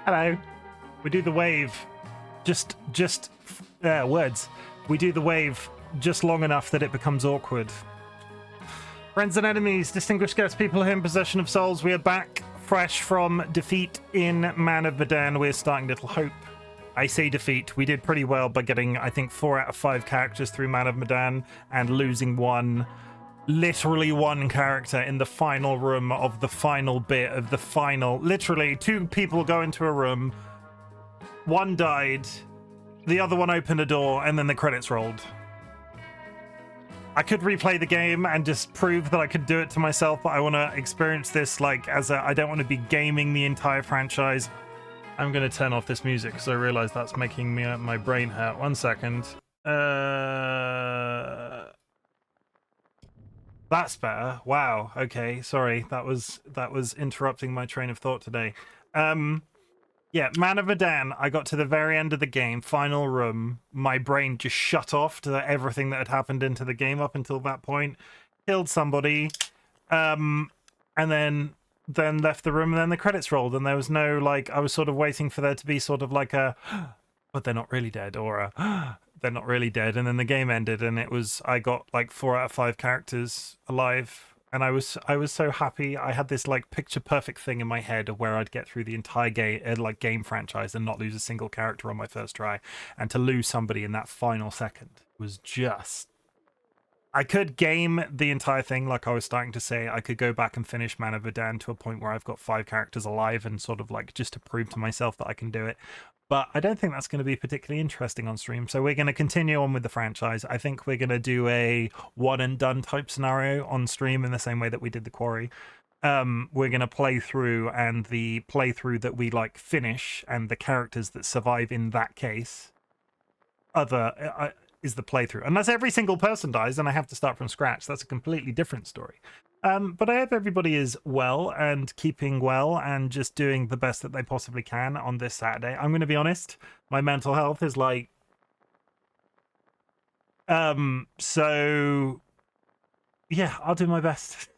Hello. We do the wave. Just words. We do the wave just long enough that it becomes awkward. Friends and enemies, distinguished guests, people in possession of souls, we are back fresh from defeat in Man of Medan. We're starting Little Hope. I say defeat. We did pretty well by getting, I think, 4 out of 5 characters through Man of Medan and losing literally one character in the final room of the final bit of the final. Literally, 2 people go into a room. One died. The other one opened a door, and then the credits rolled. I could replay the game and just prove that I could do it to myself, but I want to experience this like I don't want to be gaming the entire franchise. I'm going to turn off this music because I realize that's making me my brain hurt. 1 second. That's better. Wow. Okay. Sorry. That was interrupting my train of thought today. Yeah, Man of Medan, I got to the very end of the game, final room. My brain just shut off to everything that had happened into the game up until that point. Killed somebody, and then left the room, and then the credits rolled, and there was no, like, I was sort of waiting for there to be sort of like a, but they're not really dead, or a, they're not really dead, and then the game ended, and it was, I got like 4 out of 5 characters alive. And I was so happy. I had this like picture perfect thing in my head of where I'd get through the entire game franchise and not lose a single character on my first try. And to lose somebody in that final second was just... I could game the entire thing, like I was starting to say. I could go back and finish Man of Medan to a point where I've got 5 characters alive and sort of like just to prove to myself that I can do it. But I don't think that's going to be particularly interesting on stream. So we're going to continue on with the franchise. I think we're going to do a one and done type scenario on stream in the same way that we did the Quarry. We're going to play through, and the playthrough that we like finish and the characters that survive in that case is the playthrough. Unless every single person dies and I have to start from scratch. That's a completely different story. But I hope everybody is well and keeping well and just doing the best that they possibly can on this Saturday. I'm going to be honest, my mental health is like... So, yeah, I'll do my best.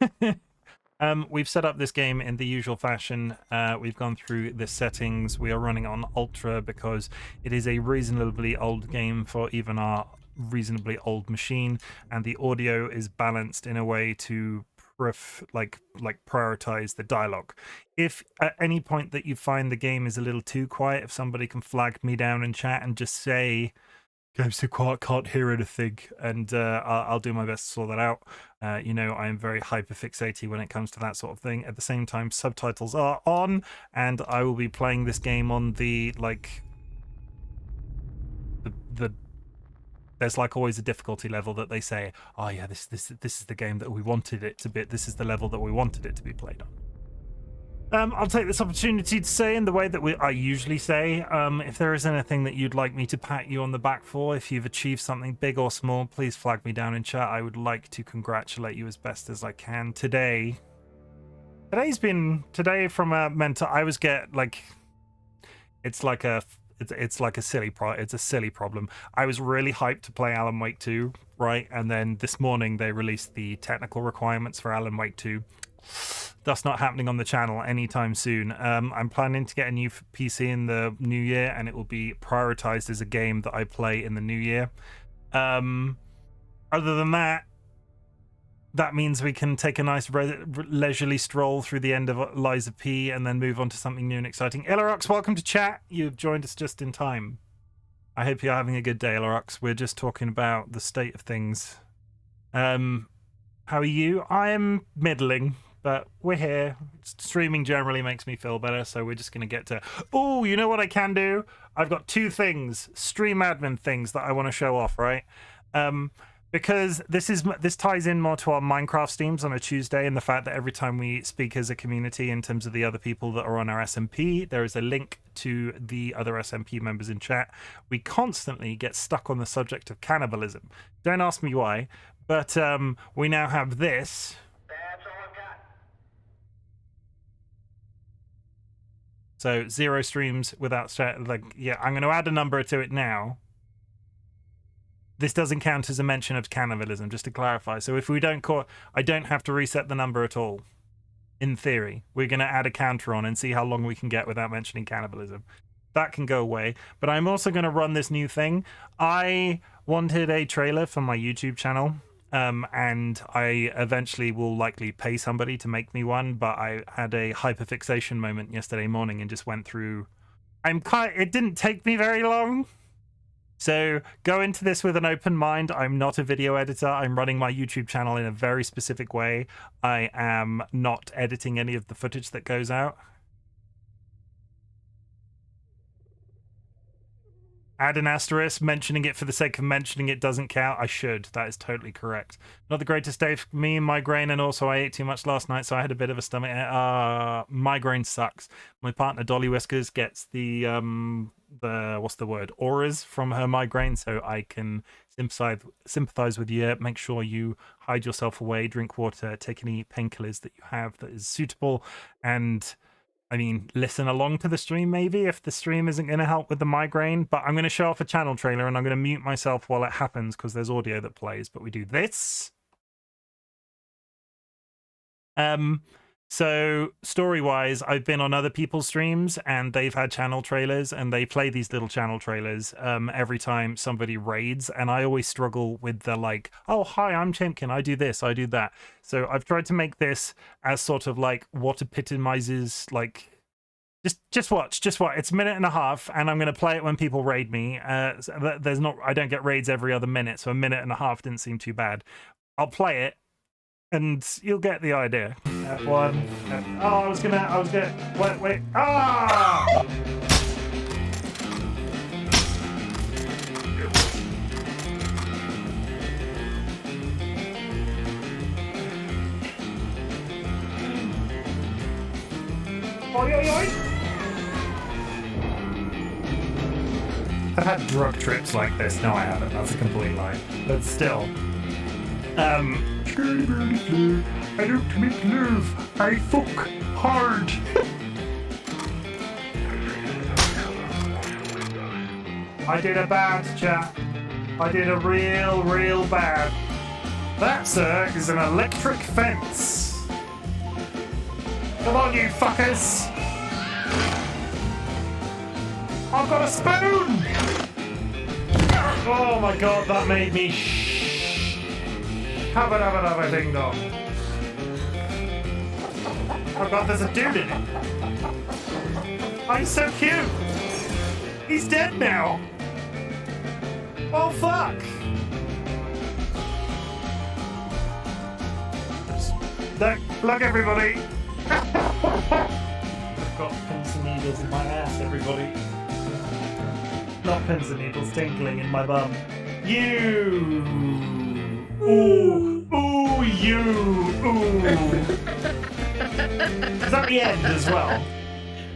We've set up this game in the usual fashion. We've gone through the settings. We are running on Ultra because it is a reasonably old game for even our reasonably old machine, and the audio is balanced in a way to prioritize the dialogue. If at any point that you find the game is a little too quiet, if somebody can flag me down in chat and just say game's too quiet, can't hear anything, and I'll do my best to sort that out. You know, I am very hyperfixated when it comes to that sort of thing. At the same time, subtitles are on, and I will be playing this game on the there's like always a difficulty level that they say, oh yeah, this is the game that we wanted it to be, this is the level that we wanted it to be played on. I'll take this opportunity to say, in the way that I usually say, if there is anything that you'd like me to pat you on the back for, if you've achieved something big or small, please flag me down in chat. I would like to congratulate you as best as I can. Today from a mental, I always get like, it's like a silly problem. I was really hyped to play Alan Wake 2, right? And then this morning they released the technical requirements for Alan Wake 2. That's not happening on the channel anytime soon. I'm planning to get a new PC in the new year, and it will be prioritized as a game that I play in the new year. Other than that, that means we can take a nice leisurely stroll through the end of Lies of P and then move on to something new and exciting. Ilarox, welcome to chat. You've joined us just in time. I hope you're having a good day, Ilarox. We're just talking about the state of things. How are you? I'm middling, but we're here. Streaming generally makes me feel better, so we're just going to get to... Oh, you know what I can do? I've got 2 things, stream admin things that I want to show off, right? Because this ties in more to our Minecraft streams on a Tuesday, and the fact that every time we speak as a community in terms of the other people that are on our SMP, there is a link to the other SMP members in chat. We constantly get stuck on the subject of cannibalism. Don't ask me why, but we now have this. That's all I've got. So 0 streams without like, yeah, I'm going to add a number to it now. This doesn't count as a mention of cannibalism, just to clarify. So if we don't I don't have to reset the number at all. in theory. We're going to add a counter on and see how long we can get without mentioning cannibalism. That can go away. But I'm also going to run this new thing. I wanted a trailer for my YouTube channel. And I eventually will likely pay somebody to make me one, but I had a hyperfixation moment yesterday morning and just went through. It didn't take me very long. So go into this with an open mind. I'm not a video editor. I'm running my YouTube channel in a very specific way. I am not editing any of the footage that goes out. Add an asterisk. Mentioning it for the sake of mentioning it doesn't count. I should. That is totally correct. Not the greatest day for me, migraine, and also I ate too much last night, so I had a bit of a stomach. Migraine sucks. My partner DollyWhiskers gets the what's the word? Auras from her migraine, so I can sympathize with you. Make sure you hide yourself away, drink water, take any painkillers that you have that is suitable, and I mean, listen along to the stream maybe if the stream isn't going to help with the migraine, but I'm going to show off a channel trailer and I'm going to mute myself while it happens because there's audio that plays, but we do this. So story-wise, I've been on other people's streams and they've had channel trailers and they play these little channel trailers every time somebody raids, and I always struggle with the like, oh, hi, I'm Chimken, I do this, I do that. So I've tried to make this as sort of like what epitomizes like just watch. It's a minute and a half, and I'm going to play it when people raid me. I don't get raids every other minute, so a minute and a half didn't seem too bad. I'll play it, and you'll get the idea. F1. I was gonna. Wait. Ah! Oi. I've had drug trips like this. No, I haven't. That's a complete lie. But still. I don't make love. I fuck hard. I did a bad, chat. I did a real bad. That, sir, is an electric fence. Come on, you fuckers. I've got a spoon! Oh my god, that made me Habba ding dong. Oh god, there's a dude in it. Oh, he's so cute! He's dead now! Oh fuck! Look everybody! I've got pins and needles in my ass, everybody. Not pins and needles tingling in my bum. You! Ooh! Ooh, you! Ooh! Is that the end as well?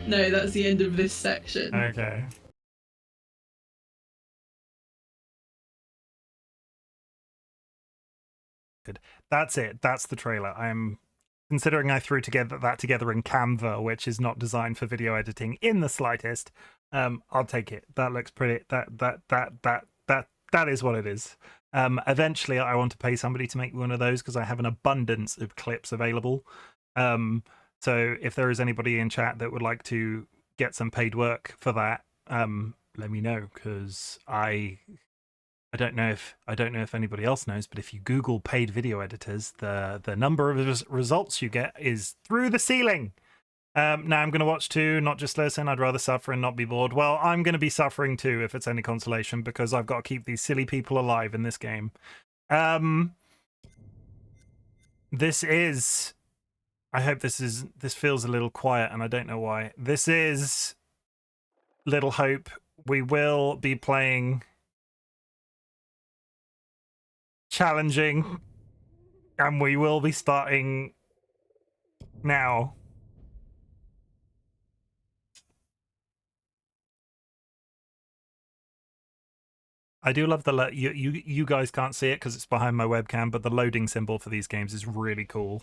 No, that's the end of this section. Okay. Good. That's it. That's the trailer. I'm considering I threw that together in Canva, which is not designed for video editing in the slightest. I'll take it. That looks pretty. That is what it is. Eventually, I want to pay somebody to make one of those because I have an abundance of clips available. So if there is anybody in chat that would like to get some paid work for that, let me know, because I don't know if anybody else knows, but if you Google paid video editors, the number of results you get is through the ceiling. Now I'm going to watch too, not just listen. I'd rather suffer and not be bored. Well, I'm going to be suffering too, if it's any consolation, because I've got to keep these silly people alive in this game. This is... I hope this feels a little quiet, and I don't know why. This is Little Hope. We will be playing challenging, and we will be starting now. I do love the you guys can't see it because it's behind my webcam, but the loading symbol for these games is really cool.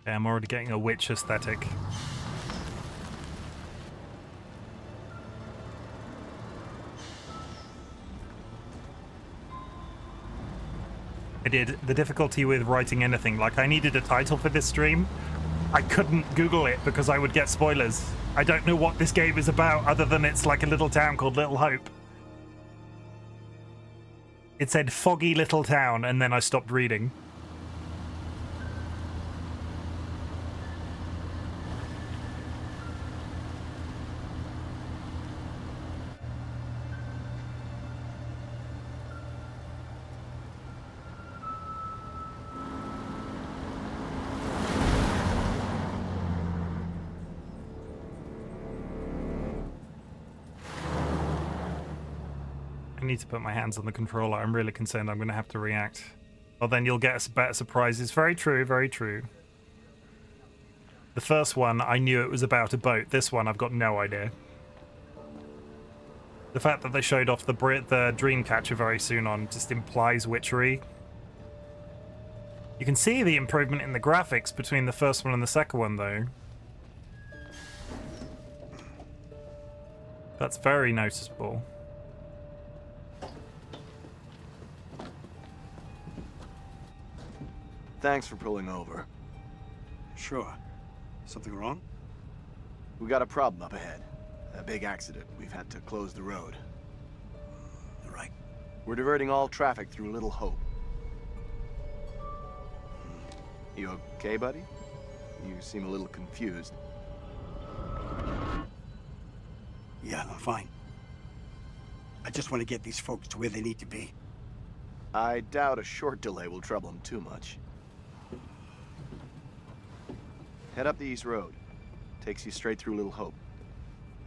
Yeah, I'm already getting a witch aesthetic. I did the difficulty with writing anything. Like, I needed a title for this stream. I couldn't Google it because I would get spoilers. I don't know what this game is about other than it's like a little town called Little Hope. It said foggy little town, and then I stopped reading. I need to put my hands on the controller. I'm really concerned I'm going to have to react. Well, then you'll get better surprises. Very true, very true. The first one, I knew it was about a boat. This one, I've got no idea. The fact that they showed off the Dreamcatcher very soon on just implies witchery. You can see the improvement in the graphics between the first one and the second one, though. That's very noticeable. Thanks for pulling over. Sure. Something wrong? We got a problem up ahead. A big accident. We've had to close the road. Right. We're diverting all traffic through Little Hope. You okay, buddy? You seem a little confused. Yeah, I'm fine. I just want to get these folks to where they need to be. I doubt a short delay will trouble them too much. Head up the East Road. Takes you straight through Little Hope.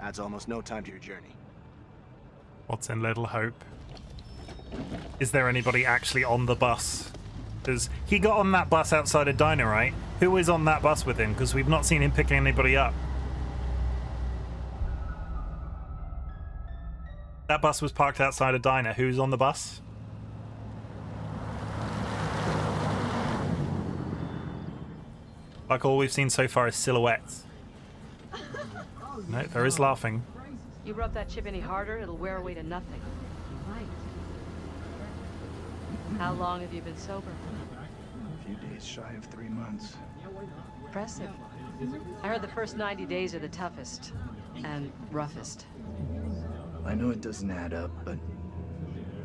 Adds almost no time to your journey. What's in Little Hope? Is there anybody actually on the bus? Because he got on that bus outside a diner, right? Who is on that bus with him? Because we've not seen him picking anybody up. That bus was parked outside a diner. Who's on the bus? Like, all we've seen so far is silhouettes. No, there is laughing. You rub that chip any harder, it'll wear away to nothing. How long have you been sober? A few days shy of 3 months. Impressive. I heard the first 90 days are the toughest and roughest. I know it doesn't add up, but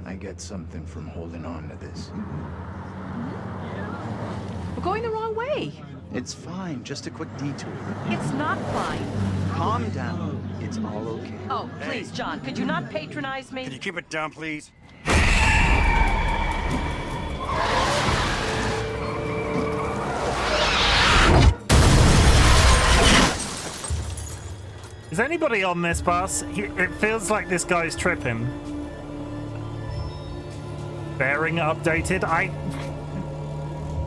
I get something from holding on to this. We're going the wrong way. It's fine, just a quick detour. It's not fine. Calm down. It's all okay. Oh, please, John, could you not patronize me? Can you keep it down, please? Is anybody on this bus? It feels like this guy's tripping. Bearing updated?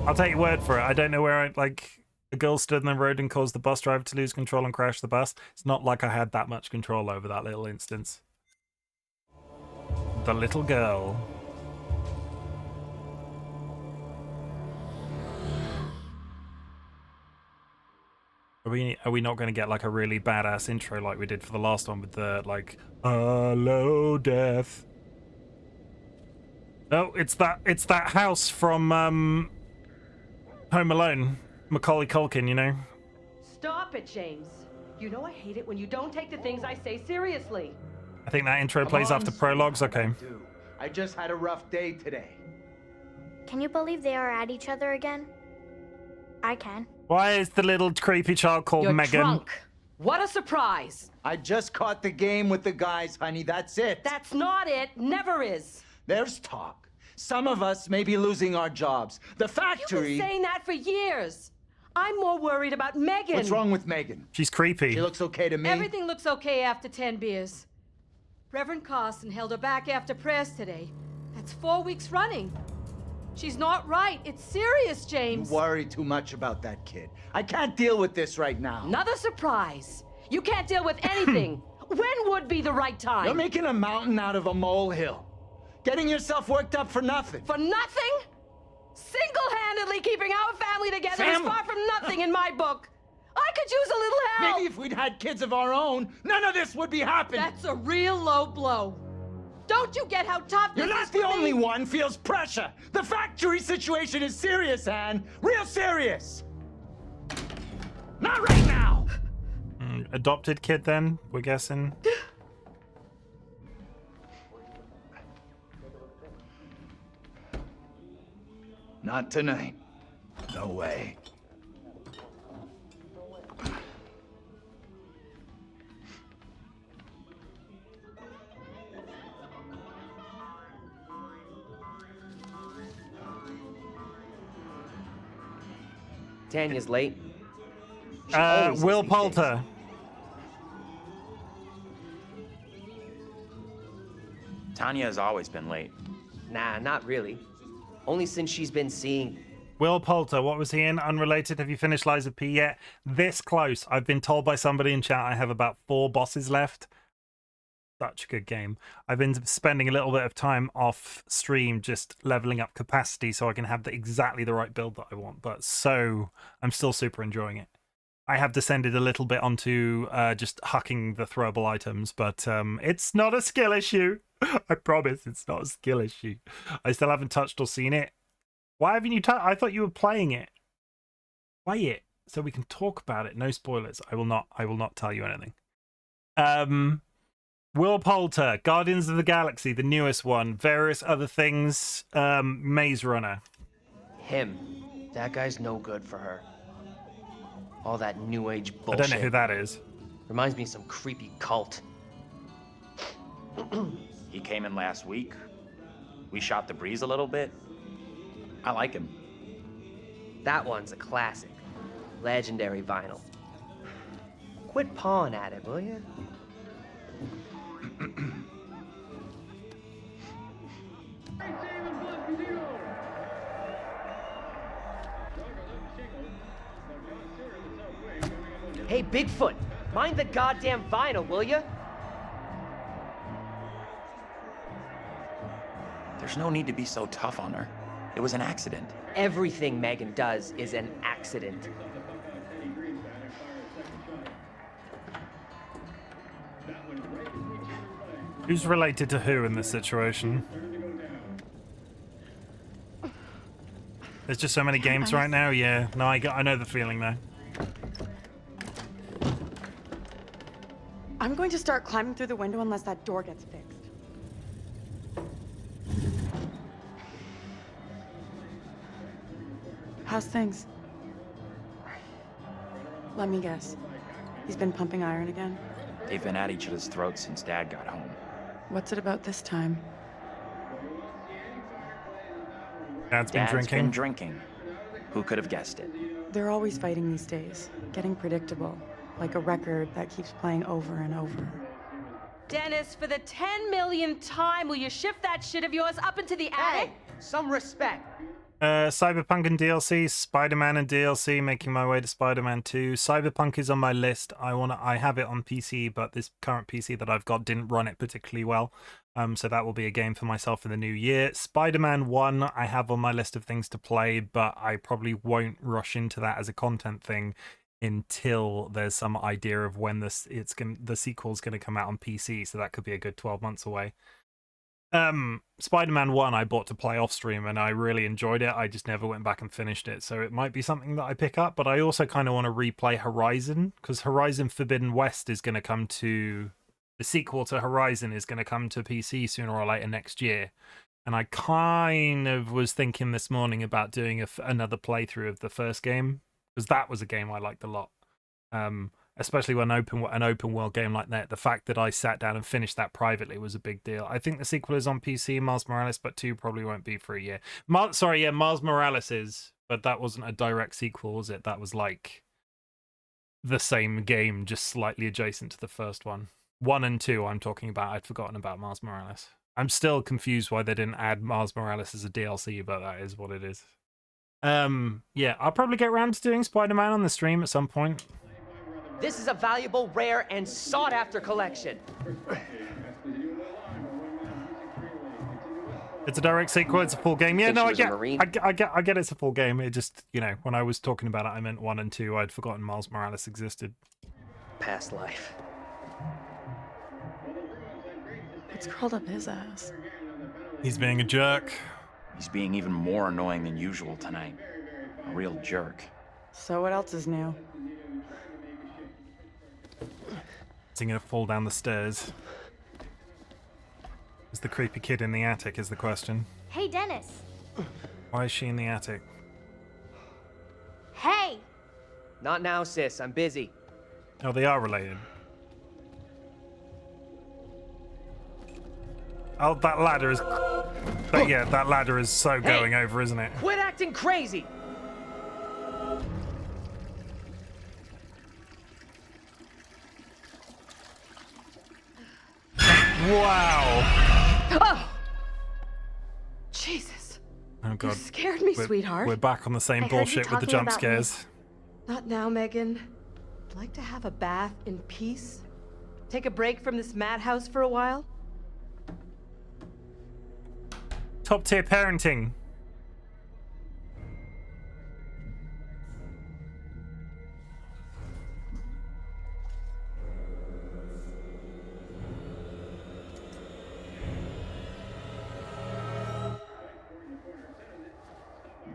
I'll take your word for it. I don't know where a girl stood in the road and caused the bus driver to lose control and crash the bus. It's not like I had that much control over that little instance. The little girl. Are we not going to get like a really badass intro like we did for the last one with the like hello death? No, it's that house from Home Alone, Macaulay Culkin, you know. Stop it, James. You know I hate it when you don't take the things I say seriously. I think that intro plays after prologues. Okay. I just had a rough day today. Can you believe they are at each other again? I can. Why is the little creepy child called You're Megan? drunk. What a surprise. I just caught the game with the guys, honey. That's it. That's not it. Never is. There's talk. Some of us may be losing our jobs. The You've factory... been saying that for years. I'm more worried about Megan. What's wrong with Megan? She's creepy. She looks okay to me. Everything looks okay after 10 beers. Reverend Carson held her back after prayers today. That's 4 weeks running. She's not right. It's serious, You James. worry too much about that kid. I can't deal with this right now. Another surprise. You can't deal with anything. When would be the right time? You're making a mountain out of a molehill. Getting yourself worked up for nothing. For nothing? Single-handedly definitely keeping our family together is Family? far from nothing in my book. I could use a little help. Maybe if we'd had kids of our own, none of this would be happening. That's a real low blow. Don't you get how tough this You're is not the for only me? one feels pressure. The factory situation is serious, Anne. Real serious. Not right now. Adopted kid, then, we're guessing. Not tonight. No way. Tanya's late. She always is Will these Poulter. Tanya has always been late. days. Nah, not really. Only since she's been seeing... Will Poulter, what was he in? Unrelated. Have you finished Lies of P yet? This close. I've been told by somebody in chat I have about 4 bosses left. Such a good game. I've been spending a little bit of time off stream just leveling up capacity so I can have exactly the right build that I want. But I'm still super enjoying it. I have descended a little bit onto just hucking the throwable items, but it's not a skill issue. I promise it's not a skill issue. I still haven't touched or seen it. Why haven't you touched? I thought you were playing it. Play it so we can talk about it. No spoilers. I will not tell you anything. Will Poulter, Guardians of the Galaxy, the newest one, various other things, Maze Runner. Him. That guy's no good for her. All that new age I bullshit. don't know who that is. Reminds me of some creepy cult. He came in last week. We shot the breeze a little bit. I like him. That one's a classic. Legendary vinyl. Quit pawing at it, will you? Hey, Bigfoot, mind the goddamn vinyl, will you? There's no need to be so tough on her. It was an accident. Everything Megan does is an accident. Who's related to who in this situation? There's just so many games right now. Yeah, no, I know the feeling though. I'm going to start climbing through the window unless that door gets fixed. How's things? Let me guess. He's been pumping iron again? They've been at each other's throats since Dad got home. What's it about this time? Dad's been drinking. Who could have guessed it? They're always fighting these days, getting predictable, like a record that keeps playing over and over. Dennis, for the 10 millionth time, will you shift that shit of yours up into the attic? Hey, some respect. Cyberpunk and DLC, Spider-Man and DLC, making my way to Spider-Man 2. Cyberpunk is on my list. I have it on PC, but this current PC that I've got didn't run it particularly well. So that will be a game for myself in the new year. Spider-Man 1 I have on my list of things to play, but I probably won't rush into that as a content thing until there's some idea of when the sequel's going to come out on PC, so that could be a good 12 months away. Spider-Man 1 I bought to play off stream and I really enjoyed it. I just never went back and finished it, so it might be something that I pick up. But I also kind of want to replay Horizon, because Horizon Forbidden West is going to come to... The sequel to Horizon is going to come to PC sooner or later next year. And I kind of was thinking this morning about doing another playthrough of the first game, because that was a game I liked a lot. Especially when an open world game like that, the fact that I sat down and finished that privately was a big deal. I think the sequel is on PC, Miles Morales, but 2 probably won't be for a year. Miles Morales is, but that wasn't a direct sequel, was it? That was like the same game, just slightly adjacent to the first one. 1 and 2 I'm talking about. I'd forgotten about Miles Morales. I'm still confused why they didn't add Miles Morales as a DLC, but that is what it is. Yeah, I'll probably get around to doing Spider-Man on the stream at some point. This is a valuable, rare, and sought-after collection. It's a direct sequel. It's a full game. Yeah, Think no, she I was a get, Marine? I get it's a full game. It just, you know, when I was talking about it, I meant 1 and 2. I'd forgotten Miles Morales existed. Past life. What's curled up his ass? He's being a jerk. He's being even more annoying than usual tonight. A real jerk. So what else is new? Is he gonna fall down the stairs? Is the creepy kid in the attic is the question. Hey, Dennis. Why is she in the attic? Hey! Not now, sis. I'm busy. Oh, they are related. Oh, that ladder is... But yeah, that ladder is so going over, isn't it? Quit acting crazy! Wow! Oh! Jesus. Oh god. You scared me, sweetheart. We're back on the same I heard you bullshit with the talking jump about scares. Not now, Megan. I'd like to have a bath in peace. Take a break from this madhouse for a while. Top tier parenting.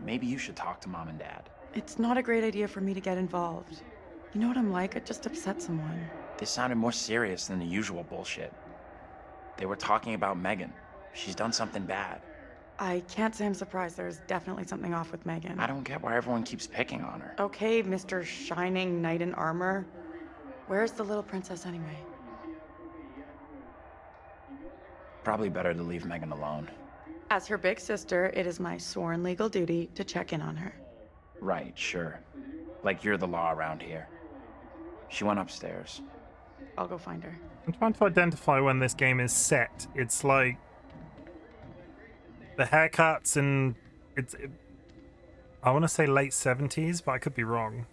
Maybe you should talk to Mom and Dad. It's not a great idea for me to get involved. You know what I'm like? I just upset someone. This sounded more serious than the usual bullshit. They were talking about Megan. She's done something bad. I can't say I'm surprised. There's definitely something off with Megan. I don't get why everyone keeps picking on her. Okay, Mr. Shining Knight in Armor. Where's the little princess anyway? Probably better to leave Megan alone. As her big sister, it is my sworn legal duty to check in on her. Right, sure. Like you're the law around here. She went upstairs. I'll go find her. I'm trying to identify when this game is set. It's like the haircuts and I want to say late 70s, but I could be wrong.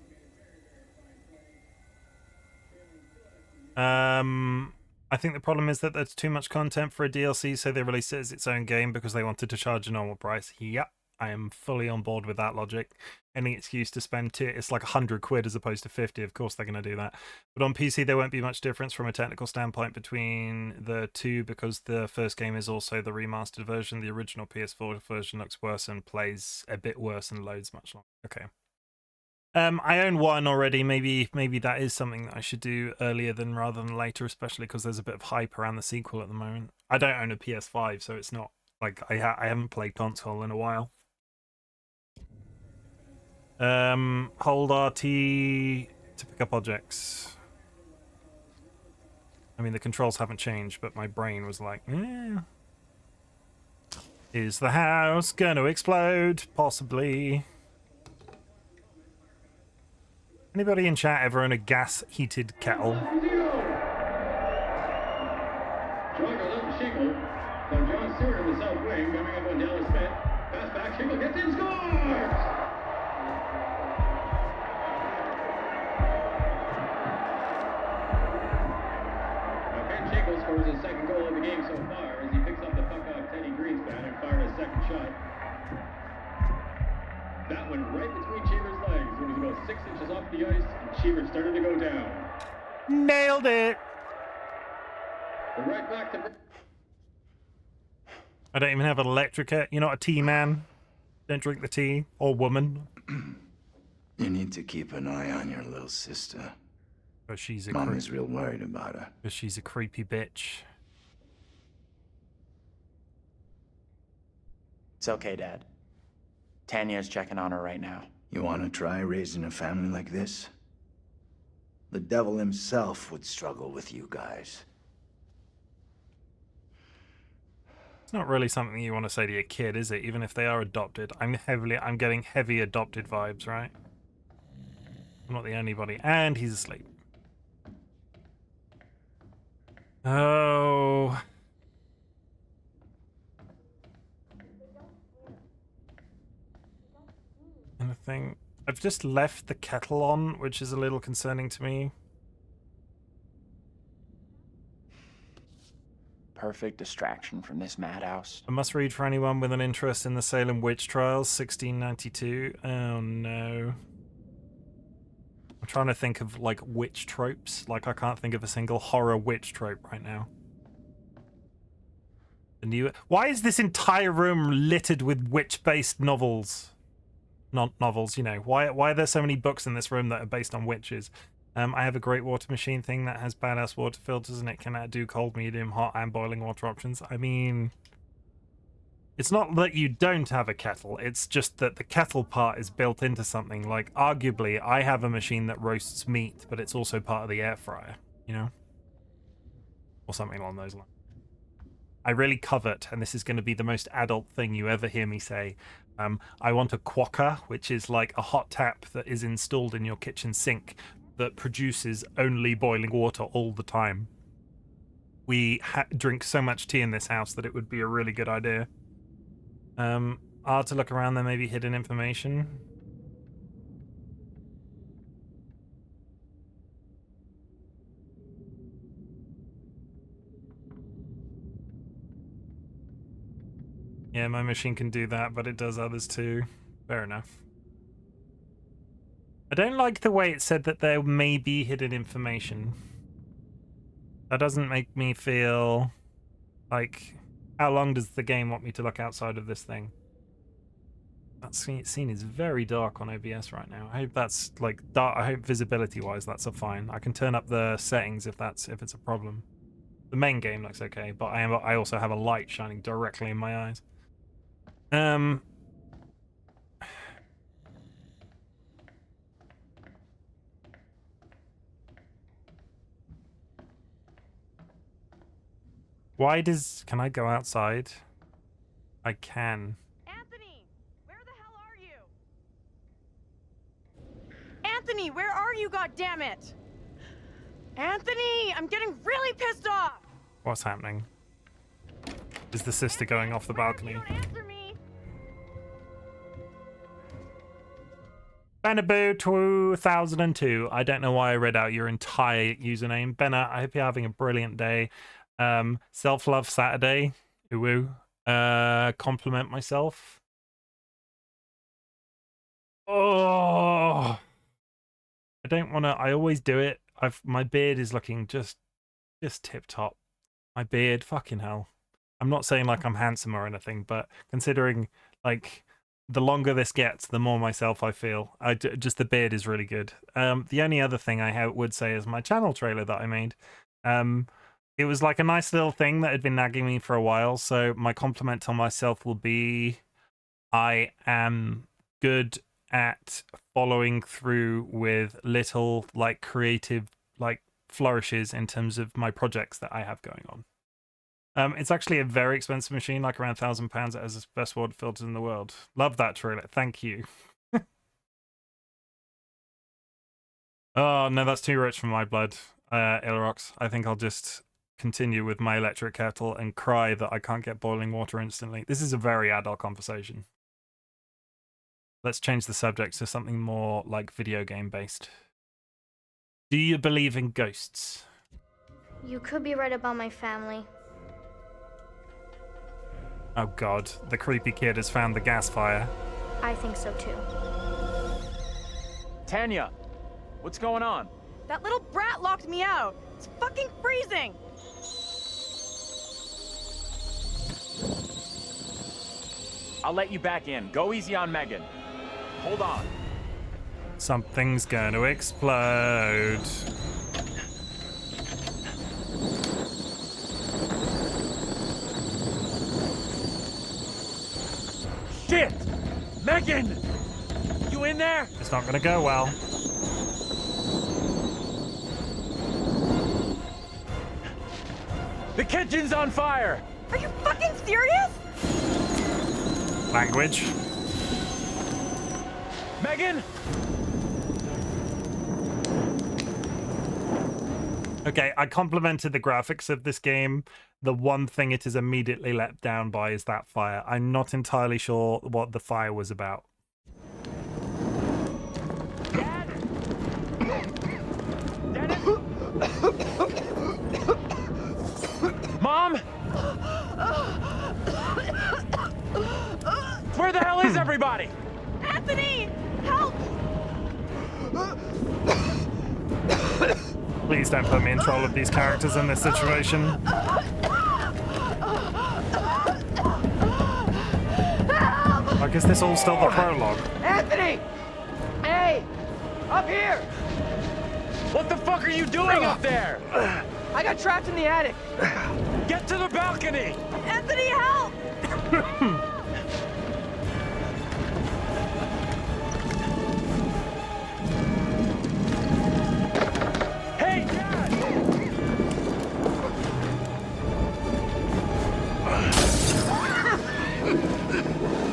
I think the problem is that there's too much content for a DLC, so they released it as its own game because they wanted to charge a normal price. Yep, I am fully on board with that logic. Any excuse to spend it's like 100 quid as opposed to 50. Of course they're going to do that. But on PC there won't be much difference from a technical standpoint between the two because the first game is also the remastered version. The original PS4 version looks worse and plays a bit worse and loads much longer. Okay. I own 1 already. Maybe that is something that I should do earlier rather than later, especially because there's a bit of hype around the sequel at the moment. I don't own a PS5, so it's not like I haven't played console in a while. Hold RT to pick up objects. I mean, the controls haven't changed, but my brain was like, eh. Is the house gonna explode? Possibly. Anybody in chat ever own a gas-heated kettle? Shingle from John Stewart in the south wing, coming up on Dallas Smith. Pass back, Shingle gets in, scores! Ben Shingle scores his second goal of the game so far as he picks up the puck off Teddy Greenspan and fired a second shot. That went right between Cheever's legs when he was about 6 inches off the ice and Cheever started to go down. Nailed it! We're right back to... I don't even have an electric. You're not a tea man. Don't drink the tea. Or woman. You need to keep an eye on your little sister. But she's a Mom is real worried about her. Because she's a creepy bitch. It's okay, Dad. Tanya's checking on her right now. You want to try raising a family like this? The devil himself would struggle with you guys. It's not really something you want to say to your kid, is it? Even if they are adopted. I'm getting heavy adopted vibes, right? I'm not the only body. And he's asleep. Oh. Anything? I've just left the kettle on, which is a little concerning to me. perfect distraction from this madhouse. I must read for anyone with an interest in the Salem witch trials, 1692. Oh no. I'm trying to think of like witch tropes. Like I can't think of a single horror witch trope right now. Why is this entire room littered with witch-based novels? Not novels, you know. Why are there so many books in this room that are based on witches? I have a great water machine thing that has badass water filters and it can do cold, medium, hot, and boiling water options. I mean, it's not that you don't have a kettle. It's just that the kettle part is built into something. Like, arguably, I have a machine that roasts meat, but it's also part of the air fryer, you know? Or something along those lines. I really covet, and this is going to be the most adult thing you ever hear me say, I want a quokka, which is like a hot tap that is installed in your kitchen sink that produces only boiling water all the time. We drink so much tea in this house that it would be a really good idea. To look around, there may be hidden information. Yeah, my machine can do that, but it does others too. Fair enough. I don't like the way it said that there may be hidden information. That doesn't make me feel like... How long does the game want me to look outside of this thing? That scene is very dark on OBS right now. I hope that's like dark. I hope visibility-wise that's a fine. I can turn up the settings if it's a problem. The main game looks okay, but I also have a light shining directly in my eyes. Why does... Can I go outside? I can. Anthony, where the hell are you? Anthony, where are you, goddammit? Anthony, I'm getting really pissed off. What's happening? Is the sister going off the balcony? Benaboo 2002. I don't know why I read out your entire username. Benna, I hope you're having a brilliant day. Self-love Saturday. Ooh. Compliment myself. Oh, I don't want to. I always do it. My beard is looking just tip top. My beard, fucking hell. I'm not saying like I'm handsome or anything, but considering like the longer this gets, the more myself I feel. Just the beard is really good. The only other thing I would say is my channel trailer that I made. It was like a nice little thing that had been nagging me for a while. So my compliment to myself will be, I am good at following through with little like creative like flourishes in terms of my projects that I have going on. It's actually a very expensive machine, like around £1,000. It has the best water filters in the world. Love that trailer. Thank you. Oh, no, that's too rich for my blood, Ilrox. I think I'll just continue with my electric kettle and cry that I can't get boiling water instantly. This is a very adult conversation. Let's change the subject to something more like video game based. Do you believe in ghosts? You could be right about my family. Oh god, the creepy kid has found the gas fire. I think so too. Tanya, what's going on? That little brat locked me out. It's fucking freezing. I'll let you back in. Go easy on Megan. Hold on. Something's going to explode. Shit! Megan! You in there? It's not going to go well. The kitchen's on fire! Are you fucking serious? Language. Megan? Okay, I complimented the graphics of this game. The one thing it is immediately let down by is that fire. I'm not entirely sure what the fire was about. Dad? Dennis? Mom? Please don't put me in control of these characters in this situation. I guess this all still the prologue. Anthony! Hey! Up here! What the fuck are you doing up there? I got trapped in the attic. Get to the balcony! Anthony, help! Hey, Dad!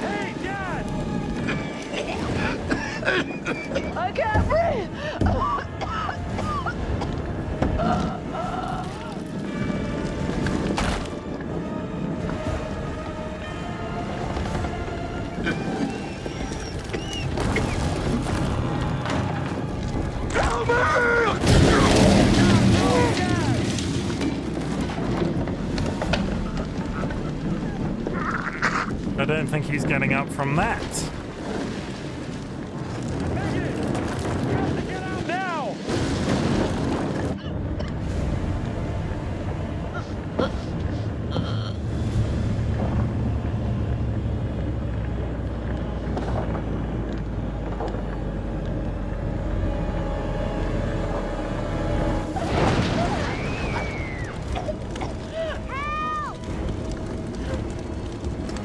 Hey, Dad! I can't breathe! I don't think he's getting up from that. Get out now!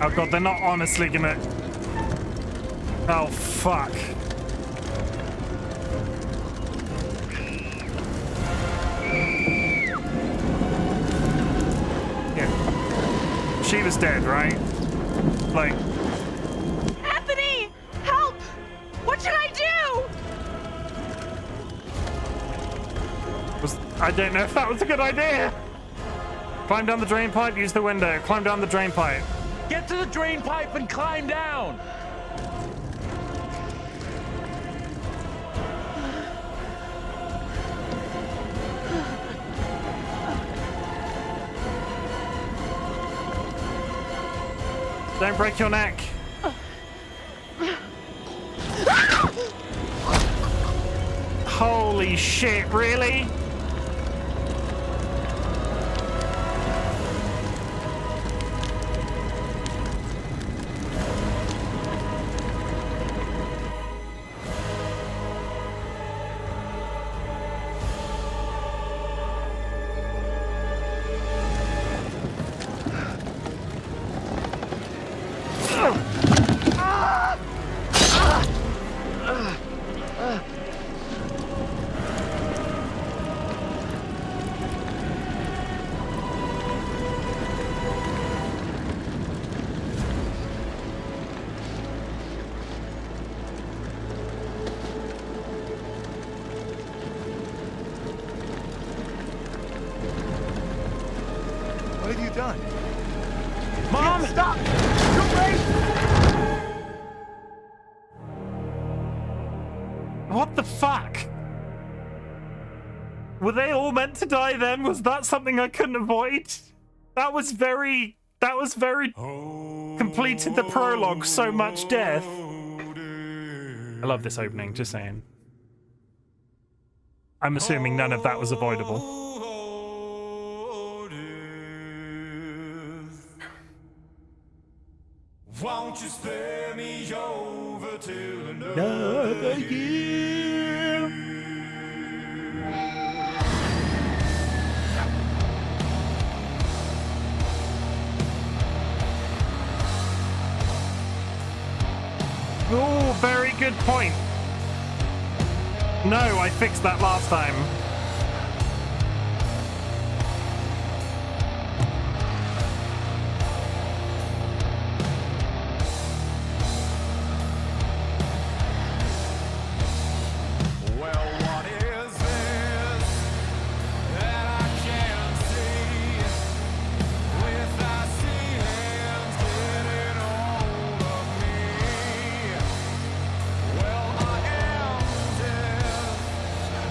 Oh god, they're not honestly gonna... Oh, fuck. Yeah. She was dead, right? Like... Anthony! Help! What should I do? I don't know if that was a good idea. Climb down the drain pipe, use the window. Climb down the drain pipe. Get to the drain pipe and climb down! Don't break your neck. Holy shit, really? What have you done? Mom! Stop! You're late! What the fuck? Were they all meant to die then? Was that something I couldn't avoid? That was very completed the prologue, so much death. I love this opening, just saying. I'm assuming none of that was avoidable. Won't you spare me over till another year? Oh, very good point. No, I fixed that last time.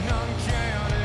none can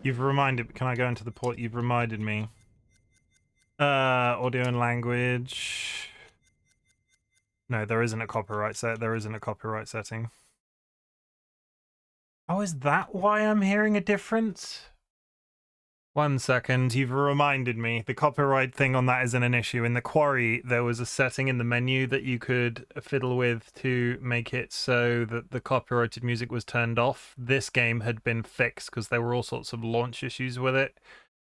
You've reminded. Can I go into the port? You've reminded me. Audio and language. No, there isn't a copyright set. There isn't a copyright setting. Oh, is that why I'm hearing a difference? 1 second, you've reminded me. The copyright thing on that isn't an issue. In the Quarry, there was a setting in the menu that you could fiddle with to make it so that the copyrighted music was turned off. This game had been fixed because there were all sorts of launch issues with it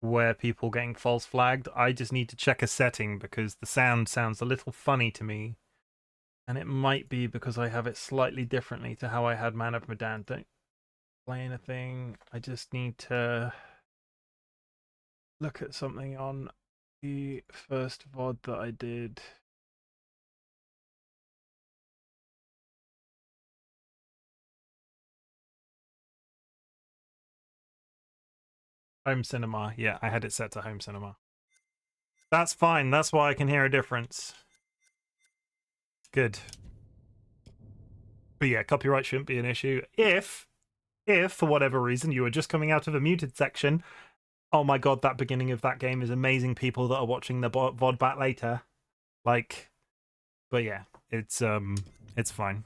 where people getting false flagged. I just need to check a setting because the sound sounds a little funny to me. And it might be because I have it slightly differently to how I had Man of Medan. Don't play anything. I just need to look at something on the first VOD that I did. Home cinema. Yeah, I had it set to home cinema. That's fine. That's why I can hear a difference. Good. But yeah, copyright shouldn't be an issue. If for whatever reason you were just coming out of a muted section, oh my god, that beginning of that game is amazing. People that are watching the VOD back later, like, but yeah, it's fine.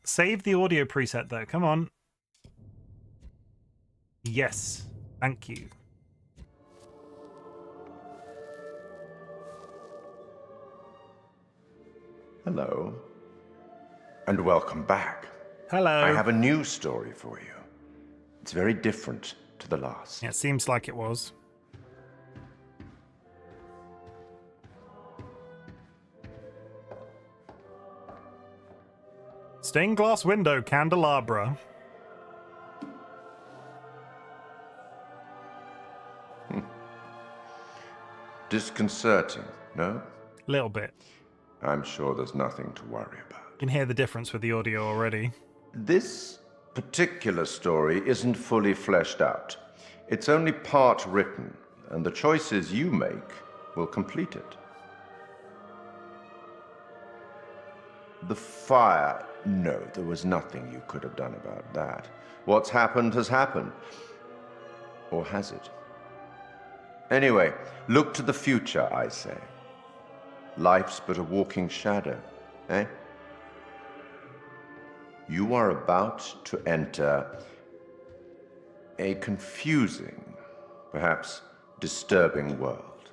Save the audio preset though. Come on. Yes, thank you. Hello, and welcome back. Hello. I have a new story for you. It's very different to the last. Yeah, it seems like it was. Stained glass window candelabra. Disconcerting, no? Little bit. I'm sure there's nothing to worry about. You can hear the difference with the audio already. This particular story isn't fully fleshed out. It's only part written, and the choices you make will complete it. The fire. No, there was nothing you could have done about that. What's happened has happened. Or has it? Anyway, look to the future, I say. Life's but a walking shadow, eh? You are about to enter a confusing, perhaps disturbing world.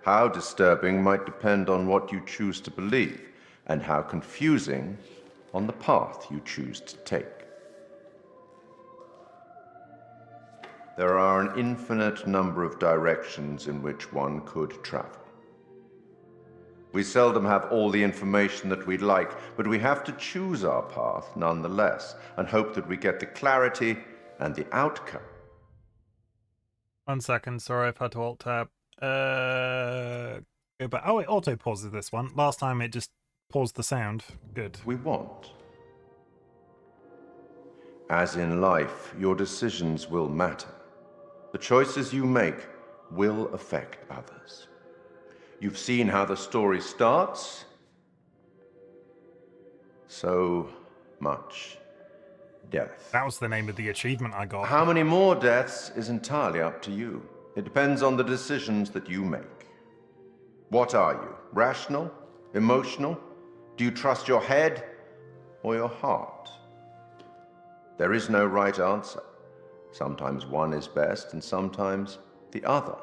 How disturbing might depend on what you choose to believe, and how confusing on the path you choose to take. There are an infinite number of directions in which one could travel. We seldom have all the information that we'd like, but we have to choose our path nonetheless, and hope that we get the clarity and the outcome. 1 second, sorry, I've had to alt-tab. Go back. Oh, it auto-pauses this one. Last time it just paused the sound. Good. We want. As in life, your decisions will matter. The choices you make will affect others. You've seen how the story starts. So much death. That was the name of the achievement I got. How many more deaths is entirely up to you. It depends on the decisions that you make. What are you? Rational? Emotional? Do you trust your head or your heart? There is no right answer. Sometimes one is best and sometimes the other.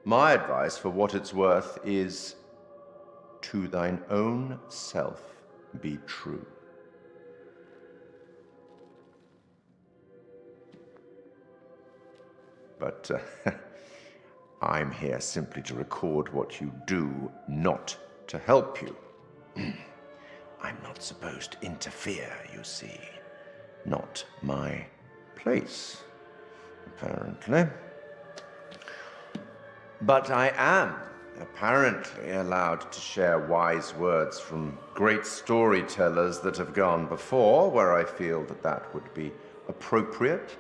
My advice, for what it's worth, is to thine own self be true. But I'm here simply to record what you do, not to help you. I'm not supposed to interfere, you see. Not my place, apparently. But I am apparently allowed to share wise words from great storytellers that have gone before, where I feel that that would be appropriate.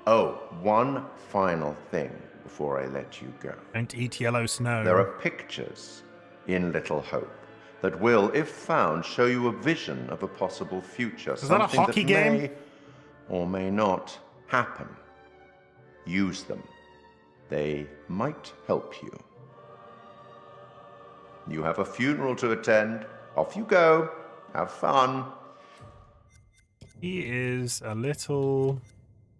Oh, one final thing before I let you go. Don't eat yellow snow. There are pictures in Little Hope that will, if found, show you a vision of a possible future. Is that a hockey game? May or may not happen. Use them. They might help you. You have a funeral to attend. Off you go. Have fun. He is a little...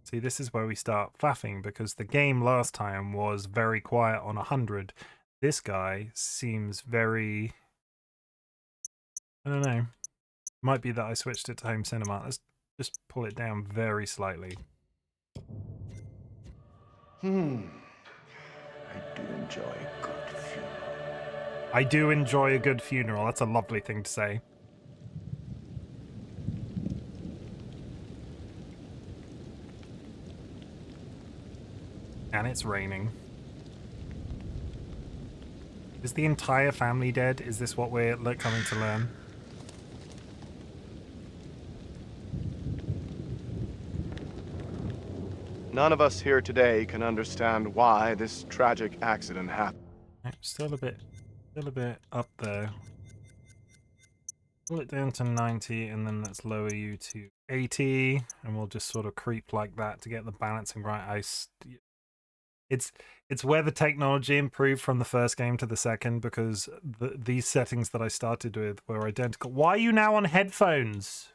See, this is where we start faffing, because the game last time was very quiet on 100. This guy seems very... I don't know. Might be that I switched it to home cinema. Let's just pull it down very slightly. I do enjoy a good funeral. I do enjoy a good funeral. That's a lovely thing to say. And it's raining. Is the entire family dead? Is this what we're coming to learn? None of us here today can understand why this tragic accident happened. Still a bit up there. Pull it down to 90, and then let's lower you to 80, and we'll just sort of creep like that to get the balancing right. It's where the technology improved from the first game to the second, because these settings that I started with were identical. Why are you now on headphones?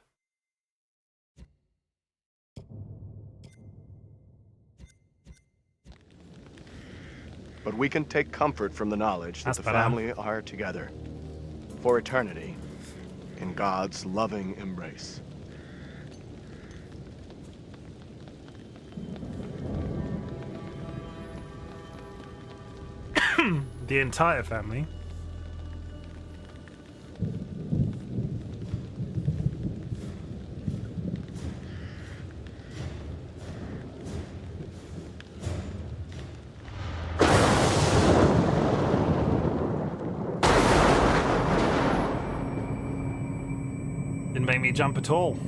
But we can take comfort from the knowledge that That's the better. family are together for eternity in God's loving embrace. The entire family. Didn't make me jump at all.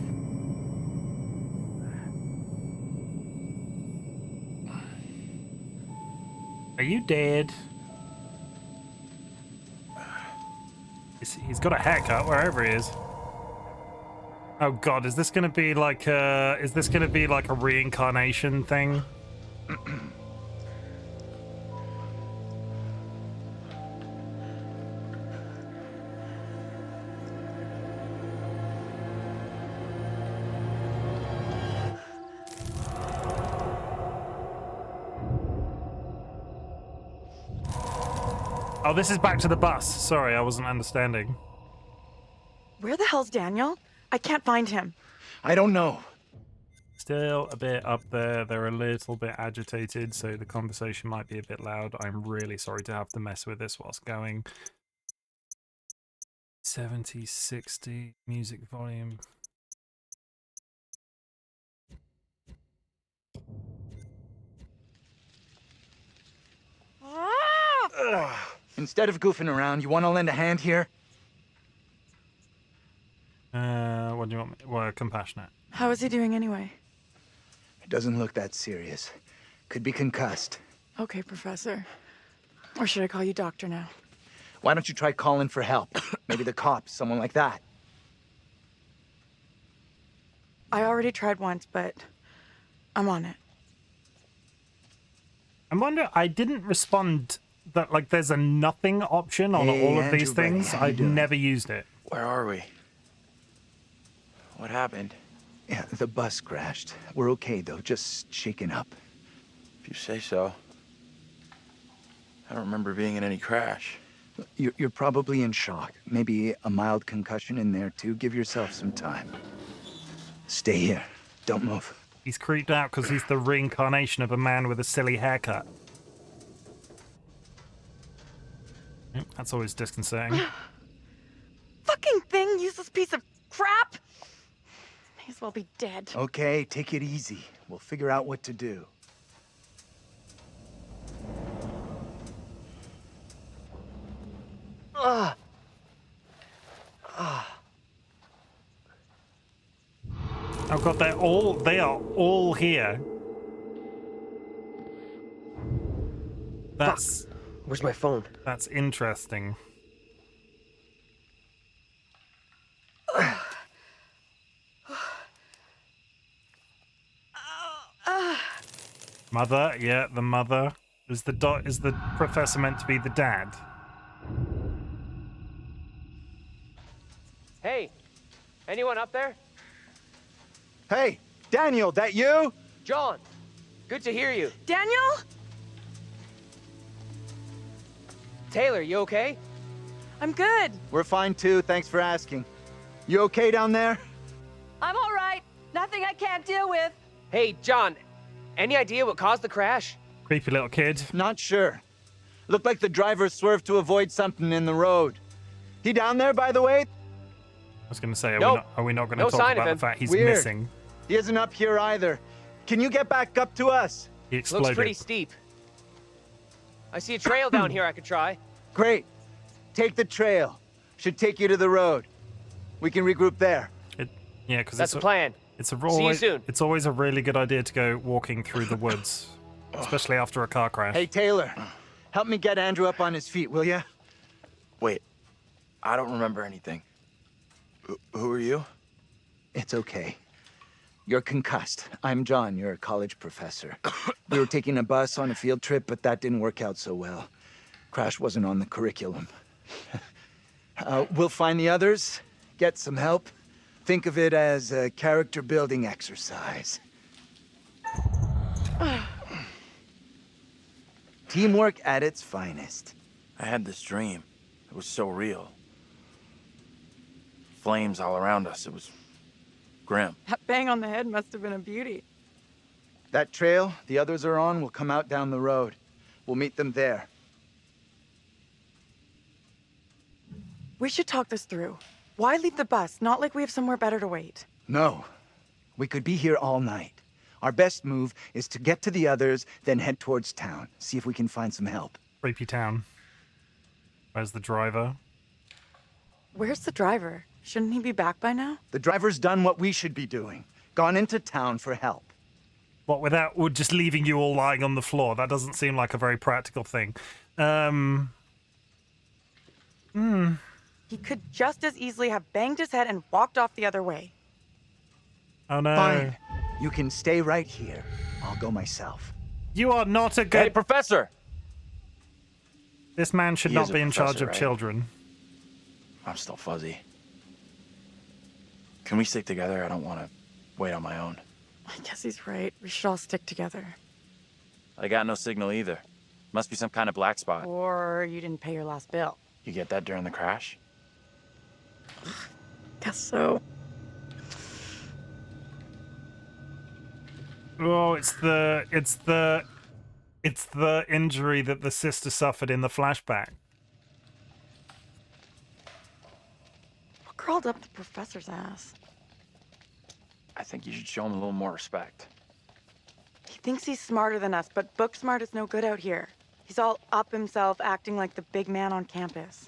Are you dead? He's got a haircut wherever he is. Oh god, is this gonna be like a reincarnation thing? Oh, this is back to the bus. Sorry, I wasn't understanding. Where the hell's Daniel? I can't find him. I don't know. Still a bit up there. They're a little bit agitated, so the conversation might be a bit loud. I'm really sorry to have to mess with this whilst going. 70, 60, music volume. Instead of goofing around, you want to lend a hand here? What do you want me? Well, compassionate. How is he doing anyway? It doesn't look that serious. Could be concussed. Okay, Professor. Or should I call you Doctor now? Why don't you try calling for help? Maybe the cops, someone like that. I already tried once, but I'm on it. I wonder, I didn't respond that, like, there's a nothing option on all of these things. I've never used it. Where are we? What happened? Yeah, the bus crashed. We're okay, though. Just shaken up. If you say so. I don't remember being in any crash. You're probably in shock. Maybe a mild concussion in there, too. Give yourself some time. Stay here. Don't move. He's creeped out because he's the reincarnation of a man with a silly haircut. That's always disconcerting. Fucking thing, useless piece of crap! May as well be dead. Okay, take it easy. We'll figure out what to do. Ugh. Oh god, they are all here. That's... Fuck. Where's my phone? That's interesting. Mother, yeah, the mother. Is the professor meant to be the dad? Hey, anyone up there? Hey, Daniel, that you? John, good to hear you. Daniel? Taylor, you okay? I'm good. We're fine too, thanks for asking. You okay down there? I'm all right. Nothing I can't deal with. Hey, John, any idea what caused the crash? Creepy little kid. Not sure. Looked like the driver swerved to avoid something in the road. He down there, by the way? I was going to say, Nope. are we not going to No talk sign of about the him. fact he's Weird. missing? He isn't up here either. Can you get back up to us? He exploded. Looks pretty steep. I see a trail down here I could try. Great. Take the trail. Should take you to the road. We can regroup there. Yeah, because That's the plan. It's a See you soon. It's always a really good idea to go walking through the woods, especially after a car crash. Hey, Taylor. Help me get Andrew up on his feet, will ya? Wait, I don't remember anything. Who are you? It's okay. You're concussed. I'm John. You're a college professor. We were taking a bus on a field trip, but that didn't work out so well. Crash wasn't on the curriculum. We'll find the others, get some help. Think of it as a character-building exercise. Teamwork at its finest. I had this dream. It was so real. Flames all around us. It was grim. That bang on the head must have been a beauty. That trail the others are on will come out down the road. We'll meet them there. We should talk this through. Why leave the bus? Not like we have somewhere better to wait. No. We could be here all night. Our best move is to get to the others, then head towards town. See if we can find some help. Creepy town. Where's the driver? Where's the driver? Shouldn't he be back by now? The driver's done what we should be doing. Gone into town for help. What, without just leaving you all lying on the floor? That doesn't seem like a very practical thing. He could just as easily have banged his head and walked off the other way. Oh no. Fine. You can stay right here. I'll go myself. You are not a good... Hey, Professor! This man should He not is a be in charge professor, of right? children. I'm still fuzzy. Can we stick together? I don't want to wait on my own. I guess he's right. We should all stick together. I got no signal either. Must be some kind of black spot. Or you didn't pay your last bill. You get that during the crash? Guess so. Oh, it's the injury that the sister suffered in the flashback. What crawled up the professor's ass? I think you should show him a little more respect. He thinks he's smarter than us, but book smart is no good out here. He's all up himself, acting like the big man on campus.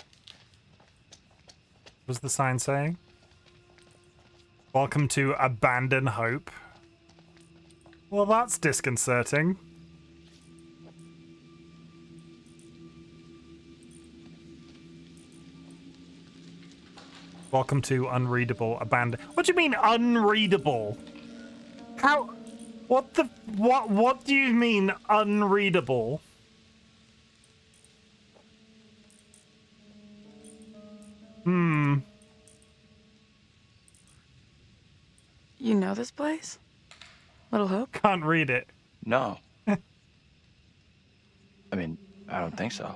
What was the sign saying? Welcome to Abandon Hope. Well, that's disconcerting. Welcome to Unreadable Abandon. What do you mean unreadable? How? What the? What do you mean unreadable? You know this place? Little Hope? Can't read it. No. I mean, I don't think so.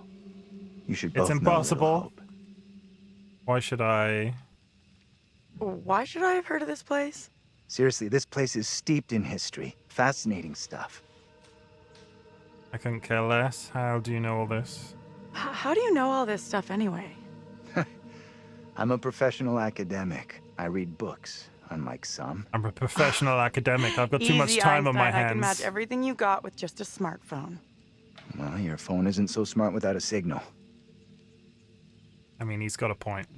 You should both It's know impossible. Little Hope. Why should I? Why should I have heard of this place? Seriously, this place is steeped in history. Fascinating stuff. I couldn't care less. How do you know all this? How do you know all this stuff anyway? I'm a professional academic. I read books, unlike some. I'm a professional academic. I've got too much Easy, time on my Einstein. I can hands. match everything you got with just a smartphone. Well, your phone isn't so smart without a signal. I mean, he's got a point.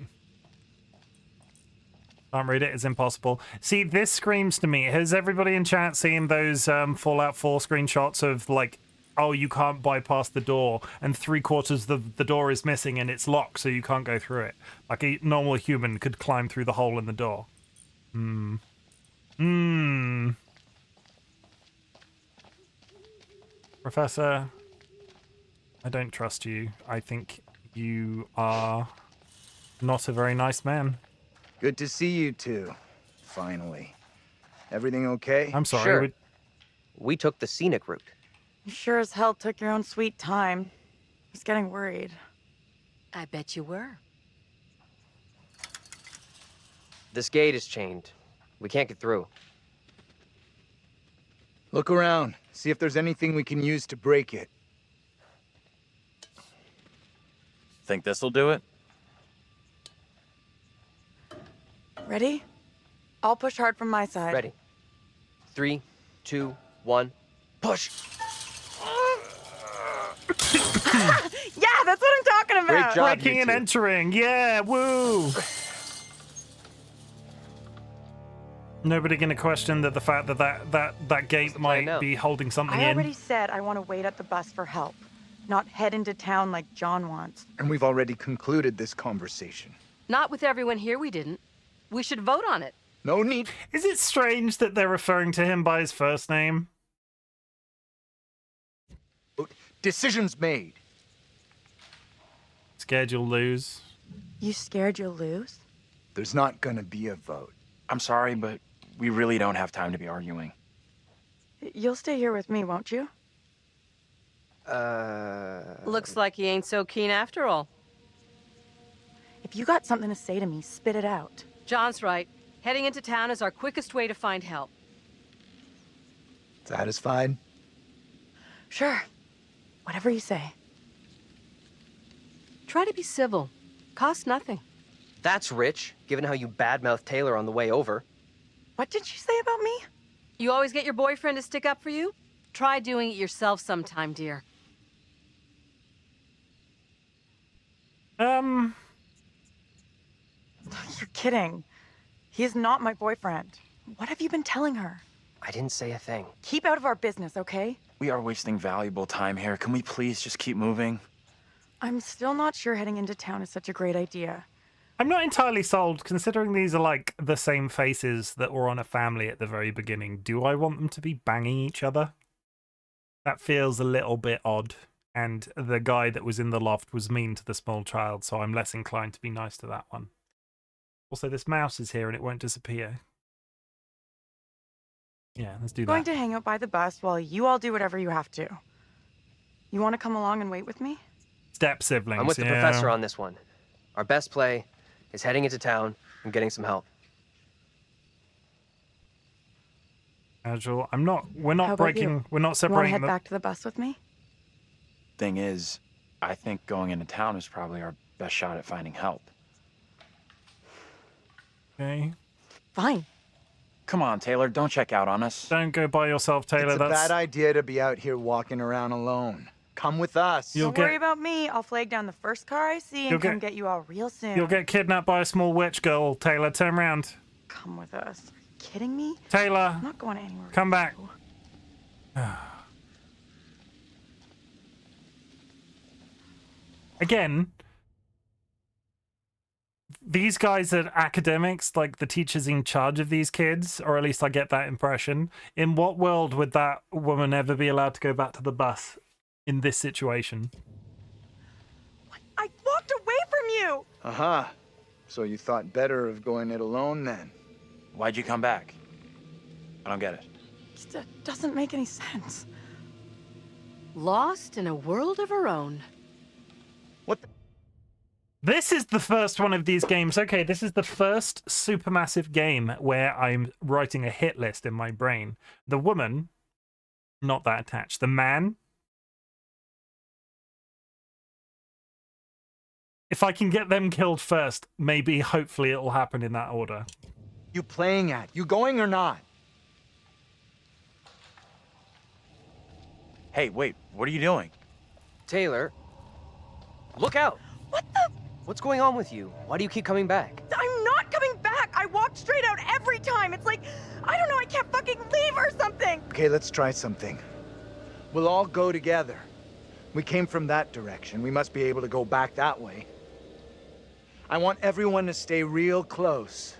Can't read it. It's impossible. See, this screams to me. Has everybody in chat seen those Fallout 4 screenshots of, like, oh, you can't bypass the door, and 3/4 of the door is missing and it's locked, so you can't go through it? Like a normal human could climb through the hole in the door. Professor, I don't trust you. I think you are not a very nice man. Good to see you two. Finally. Everything okay? I'm sorry. Sure. We took the scenic route. You sure as hell took your own sweet time. I was getting worried. I bet you were. This gate is chained. We can't get through. Look around. See if there's anything we can use to break it. Think this'll do it? Ready? I'll push hard from my side. Ready. 3, 2, 1, push! Yeah, that's what I'm talking about! Great job, Breaking and entering. Yeah, woo! Nobody gonna question the fact that gate might be holding something I in. already said I want to wait at the bus for help, not head into town like John wants. And we've already concluded this conversation. Not with everyone here, we didn't. We should vote on it. No need. Is it strange that they're referring to him by his first name? Decisions made. Scared you'll lose. You scared you'll lose? There's not gonna be a vote. I'm sorry, but we really don't have time to be arguing. You'll stay here with me, won't you? Looks like he ain't so keen after all. If you got something to say to me, spit it out. John's right. Heading into town is our quickest way to find help. Satisfied? Sure. Whatever you say. Try to be civil. Costs nothing. That's rich, given how you badmouthed Taylor on the way over. What did you say about me? You always get your boyfriend to stick up for you? Try doing it yourself sometime, dear. You're kidding. He is not my boyfriend. What have you been telling her? I didn't say a thing. Keep out of our business, okay? We are wasting valuable time here. Can we please just keep moving? I'm still not sure heading into town is such a great idea. I'm not entirely sold, considering these are like the same faces that were on a family at the very beginning. Do I want them to be banging each other? That feels a little bit odd. And the guy that was in the loft was mean to the small child, so I'm less inclined to be nice to that one. Also, this mouse is here and it won't disappear. Yeah, let's do that. Going to hang out by the bus while you all do whatever you have to. You want to come along and wait with me? Step siblings. I'm with the yeah. professor on this one. Our best play is heading into town and getting some help. Casual. I'm not. We're not How about breaking. you? We're not You want to separating. head back to the bus with me? Thing is, I think going into town is probably our best shot at finding help. Okay. Fine. Come on, Taylor. Don't check out on us. Don't go by yourself, Taylor. It's a bad idea to be out here walking around alone. Come with us. Don't worry about me. I'll flag down the first car I see and come get you all real soon. You'll get kidnapped by a small witch girl, Taylor. Turn around. Come with us. Are you kidding me? Taylor. I'm not going anywhere. Come back. Again, these guys are academics, like the teachers in charge of these kids, or at least I get that impression. In what world would that woman ever be allowed to go back to the bus in this situation? I walked away from you! Aha. So you thought better of going it alone then? Why'd you come back? I don't get it. It doesn't make any sense. Lost in a world of her own. What the? This is the first one of these games. Okay, this is the first supermassive game where I'm writing a hit list in my brain. The woman, not that attached. The man, if I can get them killed first, maybe, hopefully it'll happen in that order. You playing at? You going or not? Hey, wait. What are you doing? Taylor, look out! What the? What's going on with you? Why do you keep coming back? I'm not coming back! I walked straight out every time! It's like, I don't know, I can't fucking leave or something! Okay, let's try something. We'll all go together. We came from that direction. We must be able to go back that way. I want everyone to stay real close.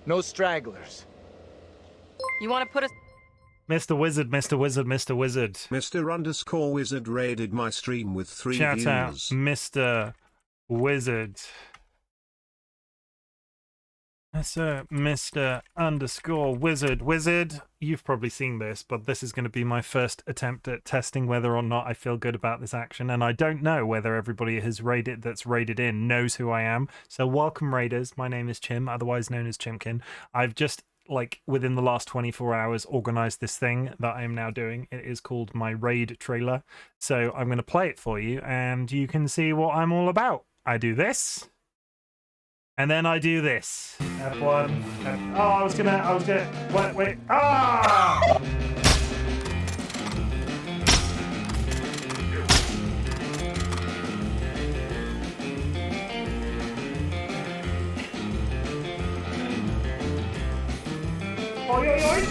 No stragglers. You want to put us... Mr. Wizard, Mr. Wizard, Mr. Wizard. Mr_Wizard raided my stream with 3 Shout views. out, Mr. Wizard. Mr_Wizard. Wizard, you've probably seen this, but this is going to be my first attempt at testing whether or not I feel good about this action, and I don't know whether everybody that's raided in knows who I am. So welcome, raiders. My name is Chim, otherwise known as Chimken. I've just, like, within the last 24 hours, organized this thing that I am now doing. It is called my raid trailer. So I'm going to play it for you, and you can see what I'm all about. I do this. And then I do this. F1. Oh, I was gonna, wait. Ah! Oi, oi, oi!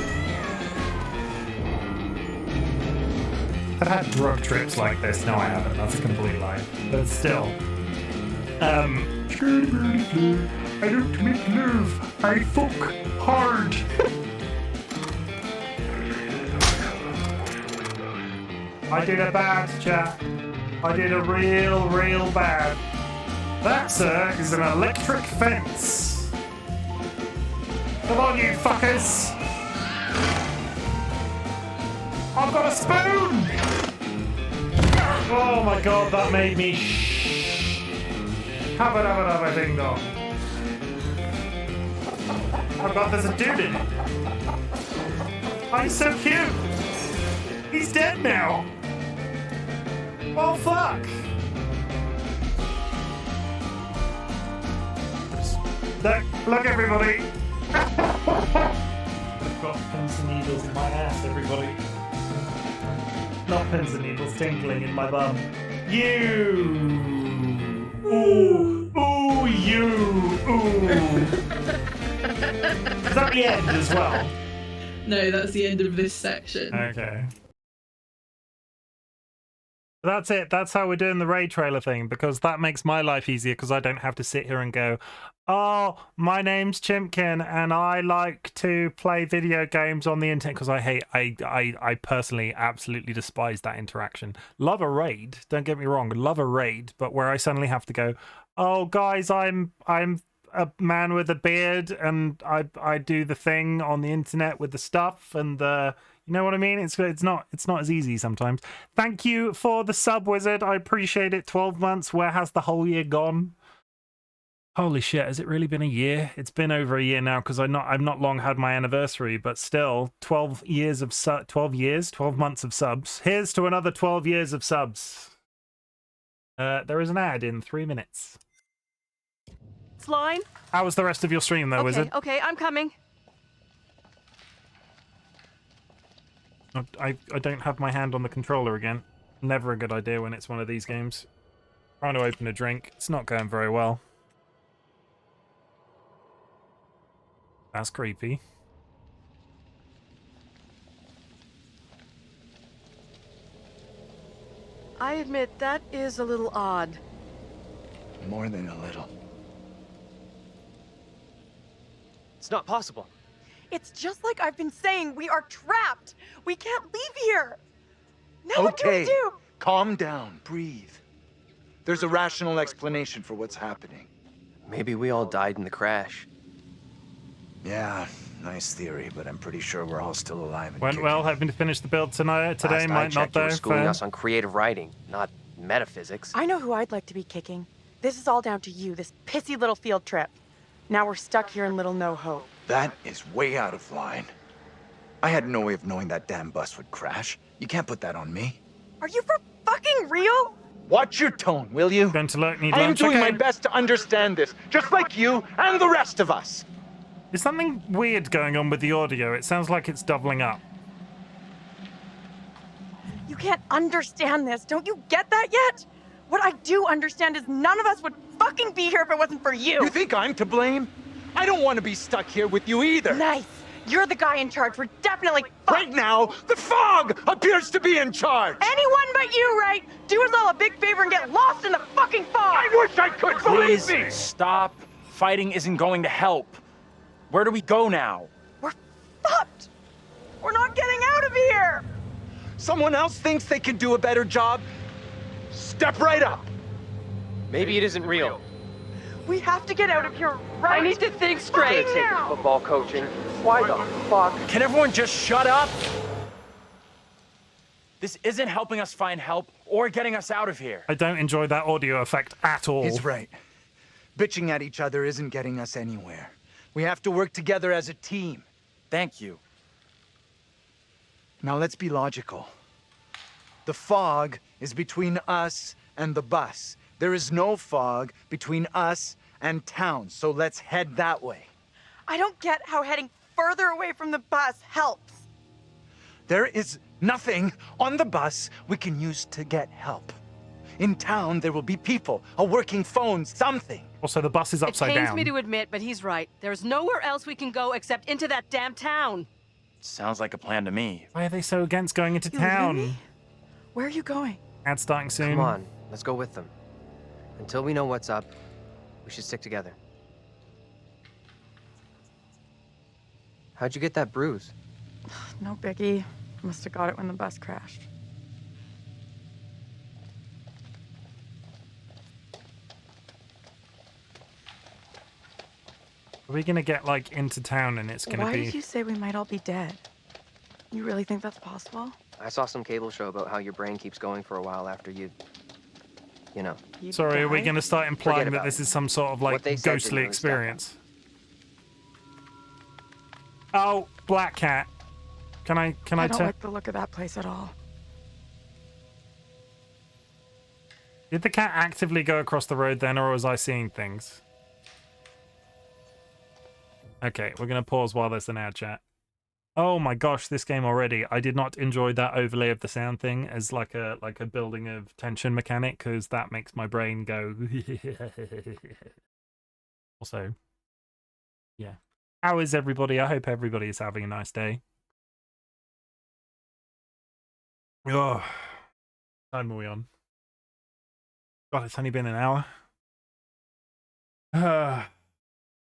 I've had drug trips like this. No, I haven't. That's a complete lie. But still. I don't make love. I fuck hard. I did a bad, chat. I did a real bad. That, sir, is an electric fence. Come on, you fuckers. I've got a spoon. Oh my god, that made me Habba ding dong. Oh god, there's a dude in it. Oh, he's so cute. He's dead now. Oh fuck. Look everybody. I've got pins and needles in my ass, everybody. Not pins and needles, tingling in my bum. You. Ooh, ooh, you, ooh. Is that the end as well? No, that's the end of this section. Okay. That's it. That's how we're doing the raid trailer thing, because that makes my life easier, because I don't have to sit here and go, oh, my name's Chimken and I like to play video games on the internet, because I personally absolutely despise that interaction. Love a raid, don't get me wrong, love a raid, but where I suddenly have to go, oh guys, I'm a man with a beard and I do the thing on the internet with the stuff and the, you know what I mean? It's not as easy sometimes. Thank you for the sub, Wizard. I appreciate it. 12 months. Where has the whole year gone? Holy shit, has it really been a year? It's been over a year now, because I've not long had my anniversary, but still 12 months of subs. Here's to another 12 years of subs. There is an ad in 3 minutes. Line. How was the rest of your stream though, Wizard? Okay, I'm coming. I don't have my hand on the controller again. Never a good idea when it's one of these games. Trying to open a drink. It's not going very well. That's creepy. I admit that is a little odd. More than a little. It's not possible. It's just like I've been saying, we are trapped. We can't leave here. Now what do we do? Calm down, breathe. There's a rational explanation for what's happening. Maybe we all died in the crash. Yeah, nice theory, but I'm pretty sure we're all still alive and Went well, hoping to finish the build today, Last might I checked, not you were though. schooling us on creative writing, not metaphysics. I know who I'd like to be kicking. This is all down to you, this pissy little field trip. Now we're stuck here in Little No Hope. That is way out of line. I had no way of knowing that damn bus would crash. You can't put that on me. Are you for fucking real? Watch your tone, will you? Going to need I am lunch. doing Okay. my best to understand this, just like you and the rest of us. There's something weird going on with the audio. It sounds like it's doubling up. You can't understand this. Don't you get that yet? What I do understand is none of us would fucking be here if it wasn't for you. You think I'm to blame? I don't want to be stuck here with you either. Nice. You're the guy in charge. We're definitely fucked. Right now, the fog appears to be in charge. Anyone but you, right? Do us all a big favor and get lost in the fucking fog. I wish I could. Please Believe me. stop. Fighting isn't going to help. Where do we go now? We're fucked. We're not getting out of here! Someone else thinks they can do a better job? Step right up! Maybe it isn't real. We have to get out of here right I need to think straight. Take your football coaching. Why the fuck? Can everyone just shut up? This isn't helping us find help or getting us out of here. I don't enjoy that audio effect at all. He's right. Bitching at each other isn't getting us anywhere. We have to work together as a team. Thank you. Now let's be logical. The fog is between us and the bus. There is no fog between us and town, so let's head that way. I don't get how heading further away from the bus helps. There is nothing on the bus we can use to get help. In town, there will be people, a working phone, something. Also, the bus is upside down. It pains down. me to admit, but he's right. There's nowhere else we can go except into that damn town. Sounds like a plan to me. Why are they so against going into town? Really? Where are you going? Ad starting soon. Come on, let's go with them. Until we know what's up, we should stick together. How'd you get that bruise? No biggie. Must have got it when the bus crashed. Are we gonna get like into town and it's gonna Why be? did you say we might all be dead? You really think that's possible? I saw some cable show about how your brain keeps going for a while after you know. Sorry, are we gonna start implying that about this is some sort of like What they said ghostly didn't really stack up. experience? Oh, black cat. Can I I don't turn? like the look of that place at all. Did the cat actively go across the road then, or was I seeing things? Okay, we're gonna pause while there's an ad chat. Oh my gosh, this game already. I did not enjoy that overlay of the sound thing as like a building of tension mechanic, because that makes my brain go. Also, yeah. How is everybody? I hope everybody is having a nice day. Oh, time are we on? God, it's only been an hour. I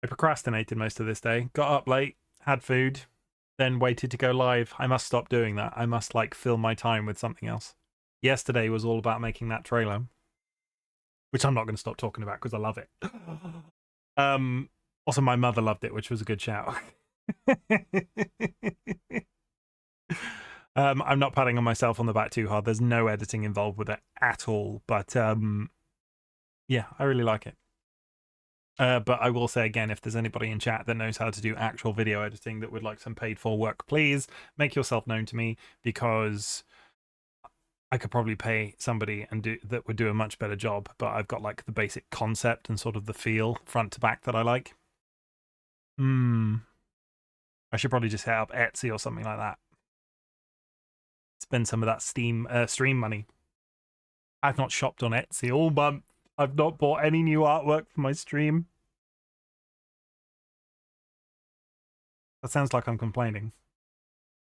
procrastinated most of this day. Got up late, had food, then waited to go live. I must stop doing that. I must like fill my time with something else. Yesterday was all about making that trailer, which I'm not going to stop talking about because I love it. Also, my mother loved it, which was a good shout. I'm not patting on myself on the back too hard. There's no editing involved with it at all. But yeah, I really like it. But I will say again, if there's anybody in chat that knows how to do actual video editing that would like some paid for work, please make yourself known to me, because I could probably pay somebody that would do a much better job. But I've got like the basic concept and sort of the feel front to back that I like. I should probably just hit up Etsy or something like that. Spend some of that stream money. I've not shopped on Etsy all month. I've not bought any new artwork for my stream. That sounds like I'm complaining.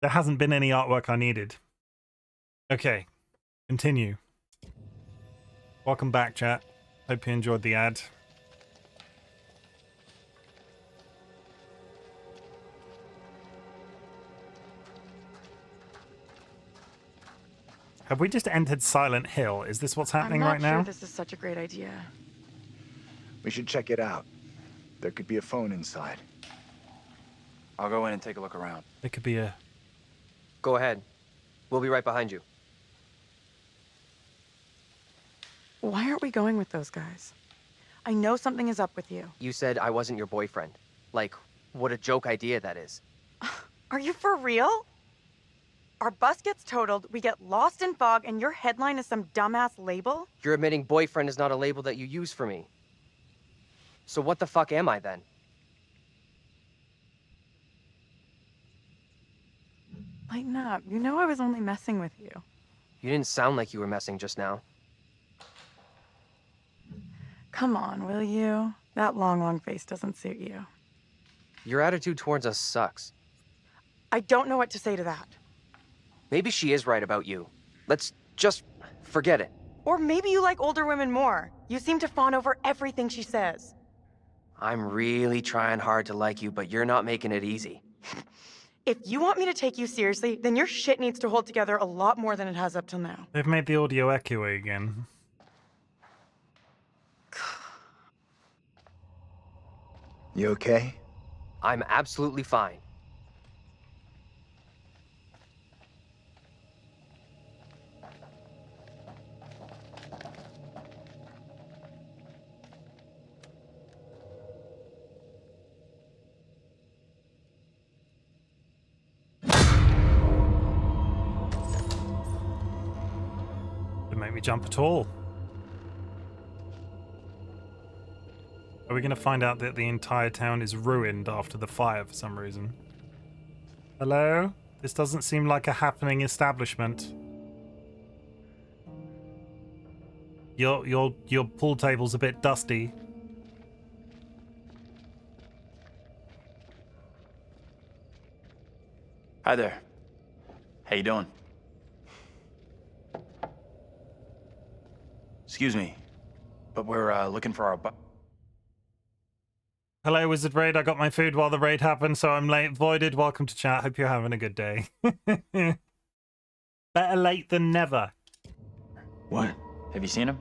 There hasn't been any artwork I needed. Okay, continue. Welcome back, chat. Hope you enjoyed the ad. Have we just entered Silent Hill? Is this what's happening right now? I'm not sure this is such a great idea. We should check it out. There could be a phone inside. I'll go in and take a look around. There could be a... Go ahead. We'll be right behind you. Why aren't we going with those guys? I know something is up with you. You said I wasn't your boyfriend. Like, what a joke idea that is. Are you for real? Our bus gets totaled, we get lost in fog, and your headline is some dumbass label? You're admitting boyfriend is not a label that you use for me. So what the fuck am I then? Lighten up. You know I was only messing with you. You didn't sound like you were messing just now. Come on, will you? That long face doesn't suit you. Your attitude towards us sucks. I don't know what to say to that. Maybe she is right about you. Let's just forget it. Or maybe you like older women more. You seem to fawn over everything she says. I'm really trying hard to like you, but you're not making it easy. If you want me to take you seriously, then your shit needs to hold together a lot more than it has up till now. They've made the audio echoey again. You okay? I'm absolutely fine. Didn't make me jump at all. Are we going to find out that the entire town is ruined after the fire for some reason? Hello? This doesn't seem like a happening establishment. Your pool table's a bit dusty. Hi there. How you doing? Excuse me, but we're looking for our Hello, Wizard Raid. I got my food while the raid happened, so I'm late. Voided, welcome to chat. Hope you're having a good day. Better late than never. What? Have you seen him?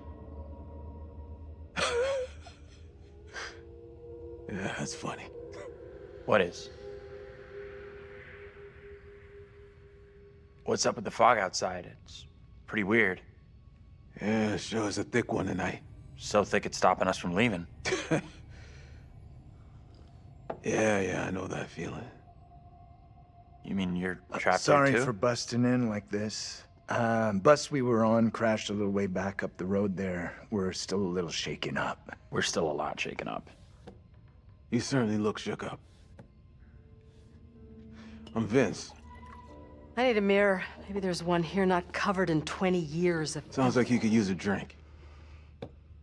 Yeah, that's funny. What is? What's up with the fog outside? It's pretty weird. Yeah, sure is a thick one tonight. So thick it's stopping us from leaving. Yeah, I know that feeling. You mean you're trapped Sorry there too? for busting in like this. Bus we were on crashed a little way back up the road there. We're still a little shaken up. We're still a lot shaken up. You certainly look shook up. I'm Vince. I need a mirror. Maybe there's one here not covered in 20 years of... Sounds like you could use a drink.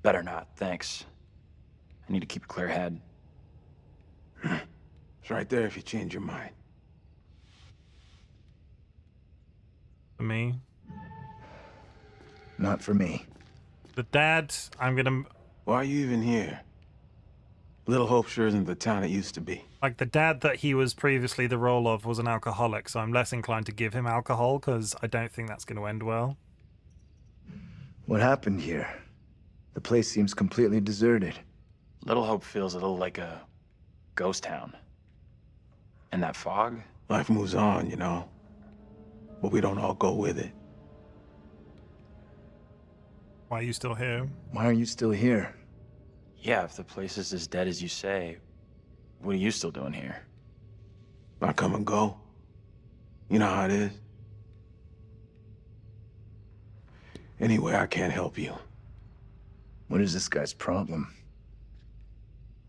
Better not, thanks. I need to keep a clear head. It's right there if you change your mind. For me? Not for me. The dad, I'm gonna... Why are you even here? Little Hope sure isn't the town it used to be. Like, the dad that he was previously the role of was an alcoholic, so I'm less inclined to give him alcohol, because I don't think that's going to end well. What happened here? The place seems completely deserted. Little Hope feels a little like a ghost town. And that fog? Life moves on, you know. But we don't all go with it. Why are you still here? Why are you still here? Yeah, if the place is as dead as you say, what are you still doing here? I come and go. You know how it is. Anyway, I can't help you. What is this guy's problem?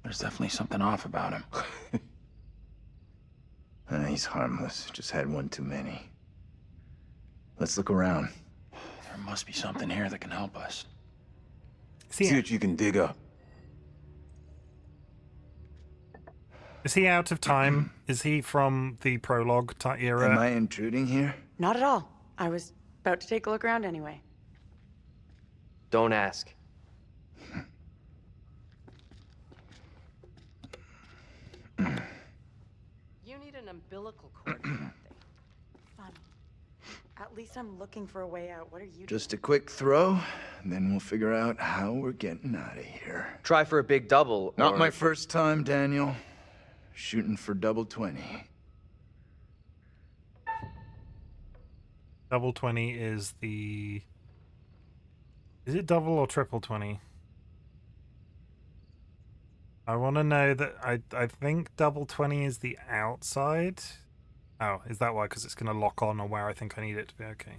There's definitely something off about him. He's harmless. Just had one too many. Let's look around. There must be something here that can help us. See what you can dig up. Is he out of time? Is he from the prologue era? Am I intruding here? Not at all. I was about to take a look around anyway. Don't ask. You need an umbilical cord for that thing. Fun. At least I'm looking for a way out. What are you Just a quick throw, and then we'll figure out how we're getting out of here. Try for a big double. Not my first time, Daniel. Shooting for double 20. Double 20 is the... Is it double or triple 20? I want to know that... I think double 20 is the outside. Oh, is that why? Because it's going to lock on or where I think I need it to be. Okay.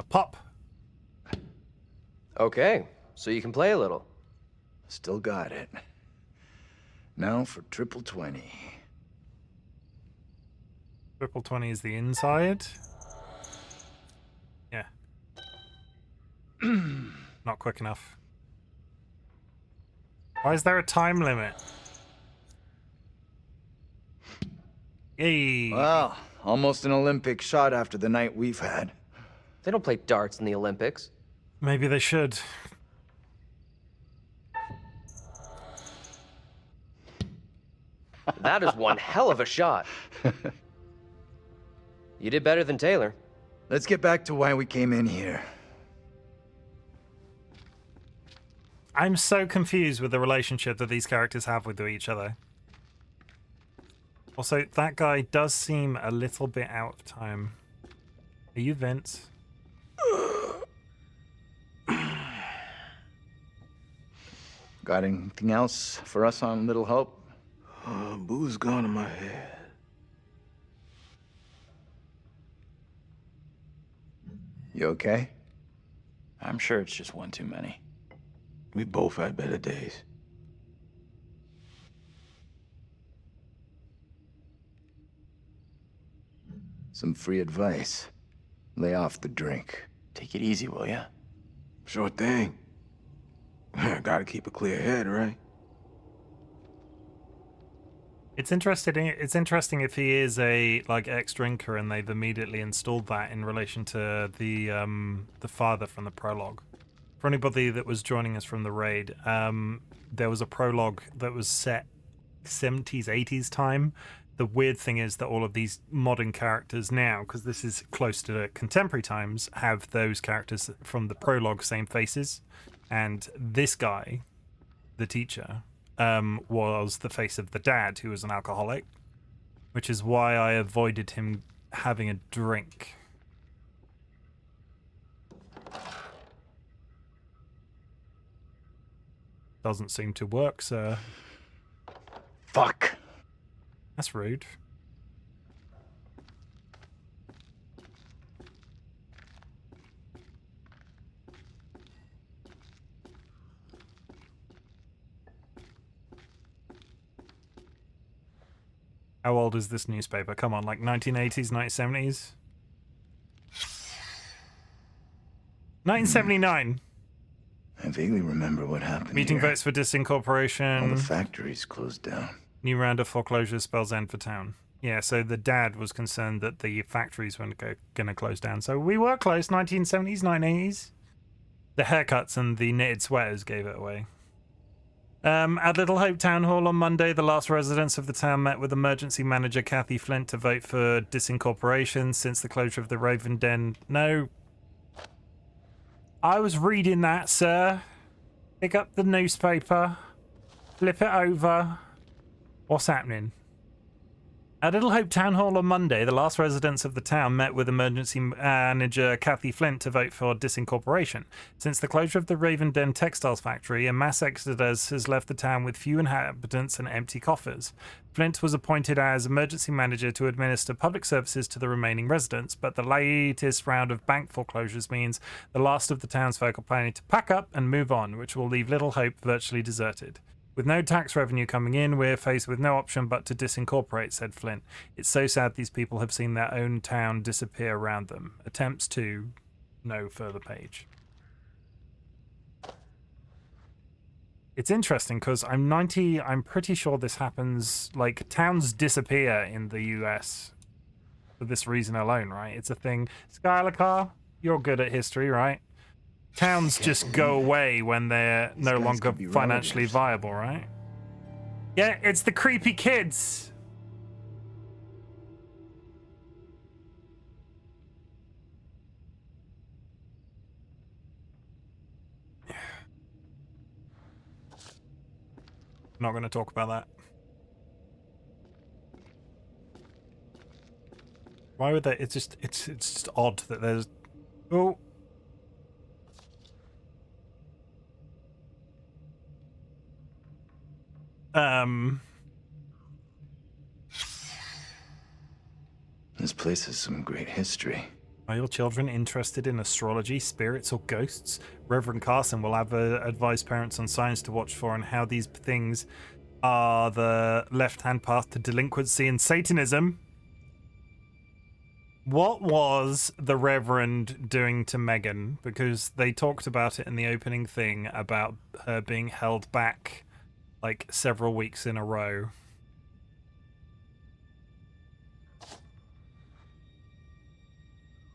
Pop. Okay, so you can play a little. Still got it. Now for triple 20. Triple 20 is the inside. Yeah. Not quick enough. Why is there a time limit? Yay. Well, almost an Olympic shot after the night we've had. They don't play darts in the Olympics. Maybe they should. That is one hell of a shot. You did better than Taylor. Let's get back to why we came in here. I'm so confused with the relationship that these characters have with each other. Also, that guy does seem a little bit out of time. Are you Vince? Got anything else for us on Little Hope? Booze gone in my head. You okay? I'm sure it's just one too many. We both had better days. Some free advice. Lay off the drink. Take it easy, will ya? Sure thing. Gotta keep a clear head, right? It's interesting. It's interesting if he is a ex-drinker, and they've immediately installed that in relation to the father from the prologue. For anybody that was joining us from the raid, there was a prologue that was set 70s, 80s time. The weird thing is that all of these modern characters now, because this is close to contemporary times, have those characters from the prologue same faces. And this guy, the teacher, was the face of the dad, who was an alcoholic, which is why I avoided him having a drink. Doesn't seem to work, sir. Fuck. That's rude. How old is this newspaper? Come on, like 1980s, 1970s? 1979. I vaguely remember what happened Meeting here. votes for disincorporation. All the factories closed down. New round of foreclosures spells end for town. Yeah, so the dad was concerned that the factories were going to close down. So we were close, 1970s, 1980s. The haircuts and the knitted sweaters gave it away. At Little Hope Town Hall on Monday, the last residents of the town met with emergency manager Kathy Flint to vote for disincorporation since the closure of the Raven Den. No. I was reading that, sir. Pick up the newspaper. Flip it over. What's happening? At Little Hope Town Hall on Monday, the last residents of the town met with emergency manager Kathy Flint to vote for disincorporation. Since the closure of the Raven Den textiles factory, a mass exodus has left the town with few inhabitants and empty coffers. Flint was appointed as emergency manager to administer public services to the remaining residents, but the latest round of bank foreclosures means the last of the townsfolk are planning to pack up and move on, which will leave Little Hope virtually deserted. With no tax revenue coming in, we're faced with no option but to disincorporate, said Flint. It's so sad these people have seen their own town disappear around them. Attempts to... no further page. It's interesting because I'm pretty sure this happens, like, towns disappear in the US for this reason alone, right? It's a thing. Skylar Carr, you're good at history, right? Towns just go away when they're no longer financially viable, right? Yeah, it's the creepy kids. Not going to talk about that. Why would they? It's just odd that there's... Oh. This place has some great history. Are your children interested in astrology, spirits, or ghosts? Reverend Carson will advise parents on signs to watch for and how these things are the left-hand path to delinquency and Satanism. What was the Reverend doing to Megan? Because they talked about it in the opening thing about her being held back like several weeks in a row.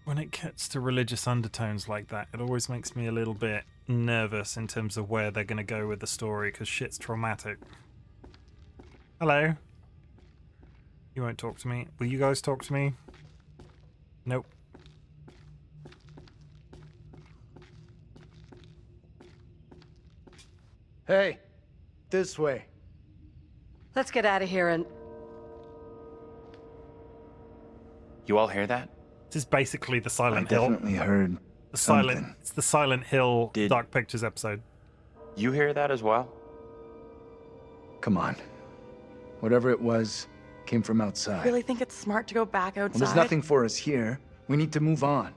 When it gets to religious undertones like that, it always makes me a little bit nervous in terms of where they're going to go with the story, because shit's traumatic. Hello. You won't talk to me. Will you guys talk to me? Nope. Hey, this way. Let's get out of here and... You all hear that? This is basically the Silent I Hill. definitely heard The something. It's the Silent Hill Dark Pictures episode. You hear that as well? Come on. Whatever it was, came from I outside. really think it's smart to go back outside. Well, there's nothing for us here. We need to move on.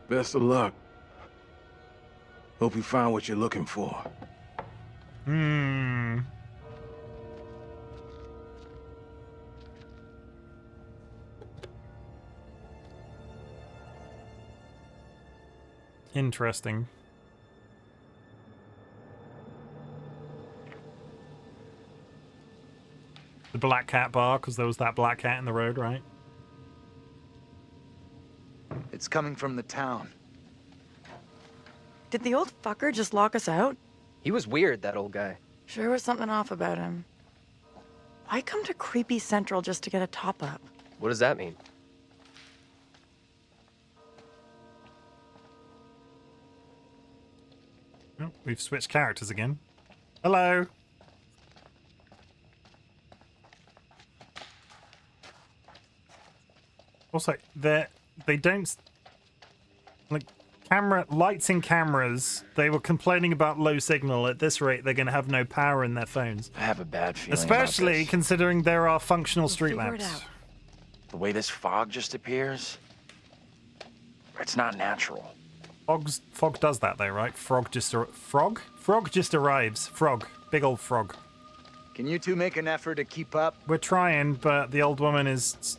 Best of luck. Hope you find what you're looking for. Interesting. The Black Cat bar, because there was that black cat in the road, right? It's coming from the town. Did the old fucker just lock us out? He was weird, that old guy. Sure was something off about him. Why come to Creepy Central just to get a top-up? What does that mean? Oh, we've switched characters again. Hello. Also, they don't like lights in cameras. They were complaining about low signal. At this rate, they're going to have no power in their phones. I have a bad feeling Especially about this. considering there are functional street lamps. The way this fog just appears, it's not natural. Fog does that though, right? Frog just arrives. Frog, big old frog. Can you two make an effort to keep up? We're trying, but the old woman is.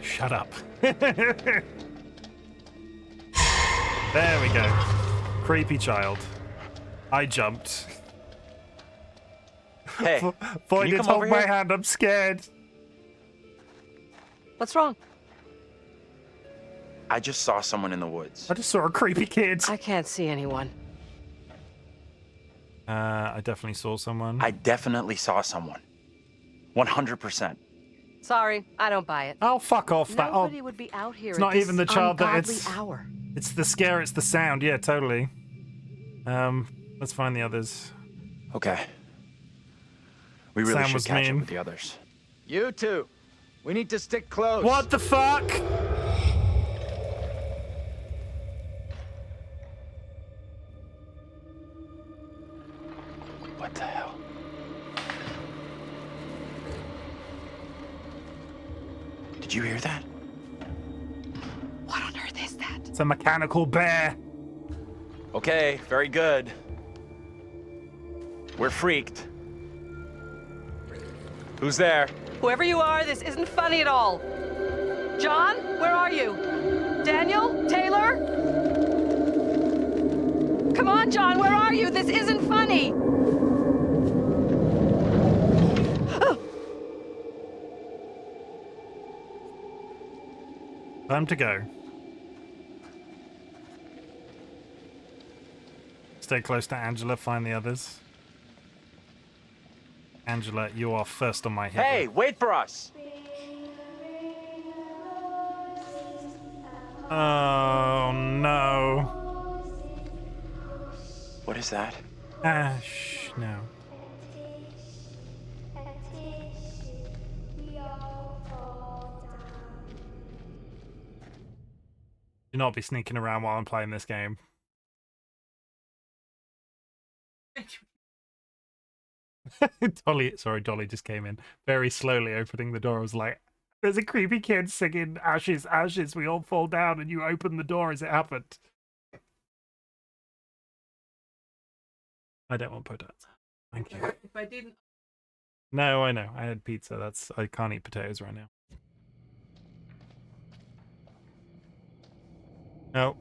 Shut up. There we go. Creepy child. I jumped. Hey, Boy, can you did come hold over my here? hand. I'm scared. What's wrong? I just saw someone in the woods. I just saw a creepy kid. I can't see anyone. I definitely saw someone. I definitely saw someone. 100%. Sorry, I don't buy it. Oh, fuck off. Nobody would be out here It's at not this even the child that ungodly it's. hour. It's the scare. It's the sound. Yeah, totally. Let's find the others. Okay. We really Sam should was catch mean. up with the others. You two. We need to stick close. What the fuck? What the hell? Did you hear that? What on earth is that? It's a mechanical bear. Okay, very good. We're freaked. Who's there? Whoever you are, this isn't funny at all. John, where are you? Daniel? Taylor? Come on, John, where are you? This isn't funny. Time to go. Stay close to Angela, find the others. Angela, you are first on my hit. Hey, wait for us! Oh no. What is that? Ash, no. Do not be sneaking around while I'm playing this game. Dolly just came in very slowly, opening the door. I was like, there's a creepy kid singing ashes, ashes, we all fall down, and you open the door as it happened. I don't want potatoes. Thank you. If I didn't. No, I know. I had pizza. I can't eat potatoes right now. No.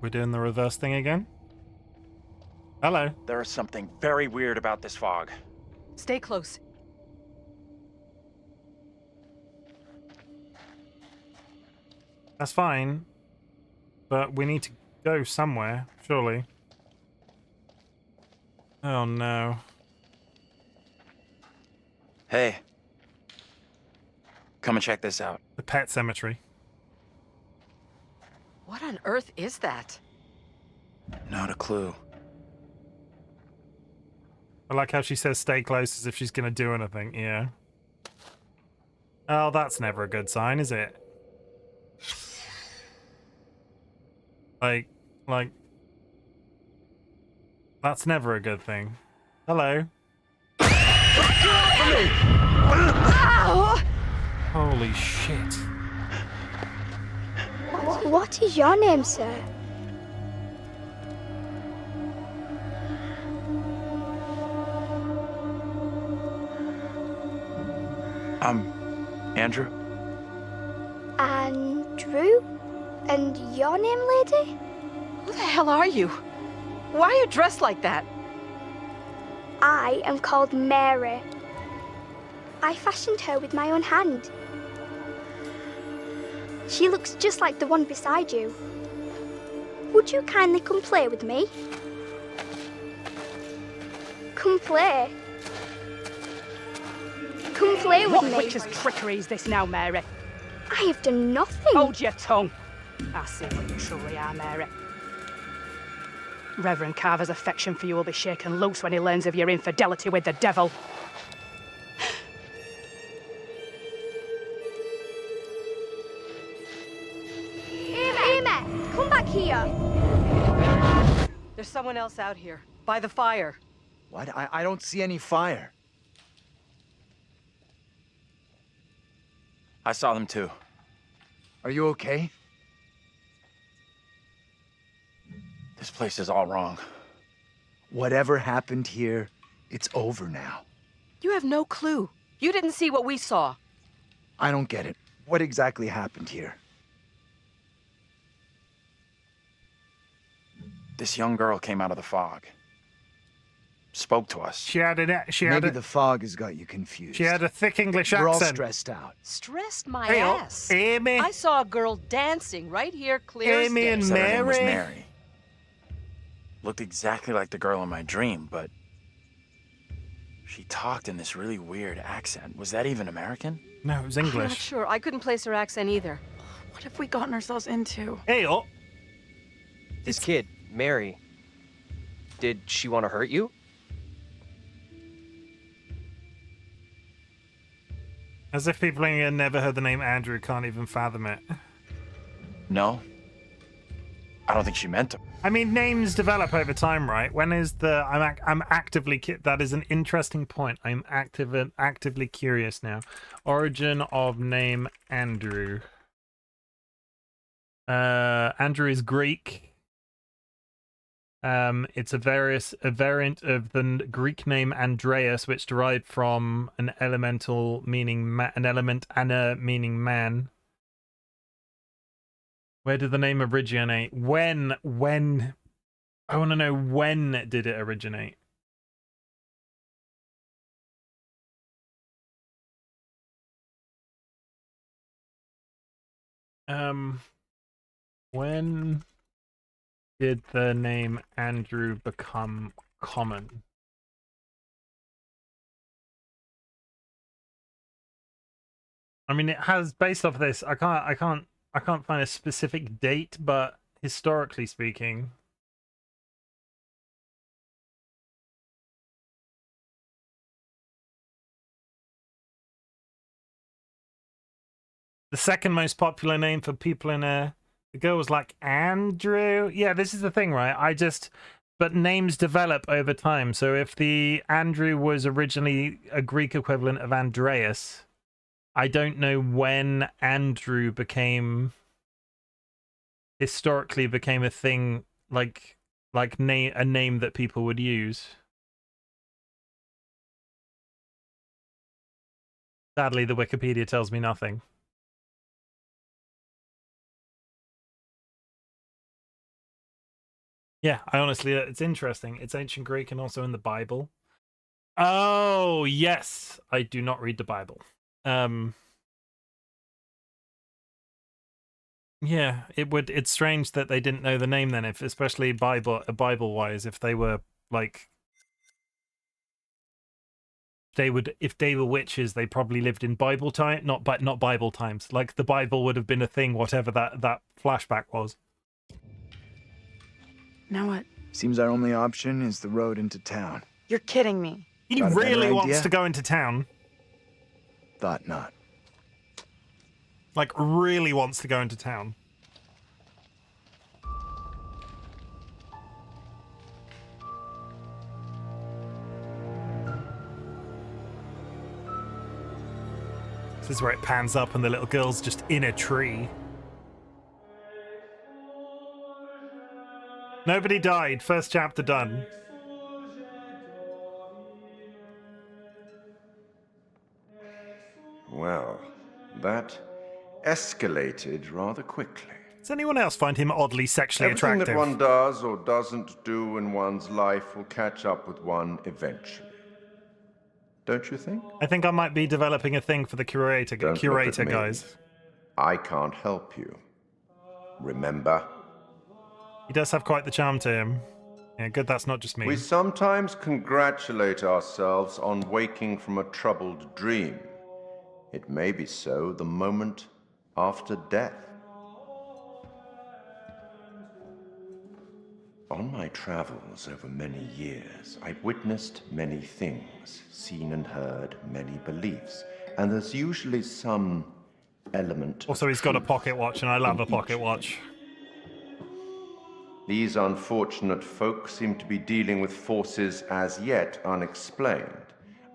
We're doing the reverse thing again? Hello. There is something very weird about this fog. Stay close. That's fine. But we need to go somewhere, surely. Oh no. Hey. Come and check this out. The pet cemetery. What on earth is that? Not a clue. I like how she says stay close as if she's gonna do anything, yeah. Oh, that's never a good sign, is it? Like, that's never a good thing. Hello. Holy shit. What is your name, sir? I'm Andrew. Andrew? And your name, lady? Who the hell are you? Why are you dressed like that? I am called Mary. I fashioned her with my own hand. She looks just like the one beside you. Would you kindly come play with me? Come play. Come play with me. What witch's trickery is this now, Mary? I have done nothing. Hold your tongue. I see what you truly are, Mary. Reverend Carver's affection for you will be shaken loose when he learns of your infidelity with the devil. Amy, come back here. There's someone else out here, by the fire. What? I don't see any fire. I saw them too. Are you okay? This place is all wrong. Whatever happened here, it's over now. You have no clue. You didn't see what we saw. I don't get it. What exactly happened here? This young girl came out of the fog. Spoke to us. Maybe the fog has got you confused. She had a thick English accent. We're all stressed out. Stressed my Hey, ass. Amy. I saw a girl dancing right here, clear as day. Said her name was Mary. Looked exactly like the girl in my dream, but she talked in this really weird accent. Was that even American? No, it was I'm not English. sure. I couldn't place her accent either. What have we gotten ourselves into? Hey, This kid, Mary, did she want to hurt you? As if people who never heard the name Andrew can't even fathom it. No. I don't think she meant to. I mean, names develop over time, right? When is the I'm actively that is an interesting point. I'm actively curious now. Origin of name Andrew. Andrew is Greek. It's a variant of the Greek name Andreas, which derived from an elemental meaning an element Anna meaning man. Where did the name originate? When? I want to know, when did it originate? When did the name Andrew become common? I mean, it has, based off this, I can't find a specific date, but historically speaking, the second most popular name for people in the girl was like Andrew. Yeah, this is the thing, right? But names develop over time. So if the Andrew was originally a Greek equivalent of Andreas, I don't know when Andrew historically became a thing, like a name that people would use. Sadly, the Wikipedia tells me nothing. Yeah, it's interesting. It's ancient Greek and also in the Bible. Oh, yes. I do not read the Bible. Yeah, it's strange that they didn't know the name then, if especially Bible-wise, if they were like if they were witches, they probably lived in Bible time, not Bible times. Like the Bible would have been a thing, whatever that flashback was. Now what? Seems our only option is the road into town. You're kidding me. He Got a better really wants idea? to go into town. Thought not. Like, really wants to go into town. This is where it pans up and the little girl's just in a tree. Nobody died. First chapter done. Well, that escalated rather quickly. Does anyone else find him oddly sexually Everything attractive? that one does or doesn't do in one's life will catch up with one eventually. Don't you think? I think I might be developing a thing for the curator Don't look at me. guys. I can't help you. Remember? He does have quite the charm to him. Yeah, good that's not just me. We sometimes congratulate ourselves on waking from a troubled dream. It may be so the moment after death. On my travels over many years, I've witnessed many things, seen and heard many beliefs, and there's usually some element Also, he's got a pocket watch, and I love a pocket watch. These unfortunate folk seem to be dealing with forces as yet unexplained.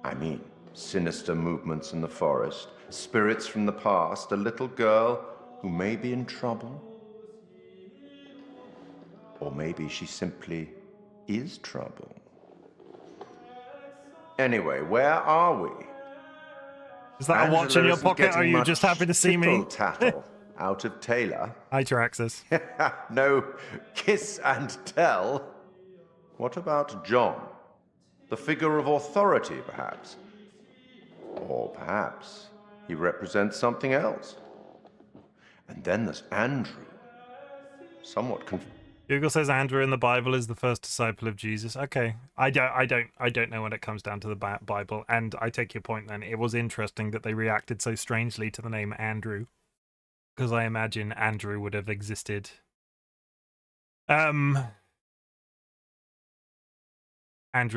I mean, sinister movements in the forest, spirits from the past, a little girl who may be in trouble. Or maybe she simply is trouble. Anyway, where are we? Is that a watch in your pocket, or are you just happy to see me? Tattle out of Taylor. Hi, Traxxas. No kiss and tell. What about John? The figure of authority, perhaps? Or perhaps he represents something else. And then there's Andrew. Somewhat Google says Andrew in the Bible is the first disciple of Jesus. Okay, I don't know when it comes down to the Bible, and I take your point. Then it was interesting that they reacted so strangely to the name Andrew, because I imagine Andrew would have existed. Andrew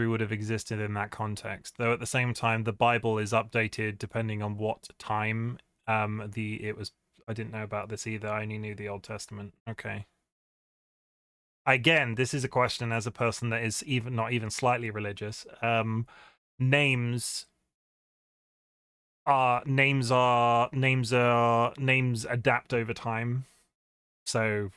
would have existed in that context, though at the same time the Bible is updated depending on what time it was. I didn't know about this either. I only knew the Old Testament. Okay. Again, this is a question as a person that is not even slightly religious. Names adapt over time. So,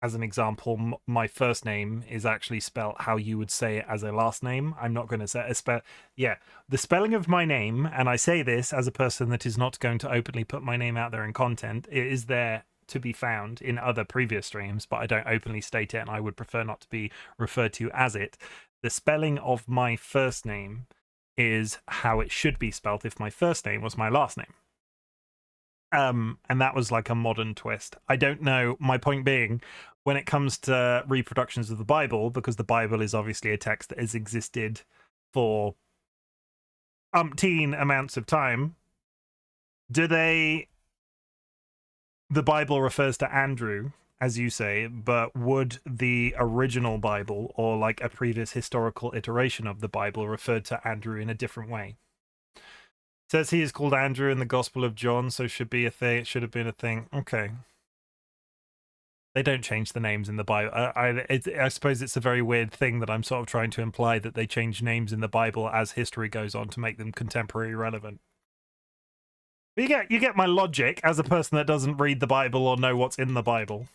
as an example, my first name is actually spelled how you would say it as a last name. I'm not going to say the spelling of my name, and I say this as a person that is not going to openly put my name out there in content. It is there to be found in other previous streams, but I don't openly state it, and I would prefer not to be referred to as it. The spelling of my first name is how it should be spelt if my first name was my last name. And that was like a modern twist. I don't know. My point being, when it comes to reproductions of the Bible, because the Bible is obviously a text that has existed for umpteen amounts of time, the Bible refers to Andrew, as you say, but would the original Bible, or like a previous historical iteration of the Bible, refer to Andrew in a different way? It says he is called Andrew in the Gospel of John, so should be a thing. It should have been a thing. Okay. They don't change the names in the Bible. I suppose it's a very weird thing that I'm sort of trying to imply, that they change names in the Bible as history goes on to make them contemporary relevant. But you get my logic as a person that doesn't read the Bible or know what's in the Bible.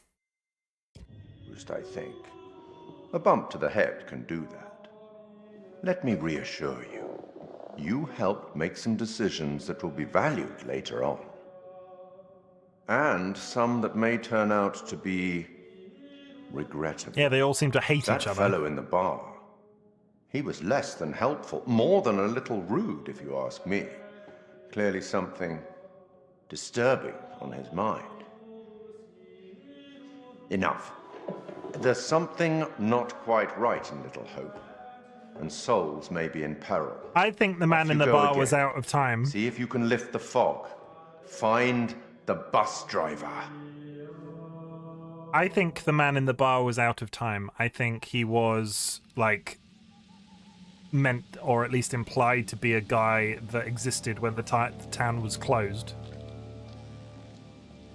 Just, I think. A bump to the head can do that. Let me reassure you. You helped make some decisions that will be valued later on. And some that may turn out to be regrettable. Yeah, they all seem to hate each other. That fellow in the bar. He was less than helpful, more than a little rude, if you ask me. Clearly something disturbing on his mind. Enough. There's something not quite right in Little Hope, and souls may be in peril. I think the man in the bar was out of time. See if you can lift the fog. Find the bus driver. I think the man in the bar was out of time. I think he was, like, meant, or at least implied to be a guy that existed when the town was closed.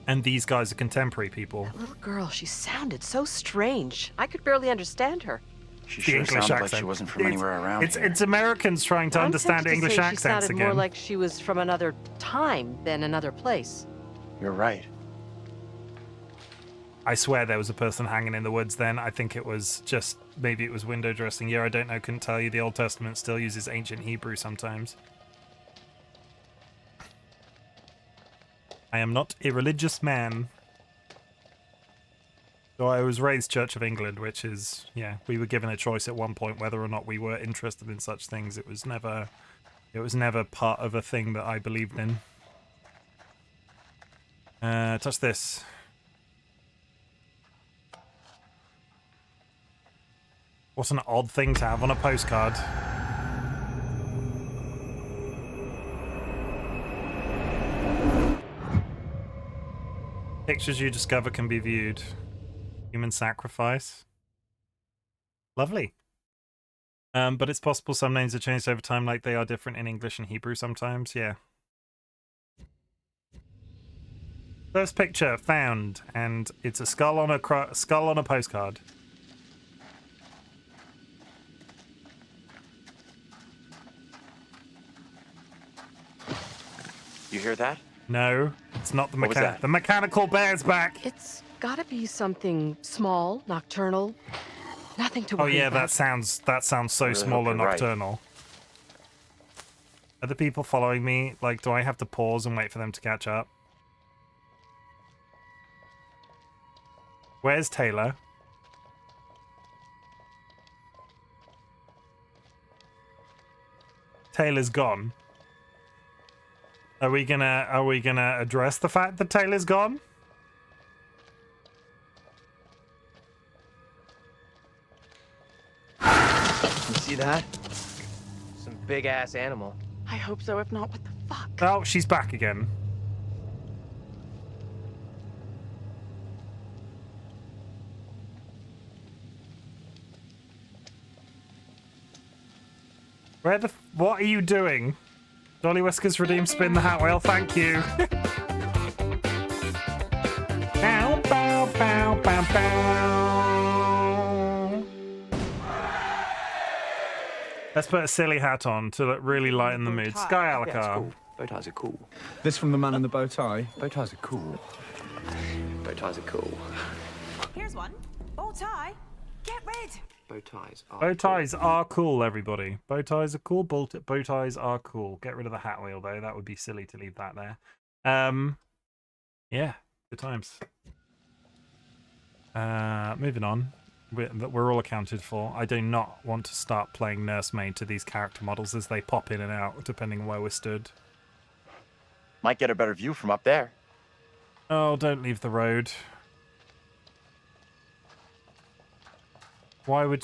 And these guys are contemporary people. That little girl, she sounded so strange. I could barely understand her. She sure sounded like she wasn't from anywhere around here. It's Americans trying to understand English accents again. She sounded more like she was from another time than another place. You're right. I swear there was a person hanging in the woods then. I think it was just, maybe it was window dressing. Yeah, I don't know, couldn't tell you. The Old Testament still uses ancient Hebrew sometimes. I am not a religious man. So I was raised Church of England, which is, yeah, we were given a choice at one point whether or not we were interested in such things. It was never part of a thing that I believed in. Touch this. What an odd thing to have on a postcard. Pictures you discover can be viewed. Human sacrifice. Lovely. But it's possible some names are changed over time, like they are different in English and Hebrew sometimes, yeah. First picture found, and it's a skull on a postcard. You hear that? No, it's not the What was mechanic. that? The mechanical bear's back. It's gotta be something small, nocturnal. Nothing to Oh worry yeah, about. that sounds so Really small hope and you're right. nocturnal. Are the people following me? Like, do I have to pause and wait for them to catch up? Where's Taylor? Taylor's gone. Are we gonna address the fact that Taylor's gone? You see that? Some big ass animal. I hope so. If not, what the fuck? Oh, she's back again. What are you doing? DollyWhiskers redeem spin the hat wheel, thank you. Bow, bow, bow, bow, bow. Let's put a silly hat on to really lighten the mood. Sky Alacar. Bow ties are cool. This from the man in the bow tie. Bow ties are cool. Bow ties are cool. Here's one. Bow tie. Get rid. Bow ties are Bow ties are cool, everybody. Bow ties are cool. Bow ties are cool. Get rid of the hat wheel, though. That would be silly to leave that there. Yeah, good times. Moving on. We're all accounted for. I do not want to start playing nursemaid to these character models as they pop in and out, depending on where we're stood. Might get a better view from up there. Oh, don't leave the road. Why?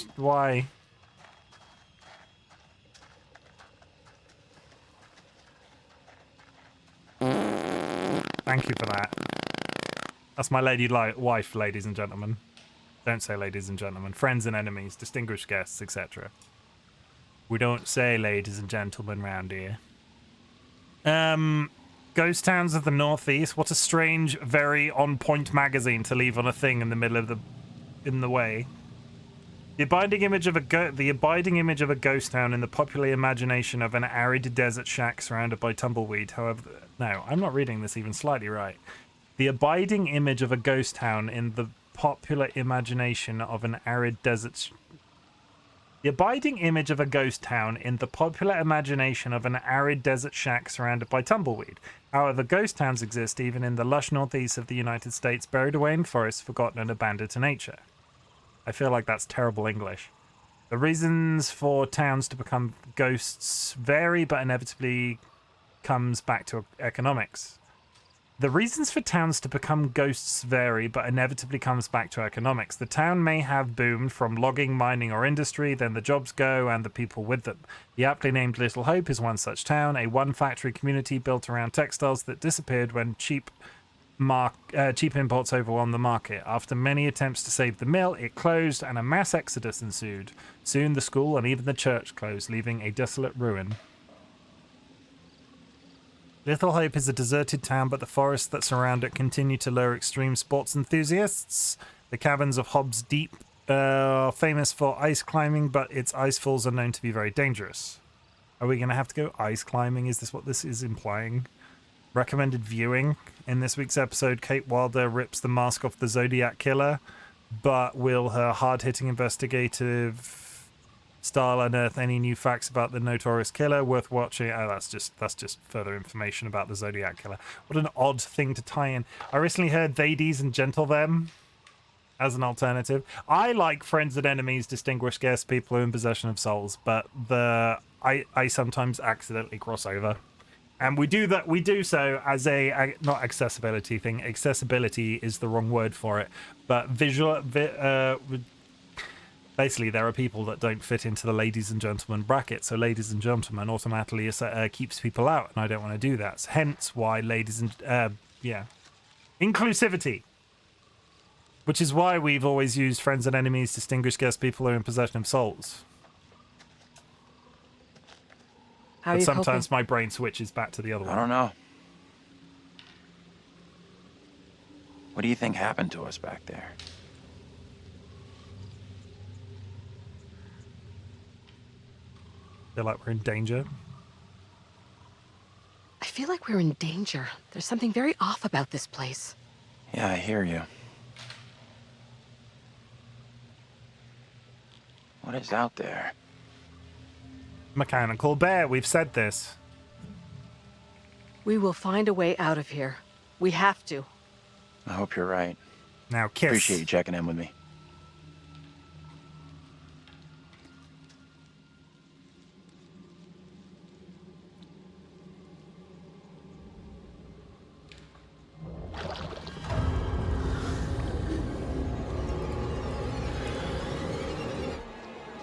Thank you for that. That's my wife, ladies and gentlemen. Don't say ladies and gentlemen. Friends and enemies, distinguished guests, etc. We don't say ladies and gentlemen round here. Ghost Towns of the Northeast. What a strange, very on-point magazine to leave on a thing in the middle of in the way. The abiding image of a ghost town in the popular imagination of an arid desert shack surrounded by tumbleweed. However, no, I'm not reading this even slightly right. The abiding image of a ghost town in the popular imagination of an arid desert. The abiding image of a ghost town in the popular imagination of an arid desert shack surrounded by tumbleweed. However, ghost towns exist even in the lush northeast of the United States, buried away in forests, forgotten and abandoned to nature. I feel like that's terrible English. The reasons for towns to become ghosts vary, but inevitably comes back to economics. The reasons for towns to become ghosts vary, but inevitably comes back to economics. The town may have boomed from logging, mining, or industry, then the jobs go and the people with them. The aptly named Little Hope is one such town, a one-factory community built around textiles that disappeared when cheap imports overwhelmed the market. After many attempts to save the mill, it closed and a mass exodus ensued. Soon the school and even the church closed, leaving a desolate ruin. Little Hope is a deserted town, but the forests that surround it continue to lure extreme sports enthusiasts. The caverns of Hobbs Deep are famous for ice climbing, but its ice falls are known to be very dangerous. Are we going to have to go ice climbing? Is this what this is implying? Recommended viewing. In this week's episode, Kate Wilder rips the mask off the Zodiac Killer, but will her hard-hitting investigative style unearth any new facts about the notorious killer worth watching? Oh, that's just further information about the Zodiac Killer. What an odd thing to tie in. I recently heard they, these, and gentle them as an alternative. I like friends and enemies, distinguished guests, people who are in possession of souls, but I sometimes accidentally cross over. And we do so as a not accessibility thing. Accessibility is the wrong word for it, but basically, there are people that don't fit into the ladies and gentlemen bracket, so ladies and gentlemen automatically keeps people out, and I don't want to do that. Hence why ladies and inclusivity, which is why we've always used friends and enemies, distinguished guests, people who are in possession of souls. But sometimes my brain switches back to the other one. I don't know. What do you think happened to us back there? Feel like we're in danger. I feel like we're in danger. There's something very off about this place. Yeah, I hear you. What is out there? Mechanical bear, we've said this. We will find a way out of here. We have to. I hope you're right. Now kiss. Appreciate you checking in with me.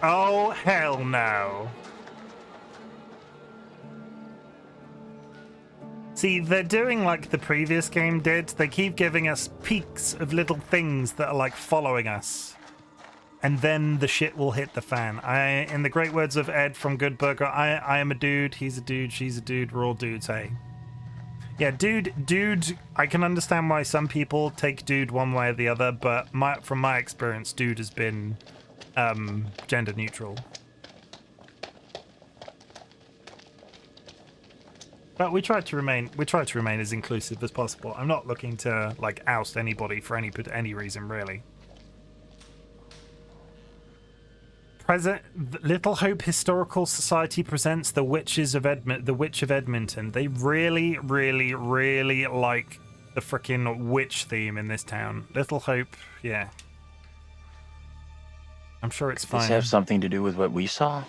Oh, hell no. See, they're doing like the previous game did. They keep giving us peaks of little things that are like following us. And then the shit will hit the fan. In the great words of Ed from Good Burger, I am a dude, he's a dude, she's a dude, we're all dudes, hey. Yeah, dude, I can understand why some people take dude one way or the other, but from my experience, dude has been gender neutral. But we try to remain as inclusive as possible. I'm not looking to like oust anybody for any reason, really. Little Hope Historical Society presents The Witch of Edmonton. They really, really, really like the frickin' witch theme in this town. Little Hope, yeah. I'm sure it's fine. Does this have something to do with what we saw?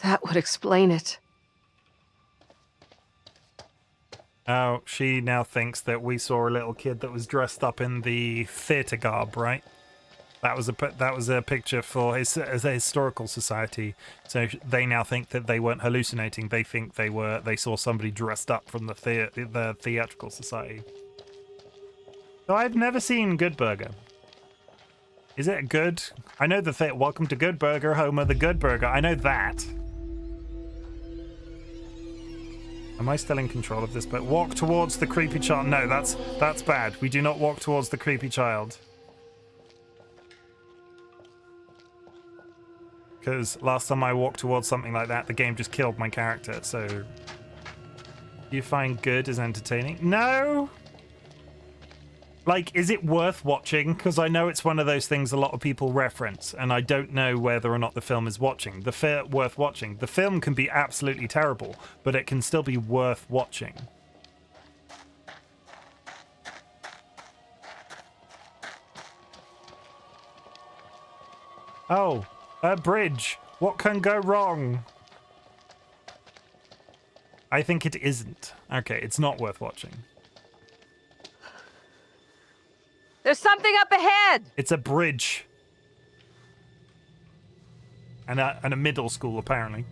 That would explain it. Oh, she now thinks that we saw a little kid that was dressed up in the theatre garb, right? That was a picture for as a historical society. So they now think that they weren't hallucinating. They think they saw somebody dressed up from the theatrical society. So I've never seen Good Burger. Is it good? I know welcome to Good Burger, home of the Good Burger. I know that. Am I still in control of this? But walk towards the creepy child. No, that's bad. We do not walk towards the creepy child. Because last time I walked towards something like that, the game just killed my character. So, you find good as entertaining? No. Like, is it worth watching? Because I know it's one of those things a lot of people reference, and I don't know whether or not the film is worth watching. The film can be absolutely terrible, but it can still be worth watching. Oh, a bridge. What can go wrong? I think it isn't. Okay, it's not worth watching. There's something up ahead! It's a bridge. And a middle school, apparently.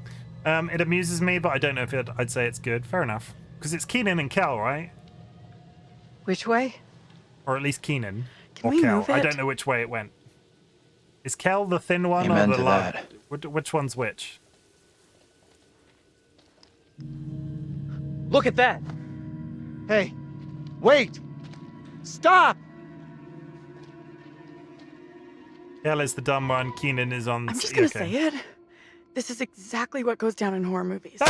It amuses me, but I don't know if I'd say it's good. Fair enough. Because it's Keenan and Kel, right? Which way? Or at least Keenan. Can or we Kel. move I it? don't know which way it went. Is Kel the thin one Amen or the to large? that. Which one's which? Look at that! Hey, wait! Stop! Kel is the dumb one. Keenan is on... I'm just gonna say it. This is exactly what goes down in horror movies.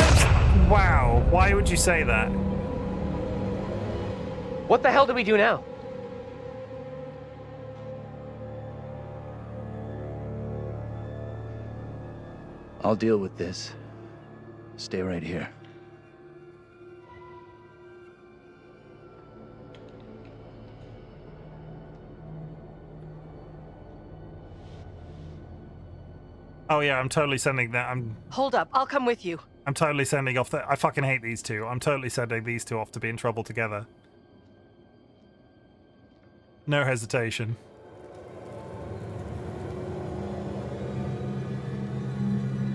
Wow. Why would you say that? What the hell do we do now? I'll deal with this. Stay right here. Oh yeah, I'm totally sending that. Hold up, I'll come with you. I'm totally sending off I fucking hate these two. I'm totally sending these two off to be in trouble together. No hesitation.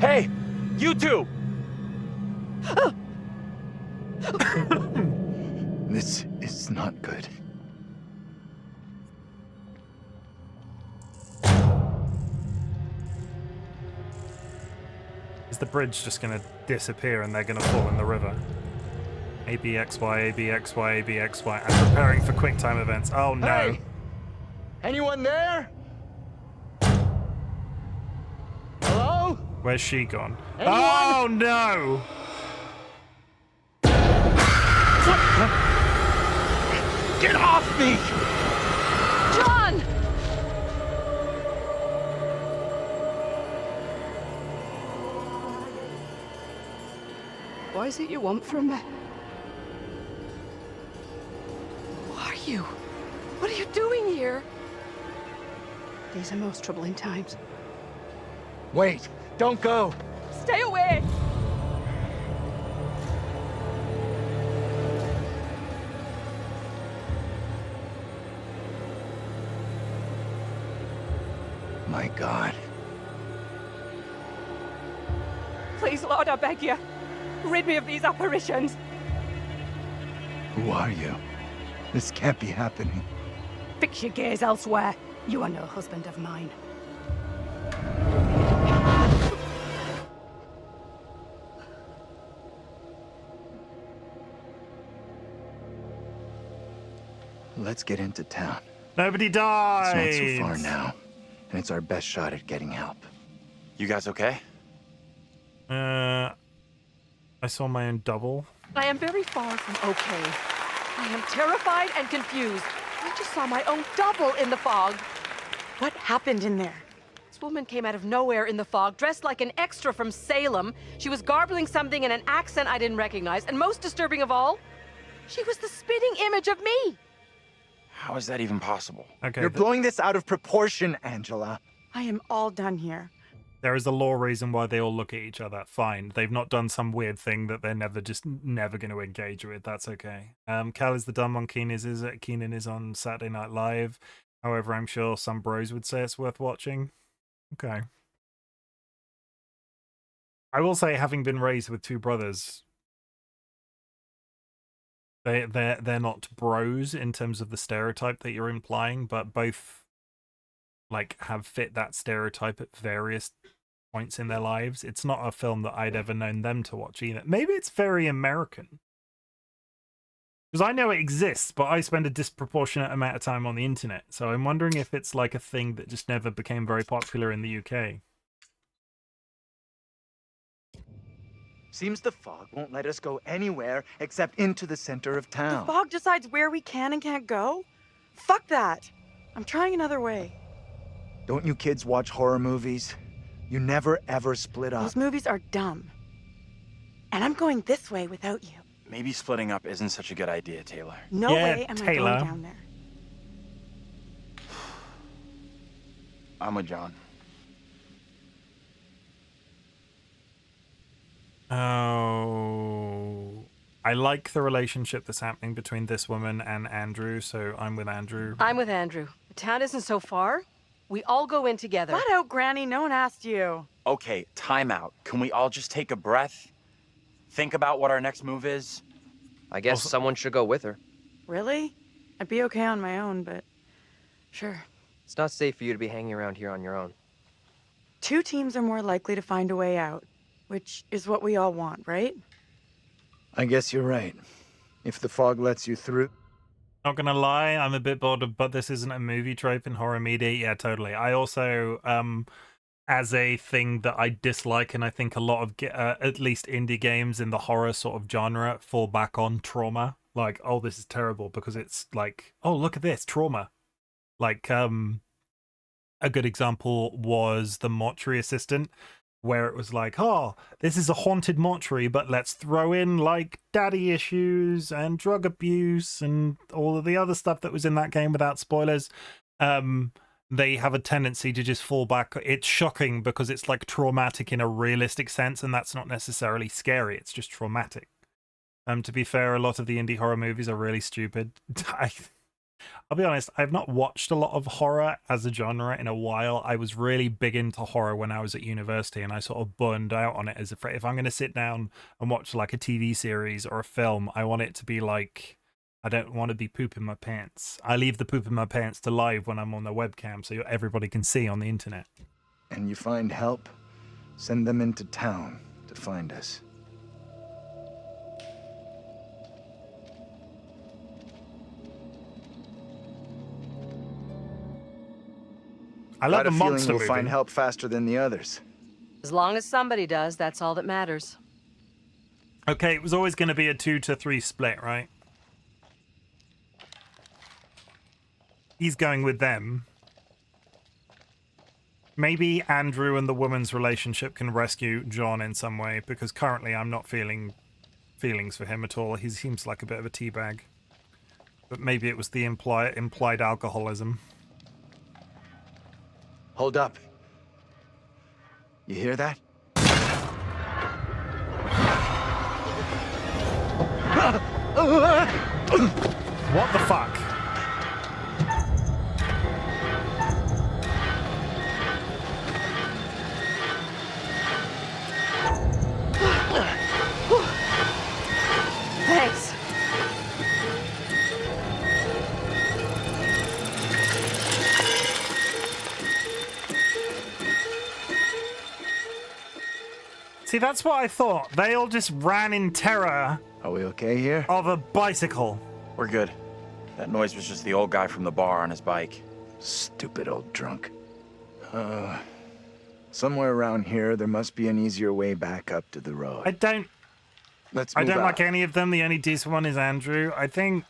Hey, you two! This is not good. Is the bridge just gonna disappear and they're gonna fall in the river? ABXY, ABXY, ABXY. I'm preparing for quick time events. Oh no. Hey! Anyone there? Hello? Where's she gone? Anyone? Oh no! Get off me! John! What is it you want from me? Who are you? What are you doing here? These are most troubling times. Wait, don't go! Stay away! My God. Please, Lord, I beg you. Rid me of these apparitions. Who are you? This can't be happening. Fix your gaze elsewhere. You are no husband of mine. Let's get into town. Nobody dies! It's not so far now, and it's our best shot at getting help. You guys okay? I saw my own double. I am very far from okay. I am terrified and confused. I just saw my own double in the fog. What happened in there? This woman came out of nowhere in the fog, dressed like an extra from Salem. She was garbling something in an accent I didn't recognize, and most disturbing of all, she was the spitting image of me. How is that even possible? Okay. You're blowing this out of proportion, Angela. I am all done here. There is a law reason why they all look at each other. Fine. They've not done some weird thing that they're never going to engage with. That's okay. Cal is the dumb one. Keenan is on Saturday Night Live. However, I'm sure some bros would say it's worth watching. Okay. I will say, having been raised with two brothers, they're not bros in terms of the stereotype that you're implying, but both like have fit that stereotype at various points in their lives. It's not a film that I'd ever known them to watch either. Maybe it's very American. Because I know it exists, but I spend a disproportionate amount of time on the internet. So I'm wondering if it's like a thing that just never became very popular in the UK. Seems the fog won't let us go anywhere except into the center of town. The fog decides where we can and can't go? Fuck that. I'm trying another way. Don't you kids watch horror movies? You never ever split up. Those movies are dumb. And I'm going this way without you. Maybe splitting up isn't such a good idea, Taylor. No way am I going down there. I'm with John. Oh. I like the relationship that's happening between this woman and Andrew, so I'm with Andrew. I'm with Andrew. The town isn't so far. We all go in together. Flat out, Granny. No one asked you. Okay, time out. Can we all just take a breath? Think about what our next move is? I guess someone should go with her. Really? I'd be okay on my own, but sure. It's not safe for you to be hanging around here on your own. 2 teams are more likely to find a way out, which is what we all want, right? I guess you're right. If the fog lets you through... Not gonna lie, I'm a bit bored of, but this isn't a movie trope in horror media. Yeah, totally. I also, as a thing that I dislike, and I think a lot of, at least indie games in the horror sort of genre fall back on trauma. Like, oh, this is terrible, because it's like, oh, look at this, trauma. Like, a good example was The Mortuary Assistant, where it was like, oh, this is a haunted mortuary, but let's throw in like daddy issues and drug abuse and all of the other stuff that was in that game without spoilers. They have a tendency to just fall back. It's shocking because it's like traumatic in a realistic sense, and that's not necessarily scary. It's just traumatic. To be fair, a lot of the indie horror movies are really stupid. I'll be honest, I've not watched a lot of horror as a genre in a while. I was really big into horror when I was at university, and I sort of burned out on it as if I'm going to sit down and watch like a TV series or a film, I want it to be like, I don't want to be pooping my pants. I leave the poop in my pants to live when I'm on the webcam so everybody can see on the internet. And you find help, send them into town to find us. I love Got a the feeling monster we'll movie. find help faster than the others. As long as somebody does, that's all that matters. Okay, it was always going to be a 2 to 3 split, right? He's going with them. Maybe Andrew and the woman's relationship can rescue John in some way, because currently I'm not feeling feelings for him at all. He seems like a bit of a teabag. But maybe it was the implied alcoholism. Hold up. You hear that? What the fuck? Thanks. See, that's what I thought. They all just ran in terror. Are we okay here? Of a bicycle. We're good. That noise was just the old guy from the bar on his bike. Stupid old drunk. Somewhere around here, there must be an easier way back up to the road. I don't move like out. any of them. The only decent one is Andrew. I think...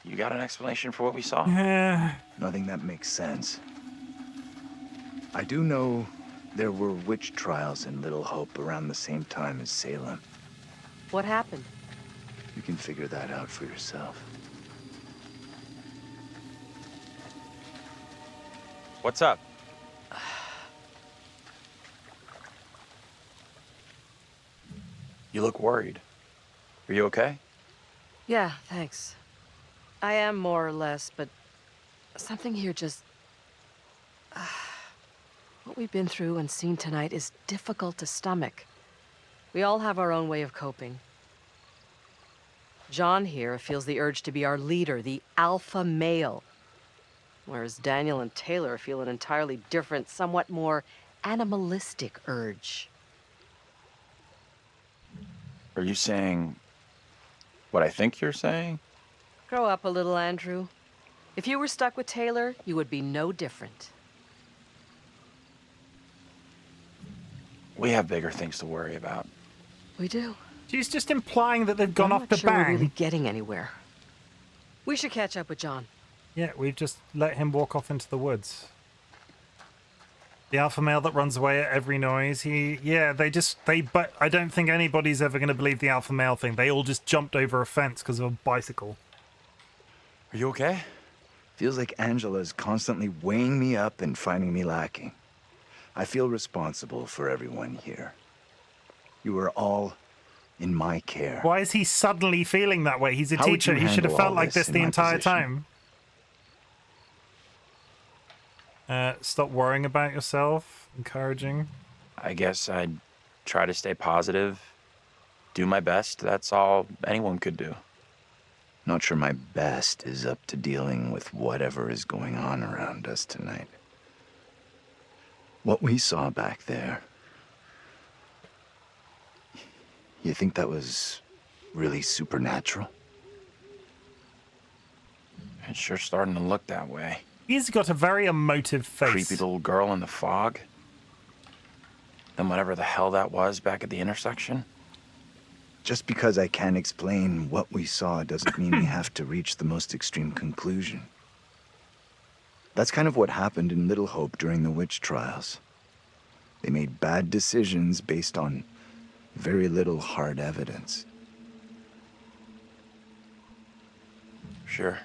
You got an explanation for what we saw? Yeah. Nothing that makes sense. I do know there were witch trials in Little Hope around the same time as Salem. What happened? You can figure that out for yourself. What's up? You look worried. Are you okay? Yeah, thanks. I am more or less, but something here just... What we've been through and seen tonight is difficult to stomach. We all have our own way of coping. John here feels the urge to be our leader, the alpha male. Whereas Daniel and Taylor feel an entirely different, somewhat more animalistic urge. Are you saying what I think you're saying? Grow up a little, Andrew. If you were stuck with Taylor, you would be no different. We have bigger things to worry about. We do. She's just implying that they've gone I'm off the not sure we're bang. really getting anywhere. We should catch up with John. Yeah, we've just let him walk off into the woods. The alpha male that runs away at every noise. But I don't think anybody's ever going to believe the alpha male thing. They all just jumped over a fence because of a bicycle. Are you okay? Feels like Angela's constantly weighing me up and finding me lacking. I feel responsible for everyone here. You are all in my care. Why is he suddenly feeling that way? He's a How would teacher. you He should have handle felt all like this this in the my entire position? time. Stop worrying about yourself. Encouraging. I guess I'd try to stay positive, do my best. That's all anyone could do. Not sure my best is up to dealing with whatever is going on around us tonight. What we saw back there, you think that was really supernatural? It's sure starting to look that way. He's got a very emotive face. Creepy little girl in the fog. Then whatever the hell that was back at the intersection. Just because I can't explain what we saw doesn't mean we have to reach the most extreme conclusion. That's kind of what happened in Little Hope during the witch trials. They made bad decisions based on very little hard evidence. Sure.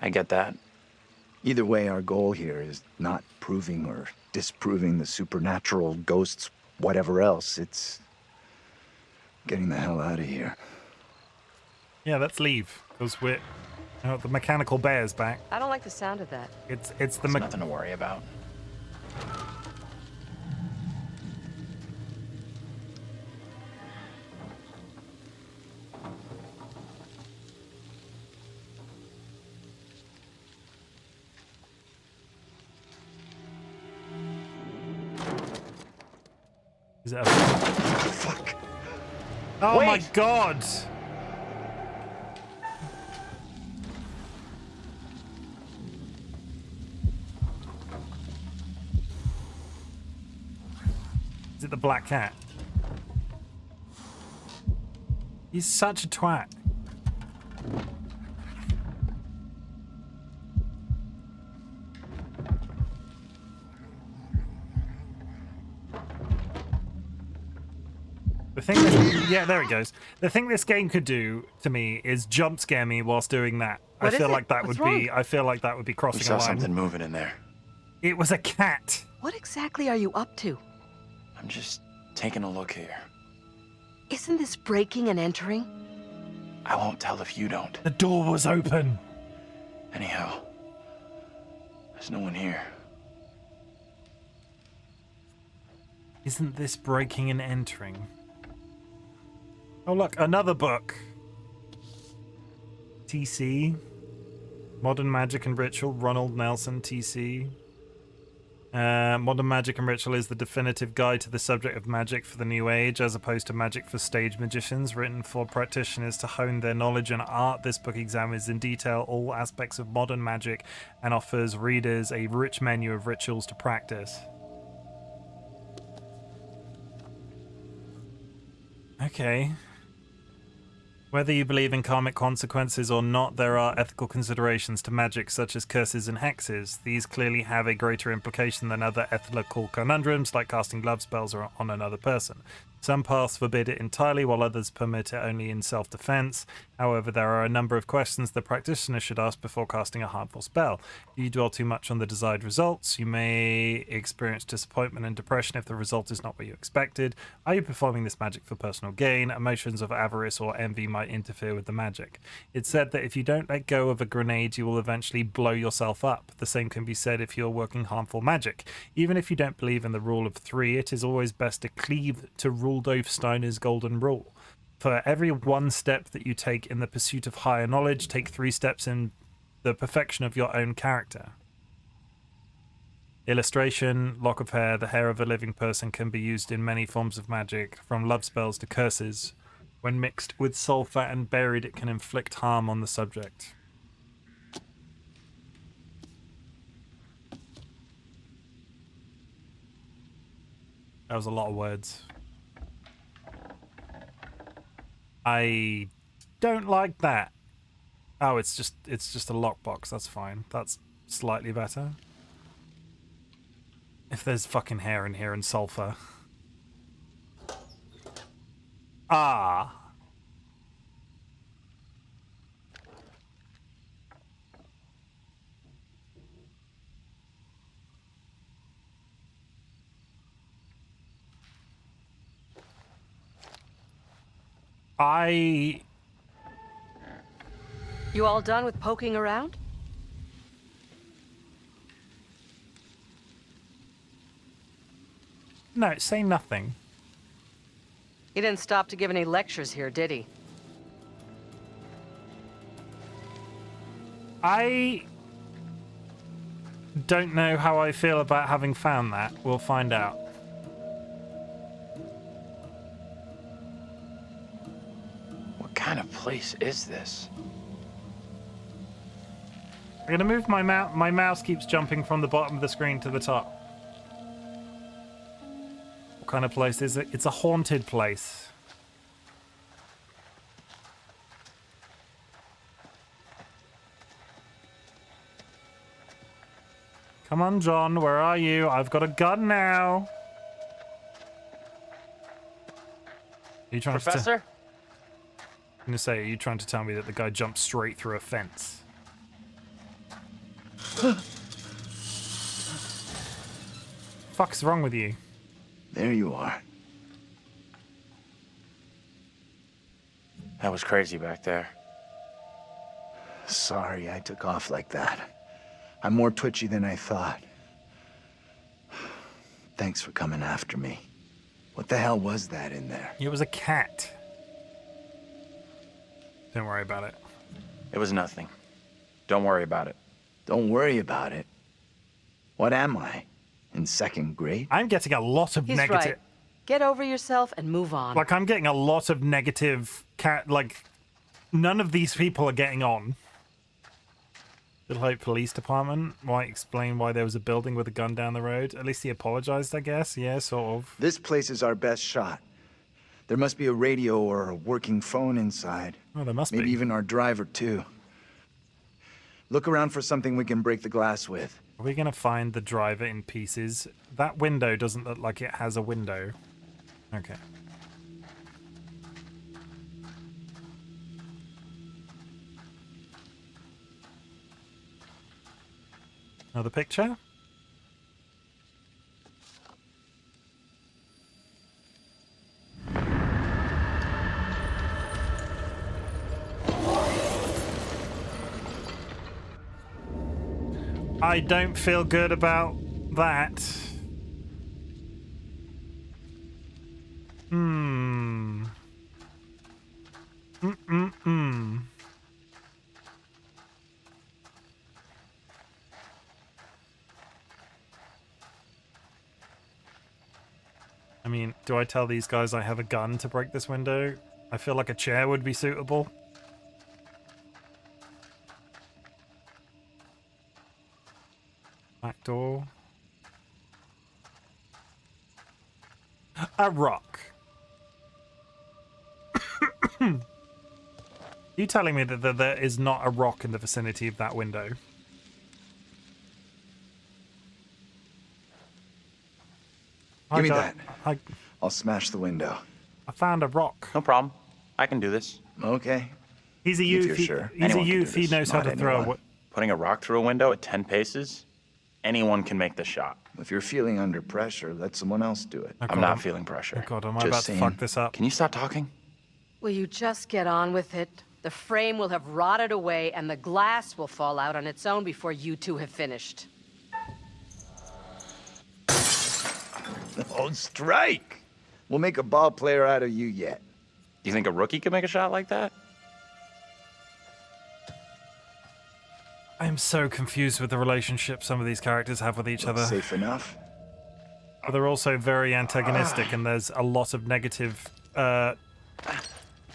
I get that. Either way, our goal here is not proving or disproving the supernatural, ghosts, whatever else. It's getting the hell out of here. Yeah, let's leave because we're the mechanical bear's back. I don't like the sound of that. It's the nothing to worry about. Is it a... Fuck. Oh my god! Is it the black cat? He's such a twat. The thing that, yeah, there it goes. The thing this game could do to me is jump scare me whilst doing that. What I feel is it? like that What's would be. I feel like that would be We crossing saw a line. something moving in there. It was a cat. What exactly are you up to? I'm just taking a look here. Isn't this breaking and entering? I won't tell if you don't. The door was open. Anyhow, there's no one here. Isn't this breaking and entering? Oh look, another book. TC. Modern Magic and Ritual, Ronald Nelson, TC. Modern Magic and Ritual is the definitive guide to the subject of magic for the new age, as opposed to magic for stage magicians, written for practitioners to hone their knowledge and art. This book examines in detail all aspects of modern magic and offers readers a rich menu of rituals to practice. Okay. Whether you believe in karmic consequences or not, there are ethical considerations to magic, such as curses and hexes. These clearly have a greater implication than other ethical conundrums, like casting love spells on another person. Some paths forbid it entirely, while others permit it only in self-defense. However, there are a number of questions the practitioner should ask before casting a harmful spell. If you dwell too much on the desired results, you may experience disappointment and depression if the result is not what you expected. Are you performing this magic for personal gain? Emotions of avarice or envy might interfere with the magic. It's said that if you don't let go of a grenade, you will eventually blow yourself up. The same can be said if you're working harmful magic. Even if you don't believe in the rule of three, it is always best to cleave to Rudolf Steiner's golden rule. For every one step that you take in the pursuit of higher knowledge, take 3 steps in the perfection of your own character. Illustration, lock of hair. The hair of a living person can be used in many forms of magic, from love spells to curses. When mixed with sulfur and buried, it can inflict harm on the subject. That was a lot of words. I don't like that. Oh, it's just a lockbox. That's fine. That's slightly better. If there's fucking hair in here and sulfur. Ah. I... You all done with poking around? No, say nothing. He didn't stop to give any lectures here, did he? I don't know how I feel about having found that. We'll find out. What kind of place is this? I'm gonna move my mouse. My mouse keeps jumping from the bottom of the screen to the top. What kind of place is it? It's a haunted place. Come on, John, where are you? I've got a gun now. Are you trying Professor? I'm gonna say, are you trying to tell me that the guy jumped straight through a fence? Fuck's wrong with you? There you are. That was crazy back there. Sorry I took off like that. I'm more twitchy than I thought. Thanks for coming after me. What the hell was that in there? It was a cat. Don't worry about it. It was nothing. Don't worry about it. Don't worry about it. What am I? In second grade? I'm getting a lot of He's negative. right. Get over yourself and move on. Like, I'm getting a lot of negative like, none of these people are getting on. Little Hope Police Department might explain why there was a building with a gun down the road. At least he apologized, I guess. Yeah, sort of. This place is our best shot. There must be a radio or a working phone inside. Oh, there must be. Maybe even our driver, too. Look around for something we can break the glass with. Are we gonna find the driver in pieces? That window doesn't look like it has a window. Okay. Another picture? I don't feel good about that. I mean, do I tell these guys I have a gun to break this window? I feel like a chair would be suitable. Back door. A rock. You telling me that there is not a rock in the vicinity of that window? Give me that. I'll smash the window. I found a rock. No problem. I can do this. Okay. He's a If youth. you're sure. He's a youth. He knows how to throw. Putting a rock through a window at 10 paces? Anyone can make the shot. If you're feeling under pressure, let someone else do it. I'm not feeling pressure. Oh God, am I Just about saying. to fuck this up? Can you stop talking? Will you just get on with it? The frame will have rotted away and the glass will fall out on its own before you two have finished. Oh, strike! We'll make a ball player out of you yet. Do you think a rookie could make a shot like that? I'm so confused with the relationship some of these characters have with each other. Safe enough. But they're also very antagonistic, and there's a lot of negative, lot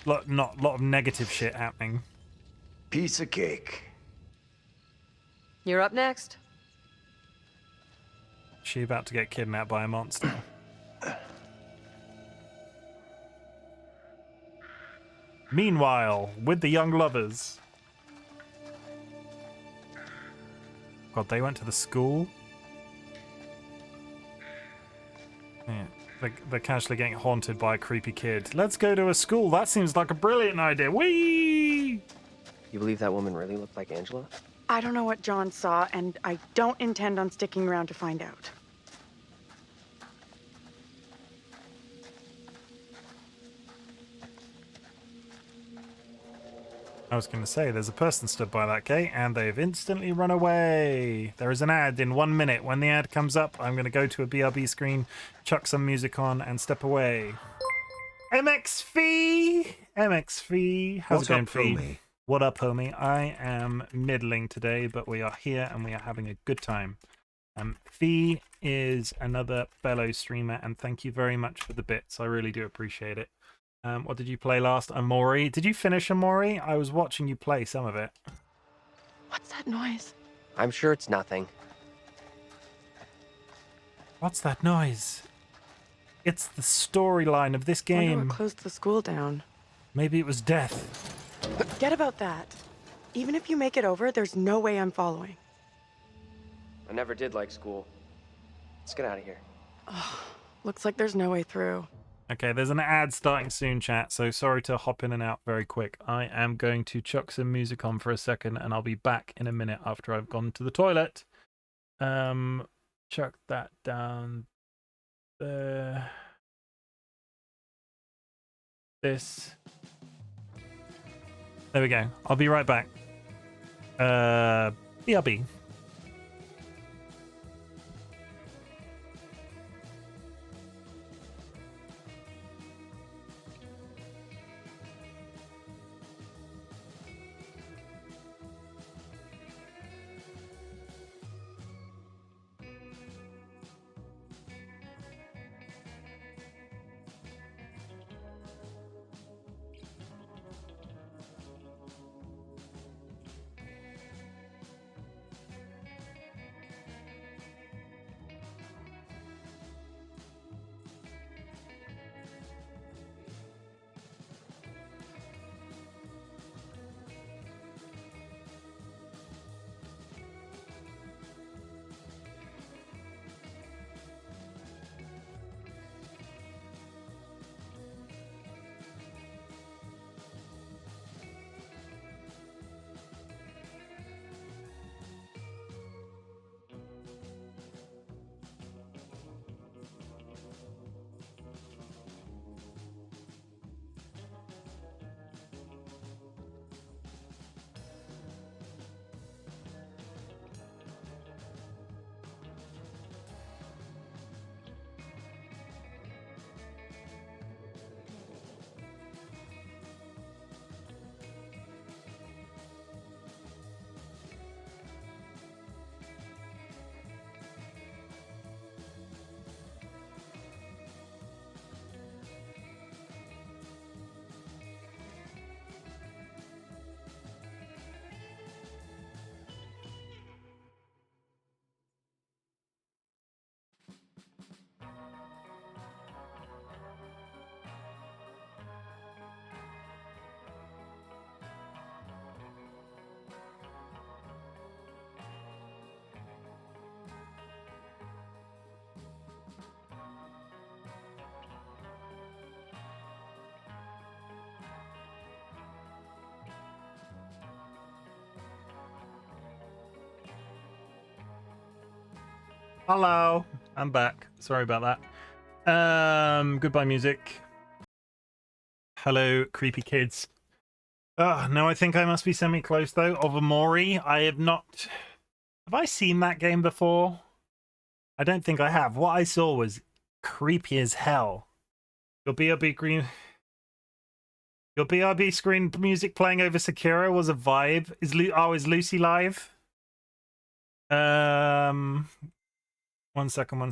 of negative shit happening. Piece of cake. You're up next. Is she about to get kidnapped by a monster? Meanwhile, with the young lovers. God, they went to the school? Yeah, they're casually getting haunted by a creepy kid. Let's go to a school. That seems like a brilliant idea. Whee! You believe that woman really looked like Angela? I don't know what John saw, and I don't intend on sticking around to find out. I was going to say, there's a person stood by that gate, and they've instantly run away. There is an ad in 1 minute. When the ad comes up, I'm going to go to a BRB screen, chuck some music on, and step away. MXV! MXV! How's it going, Fee? What up, homie? I am middling today, but we are here, and we are having a good time. Fee is another fellow streamer, and thank you very much for the bits. I really do appreciate it. What did you play last? Amori. Did you finish Amori? I was watching you play some of it. What's that noise? I'm sure it's nothing. What's that noise? It's the storyline of this I wonder game. what closed the school down. Maybe it was death. Forget about that. Even if you make it over, there's no way I'm following. I never did like school. Let's get out of here. Looks like there's no way through. Okay, there's an ad starting soon, chat, so sorry to hop in and out very quick. I am going to chuck some music on for a second, and I'll be back in a minute after I've gone to the toilet. Chuck that down there. This. There we go. I'll be right back. BRB. Hello, I'm back. Sorry about that. Goodbye, music. Hello, creepy kids. No, I think I must be semi-close though. Of Amori, I have not. Have I seen that game before? I don't think I have. What I saw was creepy as hell. Your BRB screen music playing over Sekiro was a vibe. Is Lucy live? One second.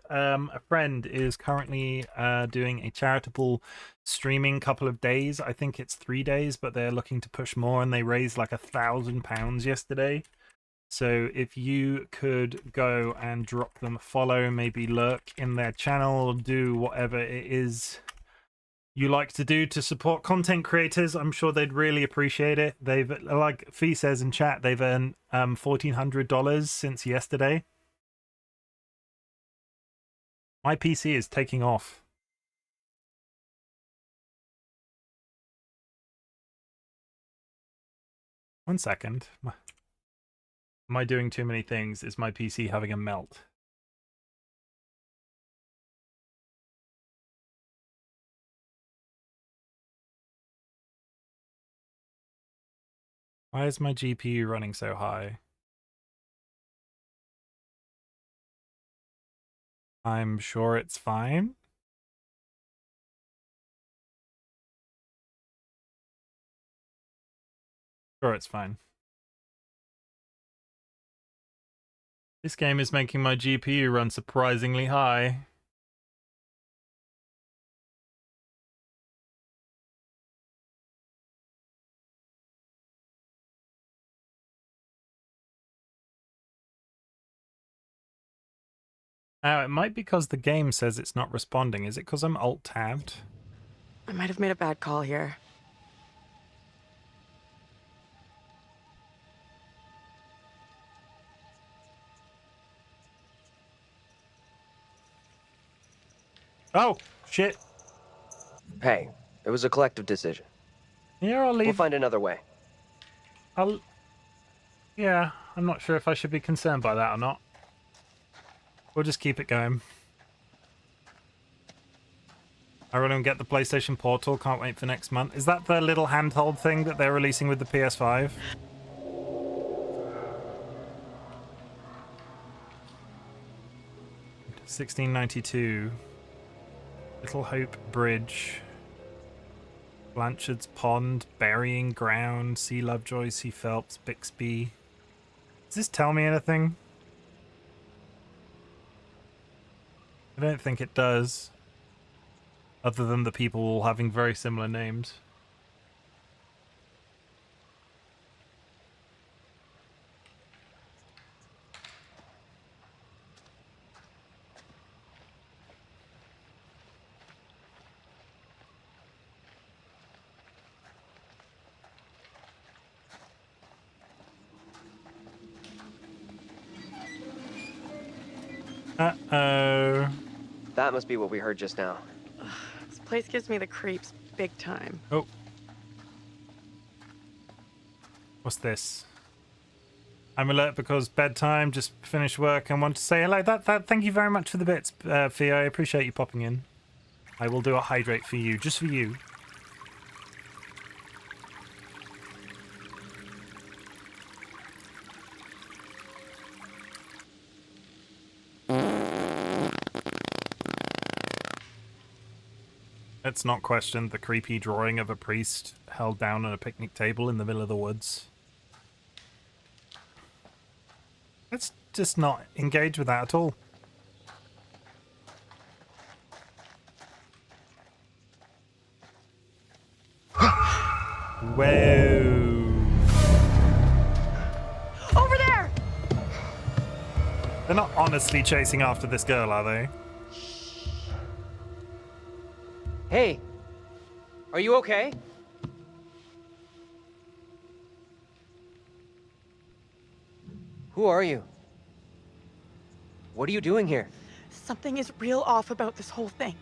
A friend is currently doing a charitable streaming couple of days. I think it's 3 days, but they're looking to push more, and they raised like £1,000 yesterday. So if you could go and drop them a follow, maybe lurk in their channel, do whatever it is you like to do to support content creators, I'm sure they'd really appreciate it. They've, like Fee says in chat, they've earned $1,400 since yesterday. My PC is taking off. One second. Am I doing too many things? Is my PC having a melt? Why is my GPU running so high? I'm sure it's fine. Sure, it's fine. This game is making my GPU run surprisingly high. Now, it might be because the game says it's not responding. Is it because I'm alt-tabbed? I might have made a bad call here. Oh, shit. Hey, it was a collective decision. Yeah, I'll leave. We'll find another way. Yeah, I'm not sure if I should be concerned by that or not. We'll just keep it going. I really want to get the PlayStation Portal. Can't wait for next month. Is that the little handheld thing that they're releasing with the PS5? $16.92. Little Hope Bridge. Blanchard's Pond. Burying Ground. C. Lovejoy. C. Phelps. Bixby. Does this tell me anything? I don't think it does. Other than the people all having very similar names. Uh-oh. That must be what we heard just now. This place gives me the creeps big time. Oh. What's this? I'm alert because bedtime, just finished work and want to say hello. Thank you very much for the bits, Fee. I appreciate you popping in. I will do a hydrate for you, just for you. Let's not question the creepy drawing of a priest held down on a picnic table in the middle of the woods. Let's just not engage with that at all. Whoa. Over there! They're not honestly chasing after this girl, are they? Hey, are you okay? Who are you? What are you doing here? Something is real off about this whole thing.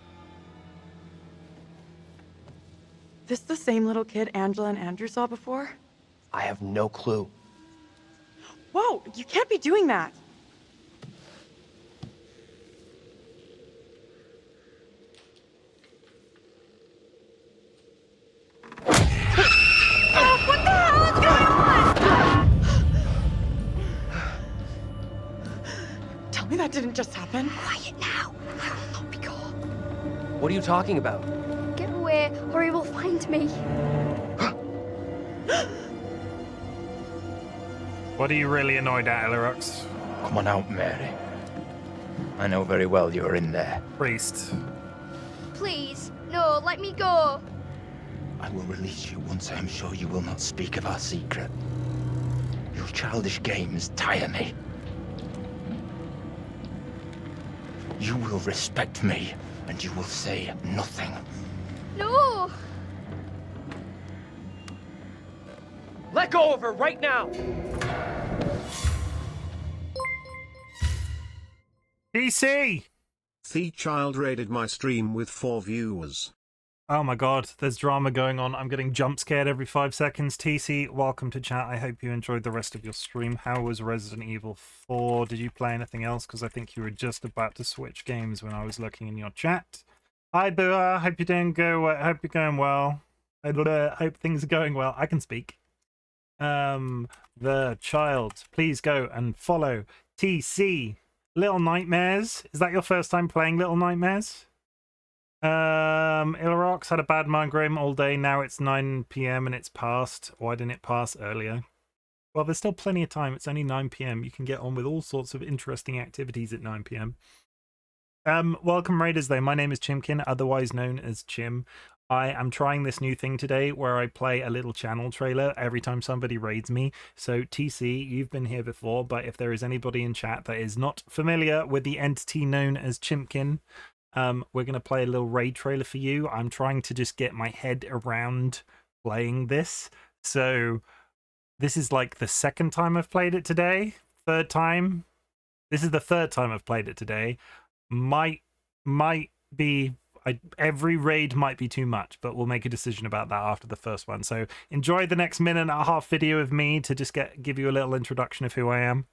This the same little kid Angela and Andrew saw before? I have no clue. Whoa, you can't be doing that. What the hell is going on? Tell me that didn't just happen. Quiet now. I will not be caught. What are you talking about? Get away, or he will find me. What are you really annoyed at, Ellerox? Come on out, Mary. I know very well you're in there. Priest. Please, no, let me go. I will release you once I am sure you will not speak of our secret. Your childish games tire me. You will respect me, and you will say nothing. No! Let go of her right now! DC! The child raided my stream with 4 viewers. Oh my god, there's drama going on. I'm getting jump scared every 5 seconds. TC, welcome to chat. I hope you enjoyed the rest of your stream. How was Resident Evil 4? Did you play anything else? Because I think you were just about to switch games when I was looking in your chat. Hi, Bua. Hope you're doing hope you're going well. I hope things are going well. I can speak. the child. Please go and follow TC. Little Nightmares. Is that your first time playing Little Nightmares? Ilrox had a bad migraine all day. Now it's 9 p.m. and it's past. Why didn't it pass earlier? Well, there's still plenty of time. It's only 9 p.m. You can get on with all sorts of interesting activities at 9 p.m. Welcome Raiders though. My name is Chimken, otherwise known as Chim. I am trying this new thing today where I play a little channel trailer every time somebody raids me. So TC, you've been here before, but if there is anybody in chat that is not familiar with the entity known as Chimken, we're going to play a little raid trailer for you. I'm trying to just get my head around playing this. So this is like the second time I've played it today. Third time. This is the third time I've played it today. Might be every raid might be too much, but we'll make a decision about that after the first one. So enjoy the next minute and a half video of me to just give you a little introduction of who I am.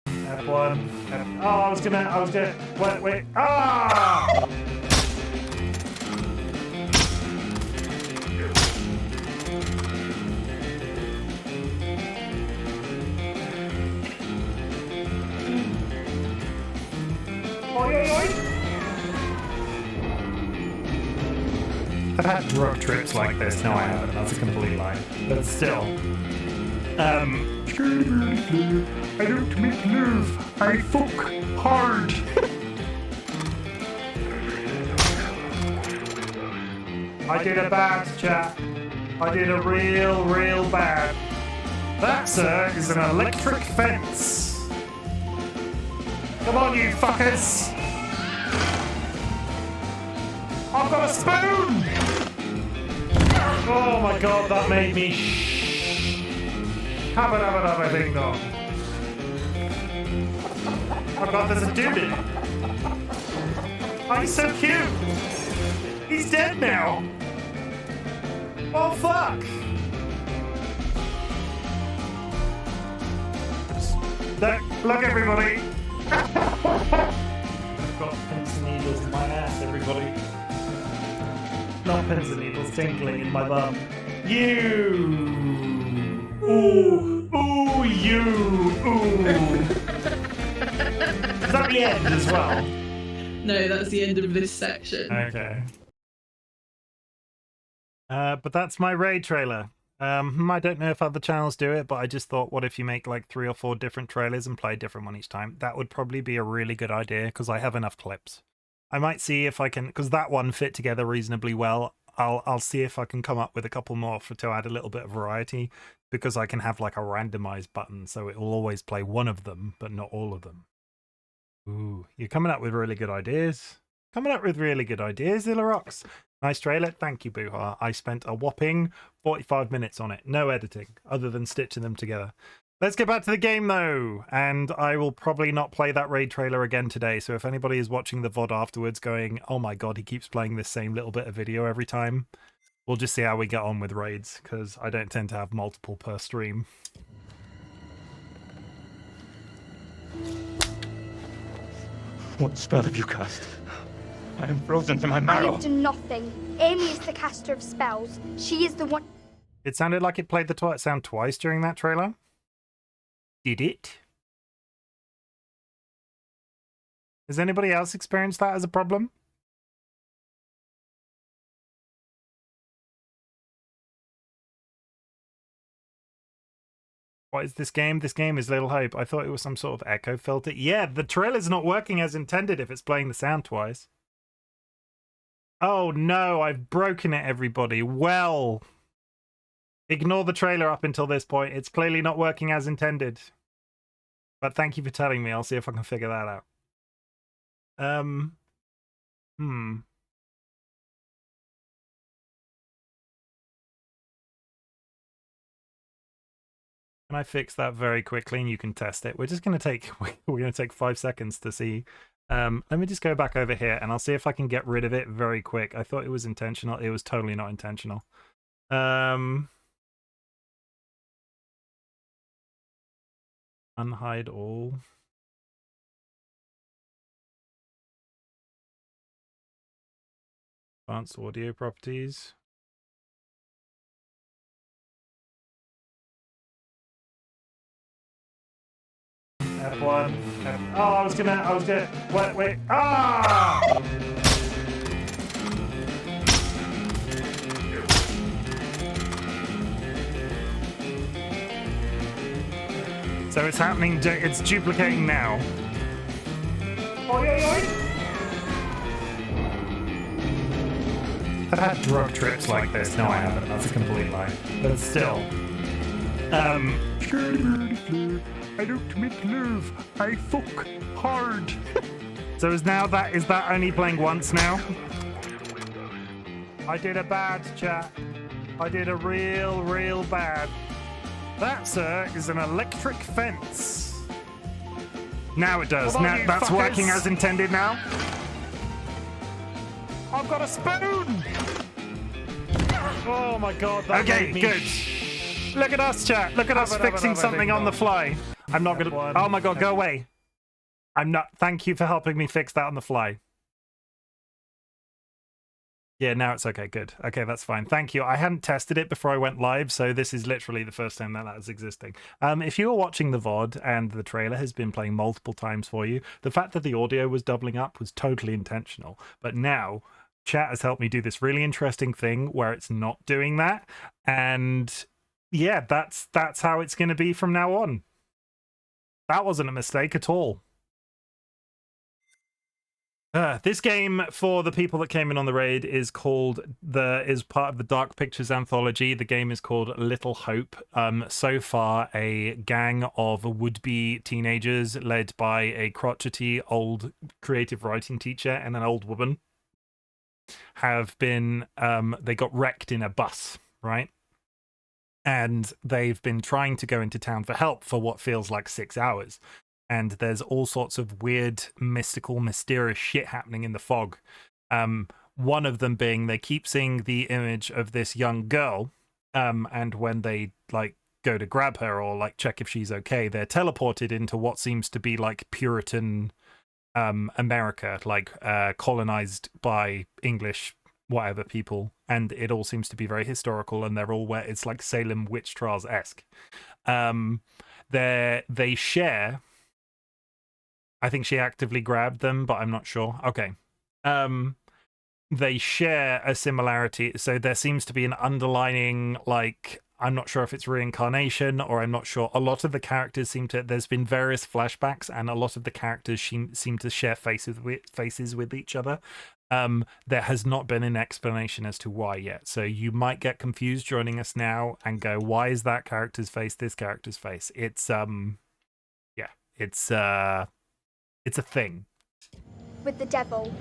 F1. Oh, I was gonna wait. Ah! I've had road trips like this. No, I haven't. That's a complete lie. But still. I don't make love. I fuck hard. I did a bad, chat. I did a real bad. That, sir, is an electric fence. Come on, you fuckers. I've got a spoon! Oh my god, that made me Habba ding dong. Oh god, there's a dude in it. Oh, he's so cute! He's dead now! Oh fuck! Look everybody! I've got pins and needles in my ass, everybody. Not pins and needles tinkling in my bum. You! Ooh! Ooh, you! Ooh! Is that the end as well? No, that's the end of this section. Okay. But that's my raid trailer. I don't know if other channels do it, but I just thought, what if you make like 3 or 4 different trailers and play a different one each time? That would probably be a really good idea because I have enough clips. I might see if I can, because that one fit together reasonably well. I'll see if I can come up with a couple more to add a little bit of variety, because I can have like a randomized button, so it will always play one of them, but not all of them. Ooh, you're coming up with really good ideas. Coming up with really good ideas, Ilrox. Nice trailer. Thank you, Booha. I spent a whopping 45 minutes on it. No editing, other than stitching them together. Let's get back to the game, though. And I will probably not play that raid trailer again today. So if anybody is watching the VOD afterwards going, oh my god, he keeps playing this same little bit of video every time, we'll just see how we get on with raids, because I don't tend to have multiple per stream. What spell have you cast? I am frozen to my marrow. I have done nothing. Amy is the caster of spells. She is the one. It sounded like it played the Twilight sound twice during that trailer. Did it? Has anybody else experienced that as a problem? What is this game? This game is Little Hope. I thought it was some sort of echo filter. Yeah, the trailer's not working as intended if it's playing the sound twice. Oh no, I've broken it, everybody. Well, ignore the trailer up until this point. It's clearly not working as intended. But thank you for telling me. I'll see if I can figure that out. Can I fix that very quickly and you can test it? We're just going to take 5 seconds to see. Let me just go back over here and I'll see if I can get rid of it very quick. I thought it was intentional. It was totally not intentional. Unhide all. Advanced audio properties. F1. Oh, I was gonna. Wait. Ah! So it's happening. It's duplicating now. I've had drug trips like this. No, I haven't. That's a complete lie. But still. I don't make love. I fuck hard. So is that only playing once now? I did a bad, chat. I did a real bad. That, sir, is an electric fence. Now it does. Now that's working as intended now. I've got a spoon! Oh my god, that made me... good. Look at us, chat. Look at us fixing something on the fly. I'm not gonna... Oh my god, go away. I'm not... Thank you for helping me fix that on the fly. Yeah, now it's okay. Good. Okay, that's fine. Thank you. I hadn't tested it before I went live, so this is literally the first time that is existing. If you were watching the VOD and the trailer has been playing multiple times for you, the fact that the audio was doubling up was totally intentional. But now, chat has helped me do this really interesting thing where it's not doing that. And yeah, that's how it's going to be from now on. That wasn't a mistake at all. This game, for the people that came in on the raid, is part of the Dark Pictures Anthology. The game is called Little Hope. So far, a gang of would-be teenagers led by a crotchety old creative writing teacher and an old woman have been, they got wrecked in a bus, right? And they've been trying to go into town for help for what feels like 6 hours. And there's all sorts of weird, mystical, mysterious shit happening in the fog. One of them being they keep seeing the image of this young girl, and when they like go to grab her or like check if she's okay, they're teleported into what seems to be like Puritan America, like colonized by English whatever people, and it all seems to be very historical, and they're all where it's like Salem witch trials-esque. They share. I think she actively grabbed them, but I'm not sure. Okay. They share a similarity. So there seems to be an underlining, like, I'm not sure if it's reincarnation or I'm not sure. A lot of the characters seem to, there's been various flashbacks and a lot of the characters seem to share faces with each other. There has not been an explanation as to why yet. So you might get confused joining us now and go, why is that character's face this character's face? It's, yeah, it's a thing. With the devil.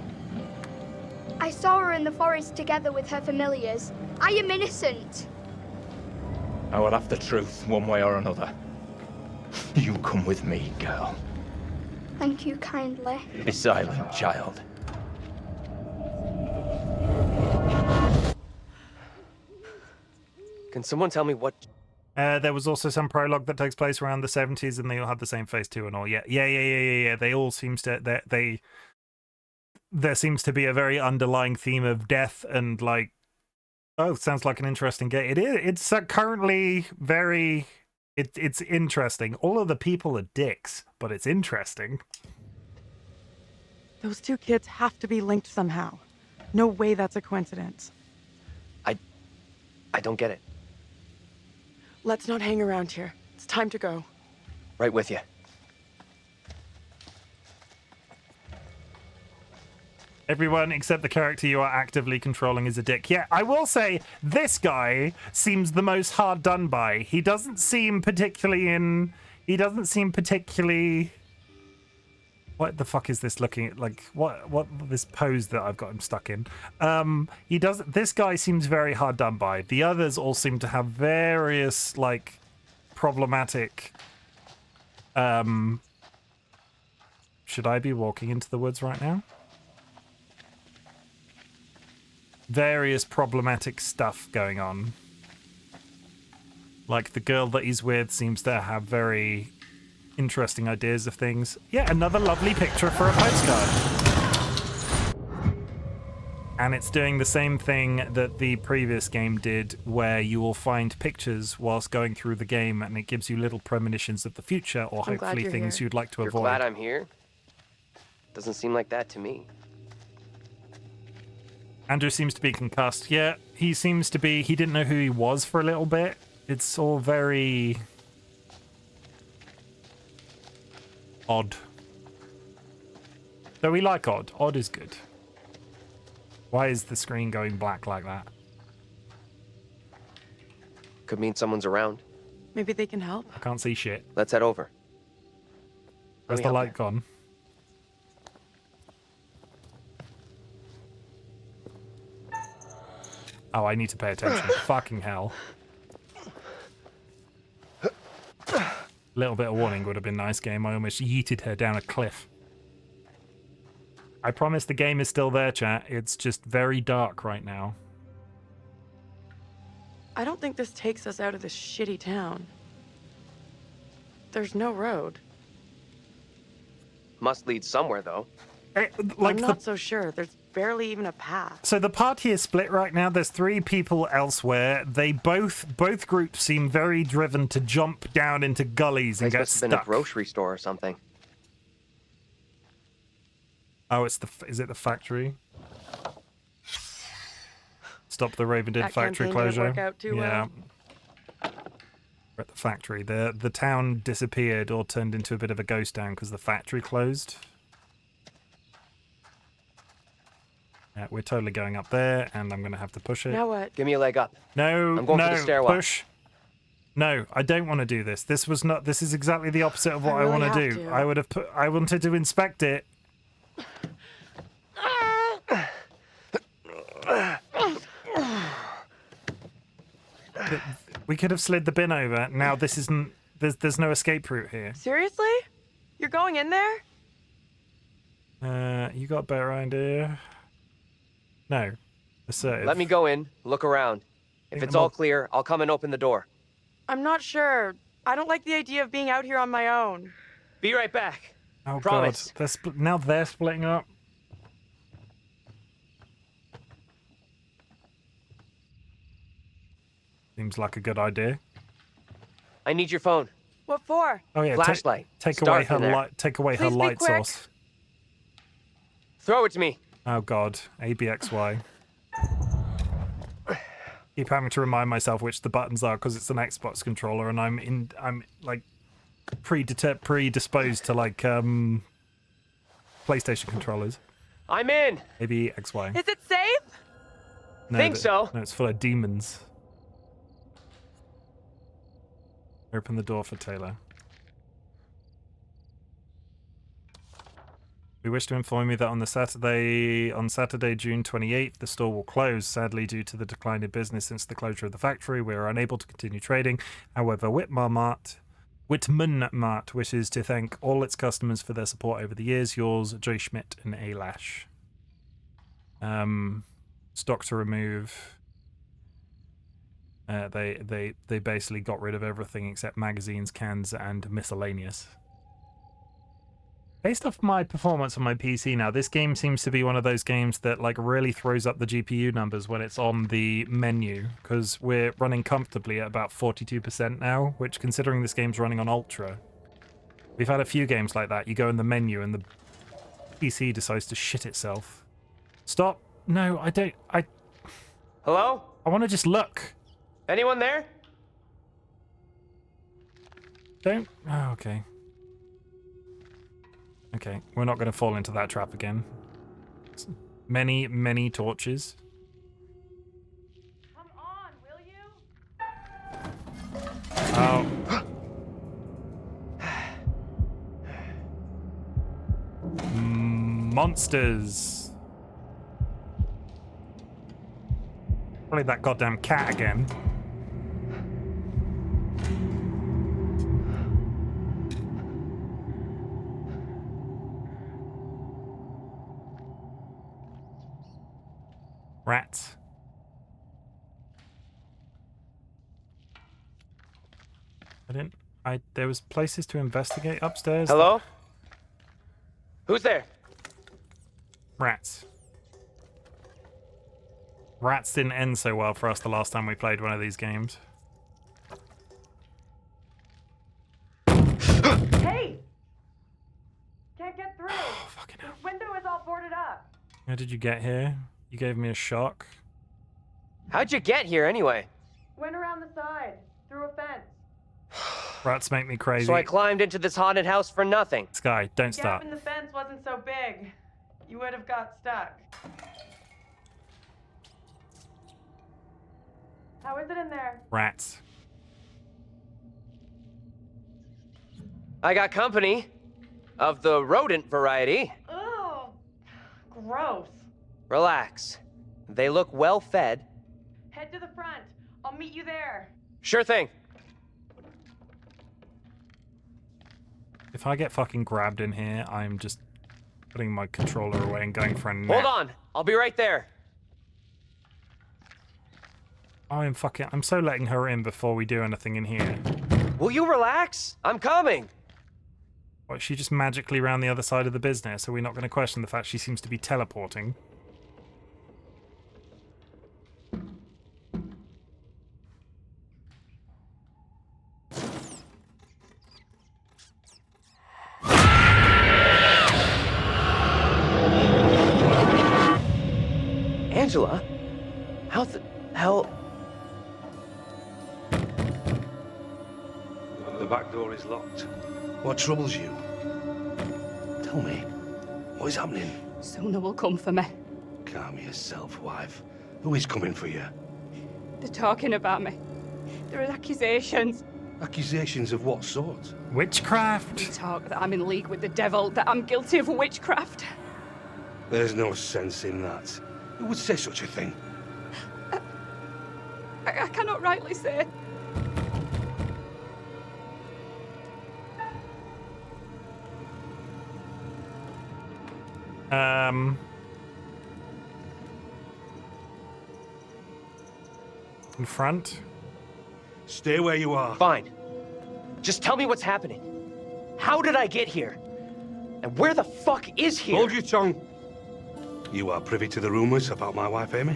I saw her in the forest together with her familiars. I am innocent. I will have the truth one way or another. You come with me, girl. Thank you kindly. Be silent, child. Can someone tell me what... There was also some prologue that takes place around the 70s, and they all had the same face too and all. Yeah. They all seems to there seems to be a very underlying theme of death and like. Oh, sounds like an interesting game. It is. It's currently very. It's interesting. All of the people are dicks, but it's interesting. Those two kids have to be linked somehow. No way that's a coincidence. I don't get it. Let's not hang around here. It's time to go. Right with you. Everyone except the character you are actively controlling is a dick. Yeah, I will say this guy seems the most hard done by. He doesn't seem particularly what the fuck is this looking at? Like what this pose that I've got him stuck in. This guy seems very hard done by. The others all seem to have various like problematic should I be walking into the woods right now? Various problematic stuff going on. Like the girl that he's with seems to have very interesting ideas of things. Yeah, another lovely picture for a postcard. And it's doing the same thing that the previous game did, where you will find pictures whilst going through the game, and it gives you little premonitions of the future, or I'm glad hopefully you're things here. you'd like to You're avoid. glad I'm here? Doesn't seem like that to me. Andrew seems to be concussed. Yeah, he seems to be. He didn't know who he was for a little bit. It's all very odd. So we like odd. Odd is good. Why is the screen going black like that? Could mean someone's around. Maybe they can help. I can't see shit. Let's head over. Where's the light gone? Oh, I need to pay attention. Fucking hell. A little bit of warning would have been nice, game. I almost yeeted her down a cliff. I promise the game is still there, chat. It's just very dark right now. I don't think this takes us out of this shitty town. There's no road. Must lead somewhere, though. I'm not so sure. There's barely even a path. So the party is split right now. There's 3 people elsewhere. They both groups seem very driven to jump down into gullies and get Must have been a stuck. grocery store or something. Oh, is it the factory? Stop the Raven did That factory campaign didn't closure. work out too yeah. well. We're at the factory. The town disappeared or turned into a bit of a ghost town because the factory closed. We're totally going up there, and I'm going to have to push it. Now what? Give me a leg up. No, I'm going for the stairwell. Push. No, I don't want to do this. This is exactly the opposite of what I, really want to have do. to. I wanted to inspect it. We could have slid the bin over. Now this isn't. There's no escape route here. Seriously? You're going in there? You got a better idea? No. Assertive. Let me go in, look around. If it's all clear, I'll come and open the door. I'm not sure. I don't like the idea of being out here on my own. Be right back. Oh Promise. God! Now they're splitting up. Seems like a good idea. I need your phone. What for? Oh yeah, Flashlight. Take Start away her from there. light. Take away her Please be light quick. source. Throw it to me. Oh God, ABXY. Keep having to remind myself which the buttons are because it's an Xbox controller, and I'm like predisposed to like PlayStation controllers. I'm in. Maybe XY. Is it safe? No, Think so. No, it's full of demons. Open the door for Taylor. We wish to inform you that on Saturday, June 28th, the store will close. Sadly, due to the decline in business since the closure of the factory, we are unable to continue trading. However, Whitman Mart wishes to thank all its customers for their support over the years. Yours, Joy Schmidt and Alash. Stock to remove. They basically got rid of everything except magazines, cans, and miscellaneous. Based off my performance on my PC now, this game seems to be one of those games that like really throws up the GPU numbers when it's on the menu, because we're running comfortably at about 42% now, which considering this game's running on Ultra. We've had a few games like that. You go in the menu and the PC decides to shit itself. Stop. No, I don't. Hello? I want to just look. Anyone there? Don't. Oh, okay. Okay, we're not going to fall into that trap again. Many, many torches. Come on, will you? Oh. Monsters. Probably that goddamn cat again. Rats. There was places to investigate upstairs. Hello? Who's there? Rats. Rats didn't end so well for us the last time we played one of these games. Hey! Can't get through. Fucking hell. The window is all boarded up. How did you get here? You gave me a shock. How'd you get here anyway? Went around the side, through a fence. Rats make me crazy. So I climbed into this haunted house for nothing. Sky, don't The start. gap in the fence wasn't so big. You would have got stuck. How is it in there? Rats. I got company. Of the rodent variety. Oh, gross. Relax. They look well fed. Head to the front. I'll meet you there. Sure thing. If I get fucking grabbed in here, I'm just putting my controller away and going for a nap. Hold on. I'll be right there. I'm so letting her in before we do anything in here. Will you relax? I'm coming. What, she just magically round the other side of the business? Are we not going to question the fact she seems to be teleporting? Angela? How the hell? The back door is locked. What troubles you? Tell me, what is happening? Sooner will come for me. Calm yourself, wife. Who is coming for you? They're talking about me. There are accusations. Accusations of what sort? Witchcraft. They talk that I'm in league with the devil, that I'm guilty of witchcraft. There's no sense in that. Who would say such a thing? I cannot rightly say. In front? Stay where you are. Fine. Just tell me what's happening. How did I get here? And where the fuck is here? Hold your tongue. You are privy to the rumors about my wife, Amy?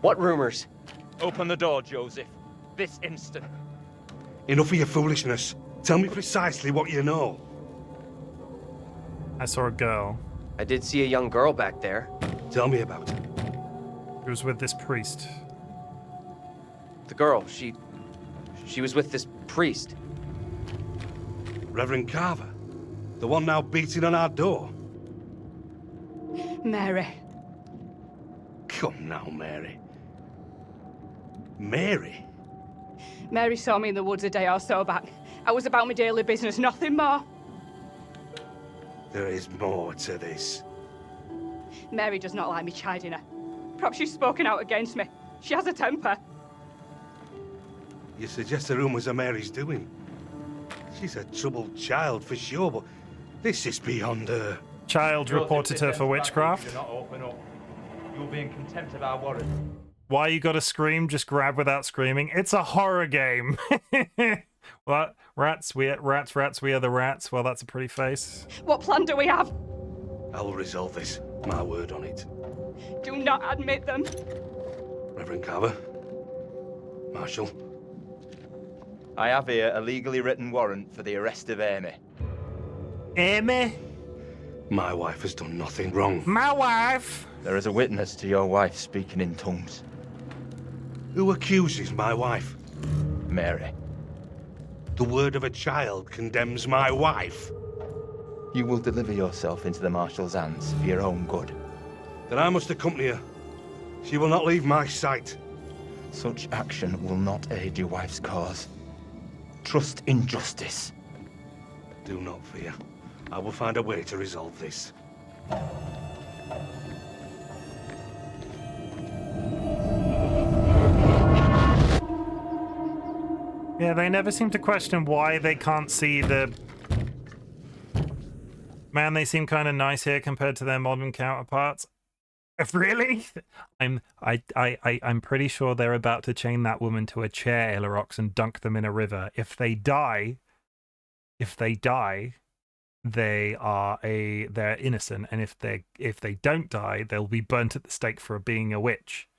What rumors? Open the door, Joseph. This instant. Enough of your foolishness. Tell me precisely what you know. I saw a girl. I did see a young girl back there. Tell me about her. She was with this priest. The girl, she was with this priest. Reverend Carver? The one now beating on our door? Mary. Come now, Mary. Mary? Mary saw me in the woods a day or so back. I was about my daily business, nothing more. There is more to this. Mary does not like me chiding her. Perhaps she's spoken out against me. She has a temper. You suggest the rumors are Mary's doing? She's a troubled child for sure, but this is beyond her. Child reported her for witchcraft. Do not open up. You will be in contempt of our warrant. Why you gotta scream? Just grab without screaming. It's a horror game. What? Rats? We are the rats. Well, that's a pretty face. What plan do we have? I will resolve this. My word on it. Do not admit them. Reverend Carver. Marshal. I have here a legally written warrant for the arrest of Amy. Amy? My wife has done nothing wrong. My wife? There is a witness to your wife speaking in tongues. Who accuses my wife? Mary. The word of a child condemns my wife. You will deliver yourself into the Marshal's hands for your own good. Then I must accompany her. She will not leave my sight. Such action will not aid your wife's cause. Trust in justice. Do not fear. I will find a way to resolve this. Yeah, they never seem to question why they can't see the... Man, they seem kind of nice here compared to their modern counterparts. Really? I'm pretty sure they're about to chain that woman to a chair, Ilarox, and dunk them in a river. If they die, they're innocent, and if they don't die, they'll be burnt at the stake for being a witch.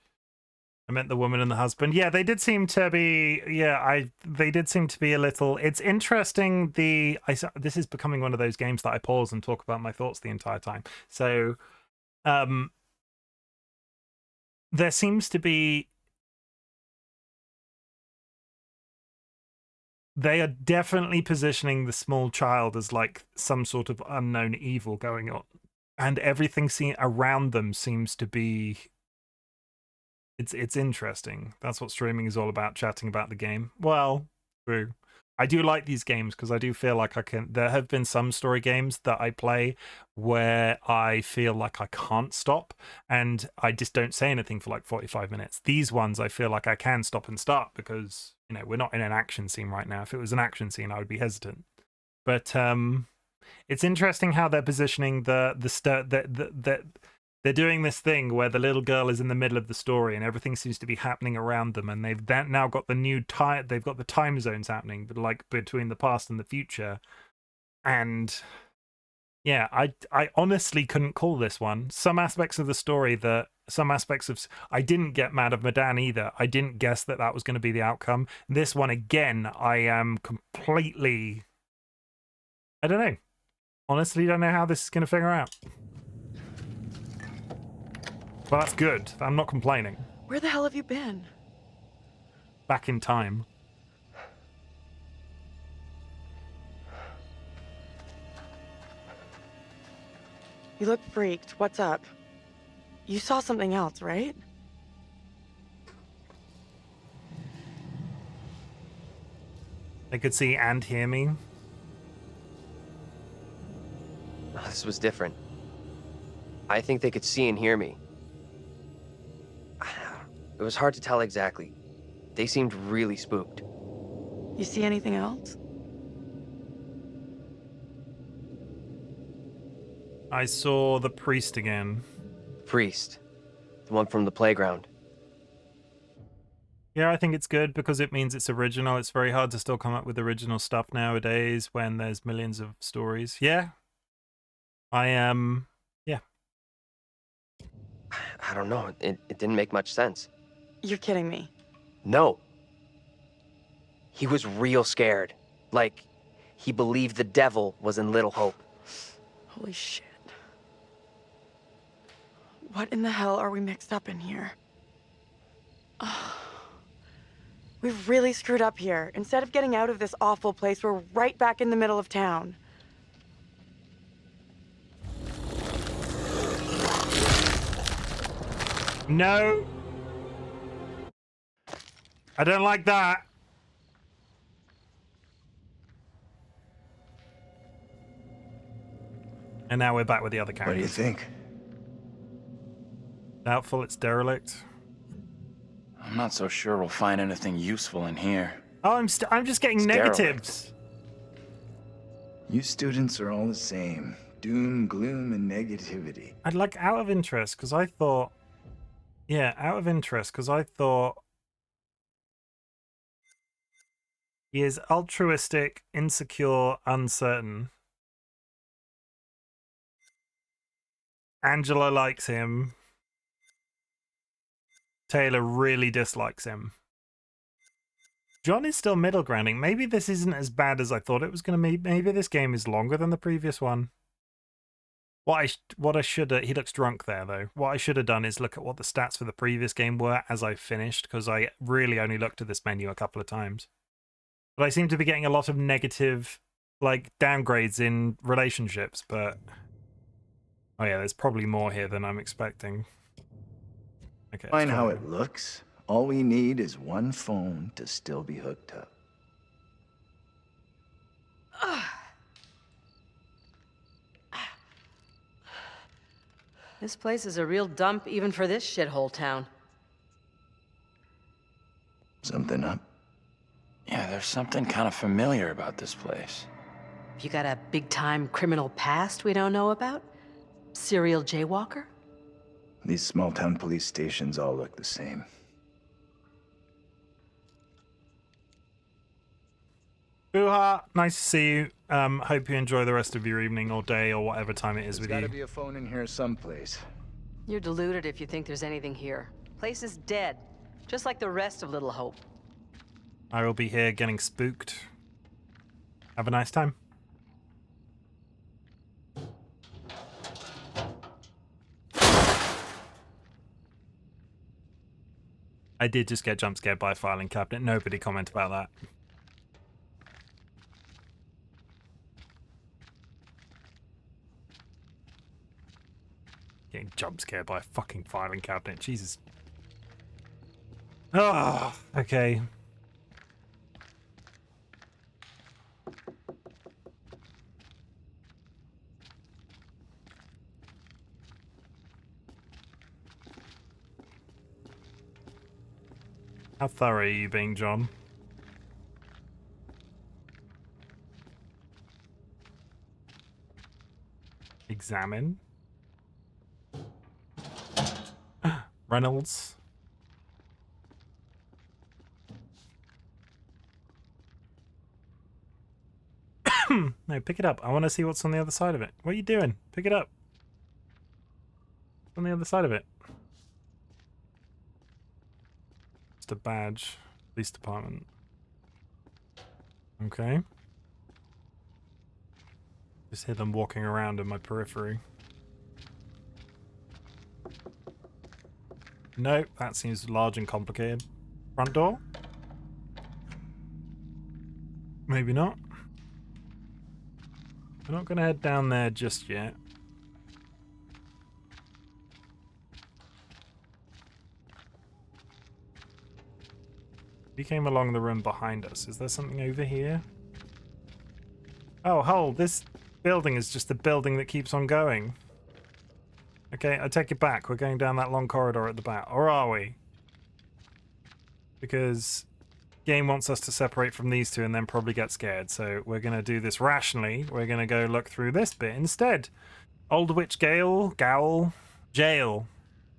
I meant the woman and the husband. Yeah, they did seem to be. Yeah, they did seem to be a little. It's interesting. This is becoming one of those games that I pause and talk about my thoughts the entire time. So, there seems to be. They are definitely positioning the small child as like some sort of unknown evil going on, and everything around them seems to be. It's interesting. That's what streaming is all about, chatting about the game. Well, true. I do like these games because I do feel like I can. There have been some story games that I play where I feel like I can't stop, and I just don't say anything for like 45 minutes. These ones, I feel like I can stop and start because we're not in an action scene right now. If it was an action scene, I would be hesitant. But it's interesting how they're positioning they're doing this thing where the little girl is in the middle of the story and everything seems to be happening around them, and they've now got they've got the time zones happening, but like between the past and the future. And yeah, I honestly couldn't call this one. Some aspects of the story I didn't get Mad of Medan either. I didn't guess that was going to be the outcome. This one again, I am completely. I don't know. Honestly, don't know how this is going to figure out. Well, that's good. I'm not complaining. Where the hell have you been? Back in time. You look freaked. What's up? You saw something else, right? They could see and hear me. This was different. I think they could see and hear me. It was hard to tell exactly. They seemed really spooked. You see anything else? I saw the priest again. Priest. The one from the playground. Yeah, I think it's good because it means it's original. It's very hard to still come up with original stuff nowadays when there's millions of stories. Yeah. Yeah. I don't know. It didn't make much sense. You're kidding me. No. He was real scared. Like, he believed the devil was in Little Hope. Holy shit. What in the hell are we mixed up in here? Oh. We've really screwed up here. Instead of getting out of this awful place, we're right back in the middle of town. No. I don't like that. And now we're back with the other characters. What do you think? Doubtful it's derelict. I'm not so sure we'll find anything useful in here. Oh, I'm just getting It's negatives. You students are all the same. Doom, gloom, and negativity. I'd like out of interest because I thought. Yeah, out of interest because I thought. He is altruistic, insecure, uncertain. Angela likes him. Taylor really dislikes him. John is still middle grounding. Maybe this isn't as bad as I thought it was going to be. Maybe this game is longer than the previous one. What I should have... He looks drunk there, though. What I should have done is look at what the stats for the previous game were as I finished, because I really only looked at this menu a couple of times. But I seem to be getting a lot of negative, like, downgrades in relationships, but... Oh yeah, there's probably more here than I'm expecting. Okay. Fine how it looks. All we need is one phone to still be hooked up. This place is a real dump even for this shithole town. Something up? Yeah, there's something kind of familiar about this place. You got a big-time criminal past we don't know about? Serial jaywalker? These small-town police stations all look the same. Boo-ha! Nice to see you. Hope you enjoy the rest of your evening or day or whatever time it is with There's you. gotta be a phone in here someplace. You're deluded if you think there's anything here. Place is dead, just like the rest of Little Hope. I will be here getting spooked. Have a nice time. I did just get jump scared by a filing cabinet. Nobody comment about that. Getting jump scared by a fucking filing cabinet. Jesus. Oh, okay. How thorough are you being, John? Examine. Reynolds. No, pick it up. I want to see what's on the other side of it. What are you doing? Pick it up. What's on the other side of it? Just a badge. Police department. Okay. Just hear them walking around in my periphery. Nope, that seems large and complicated. Front door? Maybe not. We're not going to head down there just yet. We came along the room behind us. Is there something over here? Oh, hold. This building is just the building that keeps on going. Okay, I take it back. We're going down that long corridor at the back. Or are we? Because game wants us to separate from these two and then probably get scared. So we're going to do this rationally. We're going to go look through this bit instead. Old Witch Gale, Gowl, Jail.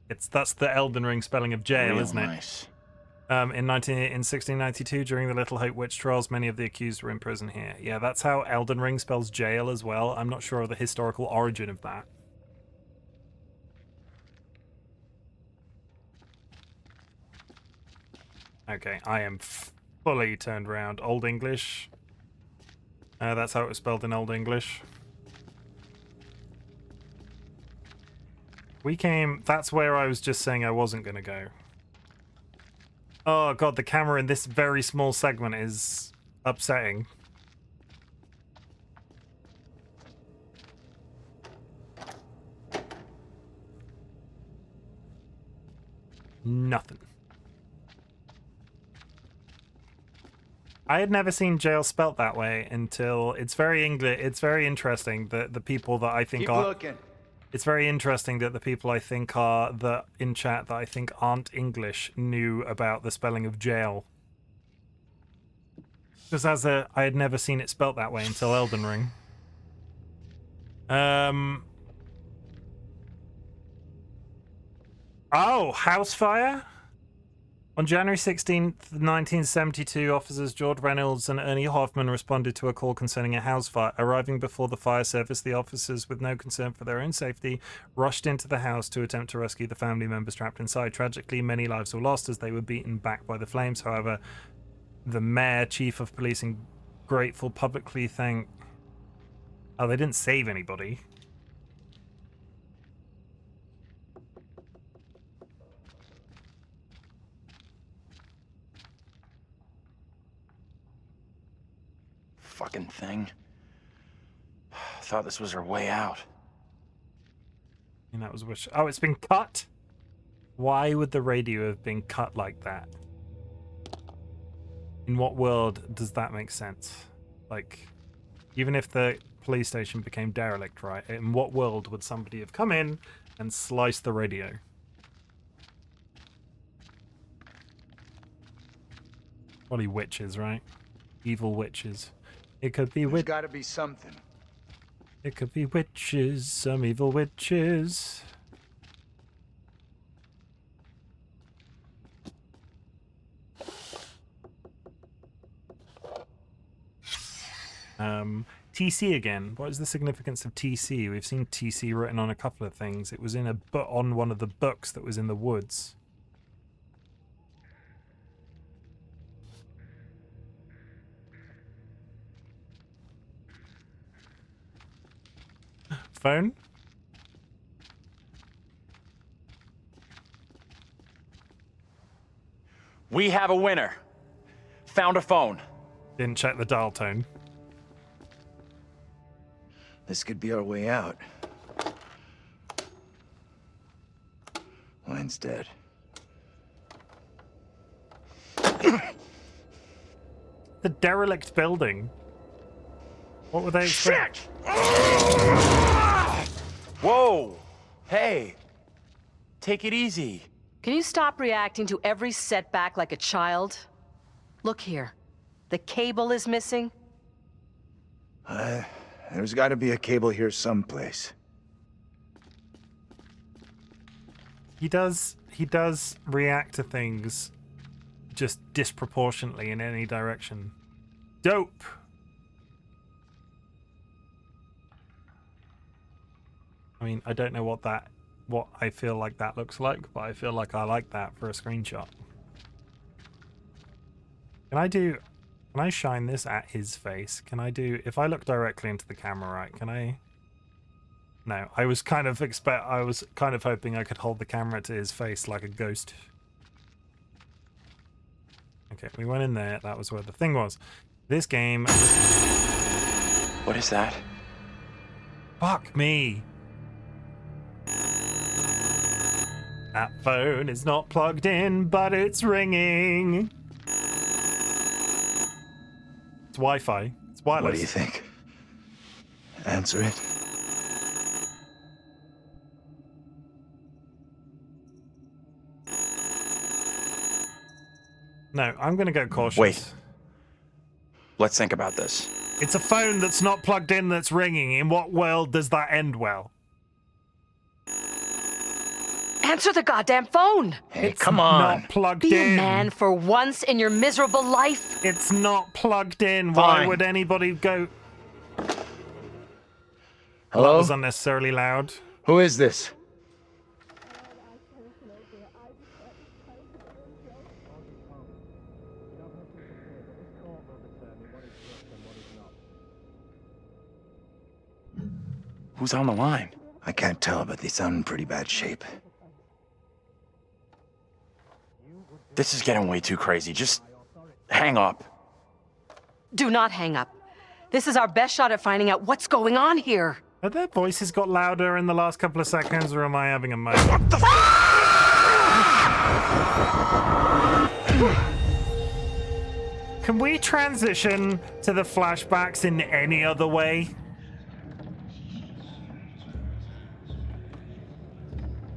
That's the Elden Ring spelling of jail, Real isn't it? Nice. In 1692, during the Little Hope witch trials, many of the accused were in prison here. Yeah, that's how Elden Ring spells jail as well. I'm not sure of the historical origin of that. Okay, I am fully turned around. Old English. That's how it was spelled in Old English. We came... That's where I was just saying I wasn't going to go. Oh god, the camera in this very small segment is upsetting. Nothing. I had never seen jail spelt that way until it's very English. It's very interesting that the people that I think Keep are looking. It's very interesting that the people I think are in chat that I think aren't English knew about the spelling of jail. Because I had never seen it spelt that way until Elden Ring. Oh, house fire? On January 16th, 1972, officers George Reynolds and Ernie Hoffman responded to a call concerning a house fire. Arriving before the fire service, the officers, with no concern for their own safety, rushed into the house to attempt to rescue the family members trapped inside. Tragically, many lives were lost as they were beaten back by the flames. However, the mayor, chief of police, and grateful publicly thanked... Oh, they didn't save anybody. Fucking thing. Thought this was her way out. And that was which... Oh, it's been cut? Why would the radio have been cut like that? In what world does that make sense? Like, even if the police station became derelict, right? In what world would somebody have come in and sliced the radio? Probably witches, right? Evil witches. It could be There's gotta be something. It could be witches, some evil witches. TC again. What is the significance of TC? We've seen TC written on a couple of things. It was in a book on one of the books that was in the woods. Phone? We have a winner. Found a phone. Didn't check the dial tone. This could be our way out. Line's dead. The derelict building. What were they expecting? Whoa! Hey! Take it easy. Can you stop reacting to every setback like a child? Look here. The cable is missing. There's got to be a cable here someplace. He does react to things just disproportionately in any direction. Dope. I mean, I don't know what I feel like that looks like, but I feel like I like that for a screenshot. Can I shine this at his face? If I look directly into the camera, right, can I? No, I was kind of hoping I could hold the camera to his face like a ghost. Okay, we went in there. That was where the thing was. This game. What is that? Fuck me. That phone is not plugged in, but it's ringing. It's Wi-Fi. It's wireless. What do you think? Answer it. No, I'm going to go cautious. Wait. Let's think about this. It's a phone that's not plugged in that's ringing. In what world does that end well? Answer the goddamn phone! Hey, It's come on. not plugged Be in. a man for once in your miserable life. It's not plugged in. Why Fine. would anybody go... Hello? That was unnecessarily loud. Who is this? Who's on the line? I can't tell, but they sound in pretty bad shape. This is getting way too crazy. Just hang up. Do not hang up. This is our best shot at finding out what's going on here. Have their voices got louder in the last couple of seconds, or am I having a moment? What the Can we transition to the flashbacks in any other way?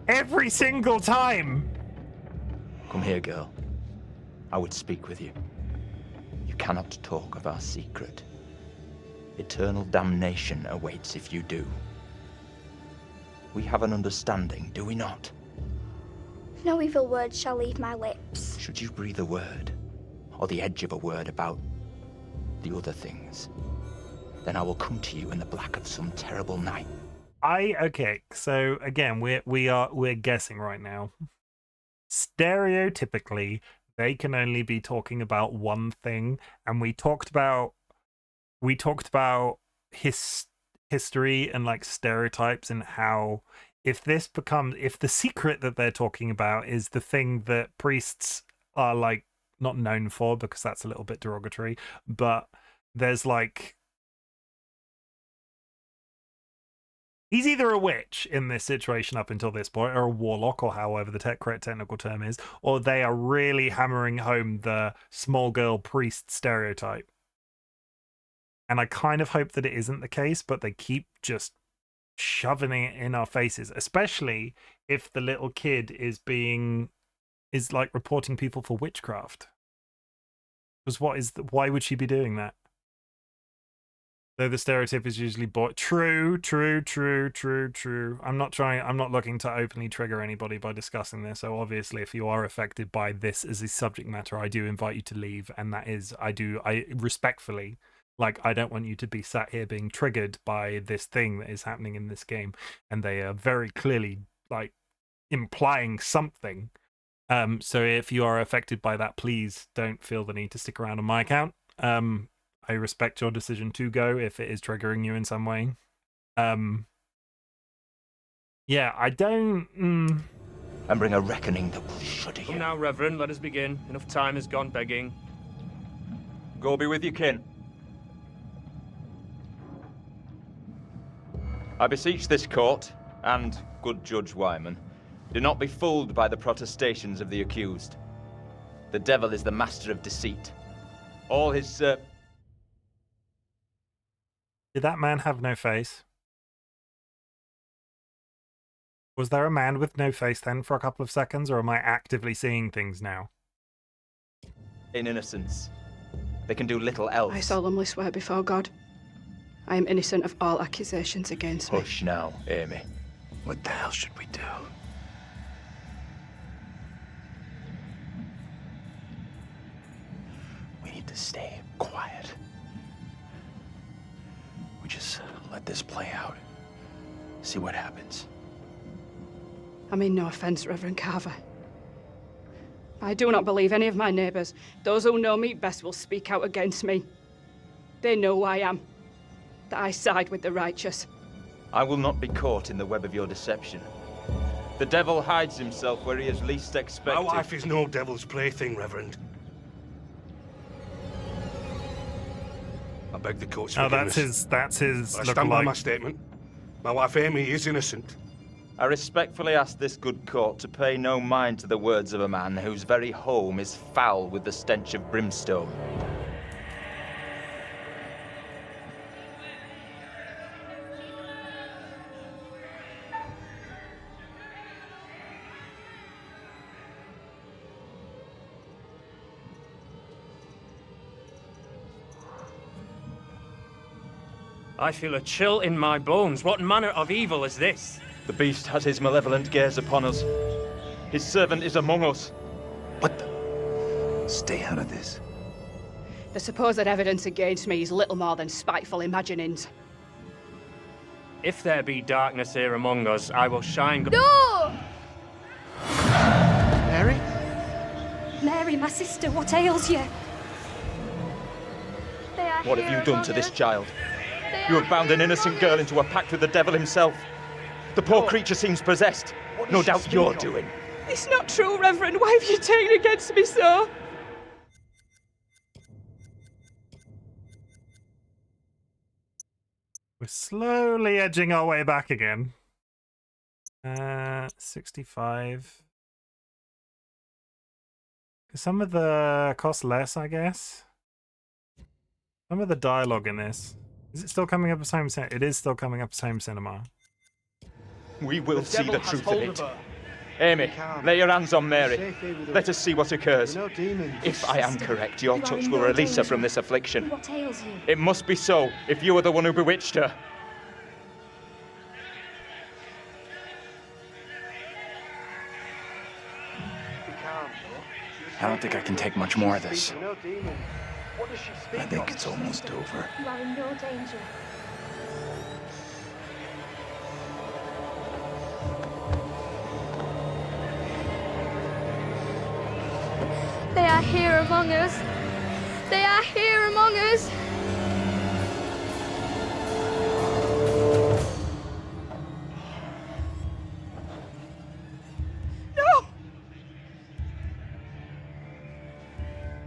Every single time! Come here, girl. I would speak with you. You cannot talk of our secret. Eternal damnation awaits if you do. We have an understanding, do we not? No evil word shall leave my lips. Should you breathe a word, or the edge of a word about the other things, then I will come to you in the black of some terrible night. Okay, so again, we're guessing right now. Stereotypically, they can only be talking about one thing, and we talked about history and like stereotypes and how if the secret that they're talking about is the thing that priests are like not known for, because that's a little bit derogatory, but there's like he's either a witch in this situation up until this point, or a warlock, or however the correct technical term is, or they are really hammering home the small girl priest stereotype. And I kind of hope that it isn't the case, but they keep just shoving it in our faces, especially if the little kid is like reporting people for witchcraft. Because why would she be doing that? Though the stereotype is usually true. I'm not looking to openly trigger anybody by discussing this. So obviously, if you are affected by this as a subject matter, I do invite you to leave. And that is, I respectfully Like, I don't want you to be sat here being triggered by this thing that is happening in this game. And they are very clearly, like, implying something. So if you are affected by that, please don't feel the need to stick around on my account. I respect your decision to go if it is triggering you in some way. Yeah, I don't... And bring a reckoning that will shudder you. Come now, Reverend, let us begin. Enough time has gone begging. Go be with you, kin. I beseech this court, and good Judge Wyman, do not be fooled by the protestations of the accused. The devil is the master of deceit. All his... Did that man have no face? Was there a man with no face then for a couple of seconds, or am I actively seeing things now? In innocence. They can do little else. I solemnly swear before God, I am innocent of all accusations against me. Hush now, Amy. What the hell should we do? We need to stay quiet. We just let this play out. See what happens. I mean no offence, Reverend Carver. I do not believe any of my neighbours. Those who know me best will speak out against me. They know who I am, that I side with the righteous. I will not be caught in the web of your deception. The devil hides himself where he is least expected. My wife is no devil's plaything, Reverend. I beg the court's forgiveness. That's his I stand by my statement. My wife Amy is innocent. I respectfully ask this good court to pay no mind to the words of a man whose very home is foul with the stench of brimstone. I feel a chill in my bones. What manner of evil is this? The beast has his malevolent gaze upon us. His servant is among us. What the? Stay out of this. The supposed evidence against me is little more than spiteful imaginings. If there be darkness here among us, I will shine... No! Mary? Mary, my sister, what ails you? What have you done to this child? You have bound an innocent girl into a pact with the devil himself. The poor creature seems possessed. No doubt you're doing. It's not true, Reverend. Why have you taken against me so? We're slowly edging our way back again. 65. Some of the cost less, I guess. Some of the dialogue in this. Is it still coming up as home cinema? It is still coming up as home cinema. We will see the truth of it. Amy, lay your hands on Mary. Let us see what occurs. If I am correct, your touch will release her from this affliction. What ails you? It must be so, if you are the one who bewitched her. I don't think I can take much more of this. I think it's almost over. You are in no danger. They are here among us. They are here among us. No!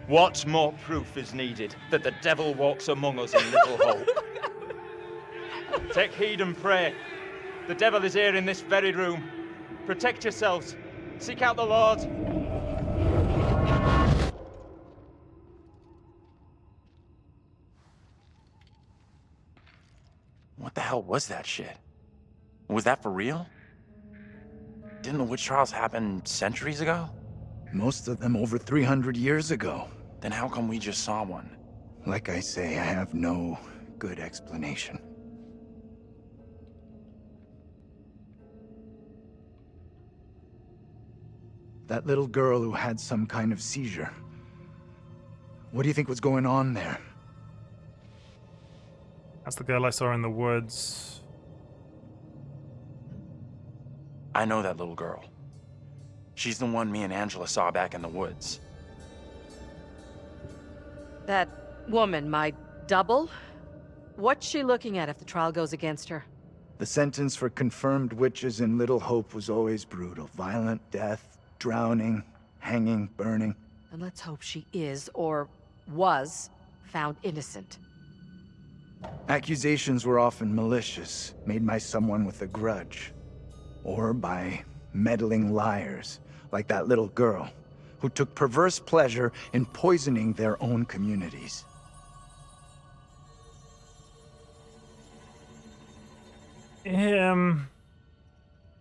What more proof is needed that the devil walks among us in little hope? Take heed and pray. The devil is here in this very room. Protect yourselves. Seek out the Lord. What the hell was that shit? Was that for real? Didn't the witch trials happen centuries ago? Most of them over 300 years ago. Then how come we just saw one? Like I say, I have no good explanation. That little girl who had some kind of seizure. What do you think was going on there? That's the girl I saw in the woods. I know that little girl. She's the one me and Angela saw back in the woods. That woman, my double? What's she looking at if the trial goes against her? The sentence for confirmed witches in Little Hope was always brutal. Violent death, drowning, hanging, burning. And let's hope she is, or was, found innocent. Accusations were often malicious, made by someone with a grudge. Or by meddling liars, like that little girl, who took perverse pleasure in poisoning their own communities.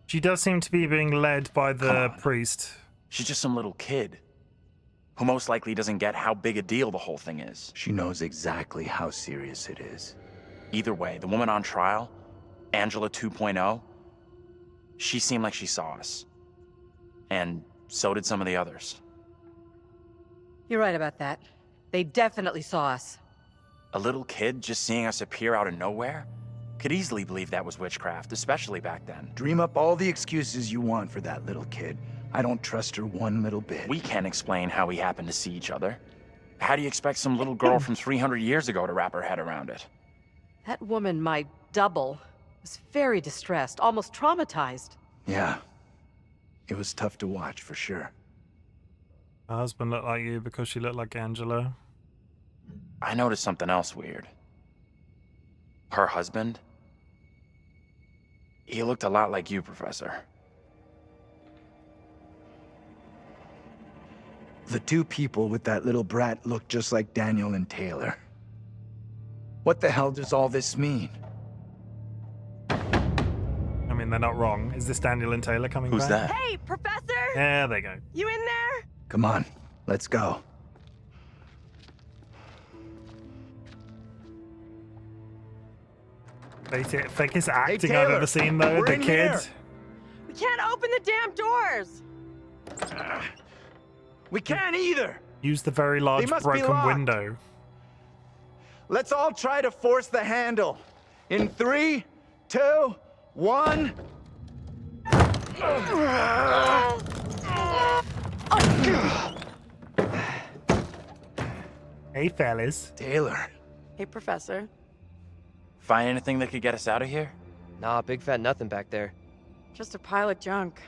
She does seem to be being led by the priest. She's just some little kid who most likely doesn't get how big a deal the whole thing is. She knows exactly how serious it is. Either way, the woman on trial, Angela 2.0, she seemed like she saw us. And so did some of the others. You're right about that. They definitely saw us. A little kid just seeing us appear out of nowhere? Could easily believe that was witchcraft, especially back then. Dream up all the excuses you want for that little kid. I don't trust her one little bit. We can't explain how we happened to see each other. How do you expect some little girl from 300 years ago to wrap her head around it? That woman, my double, was very distressed, almost traumatized. Yeah. It was tough to watch, for sure. Her husband looked like you because she looked like Angela. I noticed something else weird. Her husband? He looked a lot like you, Professor. The two people with that little brat look just like Daniel and Taylor. What the hell does all this mean? I mean, they're not wrong. Is this Daniel and Taylor coming back? Who's that? Hey, Professor! Yeah, they go. You in there? Come on, let's go. Fakest acting Taylor, I've ever seen, though. we're The in kid. here. We can't open the damn doors! We can't either! Use the very large must be broken locked. window. Let's all try to force the handle. In 3, 2, 1. Hey, fellas. Taylor. Hey, Professor. Find anything that could get us out of here? Nah, big fat nothing back there. Just a pile of junk.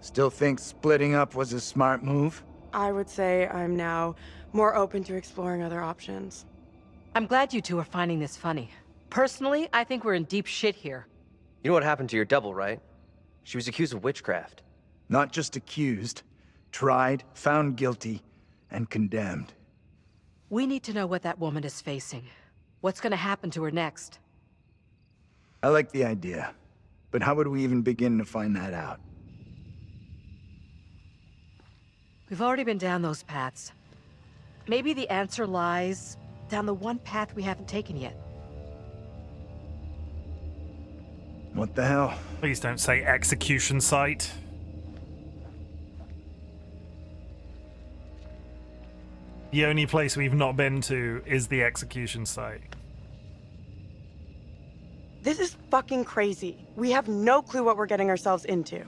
Still think splitting up was a smart move? I would say I'm now more open to exploring other options. I'm glad you two are finding this funny. Personally, I think we're in deep shit here. You know what happened to your double, right? She was accused of witchcraft. Not just accused, tried, found guilty, and condemned. We need to know what that woman is facing. What's gonna happen to her next? I like the idea, but how would we even begin to find that out? We've already been down those paths. Maybe the answer lies down the one path we haven't taken yet. What the hell? Please don't say execution site. The only place we've not been to is the execution site. This is fucking crazy. We have no clue what we're getting ourselves into.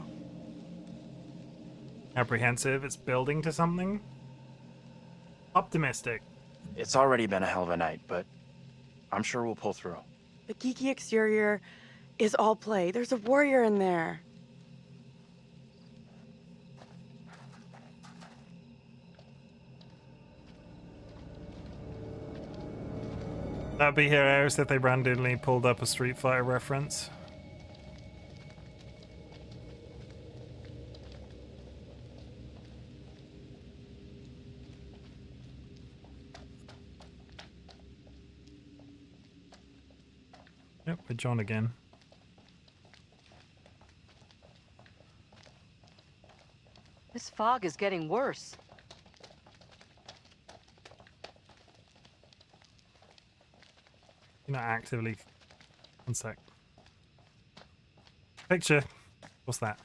Apprehensive, it's building to something? Optimistic. It's already been a hell of a night, but I'm sure we'll pull through. The geeky exterior is all play. There's a warrior in there. That'd be hilarious if they randomly pulled up a Street Fighter reference. Yep, with John again. This fog is getting worse. You're not actively... One sec. Picture. What's that?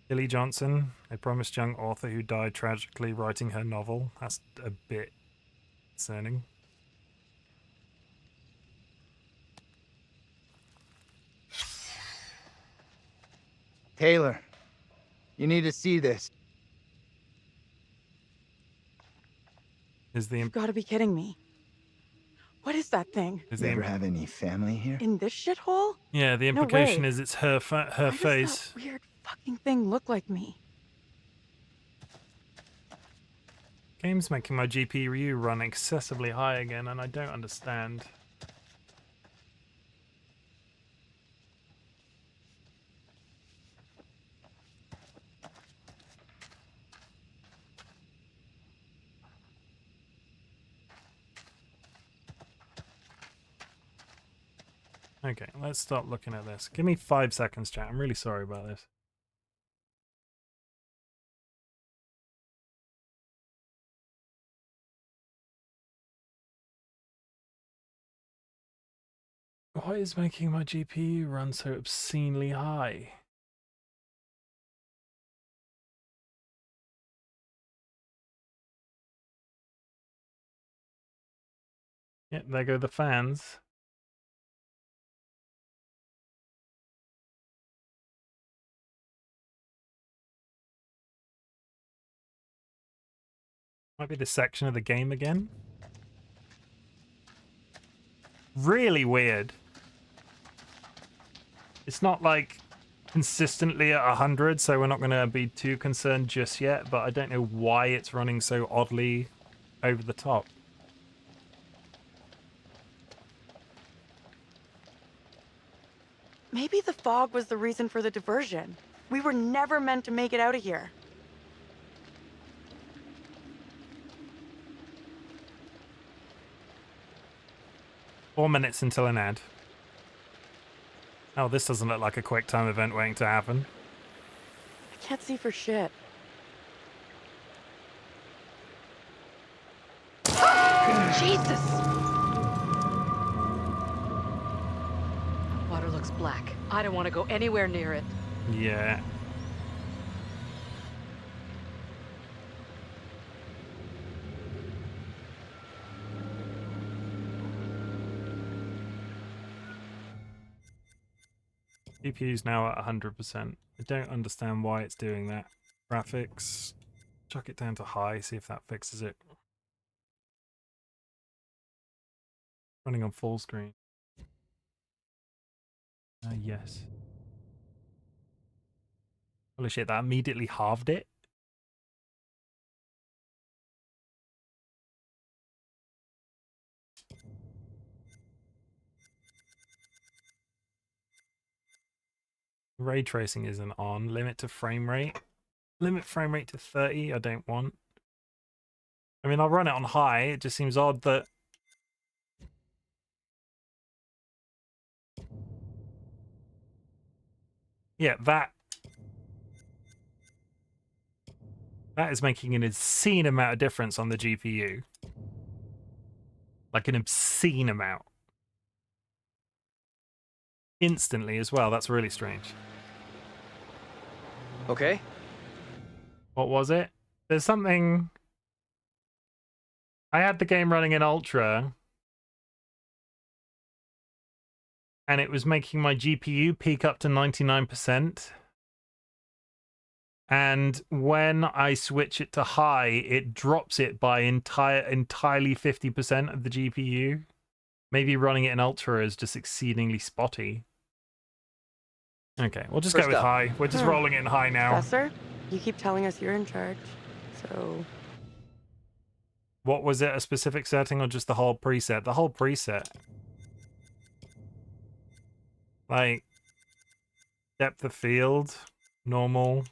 Billy Johnson, a promised young author who died tragically writing her novel. That's a bit concerning. Taylor, you need to see this. You've got to be kidding me. What is that thing? You ever have any family here? In this shithole? Yeah, the No implication way. is it's her Why face. does that weird fucking thing look like me? Game's making my GPU run excessively high again, and I don't understand. Okay, let's start looking at this. Give me 5 seconds, chat. I'm really sorry about this. What is making my GPU run so obscenely high? Yep, there go the fans. Might be this section of the game again. Really weird. It's not like consistently at 100, so we're not going to be too concerned just yet, but I don't know why it's running so oddly over the top. Maybe the fog was the reason for the diversion. We were never meant to make it out of here. Four minutes until an ad. Oh, this doesn't look like a quick time event waiting to happen. I can't see for shit. Jesus! Water looks black. I don't want to go anywhere near it. Yeah. GPU's now at 100%. I don't understand why it's doing that. Graphics. Chuck it down to high, see if that fixes it. Running on full screen. Yes. Holy shit, that immediately halved it. Ray tracing isn't on. Limit to frame rate. Limit frame rate to 30, I don't want. I mean, I'll run it on high. It just seems odd that... Yeah, that is making an obscene amount of difference on the GPU. Like an obscene amount. Instantly as well. That's really strange. Okay. What was it? There's something... I had the game running in Ultra. And it was making my GPU peak up to 99%. And when I switch it to high, it drops it by entirely 50% of the GPU. Maybe running it in Ultra is just exceedingly spotty. Okay, we'll just go with high. We're just rolling it in high now. Professor, you keep telling us you're in charge, so... What was it, a specific setting or just the whole preset? The whole preset. Like, depth of field, normal.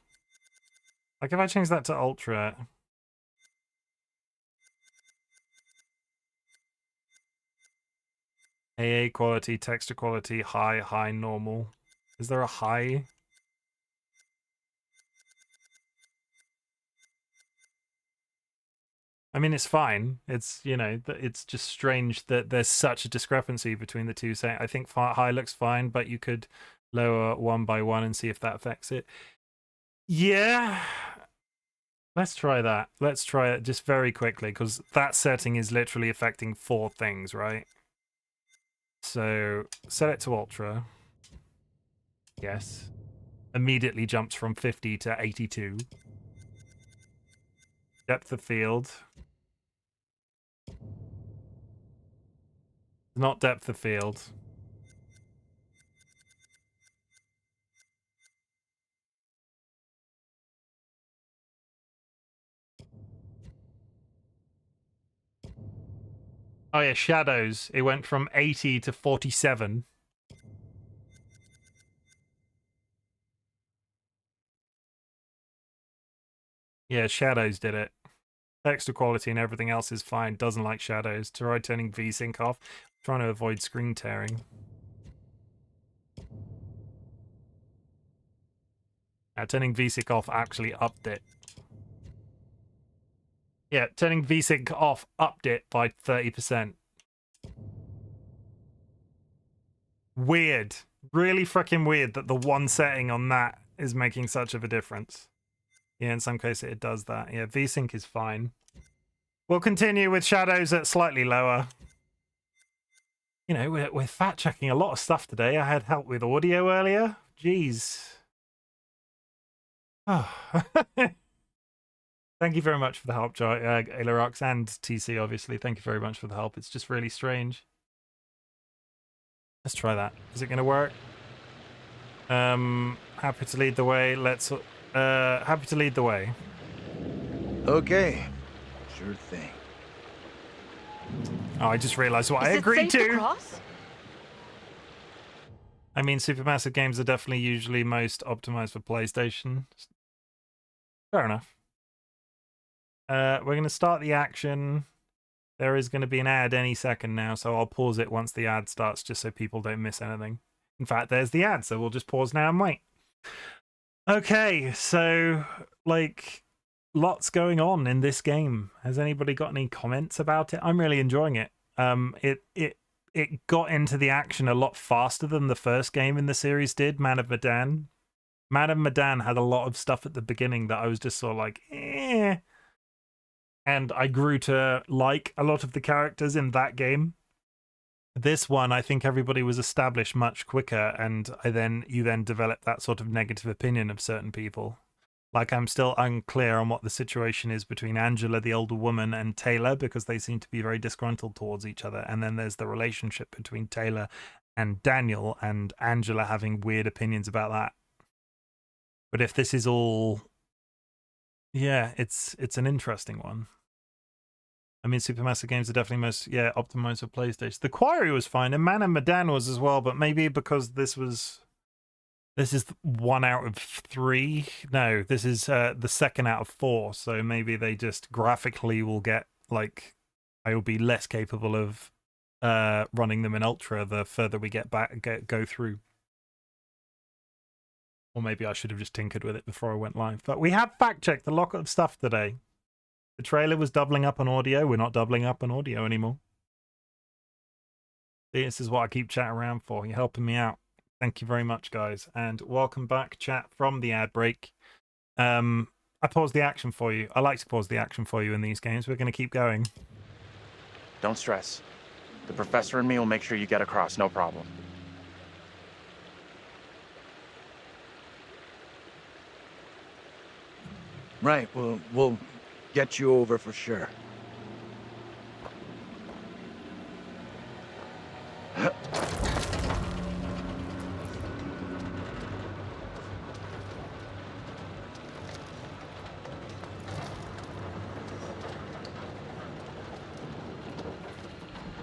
Like if I change that to ultra. AA quality, texture quality, high, high, normal. Is there a high? I mean, it's fine. It's, you know, it's just strange that there's such a discrepancy between the two. I think high looks fine, but you could lower one by one and see if that affects it. Yeah. Let's try that. Let's try it just very quickly, because that setting is literally affecting 4 things, right? So, set it to ultra. Yes. immediately jumps from 50 to 82. Depth of field. Not depth of field. Oh yeah, shadows. It went from 80 to 47. Yeah, shadows did it. Texture quality and everything else is fine. Doesn't like shadows. Try turning VSync off. Trying to avoid screen tearing. Turning VSync off actually upped it. Yeah, turning VSync off upped it by 30%. Weird. Really freaking weird that the one setting on that is making such of a difference. Yeah, in some cases it does that. Yeah, VSync is fine. We'll continue with shadows at slightly lower. You know, we're fact-checking a lot of stuff today. I had help with audio earlier. Jeez. Oh. Thank you very much for the help, Ailerox, and TC, obviously. Thank you very much for the help. It's just really strange. Let's try that. Is it going to work? Happy to lead the way. Let's... happy to lead the way. Okay. Sure thing. Oh, I just realized what I agreed to. I mean, supermassive games are definitely usually most optimized for PlayStation. Fair enough. We're going to start the action. There is going to be an ad any second now, so I'll pause it once the ad starts, just so people don't miss anything. In fact, there's the ad, so we'll just pause now and wait. Okay, so, like, lots going on in this game. Has anybody got any comments about it? I'm really enjoying it. It got into the action a lot faster than the first game in the series did, Man of Medan. Man of Medan had a lot of stuff at the beginning that I was just sort of like, eh. And I grew to like a lot of the characters in that game. This one, I think everybody was established much quicker, and you then develop that sort of negative opinion of certain people. Like, I'm still unclear on what the situation is between Angela, the older woman, and Taylor, because they seem to be very disgruntled towards each other. And then there's the relationship between Taylor and Daniel, and Angela having weird opinions about that. But if this is all... Yeah, it's an interesting one. I mean, Supermassive games are definitely most, optimized for PlayStation. The Quarry was fine, and Man of Medan was as well, but maybe because this is 1 out of 3. No, this is the 2nd out of 4, so maybe they just graphically will get, like, I will be less capable of running them in Ultra the further we go through. Or maybe I should have just tinkered with it before I went live. But we have fact-checked a lot of stuff today. The trailer was doubling up on audio. We're not doubling up on audio anymore. This is what I keep chatting around for. You're helping me out. Thank you very much, guys. And welcome back, chat, from the ad break. I paused the action for you. I like to pause the action for you in these games. We're going to keep going. Don't stress. The professor and me will make sure you get across, no problem. Right, we'll get you over for sure.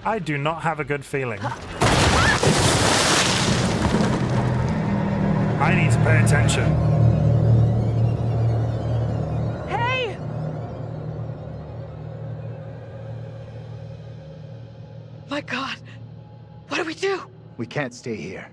I do not have a good feeling. I need to pay attention. Hey! My God, what do we do? We can't stay here.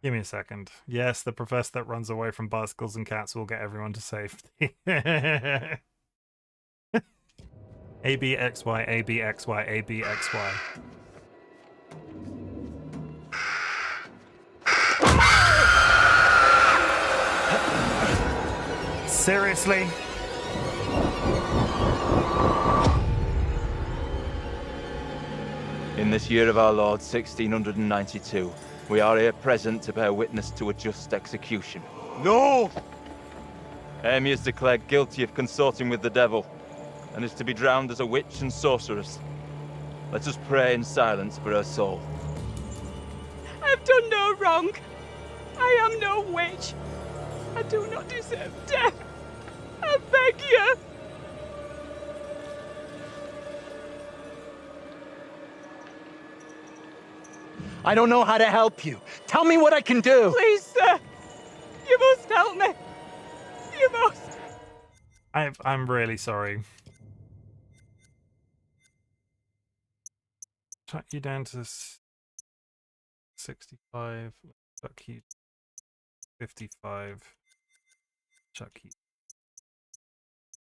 Give me a second. Yes, the professor that runs away from bicycles and cats will get everyone to safety. ABXY, ABXY, ABXY. Seriously? In this year of our Lord, 1692, we are here present to bear witness to a just execution. No! Amy is declared guilty of consorting with the devil, and is to be drowned as a witch and sorceress. Let us pray in silence for her soul. I've done no wrong. I am no witch. I do not deserve death. I beg you. I don't know how to help you. Tell me what I can do. Please, sir. You must help me. You must. I'm really sorry. Chuck you down to 65. Chuck you 55. Chuck you.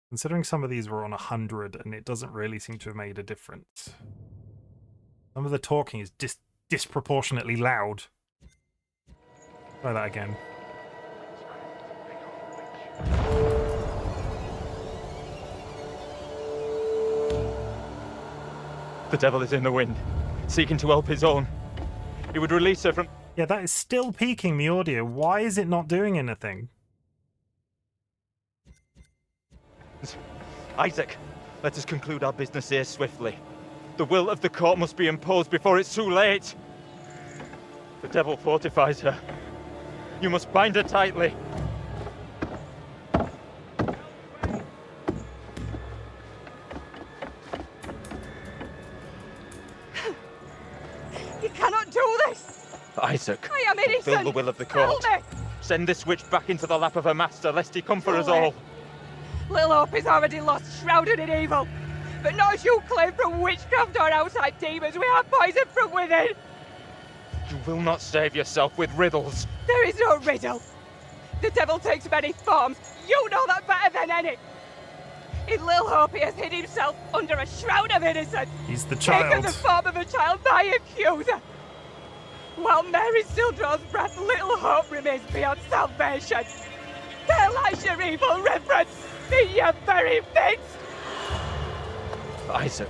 Considering some of these were on 100, and it doesn't really seem to have made a difference. Some of the talking is disproportionately loud. Try that again. The devil is in the wind, seeking to help his own. He would release her from... Yeah, that is still peaking the audio. Why is it not doing anything? Isaac, let us conclude our business here swiftly. The will of the court must be imposed before it's too late. The devil fortifies her. You must bind her tightly. You cannot do this. Isaac, I am innocent. fulfill the will of the court. Help me. Send this witch back into the lap of her master, lest he come for Too us late. all. Little Hope is already lost, shrouded in evil. But not as you claim from witchcraft or outside demons. We are poisoned from within. You will not save yourself with riddles. There is no riddle. The devil takes many forms. You know that better than any. In Little Hope, he has hid himself under a shroud of innocence. He's the Taken child. the form of a child, my accuser. While Mary still draws breath, Little Hope remains beyond salvation. There lies your evil reverence in your very midst. Isaac.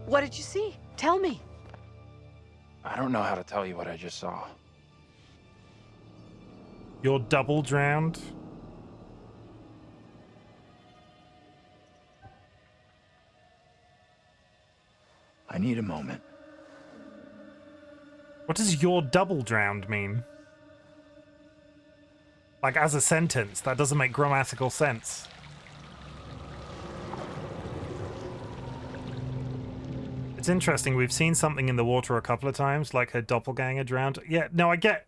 What did you see? Tell me. I don't know how to tell you what I just saw. You're double drowned? I need a moment. What does "you're double drowned" mean? Like, as a sentence, that doesn't make grammatical sense. It's interesting, we've seen something in the water a couple of times, like her doppelganger drowned. Yeah, no, I get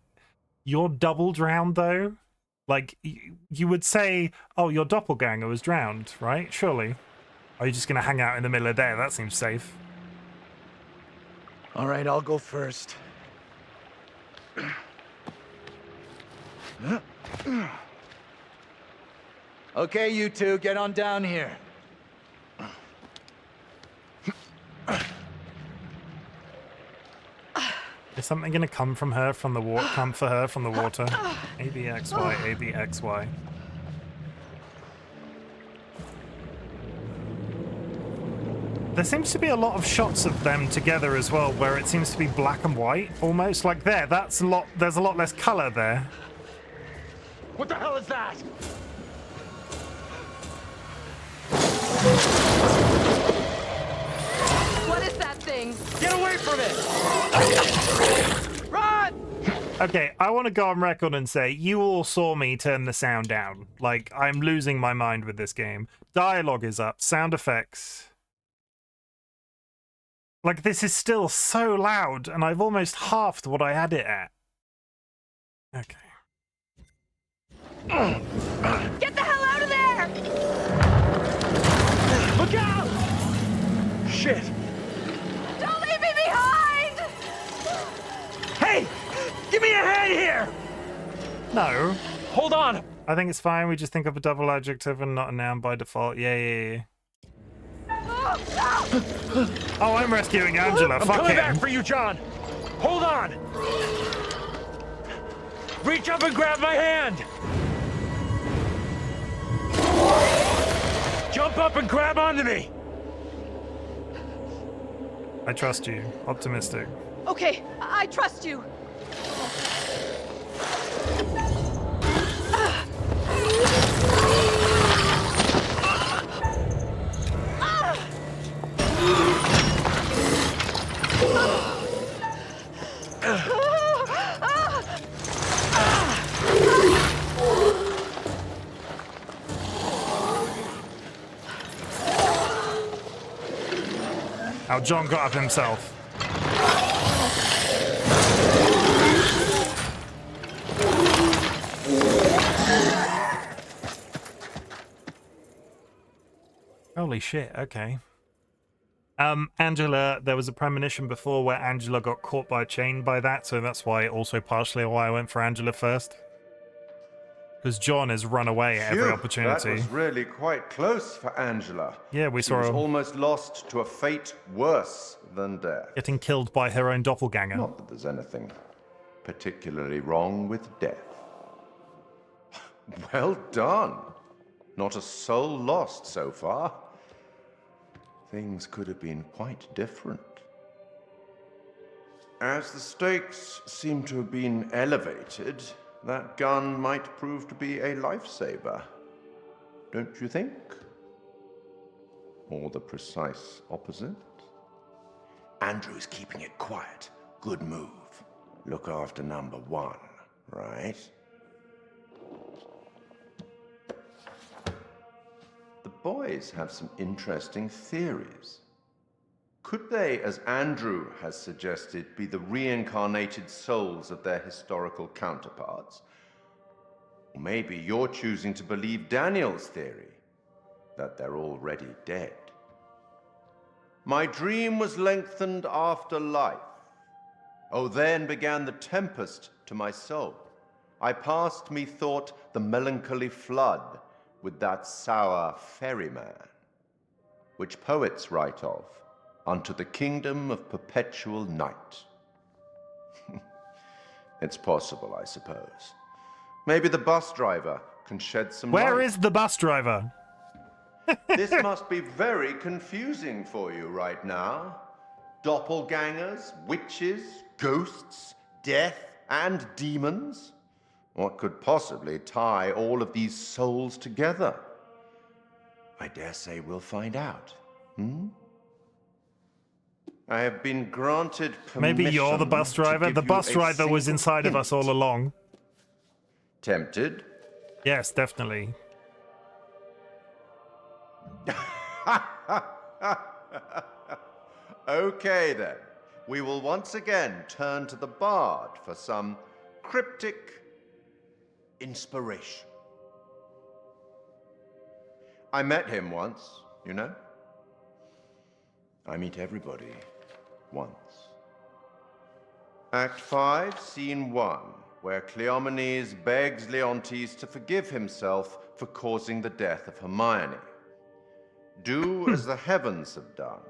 you're double drowned, though. Like, you would say, oh, your doppelganger was drowned, right? Surely. Are you just going to hang out in the middle of there? That seems safe. All right, I'll go first. Okay, you two, get on down here. Is something going to come from her from the water? Come for her from the water? ABXY, ABXY. There seems to be a lot of shots of them together as well, where it seems to be black and white, almost like there. That's a lot. There's a lot less color there. What the hell is that? What is that thing? Get away from it! Run! Okay, I want to go on record and say you all saw me turn the sound down. Like, I'm losing my mind with this game. Dialogue is up, sound effects. Like, this is still so loud, and I've almost halved what I had it at. Okay. Get the hell out of there! Look out! Shit! Don't leave me behind! Hey! Give me a hand here! No. Hold on! I think it's fine. We just think of a double adjective and not a noun by default. Yeah. Oh, I'm rescuing Angela. I'm Fuck coming him. back for you, John. Hold on. Reach up and grab my hand. Jump up and grab onto me. I trust you. Optimistic. Okay, I trust you. How John got up himself. Holy shit, okay. Angela, there was a premonition before where Angela got caught by a chain by that, so that's why, also partially why I went for Angela first. Because John has run away at every opportunity. That was really quite close for Angela. Yeah, we She saw was her almost lost to a fate worse than death. getting killed by her own doppelganger. Not that there's anything particularly wrong with death. Well done. Not a soul lost so far. Things could have been quite different. As the stakes seem to have been elevated, that gun might prove to be a lifesaver. Don't you think? Or the precise opposite? Andrew's keeping it quiet. Good move. Look after number one, right? The boys have some interesting theories. Could they, as Andrew has suggested, be the reincarnated souls of their historical counterparts? Or maybe you're choosing to believe Daniel's theory, that they're already dead. My dream was lengthened after life. Oh, then began the tempest to my soul. I passed, methought, the melancholy flood with that sour ferryman, which poets write of, unto the kingdom of perpetual night. It's possible, I suppose. Maybe the bus driver can shed some light. Where is the bus driver? This must be very confusing for you right now. Doppelgangers, witches, ghosts, death, and demons. What could possibly tie all of these souls together? I dare say we'll find out. I have been granted permission. Maybe you're the bus driver? The bus driver was inside of us all along. Tempted? Yes, definitely. Okay then. We will once again turn to the bard for some cryptic inspiration. I met him once, you know? I meet everybody once. Act 5, Scene 1, where Cleomenes begs Leontes to forgive himself for causing the death of Hermione. Do as the heavens have done.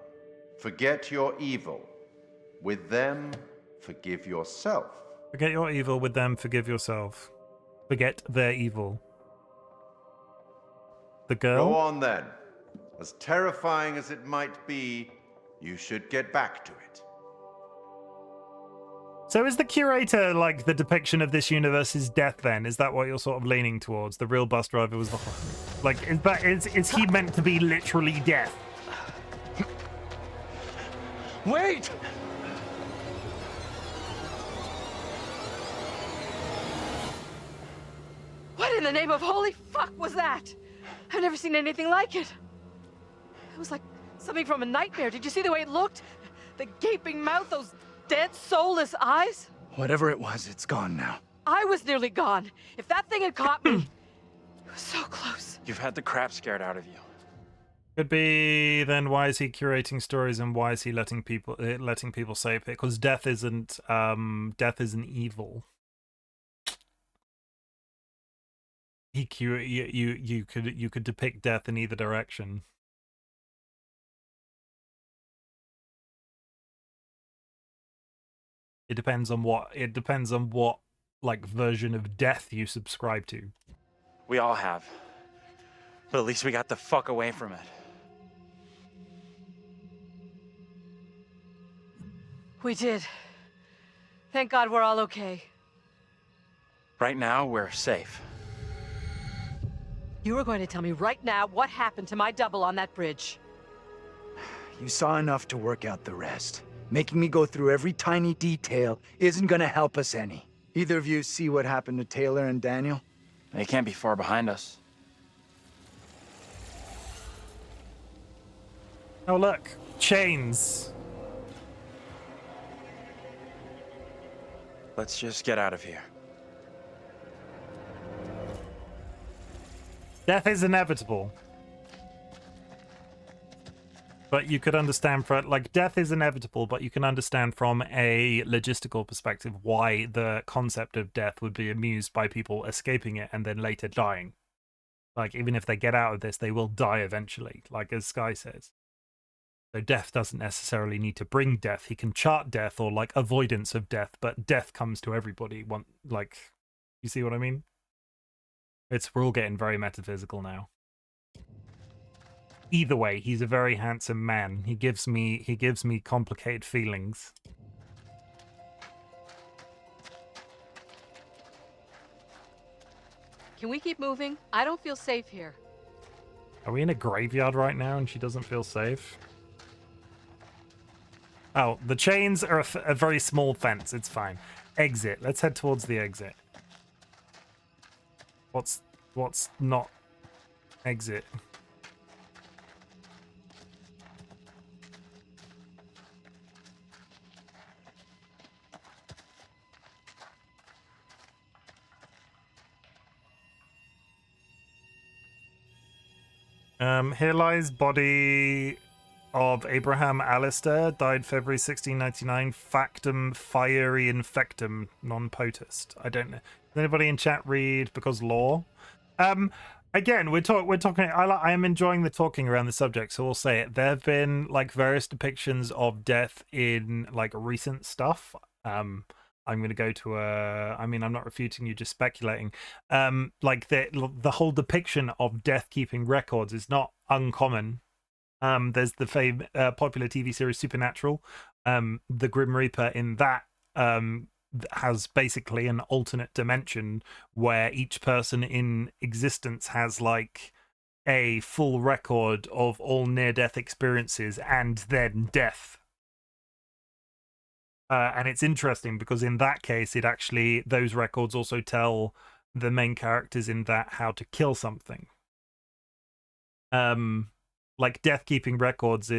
Forget your evil. With them, forgive yourself. Forget your evil, with them forgive yourself. Forget their evil. The girl? Go on then. As terrifying as it might be, you should get back to it. So is the curator like the depiction of this universe's death then? Is that what you're sort of leaning towards? The real bus driver was the... Like, is he meant to be literally death? Wait! What in the name of holy fuck was that? I've never seen anything like it. It was like something from a nightmare. Did you see the way it looked? The gaping mouth, those dead, soulless eyes. Whatever it was, it's gone now. I was nearly gone. If that thing had caught me, it was so close. You've had the crap scared out of you. Could be then why is he curating stories and why is he letting people save it? Because death isn't evil. You could depict death in either direction. It depends on what like version of death you subscribe to. We all have. But at least we got the fuck away from it. We did. Thank God we're all okay. Right now, we're safe. You are going to tell me right now what happened to my double on that bridge. You saw enough to work out the rest. Making me go through every tiny detail isn't gonna help us any. Either of you see what happened to Taylor and Daniel? They can't be far behind us. Oh look, chains. Let's just get out of here. Death is inevitable. But you could understand death is inevitable, but you can understand from a logistical perspective why the concept of death would be amused by people escaping it and then later dying. Like, even if they get out of this, they will die eventually, like as Sky says. So death doesn't necessarily need to bring death. He can chart death or like avoidance of death, but death comes to everybody. You see what I mean? We're all getting very metaphysical now. Either way, he's a very handsome man. He gives me complicated feelings. Can we keep moving? I don't feel safe here. Are we in a graveyard right now and she doesn't feel safe? Oh, the chains are a very small fence. It's fine. Exit. Let's head towards the exit. What's not exit? Here lies body of Abraham Alistair, died February 1699, factum fiery infectum, non-potest. I don't know. Does anybody in chat read because law? Again, we're talking. I am enjoying the talking around the subject, so we'll say it. There have been like various depictions of death in like recent stuff. I'm going to go to I mean, I'm not refuting you, just speculating. Like the whole depiction of death keeping records is not uncommon. There's the popular TV series Supernatural. The Grim Reaper in that has basically an alternate dimension where each person in existence has like a full record of all near-death experiences and then death. And it's interesting because in that case, those records also tell the main characters in that how to kill something. Like death keeping records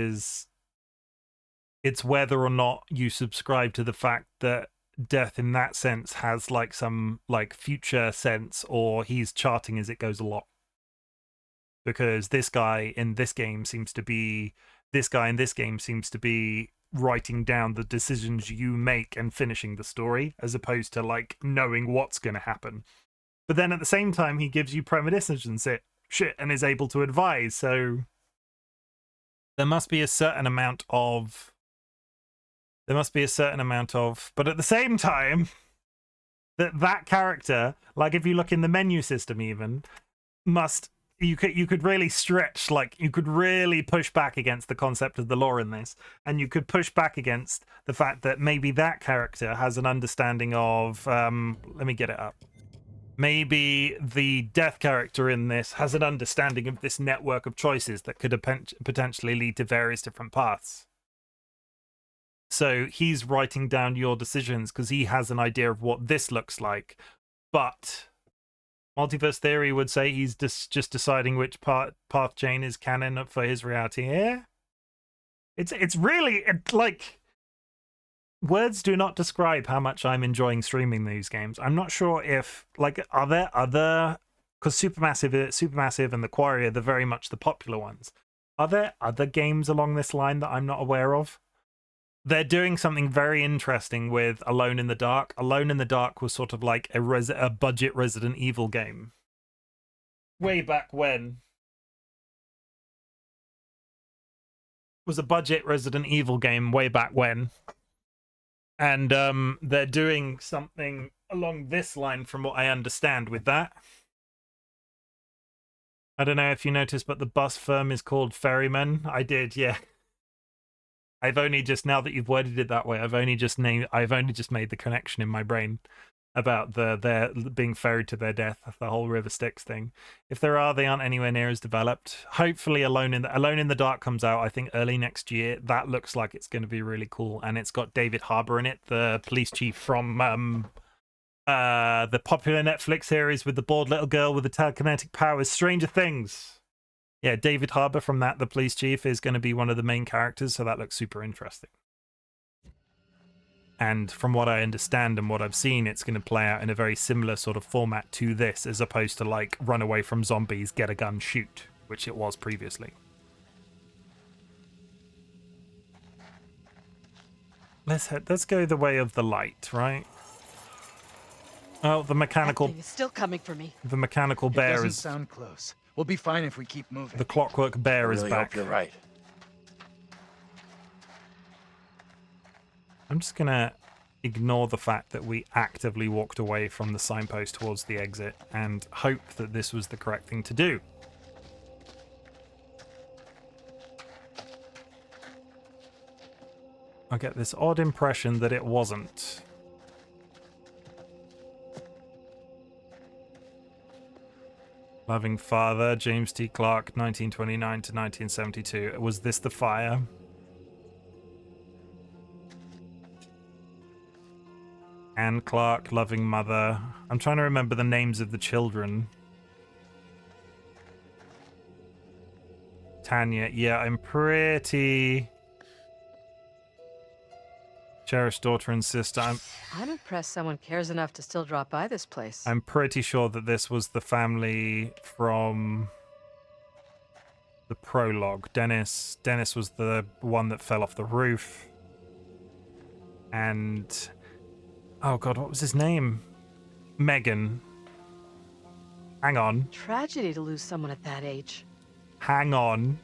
it's whether or not you subscribe to the fact that death in that sense has like some like future sense, or he's charting as it goes along. Because this guy in this game seems to be writing down the decisions you make and finishing the story, as opposed to like knowing what's going to happen. But then at the same time, he gives you premonitions and shit and is able to advise. So there must be a certain amount of. But at the same time, that character, like if you look in the menu system, even you could really stretch, like you could really push back against the concept of the law in this, and you could push back against the fact that maybe that character has an understanding of let me get it up. Maybe the death character in this has an understanding of this network of choices that could potentially lead to various different paths. So he's writing down your decisions because he has an idea of what this looks like. But multiverse theory would say he's just deciding which path chain is canon for his reality here. It's really like words do not describe how much I'm enjoying streaming these games. I'm not sure if, like, are there other, because Supermassive and The Quarry are very much the popular ones. Are there other games along this line that I'm not aware of? They're doing something very interesting with Alone in the Dark. Alone in the Dark was sort of like a budget Resident Evil game. Way back when. Was a budget Resident Evil game way back when. And they're doing something along this line from what I understand with that. I don't know if you noticed, but the bus firm is called Ferryman. I did, yeah. I've only just, now that you've worded it that way, I've only just made the connection in my brain about their being ferried to their death, the whole River Styx thing. If there are, they aren't anywhere near as developed. Hopefully Alone in the Dark comes out, I think, early next year. That looks like it's going to be really cool, and it's got David Harbour in it, the police chief from the popular Netflix series with the bald little girl with the telekinetic powers, Stranger Things. Yeah, David Harbour from that, the police chief, is going to be one of the main characters, so that looks super interesting. And from what I understand and what I've seen, it's going to play out in a very similar sort of format to this, as opposed to like run away from zombies, get a gun, shoot, which it was previously. Let's go the way of the light, right? Oh, the mechanical. That thing is still coming for me. The mechanical bear doesn't is. Sound close. We'll be fine if we keep moving. The clockwork bear is back. Hope you're right. I'm just gonna ignore the fact that we actively walked away from the signpost towards the exit and hope that this was the correct thing to do. I get this odd impression that it wasn't. Loving Father, James T. Clarke, 1929 to 1972. Was this the fire? Anne Clark, Loving Mother. I'm trying to remember the names of the children. Tanya. Yeah, I'm pretty... Cherished daughter and sister. I'm impressed someone cares enough to still drop by this place. I'm pretty sure that this was the family from the prologue. Dennis was the one that fell off the roof. And... oh god, what was his name? Megan. Hang on. Tragedy to lose someone at that age. Hang on.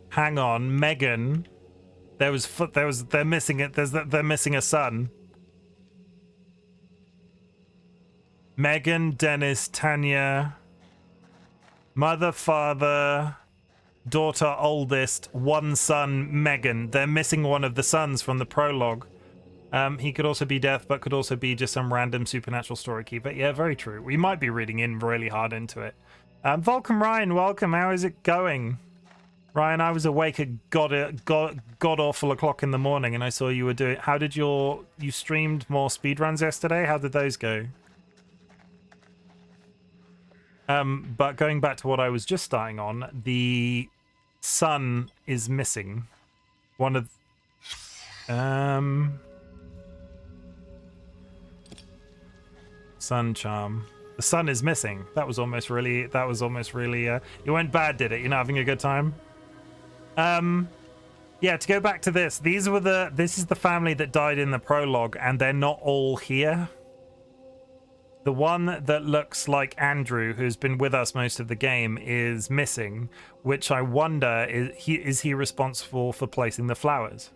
Hang on, Megan. They're missing it. They're missing a son. Megan, Dennis, Tanya, mother, father, daughter, oldest, one son, Megan. They're missing one of the sons from the prologue. He could also be Death, but could also be just some random supernatural story keeper. Yeah, very true. We might be reading in really hard into it. Volcom Ryan, welcome. How is it going? Ryan, I was awake at god awful o'clock in the morning, and I saw you were doing. How did you streamed more speedruns yesterday? How did those go? But going back to what I was just starting on, the sun is missing. One of sun charm. The sun is missing. That was almost really. It went bad, did it? You're not having a good time. Yeah, to go back to this, this is the family that died in the prologue, and they're not all here. The one that looks like Andrew, who's been with us most of the game, is missing, which I wonder, is he responsible for placing the flowers?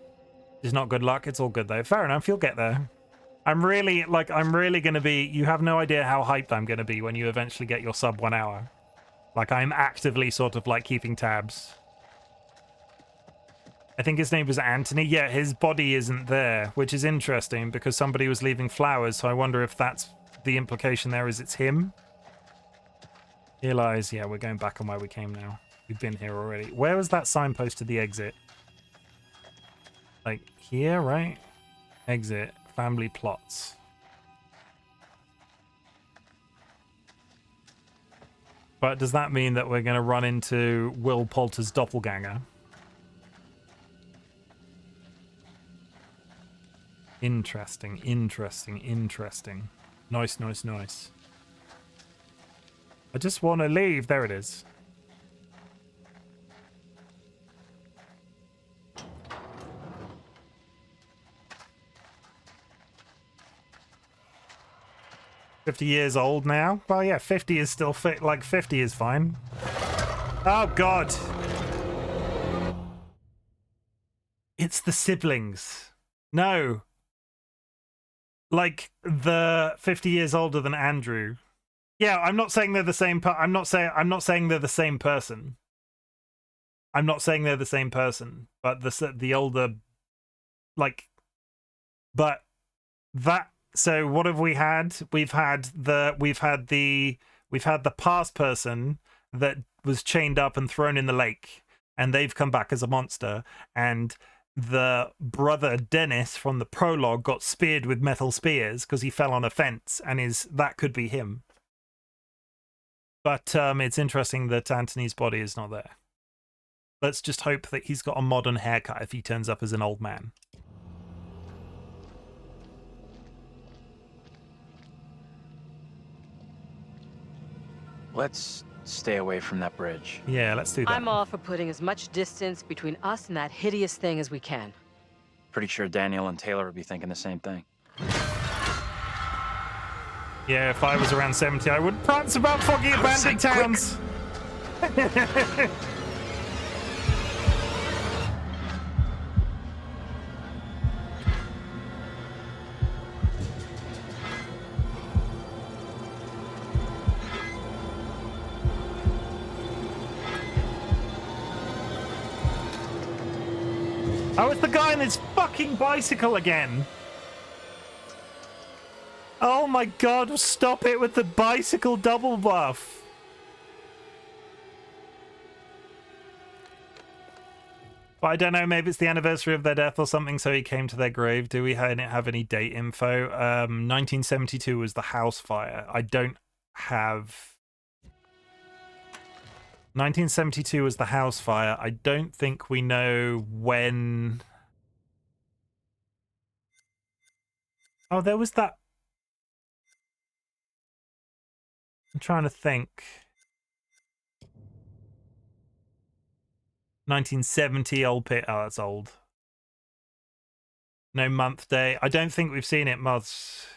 It's not good luck, it's all good though. Fair enough, you'll get there. I'm really gonna be, you have no idea how hyped I'm gonna be when you eventually get your sub 1 hour. Like, I'm actively sort of like keeping tabs. I think his name was Anthony. Yeah, his body isn't there, which is interesting because somebody was leaving flowers, so I wonder if that's the implication there is it's him. Here lies, yeah, we're going back on where we came now. We've been here already. Where was that signpost to the exit? Like here, right? Exit, family plots. But does that mean that we're going to run into Will Poulter's doppelganger? Interesting, interesting, interesting. Nice, nice, nice. I just want to leave. There it is. $50 old now? Well, yeah, 50 is still fit. Like, 50 is fine. Oh, God. It's the siblings. No. Like, the 50 years older than Andrew. Yeah, I'm not saying they're the same. I'm not saying they're the same person. I'm not saying they're the same person. But the older, like, but that. So what have we had? We've had the past person that was chained up and thrown in the lake, and they've come back as a monster. And the brother Dennis from the prologue got speared with metal spears because he fell on a fence, and that could be him. But it's interesting that Anthony's body is not there. Let's just hope that he's got a modern haircut if he turns up as an old man. Let's stay away from that bridge. Yeah, let's do that. I'm all for putting as much distance between us and that hideous thing as we can. Pretty sure Daniel and Taylor would be thinking the same thing. Yeah, if I was around 70, I would prance about foggy abandoned towns. Oh, it's the guy on his fucking bicycle again. Oh my god, stop it with the bicycle double buff. But I don't know, maybe it's the anniversary of their death or something, so he came to their grave. Do we have any date info? 1972 was the house fire. I don't have... 1972 was the house fire. I don't think we know when... Oh, there was that... I'm trying to think. 1970 old pit. Oh, that's old. No month, day. I don't think we've seen it much.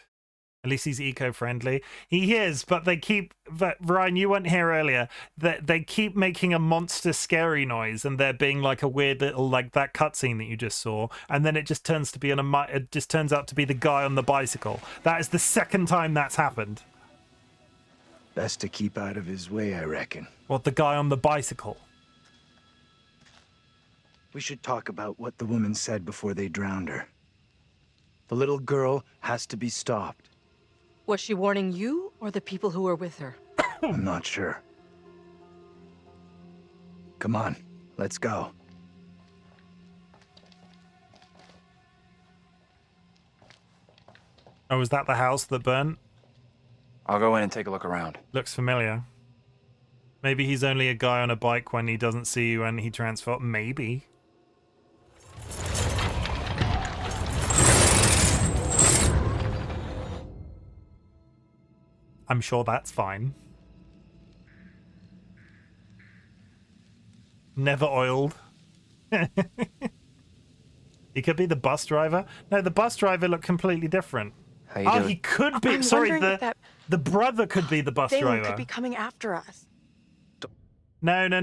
At least he's eco-friendly. He is, but they keep... But Ryan, you weren't here earlier. They keep making a monster scary noise, and there being like a weird little, like that cutscene that you just saw, and then it just turns to be it just turns out to be the guy on the bicycle. That is the second time that's happened. Best to keep out of his way, I reckon. What, the guy on the bicycle? We should talk about what the woman said before they drowned her. The little girl has to be stopped. Was she warning you or the people who were with her? I'm not sure. Come on, let's go. Oh, was that the house that burnt? I'll go in and take a look around. Looks familiar. Maybe he's only a guy on a bike when he doesn't see you and he transforms. Maybe. I'm sure that's fine. Never oiled. He could be the bus driver. No, the bus driver looked completely different. How you Oh, doing? he could be. I'm Sorry, wondering if that the brother could be the bus thing driver. could be coming after us. No. The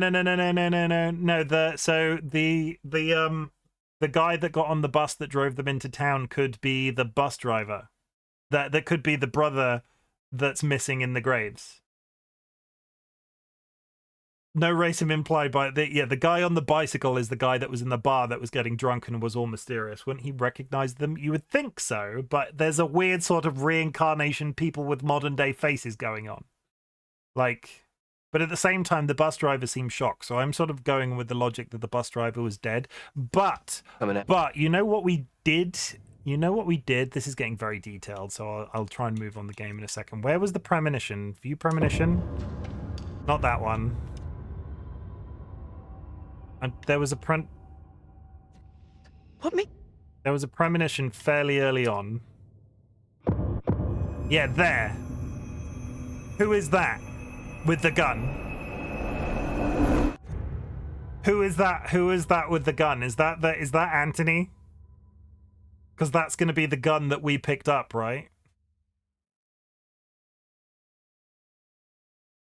guy that got on the bus that drove them into town could be the bus driver. That could be the brother that's missing in the graves. No racism implied by the guy on the bicycle is the guy that was in the bar that was getting drunk and was all mysterious. Wouldn't he recognize them? You would think so, but there's a weird sort of reincarnation people with modern day faces going on. Like, but at the same time, the bus driver seems shocked. So I'm sort of going with the logic that the bus driver was dead. But you know what we did? You know what we did? This is getting very detailed, so I'll try and move on the game in a second. Where was the premonition? View premonition? Not that one. And there was a What There was a premonition fairly early on. Yeah, there. Who is that with the gun? Who is that? Who is that with the gun? Is that Anthony? Because that's going to be the gun that we picked up, right?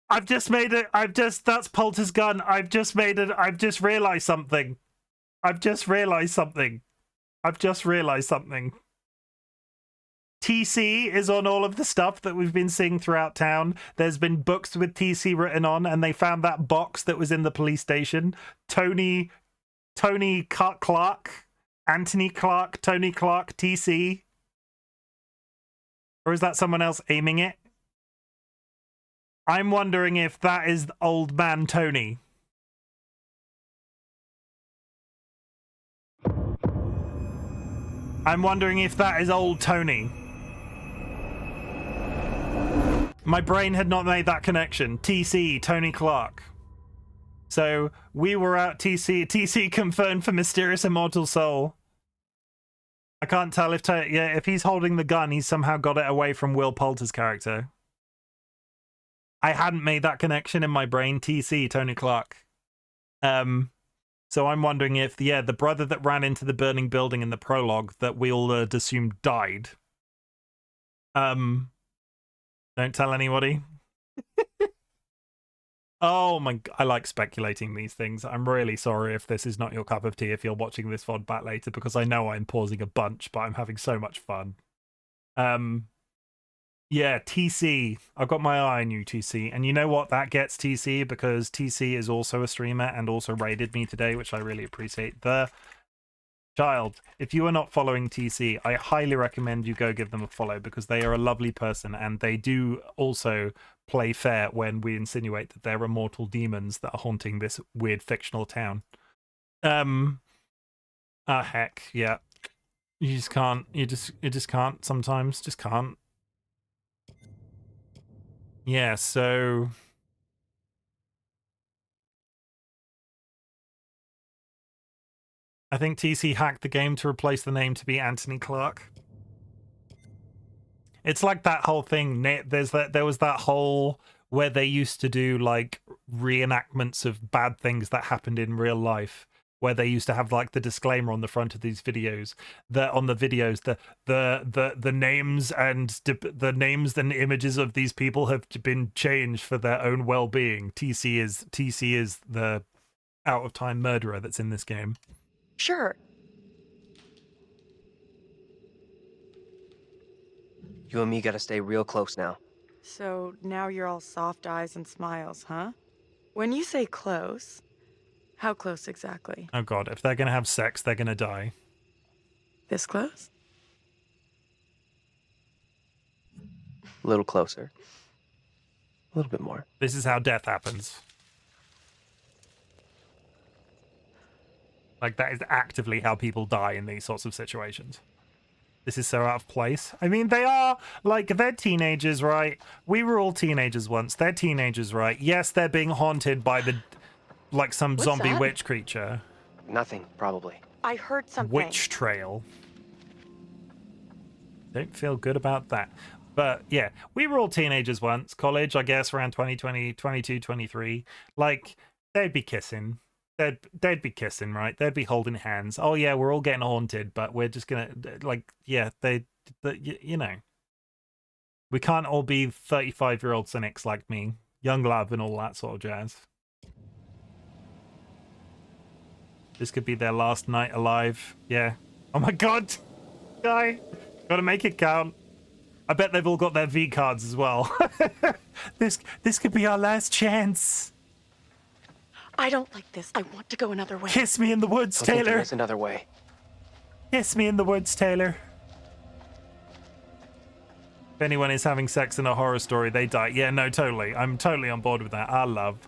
I've just made it. That's Poulter's gun. I've just realized something. TC is on all of the stuff that we've been seeing throughout town. There's been books with TC written on, and they found that box that was in the police station. Tony Clark, Anthony Clark, Tony Clark, TC. Or is that someone else aiming it? I'm wondering if that is old man Tony. I'm wondering if that is old Tony. My brain had not made that connection. TC, Tony Clark. So we were out TC confirmed for Mysterious Immortal Soul. I can't tell if he's holding the gun, he's somehow got it away from Will Poulter's character. I hadn't made that connection in my brain. TC, Tony Clark. So I'm wondering if, the brother that ran into the burning building in the prologue that we all assumed died. Don't tell anybody. Oh my, I like speculating these things. I'm really sorry if this is not your cup of tea if you're watching this VOD back later, because I know I'm pausing a bunch, but I'm having so much fun. Yeah, TC. I've got my eye on you, TC. And you know what? That gets TC, because TC is also a streamer and also raided me today, which I really appreciate. The child, if you are not following TC, I highly recommend you go give them a follow, because they are a lovely person, and they do also play fair when we insinuate that they're immortal demons that are haunting this weird fictional town. Heck, yeah. You just can't. You just can't sometimes. Just can't. Yeah, so I think TC hacked the game to replace the name to be Anthony Clark. It's like that whole thing. There was that whole where they used to do like reenactments of bad things that happened in real life, where they used to have like the disclaimer on the front of these videos, that on the videos the names and images of these people have been changed for their own well-being. TC is the out of time murderer that's in this game. Sure. You and me gotta stay real close now. So now you're all soft eyes and smiles, huh? When you say close, how close exactly? Oh god, if they're gonna have sex, they're gonna die. This close? A little closer. A little bit more. This is how death happens. Like, that is actively how people die in these sorts of situations. This is so out of place. I mean, they are, like, they're teenagers, right? We were all teenagers once. They're teenagers, right? Yes, they're being haunted by the, like, some What's zombie that? witch creature. Nothing, probably. I heard something. Witch trail. Don't feel good about that. But, yeah, we were all teenagers once. College, I guess, around 2020, 22, 23. Like, they'd be kissing. They'd be kissing, right? They'd be holding hands. Oh yeah, we're all getting haunted, but we're just gonna, like, yeah, you know, we can't all be 35-year-old cynics like me, young love and all that sort of jazz. This could be their last night alive. Yeah. Oh my god, guy, gotta make it count. I bet they've all got their V cards as well. This could be our last chance. I don't like this. I want to go another way. Kiss me in the woods, Taylor. There is another way. Kiss me in the woods, Taylor. If anyone is having sex in a horror story, they die. Yeah, no, totally. I'm totally on board with that. I love.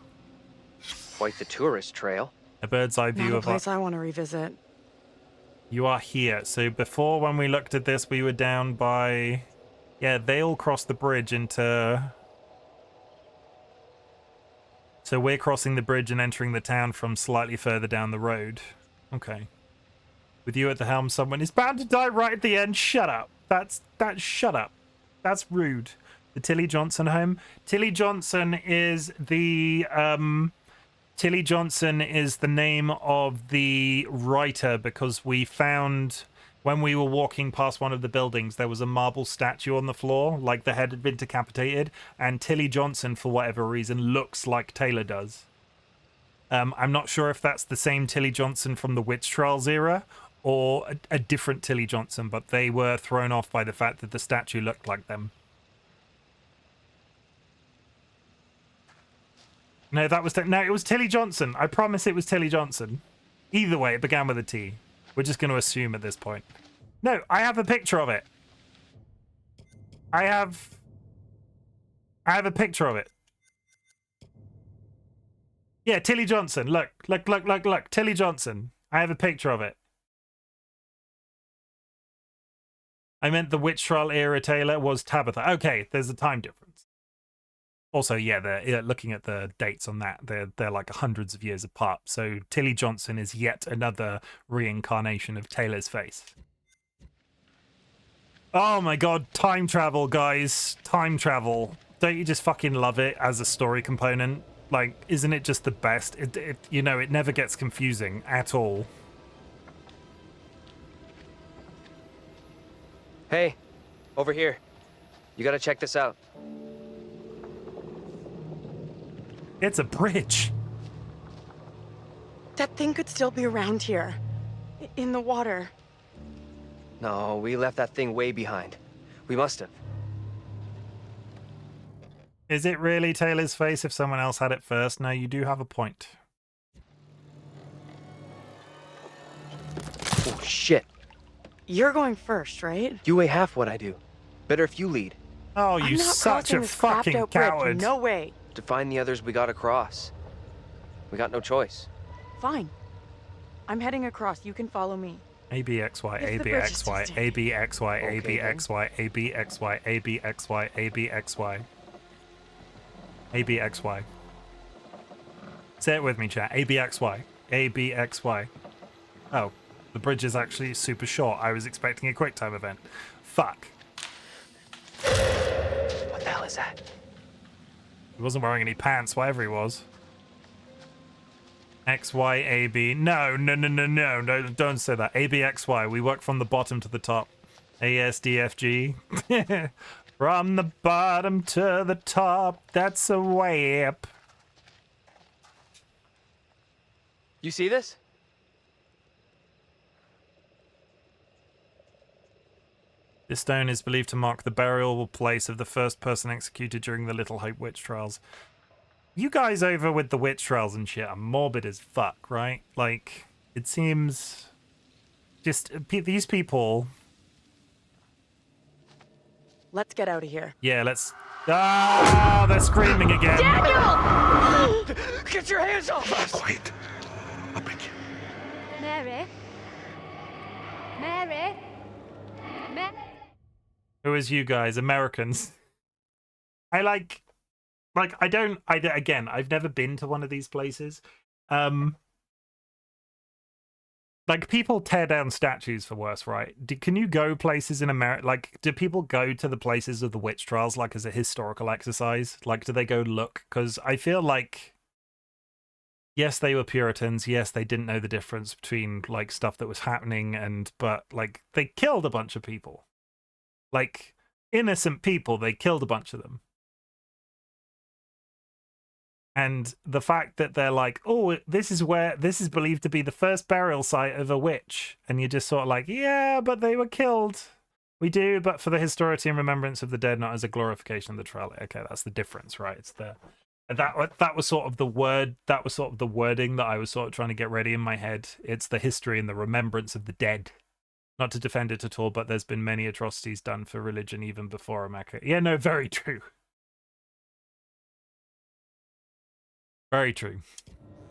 Quite the tourist trail. A bird's eye view Not a of place I want to revisit. You are here. So before, when we looked at this, we were down by... Yeah, they all crossed the bridge into... So we're crossing the bridge and entering the town from slightly further down the road. Okay. With you at the helm, someone is bound to die right at the end. Shut up. Shut up. That's rude. The Tilly Johnson home. Tilly Johnson is the name of the writer, because we found when we were walking past one of the buildings, there was a marble statue on the floor, like the head had been decapitated, and Tilly Johnson, for whatever reason, looks like Taylor does. I'm not sure if that's the same Tilly Johnson from the Witch Trials era or a different Tilly Johnson, but they were thrown off by the fact that the statue looked like them. No, it was Tilly Johnson. I promise it was Tilly Johnson. Either way, it began with a T. We're just going to assume at this point. No, I have a picture of it. I have a picture of it. Yeah, Tilly Johnson. Look. Tilly Johnson. I have a picture of it. I meant the Witch Trial era Taylor was Tabitha. Okay, there's a time difference. Also, yeah, they're looking at the dates on that. They're like hundreds of years apart. So Tilly Johnson is yet another reincarnation of Taylor's face. Oh my god, time travel, guys. Time travel. Don't you just fucking love it as a story component? Like, isn't it just the best? It never gets confusing at all. Hey, over here. You gotta check this out. It's a bridge. That thing could still be around here. In the water. No, we left that thing way behind. We must have. Is it really Taylor's face if someone else had it first? No, you do have a point. Oh, shit. You're going first, right? You weigh half what I do. Better if you lead. Oh, you such a fucking coward. No way. To find the others, we gotta cross. We got no choice. Fine. I'm heading across. You can follow me. ABXY, ABXY, ABXY, ABXY, ABXY, ABXY, ABXY. ABXY. Say it with me, chat. ABXY. ABXY. Oh, the bridge is actually super short. I was expecting a quick time event. Fuck. What the hell is that? He wasn't wearing any pants, whatever he was. XYAB. No, don't say that. ABXY. We work from the bottom to the top. ASDFG. From the bottom to the top. That's a way up. You see this? This stone is believed to mark the burial place of the first person executed during the Little Hope witch trials. You guys over with the witch trials and shit are morbid as fuck, right? Like, it seems just these people. Let's get out of here. Yeah, let's. Ah, they're screaming again. Daniel! Get your hands off us! Quiet. I beg you. Mary? Mary? Mary? Who is you guys? Americans. Again, I've never been to one of these places. Like, people tear down statues for worse, right? Can you go places in America? Like, do people go to the places of the witch trials, like, as a historical exercise? Like, do they go look? Because I feel like, yes, they were Puritans. Yes, they didn't know the difference between, like, stuff that was happening but, like, they killed a bunch of people. Like, innocent people, they killed a bunch of them. And the fact that they're like, oh, this is believed to be the first burial site of a witch. And you're just sort of like, yeah, but they were killed. We do, but for the historicity and remembrance of the dead, not as a glorification of the trial. Okay, that's the difference, right? It's that was sort of the wording that I was sort of trying to get ready in my head. It's the history and the remembrance of the dead. Not to defend it at all, but there's been many atrocities done for religion even before America. Yeah, no, very true. Very true.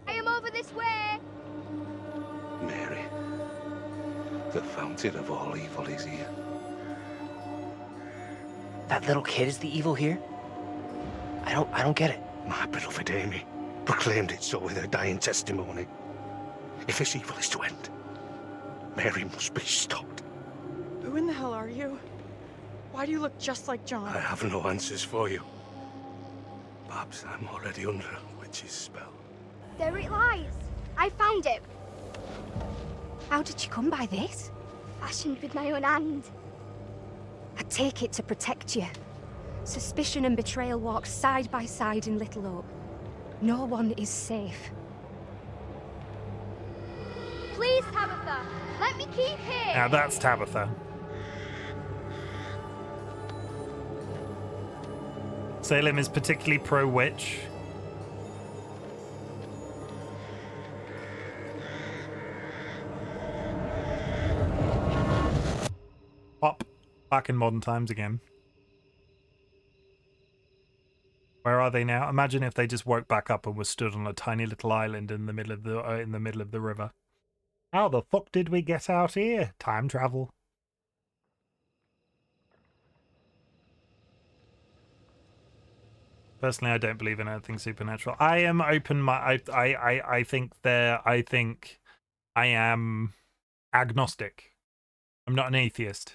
I am over this way. Mary, the fountain of all evil is here. That little kid is the evil here? I don't get it. My beloved Amy proclaimed it so with her dying testimony. If this evil is to end, Mary must be stopped. Who in the hell are you? Why do you look just like John? I have no answers for you. Perhaps I'm already under a witch's spell. There it lies. I found it. How did you come by this? Fashioned with my own hand. I take it to protect you. Suspicion and betrayal walk side by side in Little Hope. No one is safe. Please, Tabitha, let me keep here. Now that's Tabitha. Salem is particularly pro-witch. Pop. Back in modern times again. Where are they now? Imagine if they just woke back up and were stood on a tiny little island in the middle of the river. How the fuck did we get out here? Time travel. Personally, I don't believe in anything supernatural. I am open. I think I am agnostic. I'm not an atheist.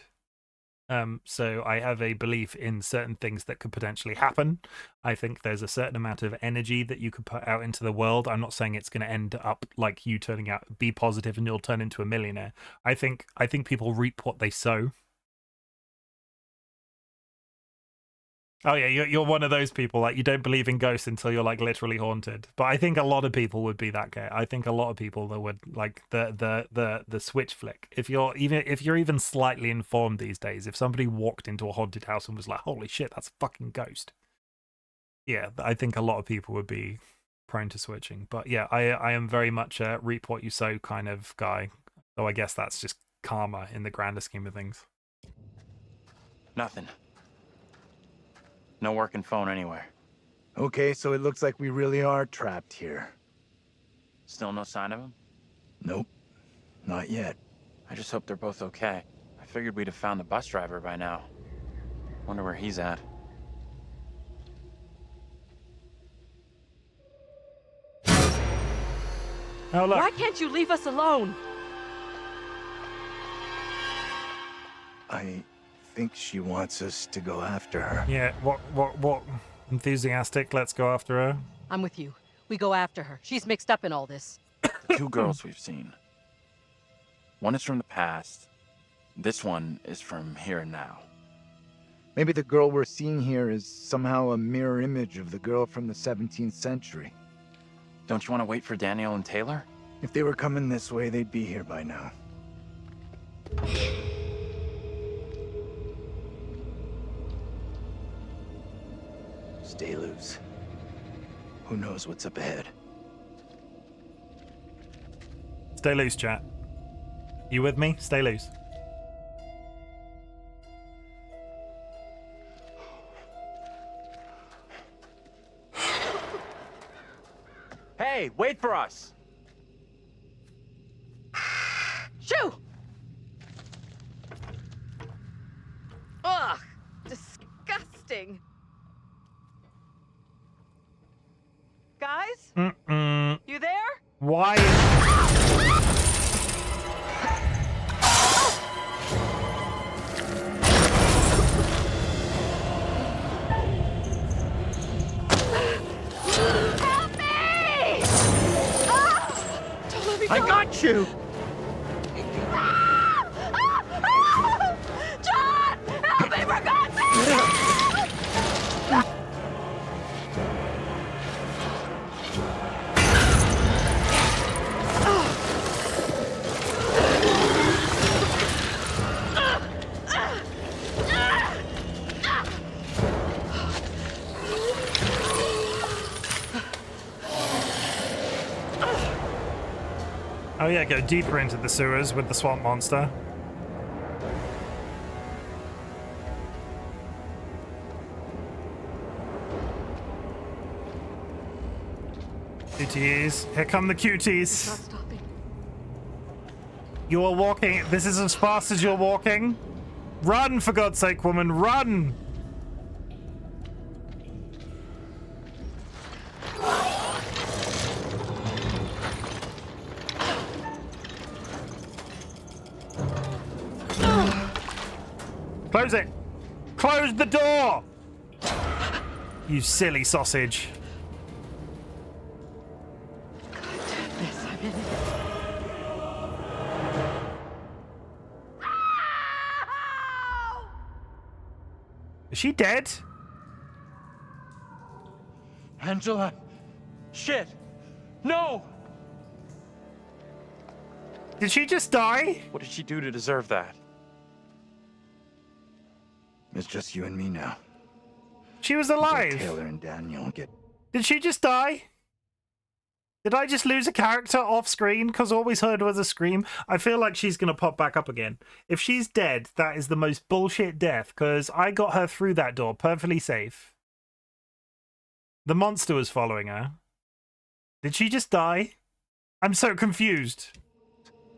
So I have a belief in certain things that could potentially happen. I think there's a certain amount of energy that you could put out into the world. I'm not saying it's going to end up like you turning out, be positive and you'll turn into a millionaire. I think people reap what they sow. Oh yeah, you're one of those people, like, you don't believe in ghosts until you're like literally haunted. But I think a lot of people would be that guy. I think a lot of people that would like the switch flick. If you're even slightly informed these days, if somebody walked into a haunted house and was like, "Holy shit, that's a fucking ghost," yeah, I think a lot of people would be prone to switching. But yeah, I am very much a reap what you sow kind of guy. So I guess that's just karma in the grander scheme of things. Nothing. No working phone anywhere. Okay, so it looks like we really are trapped here. Still no sign of him? Nope. Not yet. I just hope they're both okay. I figured we'd have found the bus driver by now. Wonder where he's at. Oh, look. Why can't you leave us alone? I think she wants us to go after her. Yeah, what enthusiastic, let's go after her. I'm with you. We go after her. She's mixed up in all this. The two girls we've seen. One is from the past. This one is from here and now. Maybe the girl we're seeing here is somehow a mirror image of the girl from the 17th century. Don't you want to wait for Daniel and Taylor? If they were coming this way, they'd be here by now. Stay loose. Who knows what's up ahead? Stay loose, chat. You with me? Stay loose. Hey, wait for us! Shoo! Ugh! Disgusting! Guys? You there? Why? Help me! Don't let me go. I got you! John! Help me, for God's sake! Oh yeah, go deeper into the sewers with the swamp monster. Cuties. Here come the cuties. You are walking. This is as fast as you're walking. Run, for God's sake, woman, run! Close it! Close the door! You silly sausage. Goodness, I'm in it. Is she dead? Angela! Shit! No! Did she just die? What did she do to deserve that? It's just you and me now. She was alive. Taylor and Daniel get... Did she just die? Did I just lose a character off screen because all we heard was a scream? I feel like she's going to pop back up again. If she's dead, that is the most bullshit death because I got her through that door perfectly safe. The monster was following her. Did she just die? I'm so confused.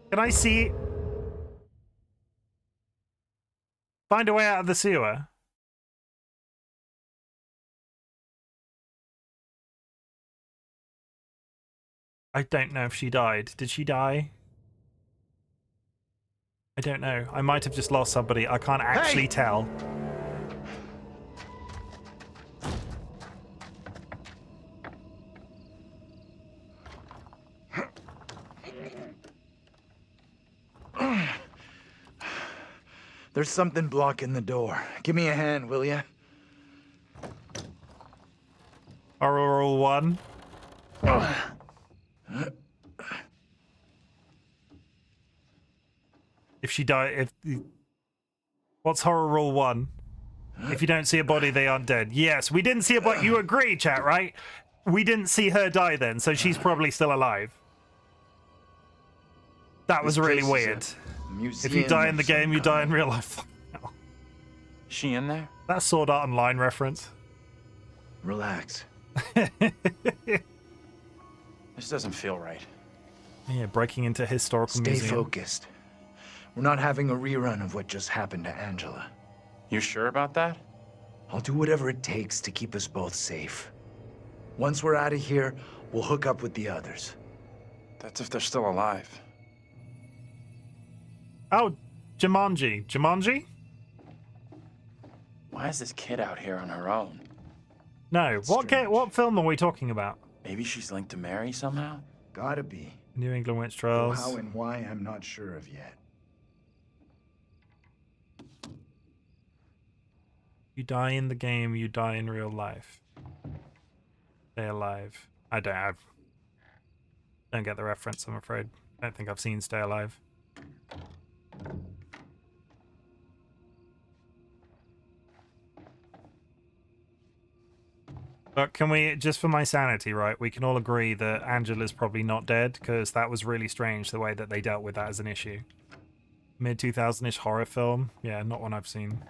Can I see... Find a way out of the sewer? I don't know if she died. Did she die? I don't know. I might have just lost somebody. I can't actually tell. There's something blocking the door. Give me a hand, will ya? Horror Rule 1. If she died, what's Horror Rule 1? If you don't see a body, they aren't dead. Yes, we didn't see a body. You agree, chat, right? We didn't see her die then, so she's probably still alive. That was really weird. If you die in the game, you die in real life. She in there? That Sword Art Online reference. Relax. This doesn't feel right. Yeah, breaking into historical Stay museum. focused. We're not having a rerun of what just happened to Angela. You sure about that? I'll do whatever it takes to keep us both safe. Once we're out of here, we'll hook up with the others. That's if they're still alive. Oh, Jumanji. Jumanji? Why is this kid out here on her own? No. What film are we talking about? Maybe she's linked to Mary somehow? Gotta be. New England Witch Though Trials. how and why, I'm not sure of yet. You die in the game, you die in real life. Stay alive. I don't get the reference, I'm afraid. I don't think I've seen Stay Alive. But can we, just for my sanity, right, we can all agree that Angela's probably not dead, because that was really strange, the way that they dealt with that as an issue. Mid-2000-ish horror film? Yeah, not one I've seen.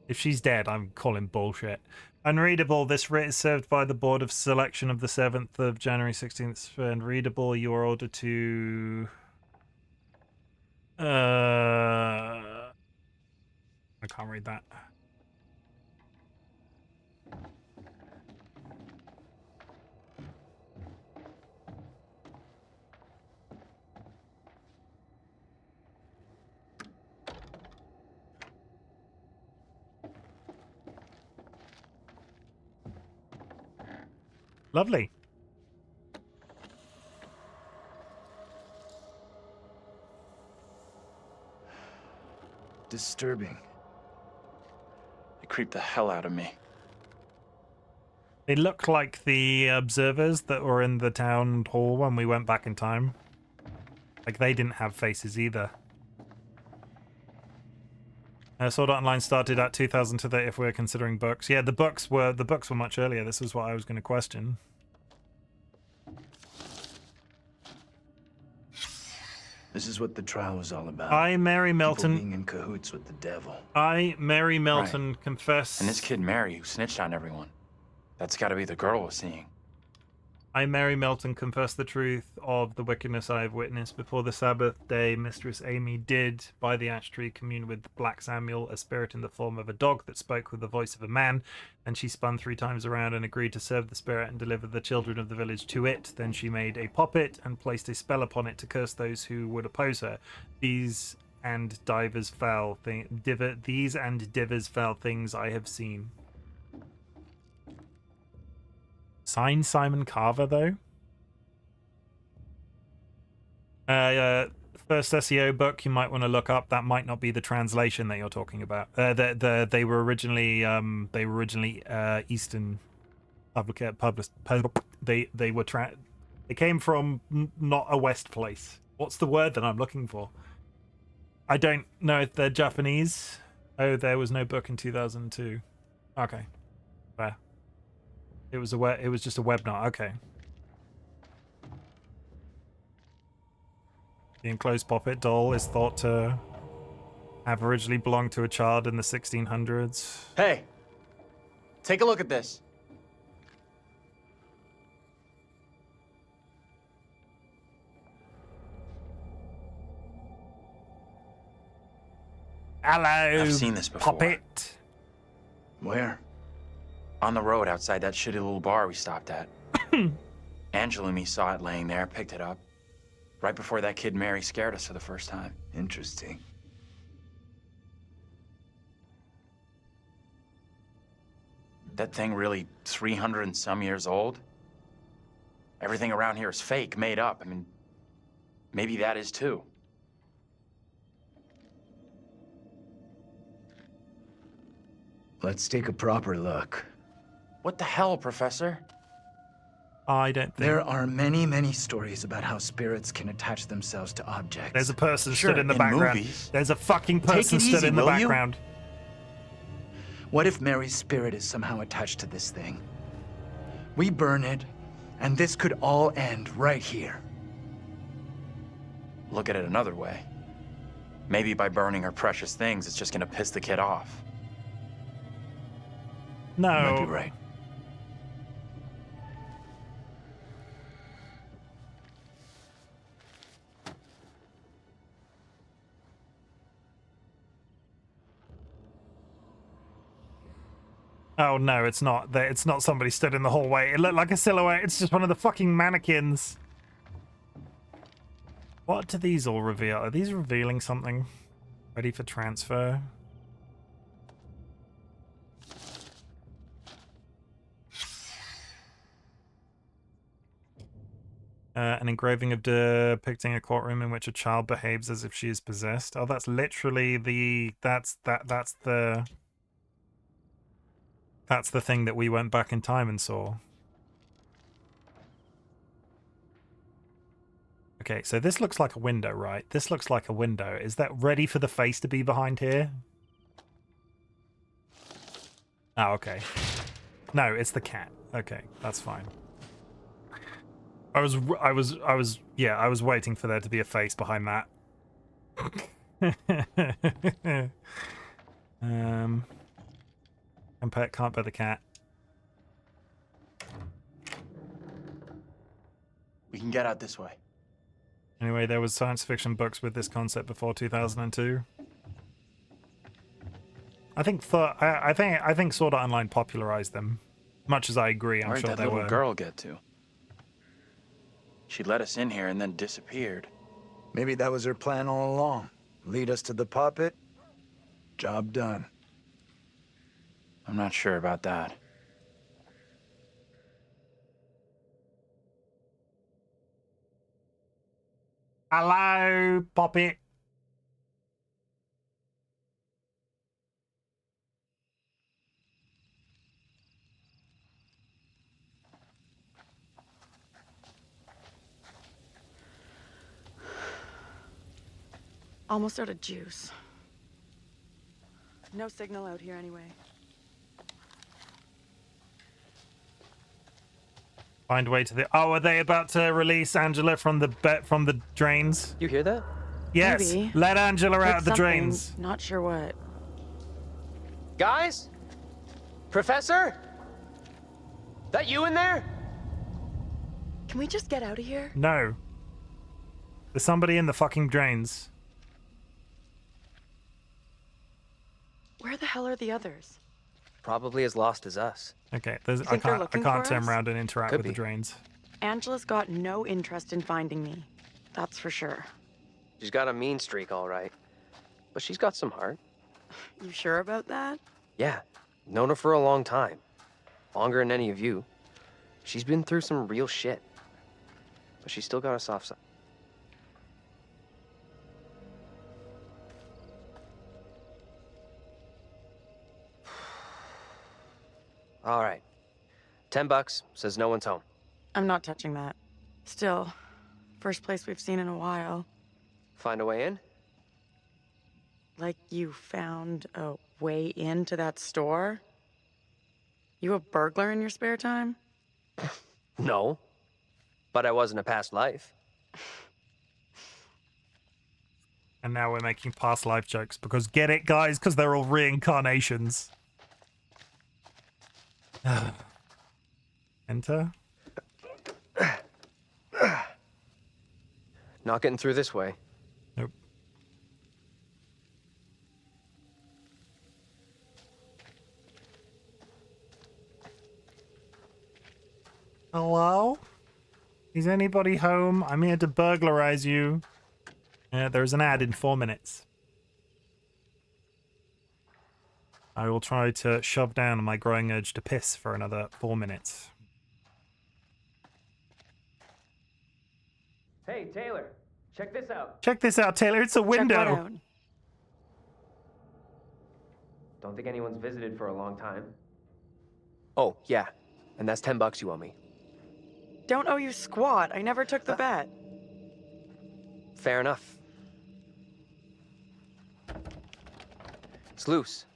If she's dead, I'm calling bullshit. Unreadable. This writ is served by the Board of Selection of the 7th of January 16th. Unreadable. You are ordered to... I can't read that. Lovely. Disturbing. It creeped the hell out of me. They look like the observers that were in the town hall when we went back in time. Like, they didn't have faces either. Sword Art Online started at 2000 to if we're considering books. Yeah, the books were much earlier. This is what I was going to question. This is what the trial was all about. I, Mary People Melton. being in cahoots with the devil. I, Mary Melton, confess. And this kid Mary who snitched on everyone. That's got to be the girl we're seeing. I, Mary Milton, confess the truth of the wickedness I have witnessed. Before the Sabbath day, Mistress Amy did, by the ash tree, commune with Black Samuel, a spirit in the form of a dog that spoke with the voice of a man. And she spun 3 times around and agreed to serve the spirit and deliver the children of the village to it. Then she made a poppet and placed a spell upon it to curse those who would oppose her. These and divers foul things I have seen. Signed Simon Carver, though. First SEO book you might want to look up. That might not be the translation that you're talking about. They were originally Eastern published. They came from not a West place. What's the word that I'm looking for? I don't know if they're Japanese. Oh, there was no book in 2002. Okay, fair. It was just a web knot. Okay. The enclosed poppet doll is thought to have originally belonged to a child in the 1600s. Hey, take a look at this. Hello. I've seen this before. Poppet. Where? On the road outside that shitty little bar we stopped at. Angela and me saw it laying there, picked it up. Right before that kid Mary scared us for the first time. Interesting. That thing really 300 and some years old? Everything around here is fake, made up. I mean, maybe that is too. Let's take a proper look. What the hell, Professor? I don't think... There are many, many stories about how spirits can attach themselves to objects. There's a person Sure, stood in the in background. movies. There's a fucking Take person it stood easy, in the will you? background. What if Mary's spirit is somehow attached to this thing? We burn it, and this could all end right here. Look at it another way. Maybe by burning her precious things, it's just gonna piss the kid off. No. You might be right. Oh no, it's not. It's not somebody stood in the hallway. It looked like a silhouette. It's just one of the fucking mannequins. What do these all reveal? Are these revealing something? Ready for transfer? An engraving of depicting a courtroom in which a child behaves as if she is possessed. Oh, that's literally the that's the thing that we went back in time and saw. Okay, so this looks like a window, right? This looks like a window. Is that ready for the face to be behind here? Oh, okay. No, it's the cat. Okay, that's fine. I was waiting for there to be a face behind that. Can't bet the cat. We can get out this way. Anyway, there was science fiction books with this concept before 2002. I think Sword Art Online popularized them. Much as I agree, I'm Where'd sure that there little were. girl get to? She let us in here and then disappeared. Maybe that was her plan all along. Lead us to the puppet. Job done. I'm not sure about that. Hello, Poppet. Almost out of juice. No signal out here anyway. Find a way to the. Oh, are they about to release Angela from the drains? You hear that? Yes. Maybe. Let Angela Heard out of the something, drains. Not sure what. Guys? Professor? That you in there? Can we just get out of here? No. There's somebody in the fucking drains. Where the hell are the others? Probably as lost as us. Okay, You think they're looking I can't for turn us? around and interact Could with the be. drains. Angela's got no interest in finding me. That's for sure. She's got a mean streak, all right. But she's got some heart. You sure about that? Yeah, known her for a long time. Longer than any of you. She's been through some real shit. But she's still got a soft side. All right. $10, says no one's home. I'm not touching that. Still, first place we've seen in a while. Find a way in? Like you found a way into that store? You a burglar in your spare time? No. But I was in a past life. And now we're making past life jokes because get it, guys? Because they're all reincarnations. Enter. Not getting through this way. Nope. Hello? Is anybody home? I'm here to burglarize you. There's an ad in 4 minutes. I will try to shove down my growing urge to piss for another 4 minutes. Hey, Taylor, check this out. Check this out, Taylor. It's a window. Don't think anyone's visited for a long time. Oh, yeah. And that's $10 you owe me. Don't owe you squat. I never took the bet. Fair enough. It's loose.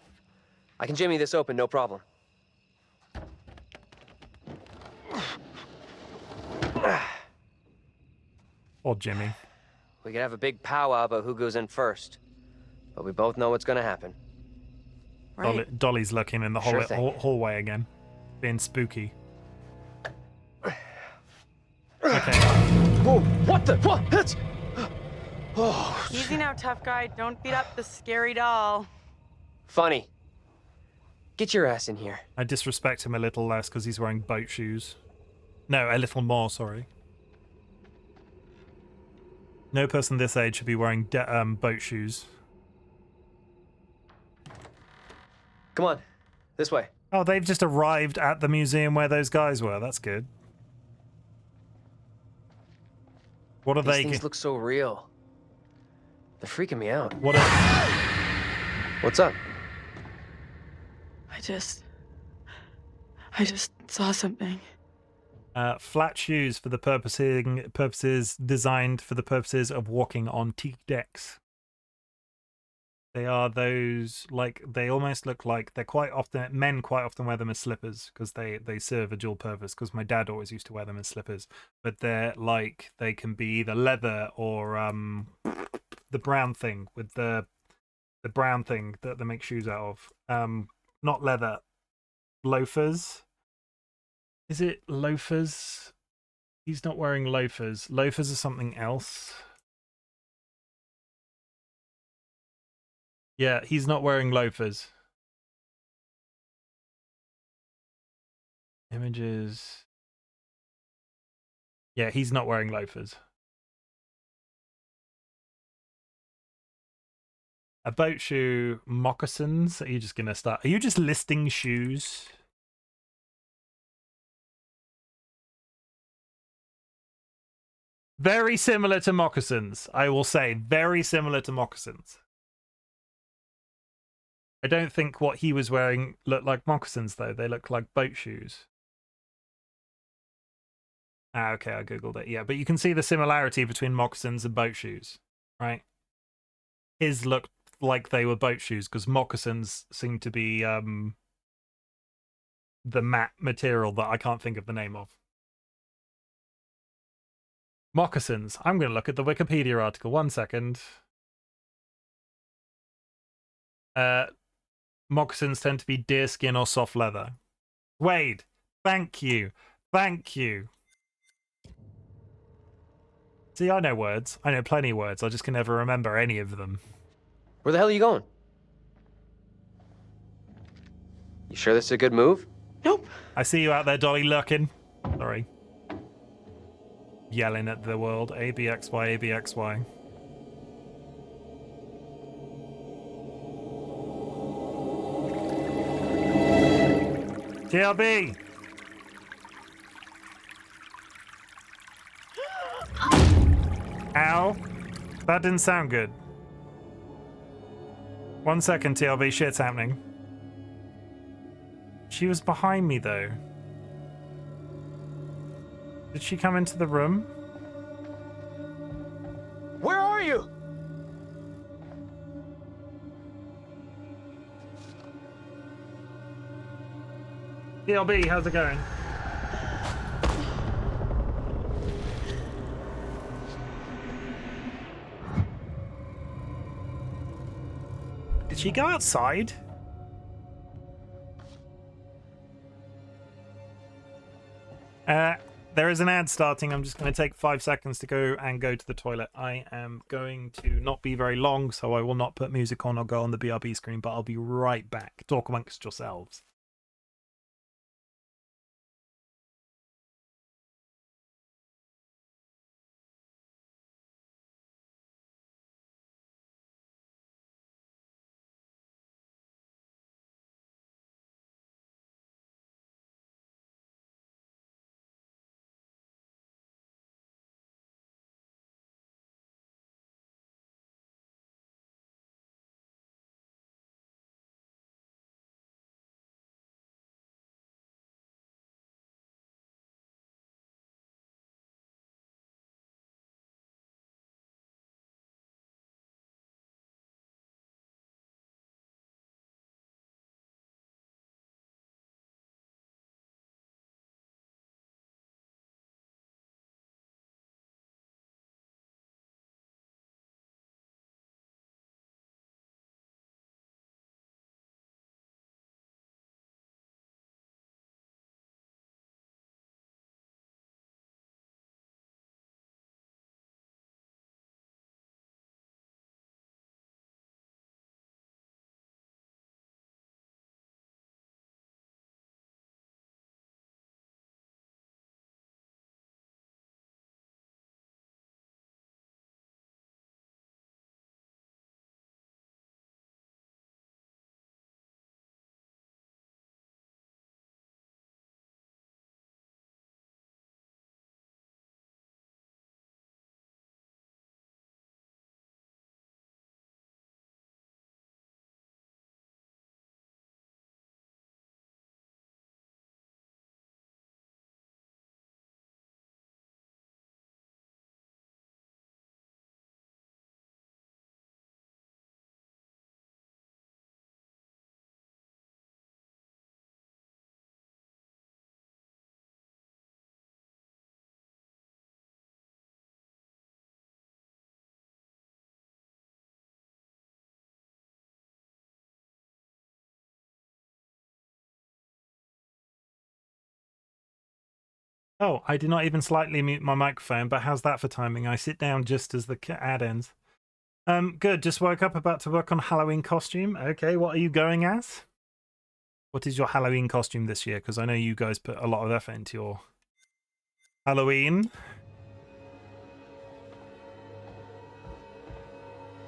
I can jimmy this open, no problem. Oh, Jimmy. We could have a big powwow about who goes in first. But we both know what's gonna happen. Dolly's looking in the Sure thing. hallway again. Being spooky. Okay. Whoa, what the? What? That's... Oh. Easy now, tough guy. Don't beat up the scary doll. Funny. Get your ass in here. I disrespect him a little less because he's wearing boat shoes. No, a little more, sorry. No person this age should be wearing boat shoes. Come on, this way. Oh, they've just arrived at the museum where those guys were. That's good. What are These they? things look so real. They're freaking me out. What are... What's up? I just saw something. Flat shoes for the purposes designed for the purposes of walking on teak decks. They are those, like, they almost look like they're men quite often wear them as slippers because they serve a dual purpose, because my dad always used to wear them as slippers, but they're like, they can be either leather or the brown thing with the brown thing that they make shoes out of. Not leather, loafers. Is it loafers? He's not wearing loafers. Loafers are something else. Yeah, he's not wearing loafers. Images. Yeah, he's not wearing loafers. A boat shoe, moccasins. Are you just gonna start? Are you just listing shoes? Very similar to moccasins, I will say. Very similar to moccasins. I don't think what he was wearing looked like moccasins, though. They look like boat shoes. Ah, okay, I googled it. Yeah, but you can see the similarity between moccasins and boat shoes, right? His looked like they were boat shoes because moccasins seem to be the matte material that I can't think of the name of. Moccasins. I'm going to look at the Wikipedia article. 1 second. Moccasins tend to be deerskin or soft leather. Wade, thank you. Thank you. See, I know words. I know plenty of words. I just can never remember any of them. Where the hell are you going? You sure this is a good move? Nope. I see you out there, Dolly, lurking. Sorry. Yelling at the world. ABXY, ABXY. TLB! Ow. That didn't sound good. 1 second, TLB. Shit's happening. She was behind me, though. Did she come into the room? Where are you? TLB, how's it going? Did she go outside? There is an ad starting. I'm just going to take 5 seconds to go to the toilet. I am going to not be very long, so I will not put music on or go on the BRB screen, but I'll be right back. Talk amongst yourselves. Oh, I did not even slightly mute my microphone, but how's that for timing? I sit down just as the ad ends. Good. Just woke up, about to work on Halloween costume. Okay, what are you going as? What is your Halloween costume this year? Because I know you guys put a lot of effort into your Halloween.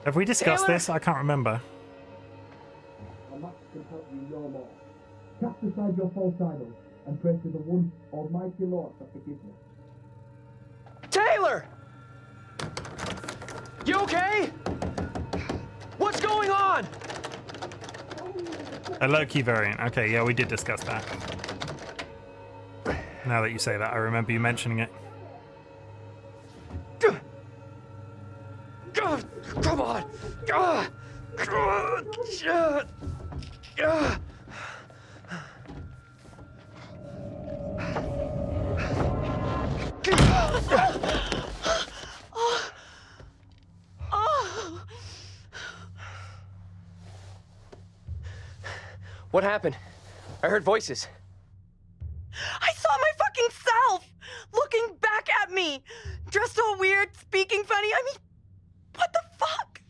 Have we discussed this? I can't remember. Cast aside your false idols and pray to the one Almighty Lord for forgiveness. Taylor! You okay? What's going on? A low-key variant. Okay, yeah, we did discuss that. Now that you say that, I remember you mentioning it. Come on! What happened? I heard voices. I saw my fucking self looking back at me, dressed all weird, speaking funny. I mean, what the fuck?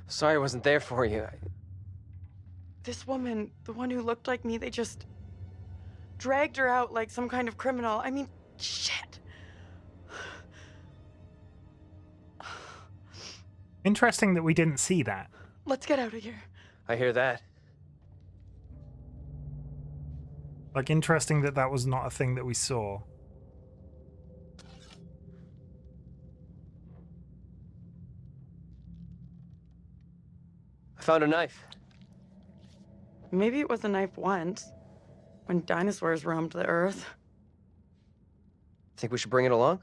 Sorry I wasn't there for you. This woman, the one who looked like me, they just dragged her out like some kind of criminal. I mean, shit. Interesting that we didn't see that. Let's get out of here. I hear that. Like, interesting that that was not a thing that we saw. I found a knife. Maybe it was a knife once, when dinosaurs roamed the earth. Think we should bring it along?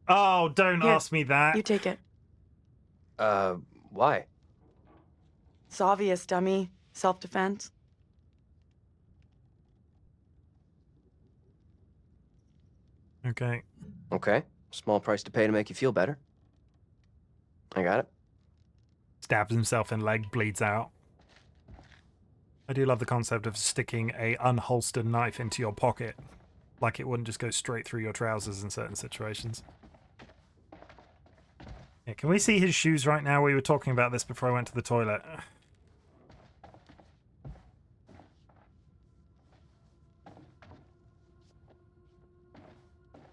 Oh, don't Here, ask me that. You take it. Why? It's obvious, dummy. Self-defense. Okay. Okay. Small price to pay to make you feel better. I got it. Stabs himself in leg, bleeds out. I do love the concept of sticking a unholstered knife into your pocket. Like it wouldn't just go straight through your trousers in certain situations. Yeah, can we see his shoes right now? We were talking about this before I went to the toilet.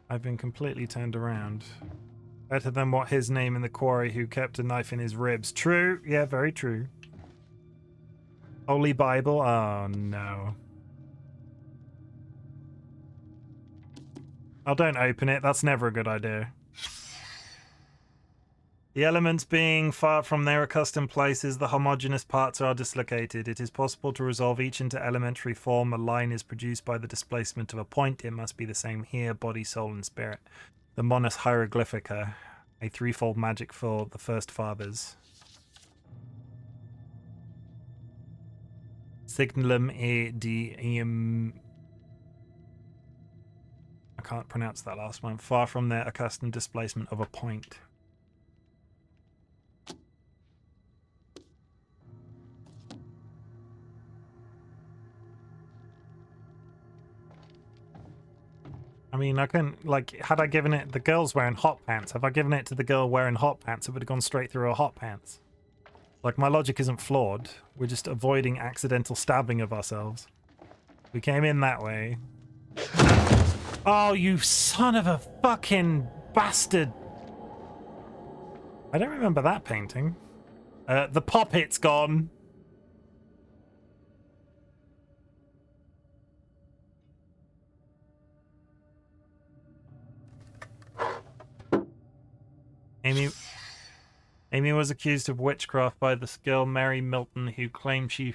I've been completely turned around. Better than what his name in the quarry who kept a knife in his ribs. True. Yeah, very true. Holy Bible. Oh, no. Oh, don't open it. That's never a good idea. The elements being far from their accustomed places, the homogeneous parts are dislocated. It is possible to resolve each into elementary form. A line is produced by the displacement of a point. It must be the same here, body, soul, and spirit. The Monas Hieroglyphica, a threefold magic for the First Fathers. Signalum e diem. I can't pronounce that last one. Far from their accustomed displacement of a point. I mean, I can, like, had I given it, the girl's wearing hot pants. Have I given it to the girl wearing hot pants, it would have gone straight through her hot pants. Like, my logic isn't flawed. We're just avoiding accidental stabbing of ourselves. We came in that way. Oh, you son of a fucking bastard. I don't remember that painting. The poppet's gone. Amy was accused of witchcraft by this girl Mary Milton, who claimed she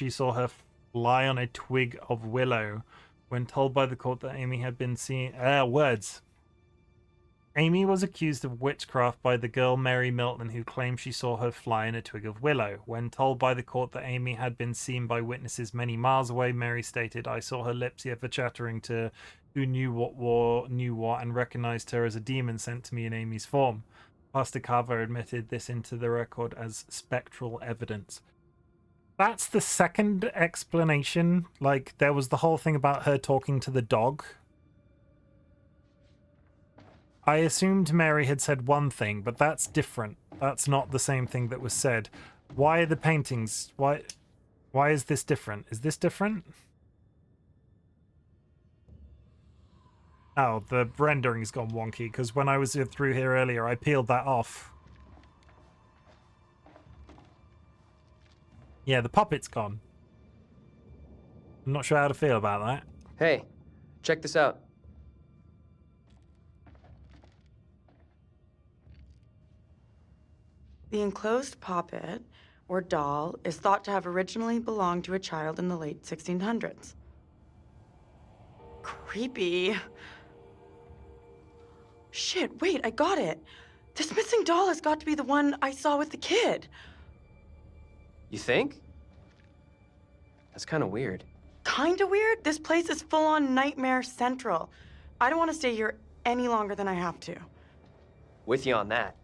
saw her fly on a twig of willow. When told by the court that Amy had been seen... words. Amy was accused of witchcraft by the girl Mary Milton, who claimed she saw her fly on a twig of willow. When told by the court that Amy had been seen by witnesses many miles away, Mary stated, "I saw her lips ever chattering to who knew what, and recognized her as a demon sent to me in Amy's form." Pastor Carver admitted this into the record as spectral evidence. That's the second explanation. Like, there was the whole thing about her talking to the dog. I assumed Mary had said one thing, but that's different. That's not the same thing that was said. Why are the paintings... Why is this different? Is this different? Oh, the rendering's gone wonky, because when I was through here earlier, I peeled that off. Yeah, the puppet's gone. I'm not sure how to feel about that. Hey, check this out. The enclosed poppet, or doll, is thought to have originally belonged to a child in the late 1600s. Creepy. Shit, wait, I got it. This missing doll has got to be the one I saw with the kid. You think? That's kind of weird. Kinda weird? This place is full-on Nightmare Central. I don't want to stay here any longer than I have to. With you on that.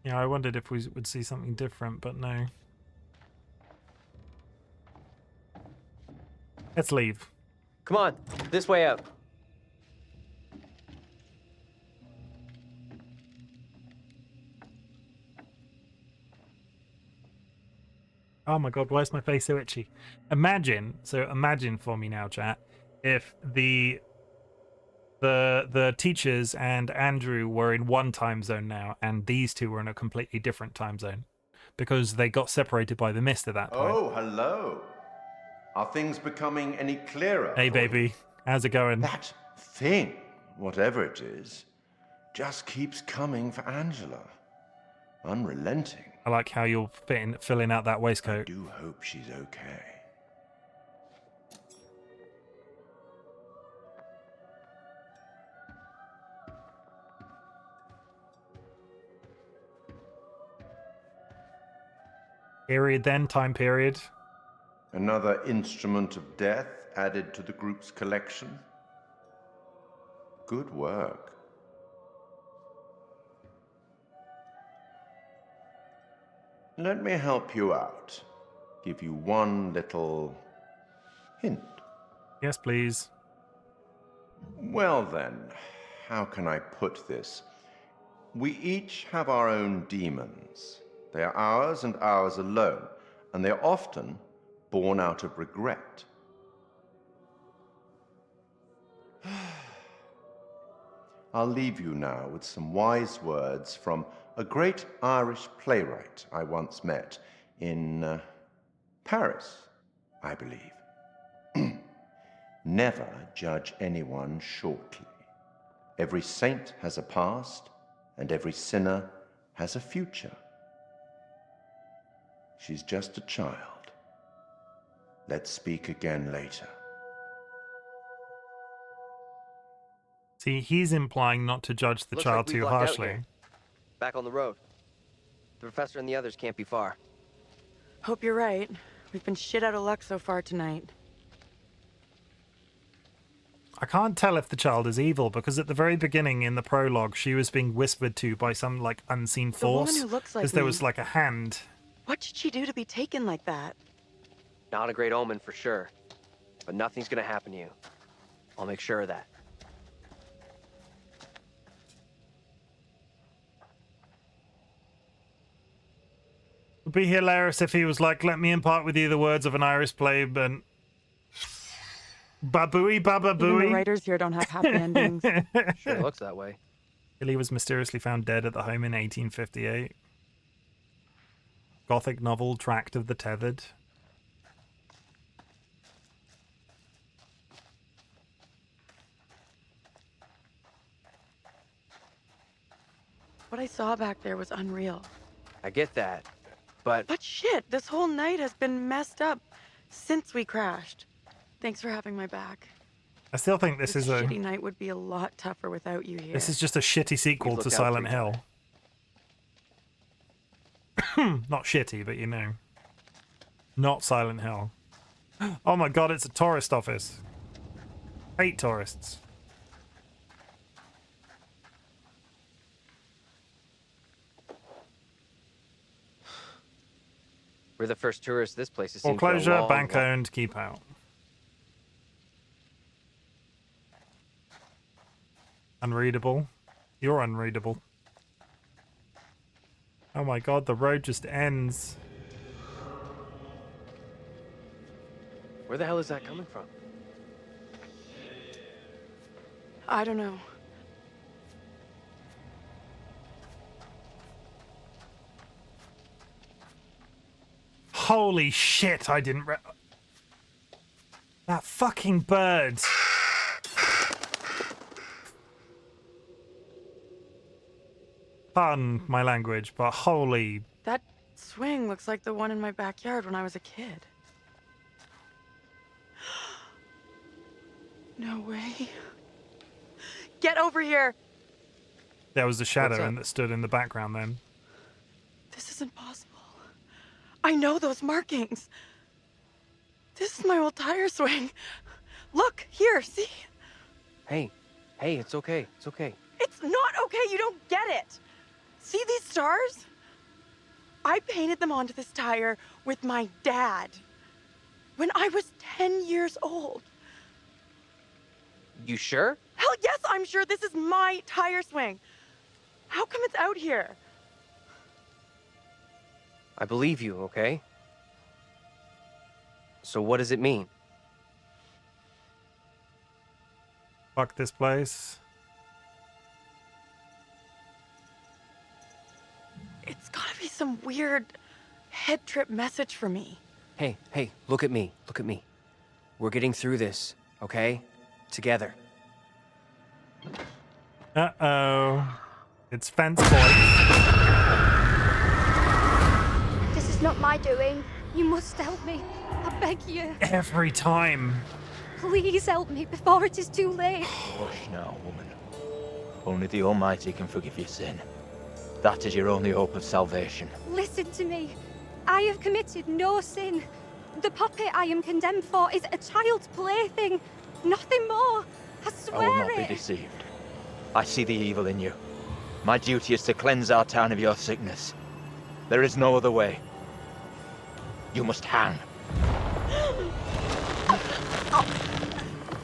Yeah, I wondered if we would see something different, but no. Let's leave. Come on, this way out. Oh my god, why is my face so itchy? Imagine for me now, chat, if the teachers and Andrew were in one time zone now, and these two were in a completely different time zone, because they got separated by the mist at that point. Oh, hello. Are things becoming any clearer? Hey, baby. How's it going? That thing, whatever it is, just keeps coming for Angela. Unrelenting. I like how you're filling out that waistcoat. I do hope she's okay. Period then, time period. Another instrument of death added to the group's collection. Good work. Let me help you out. Give you one little hint. Yes, please. Well then, how can I put this? We each have our own demons. They are ours and ours alone, and they are often born out of regret. I'll leave you now with some wise words from a great Irish playwright I once met in Paris, I believe. Never judge anyone shortly. Every saint has a past, and every sinner has a future. She's just a child. Let's speak again later. See, he's implying not to judge the Looks child like we've too lucked out harshly. here. Back on the road. The professor and the others can't be far. Hope you're right. We've been shit out of luck so far tonight. I can't tell if the child is evil, because at the very beginning in the prologue, she was being whispered to by some, like, unseen force. The woman who looks like because there me. was, like, a hand. What did she do to be taken like that? Not a great omen for sure. But nothing's gonna happen to you. I'll make sure of that. It would be hilarious if he was like, let me impart with you the words of an Irish play, but... Babooey, baba Even the booey. writers here don't have happy endings. Sure looks that way. Billy was mysteriously found dead at the home in 1858. Gothic novel, Tract of the Tethered. What I saw back there was unreal. I get that, but... But shit, this whole night has been messed up since we crashed. Thanks for having my back. I still think this is a... shitty night would be a lot tougher without you here. This is just a shitty sequel We've to looked out Silent for each Hill. Not shitty, but you know. Not Silent Hill. Oh my god, it's a tourist office. Hate tourists. We're the first tourists this place has seen for a Foreclosure, long, bank long... owned, keep out. Unreadable. You're unreadable. Oh my god, the road just ends. Where the hell is that coming from? I don't know. Holy shit, I didn't that fucking bird. Pardon my language, but holy... That swing looks like the one in my backyard when I was a kid. No way. Get over here! There was a shadow up? that stood in the background then. This isn't possible. I know those markings. This is my old tire swing. Look, here, see? Hey, it's okay. It's okay. It's not okay, you don't get it. See these stars? I painted them onto this tire with my dad when I was 10 years old. You sure? Hell yes, I'm sure this is my tire swing. How come it's out here? I believe you, okay? So what does it mean? Fuck this place. It's gotta be some weird head trip message for me. Hey, look at me. Look at me. We're getting through this, okay? Together. Uh-oh. It's Fence Boy. This is not my doing. You must help me. I beg you. Every time. Please help me before it is too late. Hush now, woman. Only the Almighty can forgive your sin. That is your only hope of salvation. Listen to me. I have committed no sin. The puppet I am condemned for is a child's plaything. Nothing more. I swear I will not be deceived. I see the evil in you. My duty is to cleanse our town of your sickness. There is no other way. You must hang.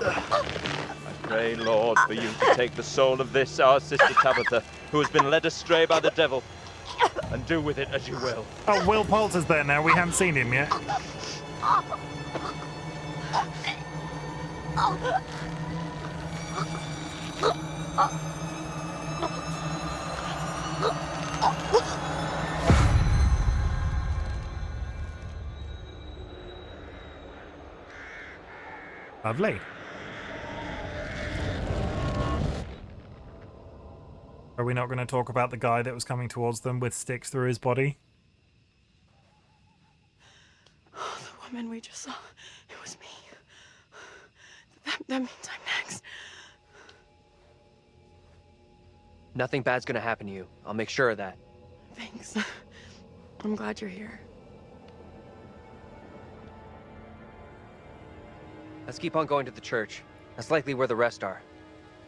I pray, Lord, for you to take the soul of this, our sister Tabitha, who has been led astray by the devil, and do with it as you will. Oh, Will Poulter's there now. We haven't seen him yet. Lovely. Are we not going to talk about the guy that was coming towards them with sticks through his body? Oh, the woman we just saw, it was me. That means I'm next. Nothing bad's gonna happen to you. I'll make sure of that. Thanks. I'm glad you're here. Let's keep on going to the church. That's likely where the rest are.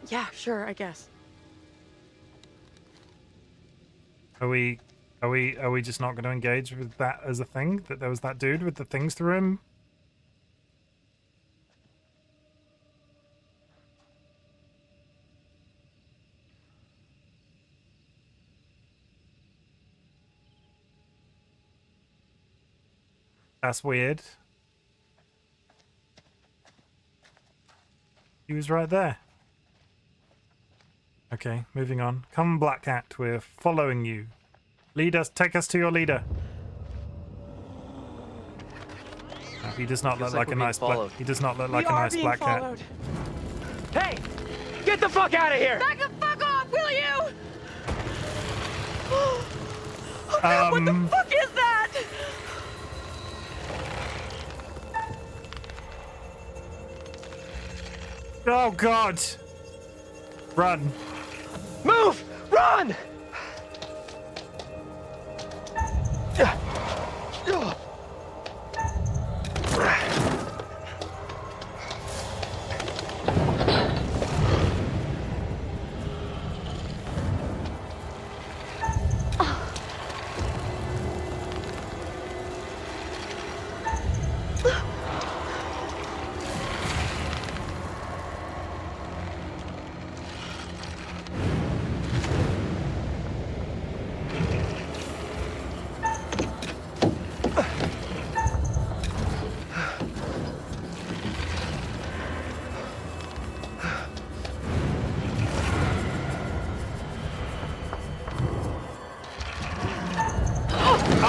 Yeah, sure, I guess. Are we just not going to engage with that as a thing? That there was that dude with the things through him? That's weird. He was right there. Okay, moving on. Come, Black Cat, we're following you. Lead us, take us to your leader. No, he does not look like a nice black. He does not look like a nice black cat. Hey, get the fuck out of here! Back the fuck off, will you? Oh God, what the fuck is that? Oh God! Run! Move! Run!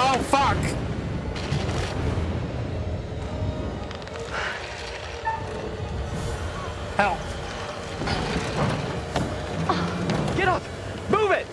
Oh, fuck! Help! Get up! Move it!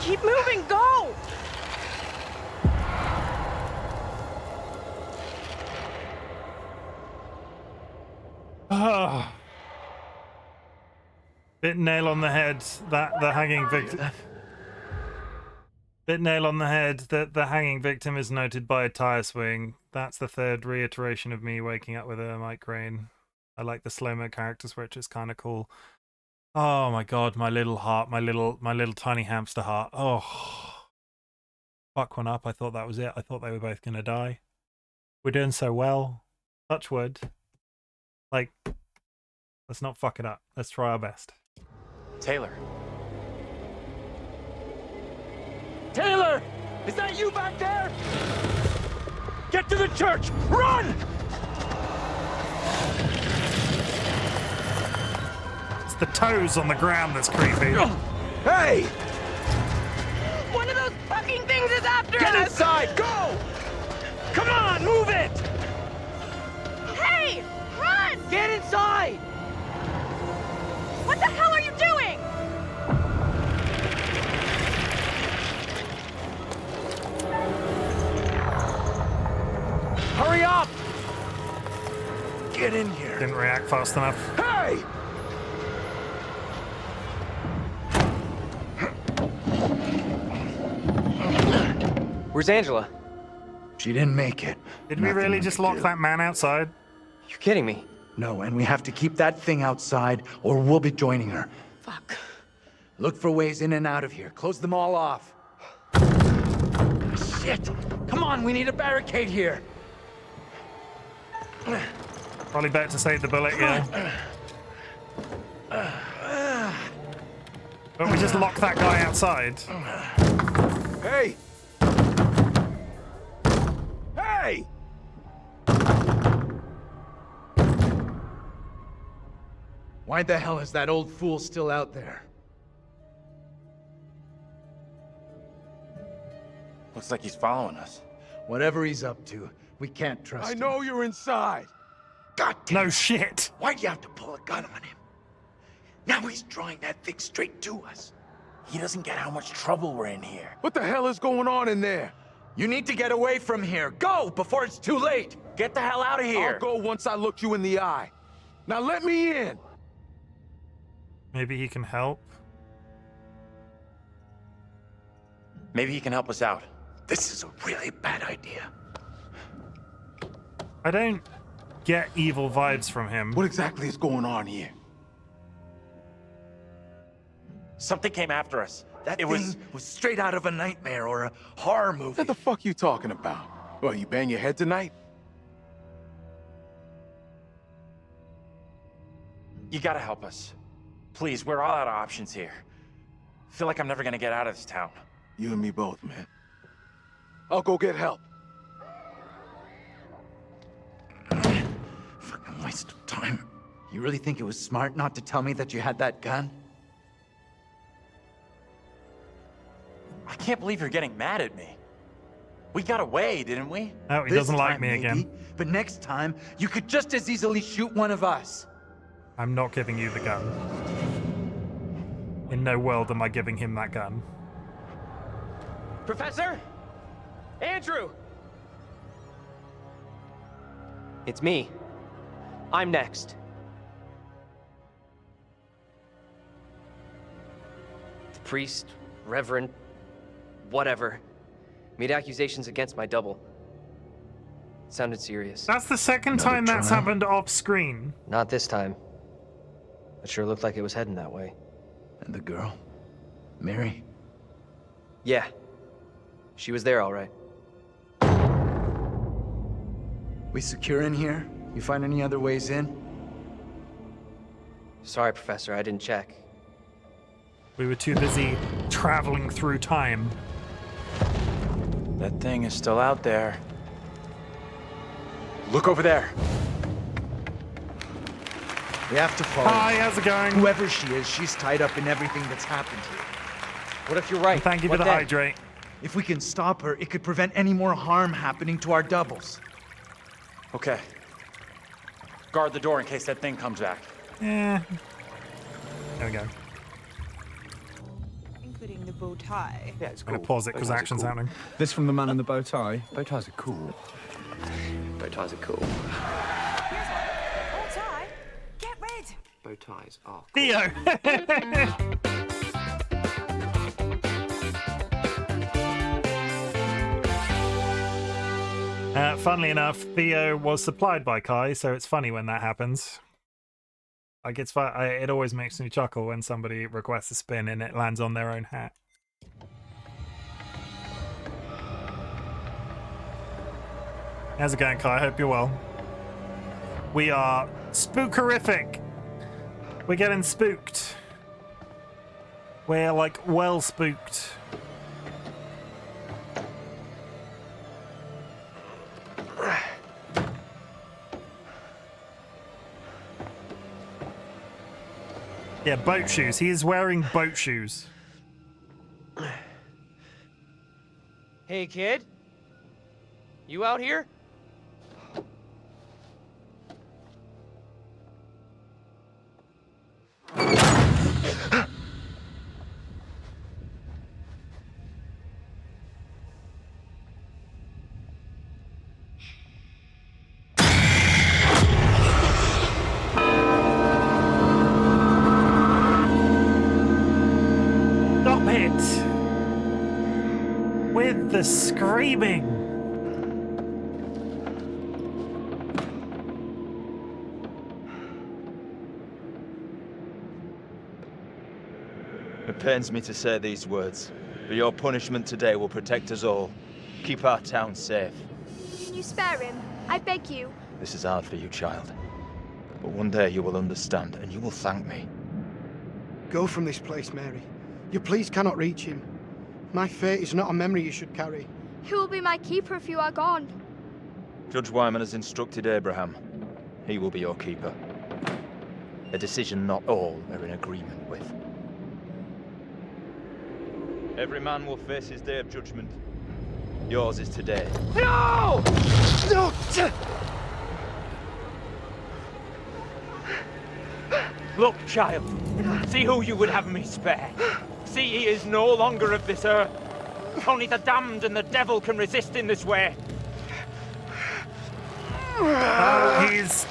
Keep moving, go! Bit nail on the head that the hanging victim. Bit nail on the head that the hanging victim is noted by a tire swing. That's the third reiteration of me waking up with a migraine. I like the slow-mo character switch. It's kind of cool. Oh my god, my little heart, my little tiny hamster heart. Oh, fuck one up. I thought that was it. I thought they were both gonna die. We're doing so well. Touch wood. Like, let's not fuck it up. Let's try our best. Taylor. Taylor! Is that you back there? Get to the church! Run! It's the toes on the ground that's creepy. Hey! One of those fucking things is after us! Get inside! Go! Come on, move it! Hey! Run! Get inside! What the hell are you doing? Hurry up! Get in here. Didn't react fast enough. Hey! Where's Angela? She didn't make it. Did we really just lock that man outside? You're kidding me. No, and we have to keep that thing outside, or we'll be joining her. Fuck. Look for ways in and out of here. Close them all off. Shit! Come on, we need a barricade here. Probably better to save the bullet, yeah. Don't we just lock that guy outside? Hey! Hey! Why the hell is that old fool still out there? Looks like he's following us. Whatever he's up to, we can't trust him. I know you're inside. God damn. No shit. Why'd you have to pull a gun on him? Now he's drawing that thing straight to us. He doesn't get how much trouble we're in here. What the hell is going on in there? You need to get away from here. Go before it's too late. Get the hell out of here. I'll go once I look you in the eye. Now let me in. Maybe he can help. Maybe he can help us out. This is a really bad idea. I don't get evil vibes from him. What exactly is going on here? Something came after us. That thing was straight out of a nightmare or a horror movie. What the fuck you talking about? Well, you bang your head tonight? You gotta help us. Please, we're all out of options here. I feel like I'm never gonna get out of this town. You and me both, man. I'll go get help. Fucking waste of time. You really think it was smart not to tell me that you had that gun? I can't believe you're getting mad at me. We got away, didn't we? Oh, he doesn't like me again. But next time, you could just as easily shoot one of us. I'm not giving you the gun. In no world am I giving him that gun. Professor? Andrew! It's me. I'm next. The priest, reverend, whatever, made accusations against my double. It sounded serious. That's the second time that's happened off screen. Not this time. It sure looked like it was heading that way. And the girl? Mary? Yeah. She was there all right. We secure in here? You find any other ways in? Sorry, Professor, I didn't check. We were too busy traveling through time. That thing is still out there. Look over there. We have to follow. Hi, how's it going? Whoever she is, she's tied up in everything that's happened here. What if you're right? Thank you for What the then? hydrate. If we can stop her, it could prevent any more harm happening to our doubles. Okay. Guard the door in case that thing comes back. Yeah. There we go. Including the bow tie. Yeah, it's I'm cool. gonna pause it because action's happening. This from the man in the bow tie. Bow ties are cool. Bow ties are cool. Here's one. Bow tie. Get rid. Bow ties are cool. Theo! Funnily enough, Theo was supplied by Kai, so it's funny when that happens. Like, it's fun. It always makes me chuckle when somebody requests a spin and it lands on their own hat. How's it going, Kai? I hope you're well. We are spookerific. We're getting spooked. We're, like, well spooked. Yeah, boat shoes. He is wearing boat shoes. Hey, kid. You out here? Stop it! With the screaming! It pains me to say these words, but your punishment today will protect us all. Keep our town safe. Can you spare him? I beg you. This is hard for you, child. But one day you will understand, and you will thank me. Go from this place, Mary. Your pleas cannot reach him. My fate is not a memory you should carry. Who will be my keeper if you are gone? Judge Wyman has instructed Abraham. He will be your keeper. A decision not all are in agreement with. Every man will face his day of judgment. Yours is today. No! No! Look, child. See who you would have me spare. See he is no longer of this earth. Only the damned and the devil can resist in this way. Oh, he's...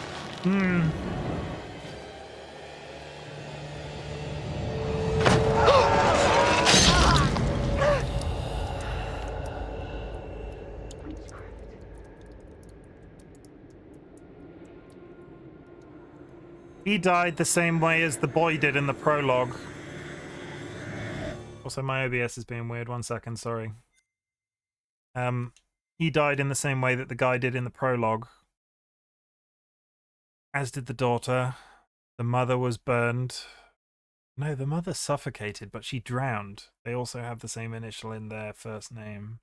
He died the same way as the boy did in the prologue. Also, my OBS is being weird. 1 second, sorry. He died in the same way that the guy did in the prologue. As did the daughter. The mother was burned. No, the mother suffocated, but she drowned. They also have the same initial in their first name.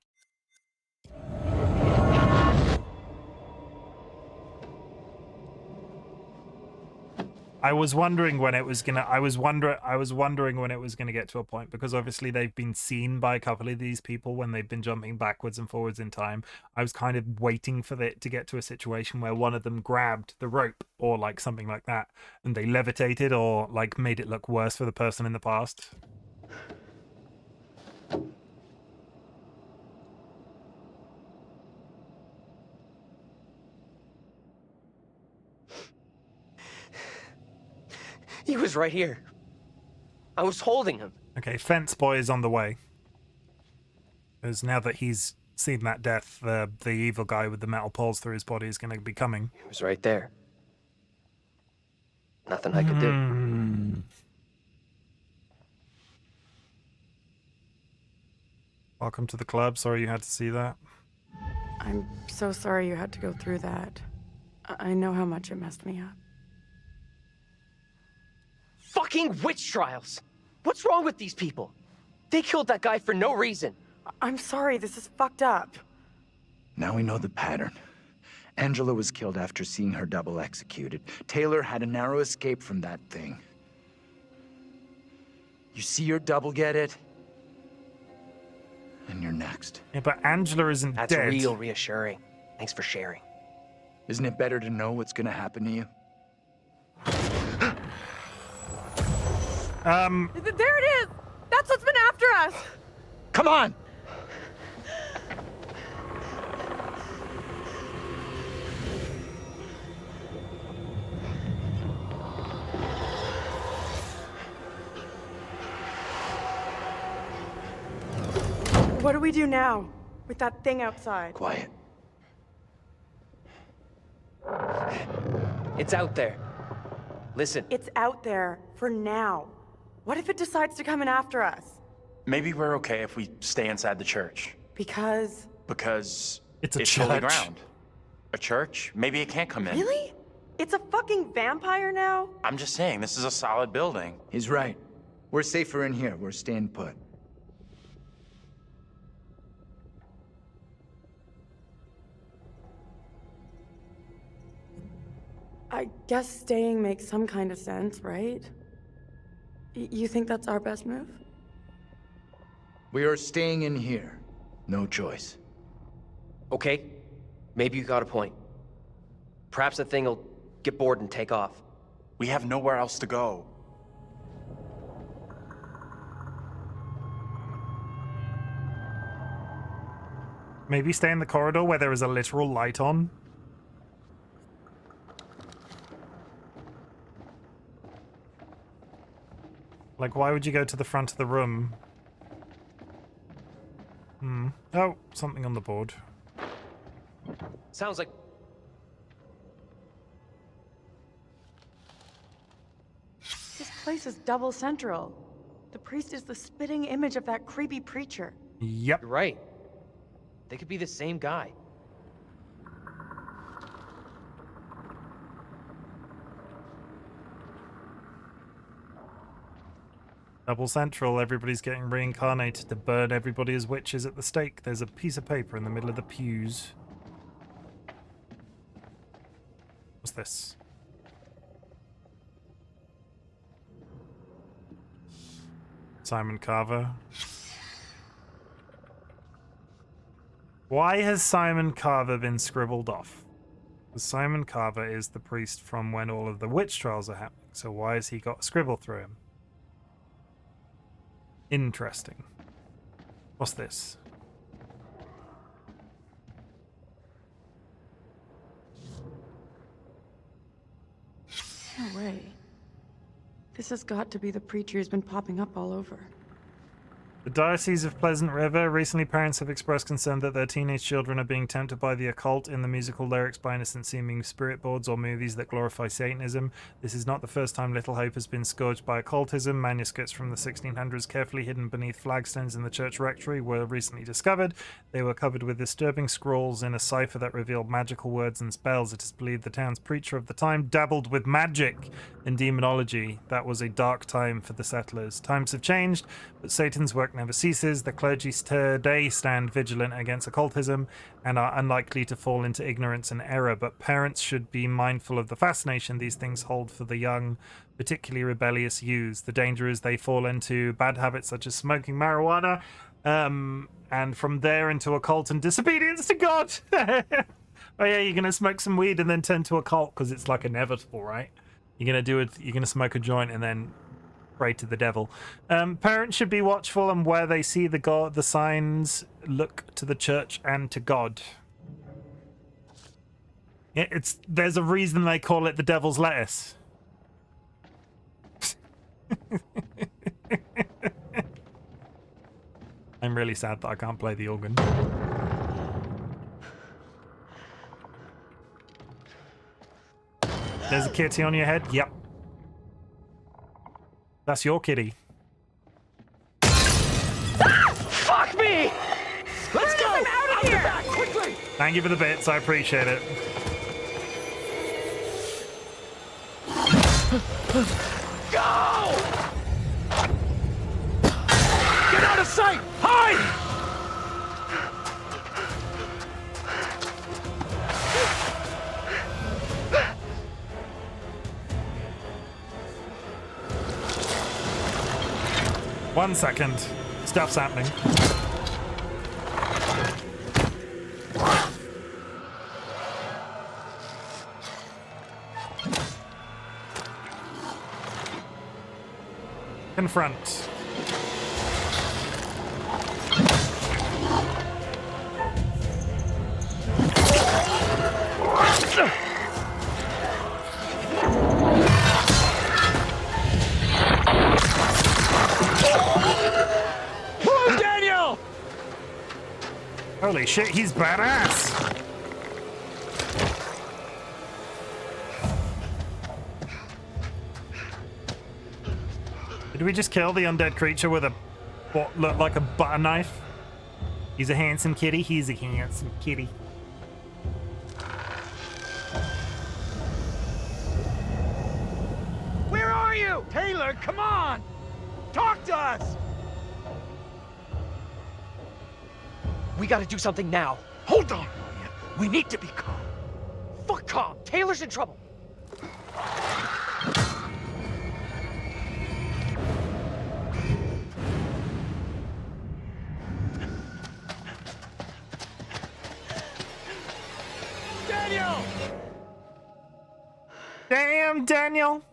I was wondering when it was gonna. I was wondering when it was gonna get to a point, because obviously they've been seen by a couple of these people when they've been jumping backwards and forwards in time. I was kind of waiting for it to get to a situation where one of them grabbed the rope or like something like that, and they levitated or like made it look worse for the person in the past. He was right here. I was holding him. Okay, Fence Boy is on the way. Because now that he's seen that death, the evil guy with the metal poles through his body is going to be coming. He was right there. Nothing I could do. Welcome to the club. Sorry you had to see that. I'm so sorry you had to go through that. I know how much it messed me up. Fucking witch trials! What's wrong with these people? They killed that guy for no reason. I'm sorry, this is fucked up. Now we know the pattern. Angela was killed after seeing her double executed. Taylor had a narrow escape from that thing. You see your double get it? you're next. Yeah, but Angela isn't That's dead. real reassuring. Thanks for sharing. Isn't it better to know what's gonna happen to you? There it is! That's what's been after us! Come on! What do we do now with that thing outside? Quiet. It's out there. Listen. It's out there for now. What if it decides to come in after us? Maybe we're okay if we stay inside the church. Because it's a holy church. ground. A church? Maybe it can't come in. Really? It's a fucking vampire now? I'm just saying, this is a solid building. He's right. We're safer in here. We're staying put. I guess staying makes some kind of sense, right? You think that's our best move? We are staying in here. No choice. Okay, maybe you got a point. Perhaps the thing will get bored and take off. We have nowhere else to go. Maybe stay in the corridor where there is a literal light on. Like, why would you go to the front of the room? Oh, something on the board. Sounds like... This place is double central. The priest is the spitting image of that creepy preacher. Yep. You're right. They could be the same guy. Double Central, everybody's getting reincarnated to burn everybody as witches at the stake. There's a piece of paper in the middle of the pews. What's this? Simon Carver. Why has Simon Carver been scribbled off? Because Simon Carver is the priest from when all of the witch trials are happening. So why has he got a scribble through him? Interesting. What's this? No way. This has got to be the preacher who's been popping up all over. The Diocese of Pleasant River. Recently, parents have expressed concern that their teenage children are being tempted by the occult in the musical lyrics by innocent-seeming spirit boards or movies that glorify Satanism. This is not the first time Little Hope has been scourged by occultism. Manuscripts from the 1600s carefully hidden beneath flagstones in the church rectory were recently discovered. They were covered with disturbing scrawls in a cipher that revealed magical words and spells. It is believed the town's preacher of the time dabbled with magic and demonology. That was a dark time for the settlers. Times have changed, but Satan's work never ceases. The clergy today stand vigilant against occultism and are unlikely to fall into ignorance and error, but parents should be mindful of the fascination these things hold for the young, particularly rebellious youths. The danger is they fall into bad habits such as smoking marijuana, and from there into occult and disobedience to God. Oh yeah, you're gonna smoke some weed and then turn to a cult because it's like inevitable, right? You're gonna do it. You're gonna smoke a joint and then pray to the devil. Parents should be watchful, and where they see the signs, look to the church and to God. There's a reason they call it the devil's lettuce. I'm really sad that I can't play the organ. There's a kitty on your head? Yep. That's your kitty. Fuck me! Let's go! I'm out of here! Back, quickly! Thank you for the bits, I appreciate it. Go! Get out of sight! Hide! One second. Stuff's happening. Confront. Move, Daniel! Holy shit, he's badass! Did we just kill the undead creature with a what looked like a butter knife? He's a handsome kitty. He's a handsome kitty. Where are you? Taylor, come on! Talk to us! We gotta do something now. Hold on, Anya. We need to be calm. Fuck calm. Taylor's in trouble. Daniel! Damn, Daniel!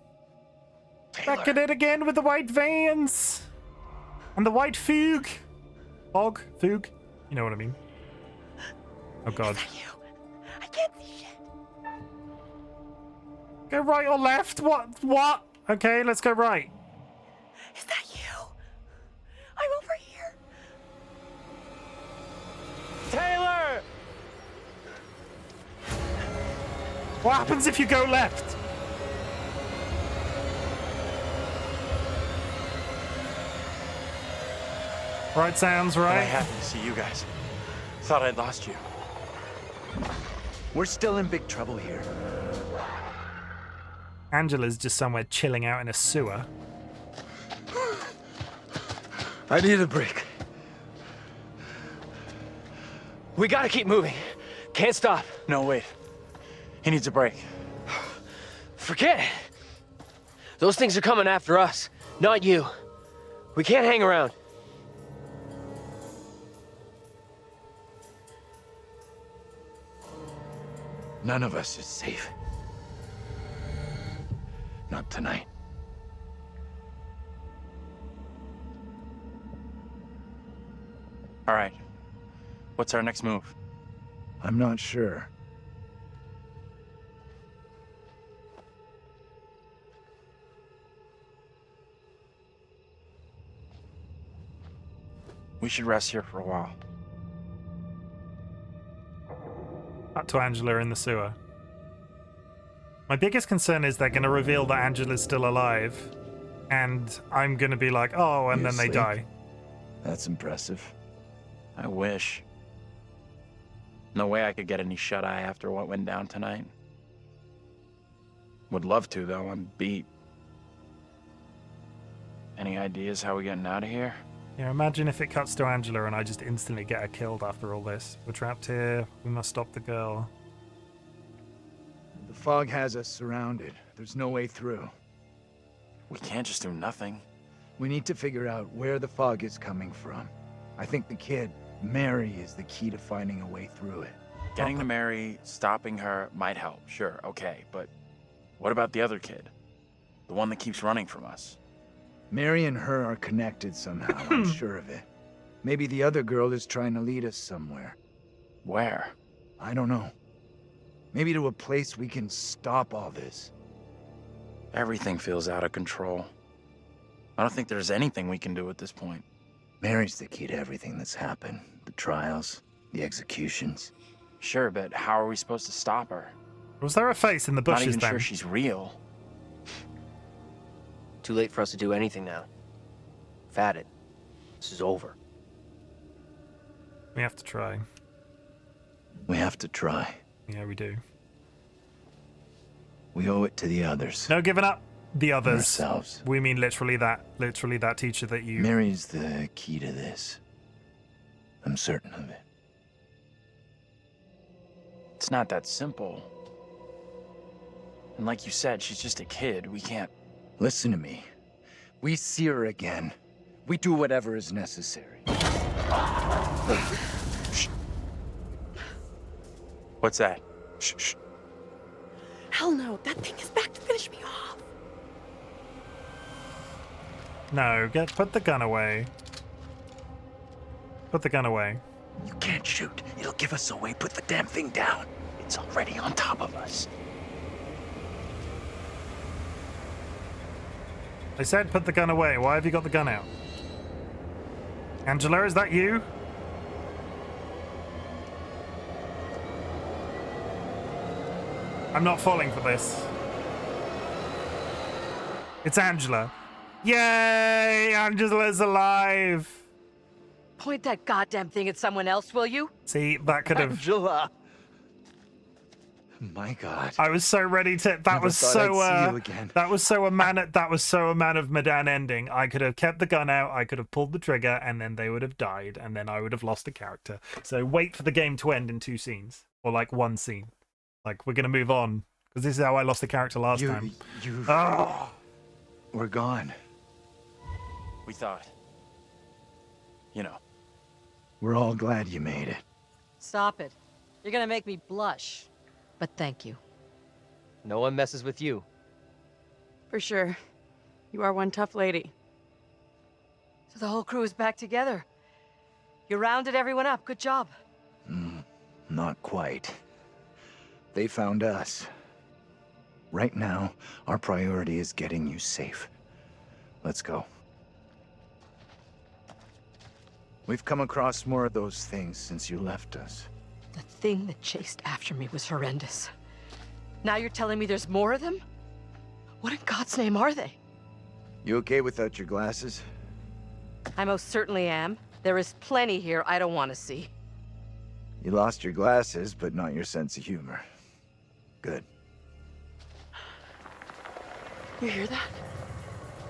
Back at it again with the white vans! And the white fug! Fog? Fug? You know what I mean. Oh god. Is that you? I can't see shit. Go right or left? What? Okay, let's go right. Is that you? I'm over here. Taylor! What happens if you go left? Right sounds But I right. happened to see you guys. Thought I'd lost you. We're still in big trouble here. Angela's just somewhere chilling out in a sewer. I need a break. We gotta keep moving. Can't stop. No, wait. He needs a break. Forget it. Those things are coming after us, not you. We can't hang around. None of us is safe. Not tonight. All right. What's our next move? I'm not sure. We should rest here for a while. Up to Angela in the sewer. My biggest concern is they're going to reveal that Angela's still alive. And I'm going to be like, oh, and then they die. That's impressive. I wish. No way I could get any shut-eye after what went down tonight. Would love to, though. I'm beat. Any ideas how we getting out of here? Yeah, imagine if it cuts to Angela and I just instantly get her killed after all this. We're trapped here. We must stop the girl. The fog has us surrounded. There's no way through. We can't just do nothing. We need to figure out where the fog is coming from. I think the kid, Mary, is the key to finding a way through it. Getting to Mary, stopping her might help, sure, okay, but what about the other kid? The one that keeps running from us? Mary and her are connected somehow, I'm sure of it. Maybe the other girl is trying to lead us somewhere. Where? I don't know. Maybe to a place we can stop all this. Everything feels out of control. I don't think there's anything we can do at this point. Mary's the key to everything that's happened. The trials, the executions. Sure, but how are we supposed to stop her? Was there a face in the bushes Not even then? sure she's real. Too late for us to do anything now. Fatted. This is over. We have to try. We have to try. Yeah, we do. We owe it to the others. No giving up. The others. Ourselves. We mean literally that teacher that you... Mary's the key to this. I'm certain of it. It's not that simple. And like you said, she's just a kid. We can't... Listen to me. We see her again. We do whatever is necessary. Shh. What's that? Shh, shh. Hell no, that thing is back to finish me off. No, put the gun away. Put the gun away. You can't shoot. It'll give us away. Put the damn thing down. It's already on top of us. I said put the gun away. Why have you got the gun out? Angela, is that you? I'm not falling for this. It's Angela. Yay! Angela's alive! Point that goddamn thing at someone else, will you? See, that could have... Angela! My God. I was so ready to... That was so... that was so a man of Medan ending. I could have kept the gun out, I could have pulled the trigger, and then they would have died, and then I would have lost a character. So wait for the game to end in 2 scenes. Or like 1 scene. Like, we're gonna move on. Because this is how I lost the character last time. We're gone. We thought. You know. We're all glad you made it. Stop it. You're gonna make me blush. But thank you. No one messes with you. For sure. You are one tough lady. So the whole crew is back together. You rounded everyone up. Good job. Not quite. They found us. Right now, our priority is getting you safe. Let's go. We've come across more of those things since you left us. The thing that chased after me was horrendous. Now you're telling me there's more of them? What in God's name are they? You okay without your glasses? I most certainly am. There is plenty here I don't want to see. You lost your glasses, but not your sense of humor. Good. You hear that?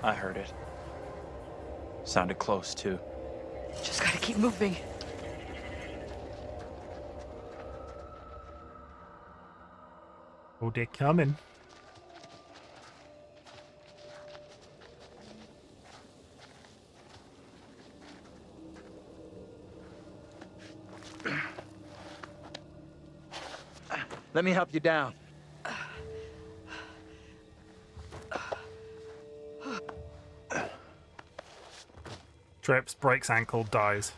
I heard it. Sounded close, too. Just gotta keep moving. Oh, they're coming. Let me help you down. Trips, breaks ankle, dies.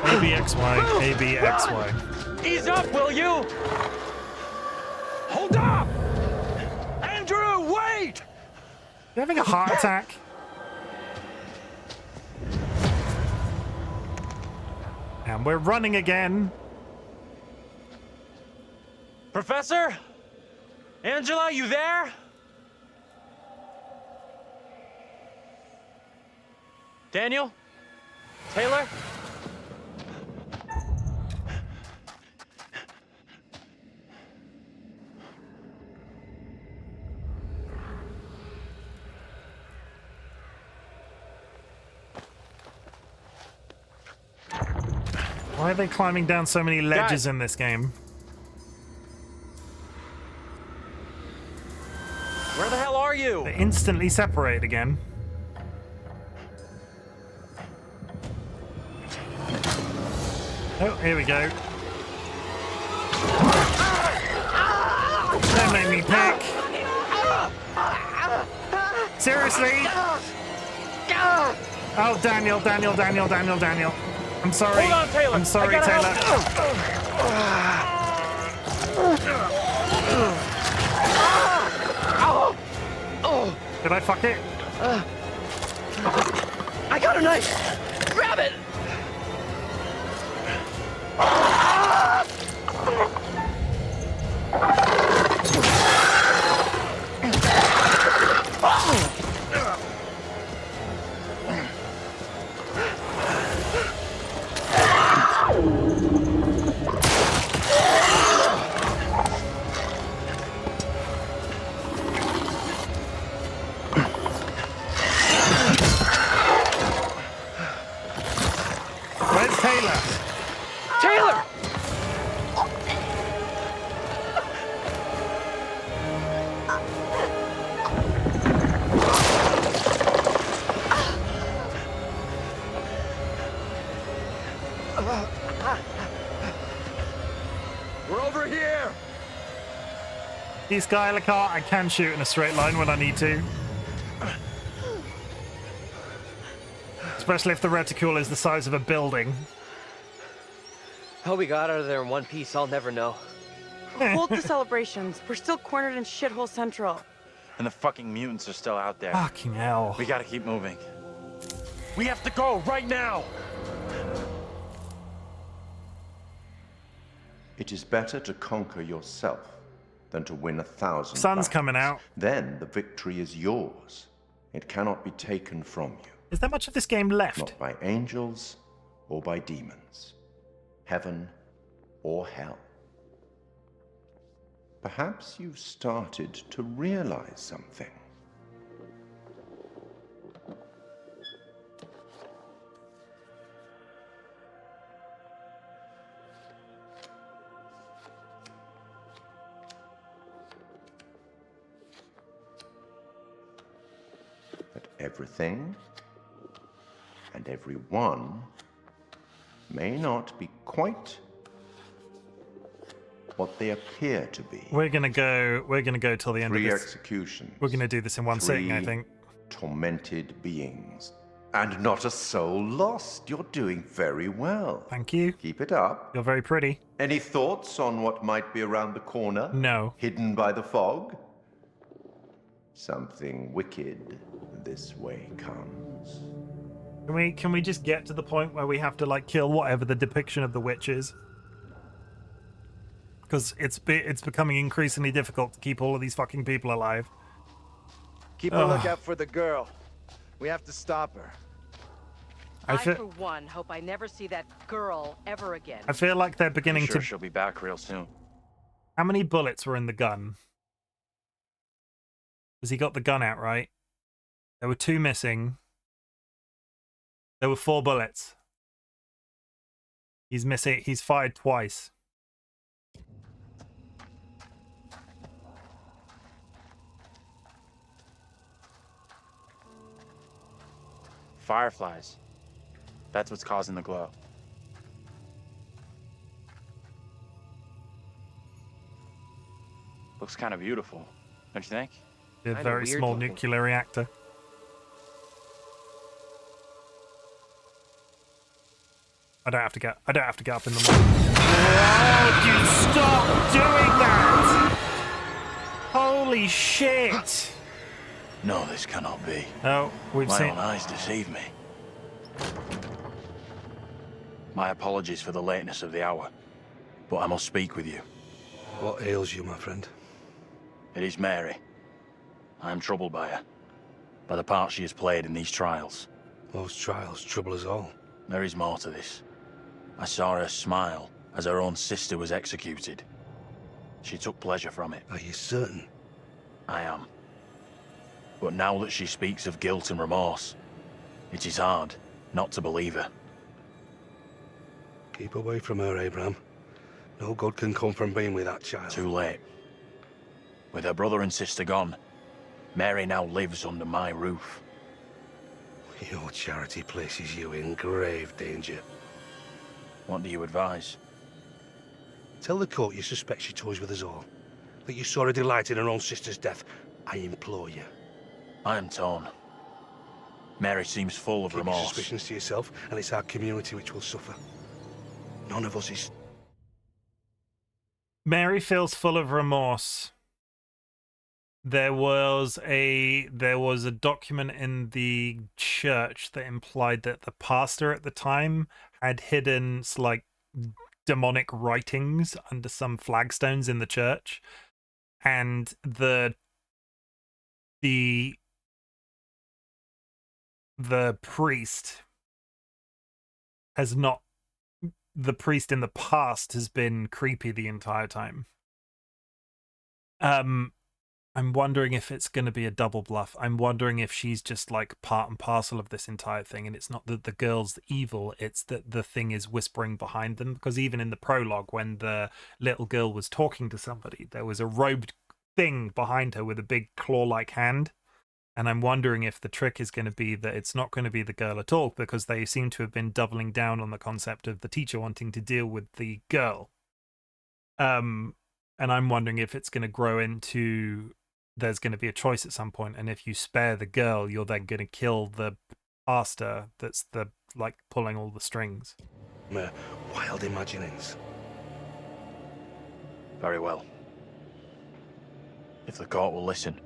ABXY, ABXY. Ease up, will you? Hold up! Andrew, wait! You having a heart attack? And we're running again. Professor? Angela, you there? Daniel? Taylor? Why are they climbing down so many ledges in this game? Where the hell are you? They instantly separate again. Oh, here we go. Don't make me pick. Seriously? Oh, Daniel. I'm sorry. Hold on, Taylor. I'm sorry, Taylor. Did I fuck it? I got a knife! Grab it! Where's Taylor? Taylor! See, Skylar, I can shoot in a straight line when I need to. Especially if the reticule is the size of a building. How we got out of there in one piece, I'll never know. Hold the celebrations. We're still cornered in Shithole Central. And the fucking mutants are still out there. Fucking hell. We gotta keep moving. We have to go right now! It is better to conquer yourself than to win 1,000 Sun's battles. coming out. Then the victory is yours. It cannot be taken from you. Is there much of this game left? Not by angels or by demons. Heaven or hell. Perhaps you've started to realize something. That everything and everyone may not be quite what they appear to be. We're gonna go till the end of 3 this. executions. We're gonna do this in one sitting, I think. Tormented beings. And not a soul lost. You're doing very well. Thank you. Keep it up. You're very pretty. Any thoughts on what might be around the corner? No. Hidden by the fog? Something wicked this way comes. Can we just get to the point where we have to like kill whatever the depiction of the witch is? Because it's becoming increasingly difficult to keep all of these fucking people alive. Keep a lookout for the girl. We have to stop her. I, for one, hope I never see that girl ever again. I feel like they're beginning I'm sure to... she'll be back real soon. How many bullets were in the gun? Has he got the gun out, right? There were 2 missing. There were 4 bullets. He's missing. He's fired twice. Fireflies. That's what's causing the glow. Looks kind of beautiful, don't you think? A very small nuclear reactor. I don't have to get up in the morning. Oh, you stop doing that! Holy shit! No, this cannot be. Oh, we've My seen... own eyes deceive me. My apologies for the lateness of the hour, but I must speak with you. What ails you, my friend? It is Mary. I am troubled by her, by the part she has played in these trials. Those trials trouble us all. There is more to this. I saw her smile as her own sister was executed. She took pleasure from it. Are you certain? I am. But now that she speaks of guilt and remorse, it is hard not to believe her. Keep away from her, Abraham. No good can come from being with that child. Too late. With her brother and sister gone, Mary now lives under my roof. Your charity places you in grave danger. What do you advise? Tell the court you suspect she toys with us all. That you saw her delight in her own sister's death. I implore you. I am torn. Mary seems full of Keep your remorse. suspicions to yourself, and it's our community which will suffer. None of us is... Mary feels full of remorse. There was a document in the church that implied that the pastor at the time had hidden like demonic writings under some flagstones in the church, and the priest has not. The priest in the past has been creepy the entire time. I'm wondering if it's going to be a double bluff. I'm wondering if she's just like part and parcel of this entire thing, and it's not that the girl's evil, it's that the thing is whispering behind them. Because even in the prologue, when the little girl was talking to somebody, there was a robed thing behind her with a big claw-like hand. And I'm wondering if the trick is going to be that it's not going to be the girl at all, because they seem to have been doubling down on the concept of the teacher wanting to deal with the girl. And I'm wondering if it's going to grow into there's going to be a choice at some point, and if you spare the girl, you're then going to kill the pastor that's the like pulling all the strings. My wild imaginings. Very well. If the court will listen,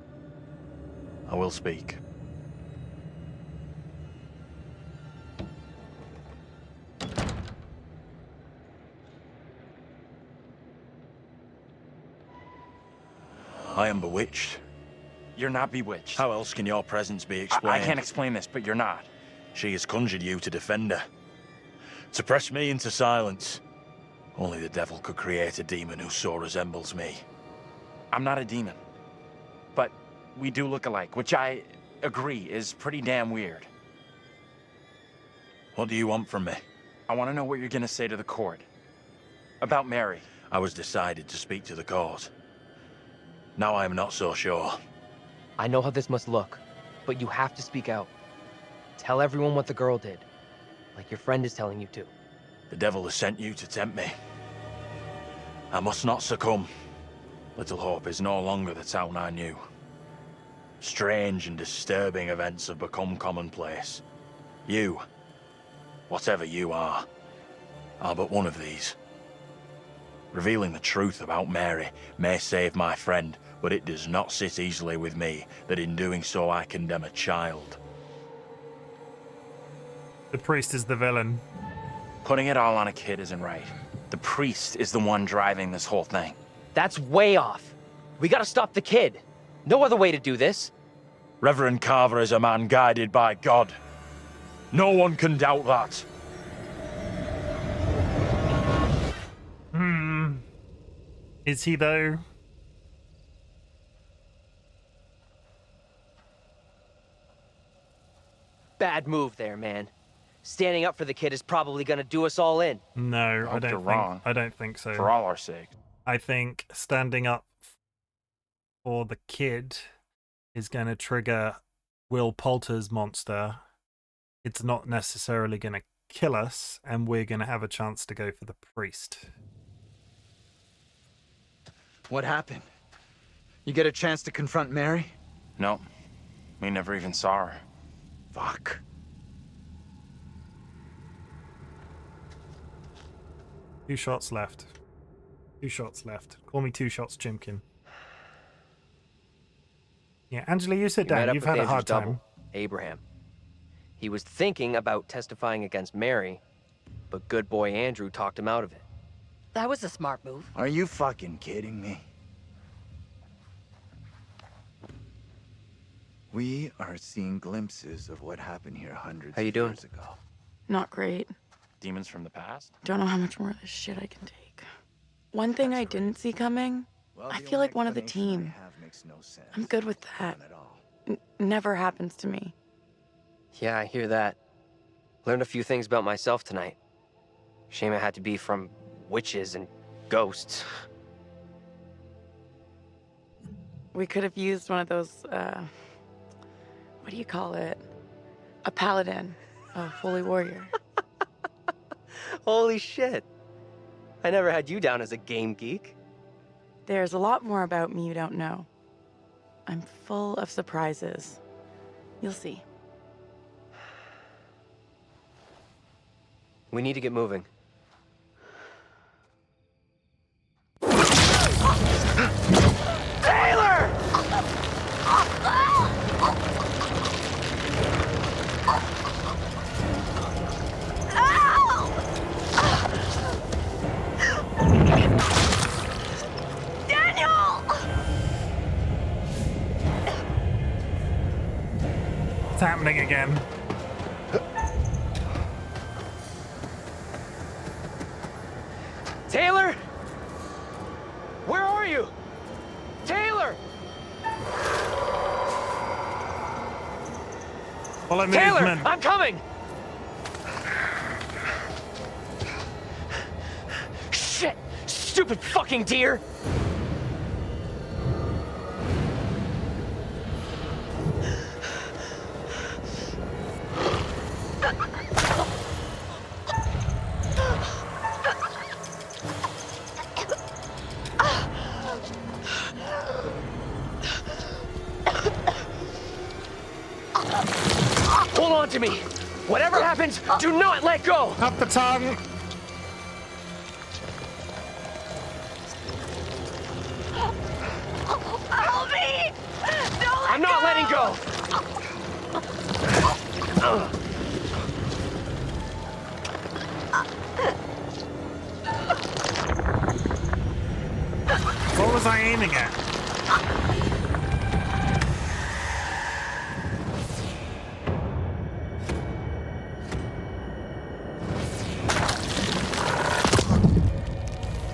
I will speak. I am bewitched. You're not bewitched. How else can your presence be explained? I can't explain this, but you're not. She has conjured you to defend her. To press me into silence. Only the devil could create a demon who so resembles me. I'm not a demon. But we do look alike, which I agree is pretty damn weird. What do you want from me? I want to know what you're gonna say to the court. About Mary. I was decided to speak to the court. Now I am not so sure. I know how this must look, but you have to speak out. Tell everyone what the girl did, like your friend is telling you to. The devil has sent you to tempt me. I must not succumb. Little Hope is no longer the town I knew. Strange and disturbing events have become commonplace. You, whatever you are but one of these. Revealing the truth about Mary may save my friend, but it does not sit easily with me that in doing so I condemn a child. The priest is the villain. Putting it all on a kid isn't right. The priest is the one driving this whole thing. That's way off. We gotta stop the kid. No other way to do this. Reverend Carver is a man guided by God. No one can doubt that. Is he though? Bad move there, man. Standing up for the kid is probably gonna do us all in. No, I hope I don't think so. For all our sakes. I think standing up for the kid is going to trigger Will Poulter's monster. It's not necessarily going to kill us, and we're going to have a chance to go for the priest. What happened? You get a chance to confront Mary? No. We never even saw her. Fuck. Two shots left. Call me Two Shots Chimken. Yeah, Angela, you sit down. You've had a hard time. Abraham. He was thinking about testifying against Mary, but good boy Andrew talked him out of it. That was a smart move. Are you fucking kidding me? We are seeing glimpses of what happened here hundreds of years ago. Not great. Demons from the past? Don't know how much more of this shit I can take. One thing I didn't see coming, I feel like one of the team. I'm good with that. Never happens to me. Yeah, I hear that. Learned a few things about myself tonight. Shame it had to be from witches and ghosts. We could have used one of those, what do you call it? A paladin, a holy warrior. Holy shit. I never had you down as a game geek. There's a lot more about me you don't know. I'm full of surprises. You'll see. We need to get moving. Taylor! It's happening again. Taylor? Where are you? Taylor! Follow Taylor, movement. I'm coming! Shit! Stupid fucking deer! Hold on to me. Whatever happens, do not let go. Up the tongue. Help me! Don't let I'm not go! letting go. What was I aiming at?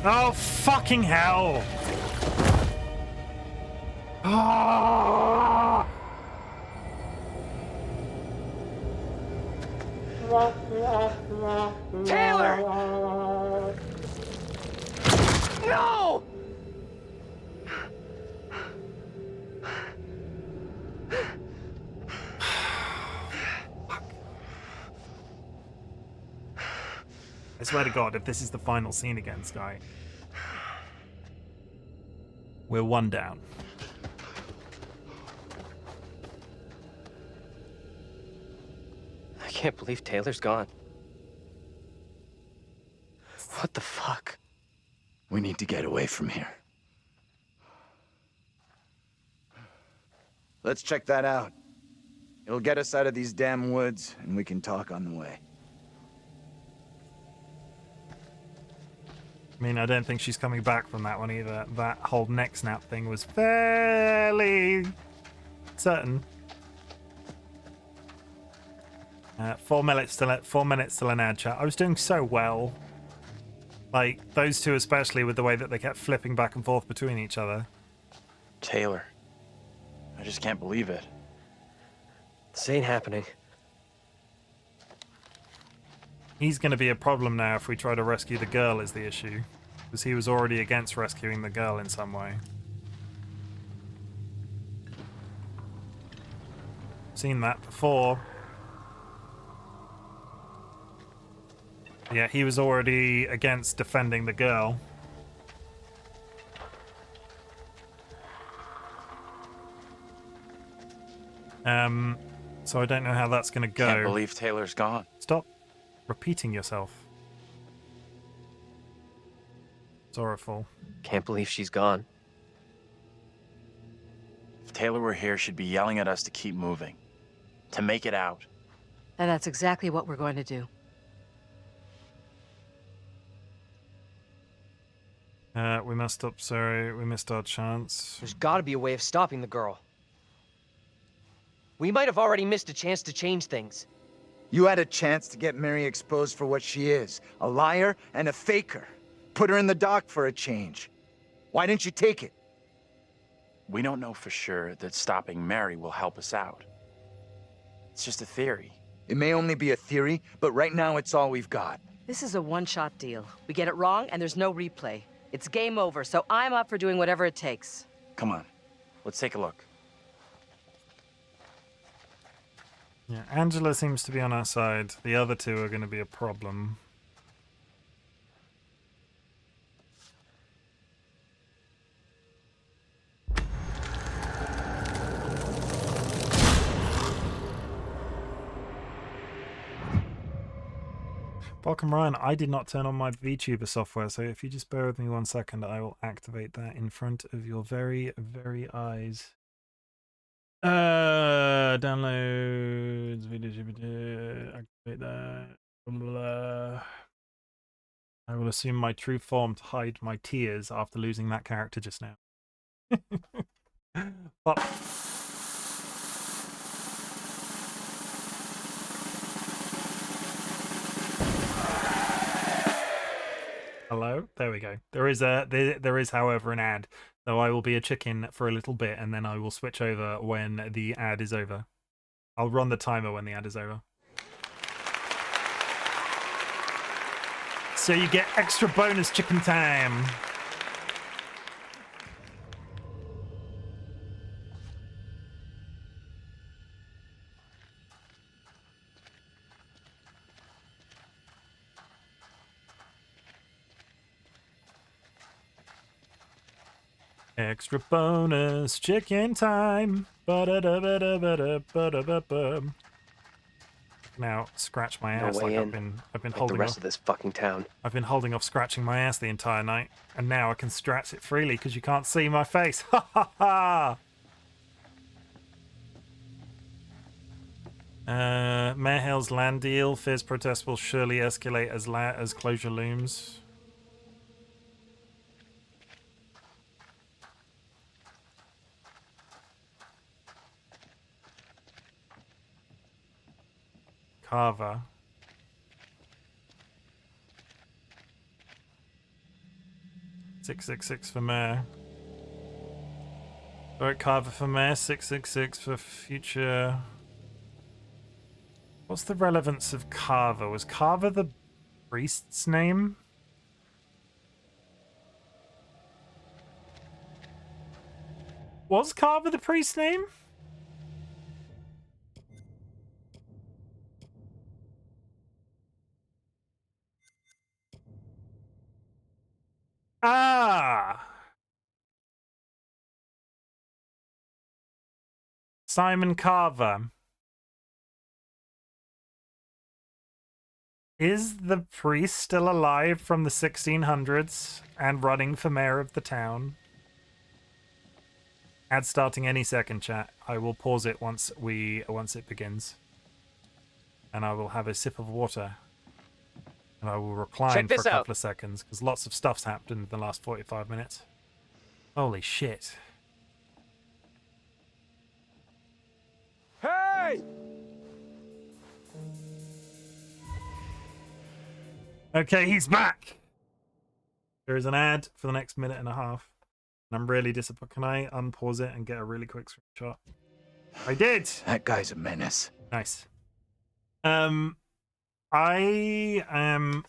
Oh, fucking hell. Ah! Taylor! No! I swear to God, if this is the final scene again, Sky, we're one down. I can't believe Taylor's gone. What the fuck? We need to get away from here. Let's check that out. It'll get us out of these damn woods, and we can talk on the way. I mean, I don't think she's coming back from that one either. That whole neck snap thing was fairly certain. 4 minutes till 4 minutes till an ad chat. I was doing so well. Like, those two especially, with the way that they kept flipping back and forth between each other. Taylor. I just can't believe it. This ain't happening. He's going to be a problem now if we try to rescue the girl is the issue. Because he was already against rescuing the girl in some way. Seen that before. Yeah, he was already against defending the girl. So I don't know how that's going to go. Can't believe Taylor's gone. Stop repeating yourself. Sorrowful. Can't believe she's gone. If Taylor were here, she'd be yelling at us to keep moving. To make it out. And that's exactly what we're going to do. We messed up, sorry. We missed our chance. There's gotta be a way of stopping the girl. We might have already missed a chance to change things. You had a chance to get Mary exposed for what she is. A liar and a faker. Put her in the dock for a change. Why didn't you take it? We don't know for sure that stopping Mary will help us out. It's just a theory. It may only be a theory, but right now it's all we've got. This is a one-shot deal. We get it wrong, and there's no replay. It's game over, so I'm up for doing whatever it takes. Come on, let's take a look. Yeah, Angela seems to be on our side. The other two are going to be a problem. Welcome, Ryan. I did not turn on my VTuber software, so if you just bear with me 1 second, I will activate that in front of your very, very eyes. Downloads, activate that. Blah. I will assume my true form to hide my tears after losing that character just now. But hello? There we go. There is, however, an ad. So I will be a chicken for a little bit, and then I will switch over when the ad is over. I'll run the timer when the ad is over. So you get extra bonus chicken time. Extra bonus chicken time. Ba-da-da-ba-da-ba-da-ba-da-ba-ba. now scratch my No ass way like in. I've been Like holding the rest off. of this fucking town. I've been holding off scratching my ass the entire night, and now I can scratch it freely because you can't see my face. Ha ha ha! Mayor Hale's land deal. Fierce protests will surely escalate as closure looms. Carver. $666 for mayor. Vote Carver for mayor. $666 for future. What's the relevance of Carver? Was Carver the priest's name? Was Carver the priest's name? Ah! Simon Carver. Is the priest still alive from the 1600s and running for mayor of the town? Ad starting any second, chat. I will pause it once it begins. And I will have a sip of water. And I will recline for a couple of seconds, because lots of stuff's happened in the last 45 minutes. Holy shit. Hey! Okay, he's back! There is an ad for the next minute and a half. And I'm really disappointed. Can I unpause it and get a really quick screenshot? I did! That guy's a menace. Nice. I am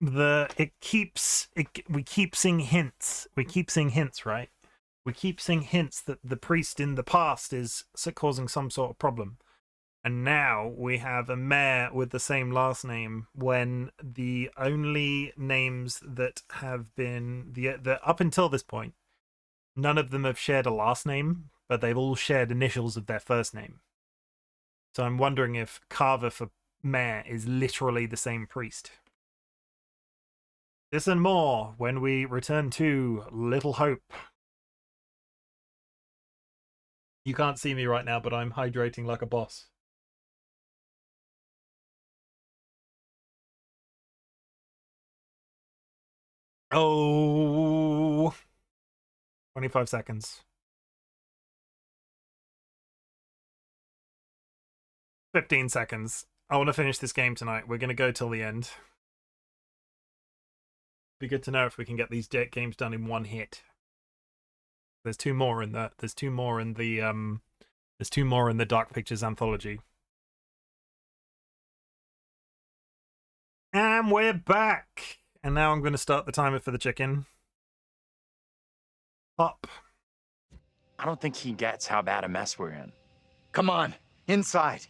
we keep seeing hints. We keep seeing hints, right? We keep seeing hints that the priest in the past is causing some sort of problem. And now we have a mayor with the same last name when the only names that have been up until this point, none of them have shared a last name, but they've all shared initials of their first name. So I'm wondering if Carver for mayor is literally the same priest. This and more when we return to Little Hope. You can't see me right now, but I'm hydrating like a boss. Oh, 25 seconds. 15 seconds. I want to finish this game tonight. We're going to go till the end. Be good to know if we can get these games done in one hit. There's two more in the Dark Pictures anthology. And we're back. And now I'm going to start the timer for the chicken. Pop. I don't think he gets how bad a mess we're in. Come on, inside.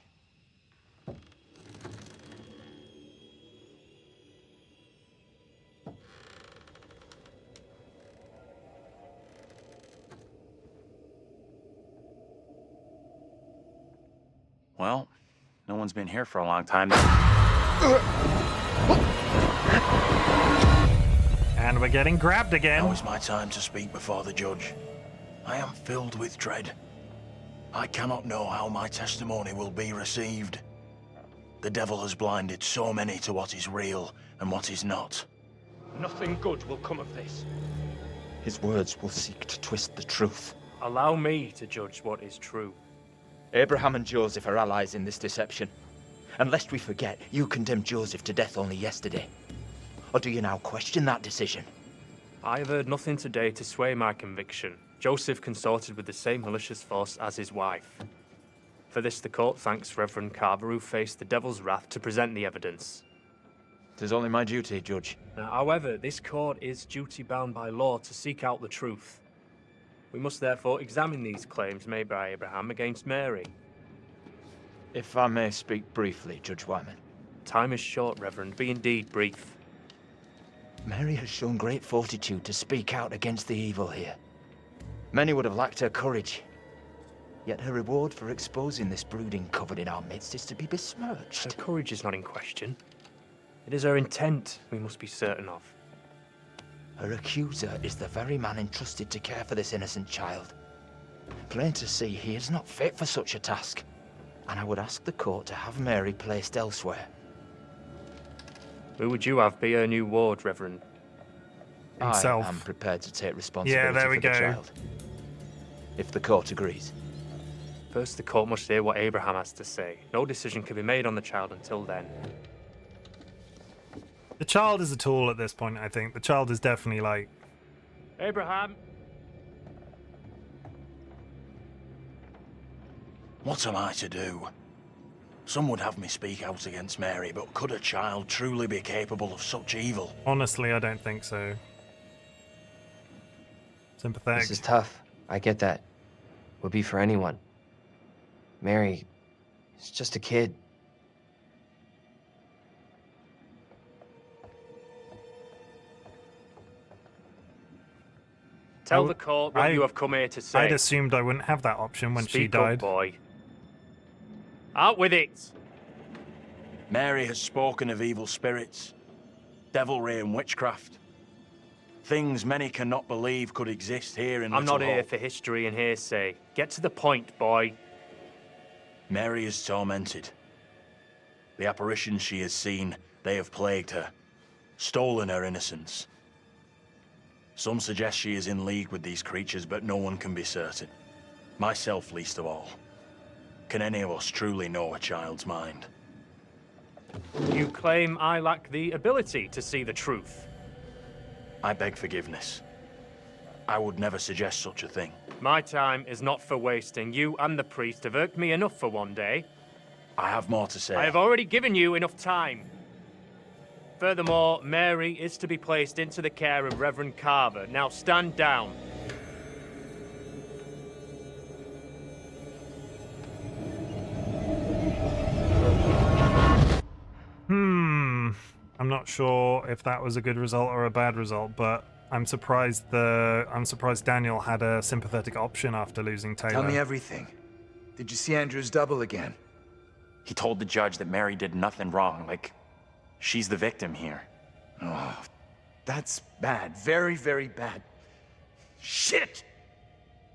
Well, no one's been here for a long time. And we're getting grabbed again. Now is my time to speak before the judge. I am filled with dread. I cannot know how my testimony will be received. The devil has blinded so many to what is real and what is not. Nothing good will come of this. His words will seek to twist the truth. Allow me to judge what is true. Abraham and Joseph are allies in this deception. And lest we forget, you condemned Joseph to death only yesterday. Or do you now question that decision? I have heard nothing today to sway my conviction. Joseph consorted with the same malicious force as his wife. For this the court thanks Reverend Carver, who faced the devil's wrath to present the evidence. It is only my duty, Judge. Now, however, this court is duty-bound by law to seek out the truth. We must therefore examine these claims made by Abraham against Mary. If I may speak briefly, Judge Wyman. Time is short, Reverend. Be indeed brief. Mary has shown great fortitude to speak out against the evil here. Many would have lacked her courage. Yet her reward for exposing this brooding covered in our midst is to be besmirched. Her courage is not in question. It is her intent we must be certain of. Her accuser is the very man entrusted to care for this innocent child. Plain to see, he is not fit for such a task. And I would ask the court to have Mary placed elsewhere. Who would you have be her new ward, Reverend? Himself. I am prepared to take responsibility there we for the go. child. If the court agrees. First, the court must hear what Abraham has to say. No decision can be made on the child until then. The child is a tool at this point, I think. The child is definitely like... Abraham! What am I to do? Some would have me speak out against Mary, but could a child truly be capable of such evil? Honestly, I don't think so. Sympathetic. This is tough. I get that. Would be for anyone. Mary is just a kid. Tell the court what you have come here to say. I'd assumed I wouldn't have that option when she Speak died. up, boy. Out with it! Mary has spoken of evil spirits, devilry and witchcraft. Things many cannot believe could exist here in I'm Little not here Hope. for history and hearsay. Get to the point, boy. Mary is tormented. The apparitions she has seen, they have plagued her, stolen her innocence. Some suggest she is in league with these creatures, but no one can be certain. Myself least of all. Can any of us truly know a child's mind? You claim I lack the ability to see the truth. I beg forgiveness. I would never suggest such a thing. My time is not for wasting. You and the priest have irked me enough for one day. I have more to say. I have already given you enough time. Furthermore, Mary is to be placed into the care of Reverend Carver. Now stand down. I'm not sure if that was a good result or a bad result, but I'm surprised Daniel had a sympathetic option after losing Taylor. Tell me everything. Did you see Andrew's double again? He told the judge that Mary did nothing wrong, like she's the victim here. Oh, that's bad. Very, very bad. Shit!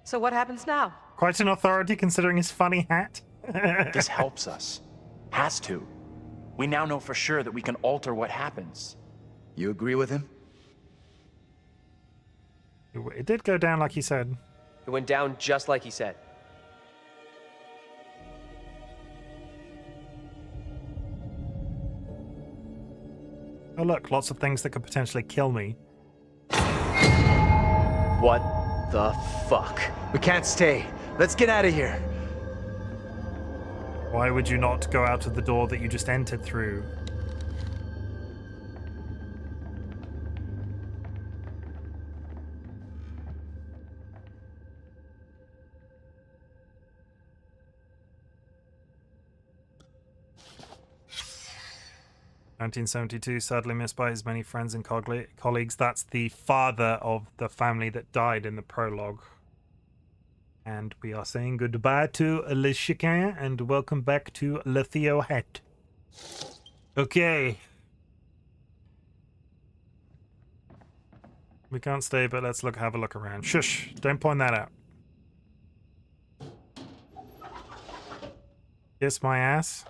So what happens now? Quite an authority considering his funny hat. This helps us. Has to. We now know for sure that we can alter what happens. You agree with him? It did go down like he said. It went down just like he said. Oh look, lots of things that could potentially kill me. What the fuck? We can't stay. Let's get out of here. Why would you not go out of the door that you just entered through? (1972), sadly missed by his many friends and colleagues. That's the father of the family that died in the prologue. And we are saying goodbye to Le Chicane and welcome back to Le Theohet. Okay. We can't stay, but let's have a look around. Shush! Don't point that out. Kiss my ass.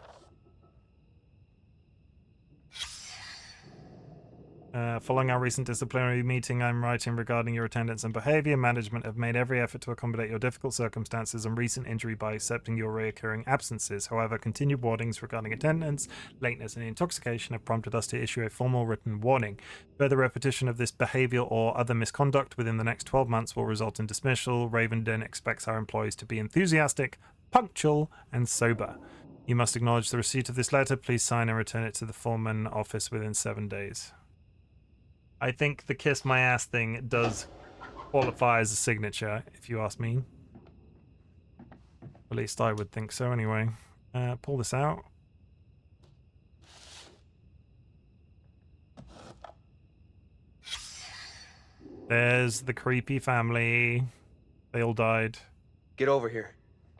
Following our recent disciplinary meeting, I'm writing regarding your attendance and behavior. Management have made every effort to accommodate your difficult circumstances and recent injury by accepting your recurring absences. However, continued warnings regarding attendance, lateness, and intoxication have prompted us to issue a formal written warning. Further repetition of this behavior or other misconduct within the next 12 months will result in dismissal. Ravenden expects our employees to be enthusiastic, punctual, and sober. You must acknowledge the receipt of this letter. Please sign and return it to the foreman office within 7 days. I think the kiss my ass thing does qualify as a signature, if you ask me. At least I would think so anyway. Pull this out. There's the creepy family. They all died. Get over here.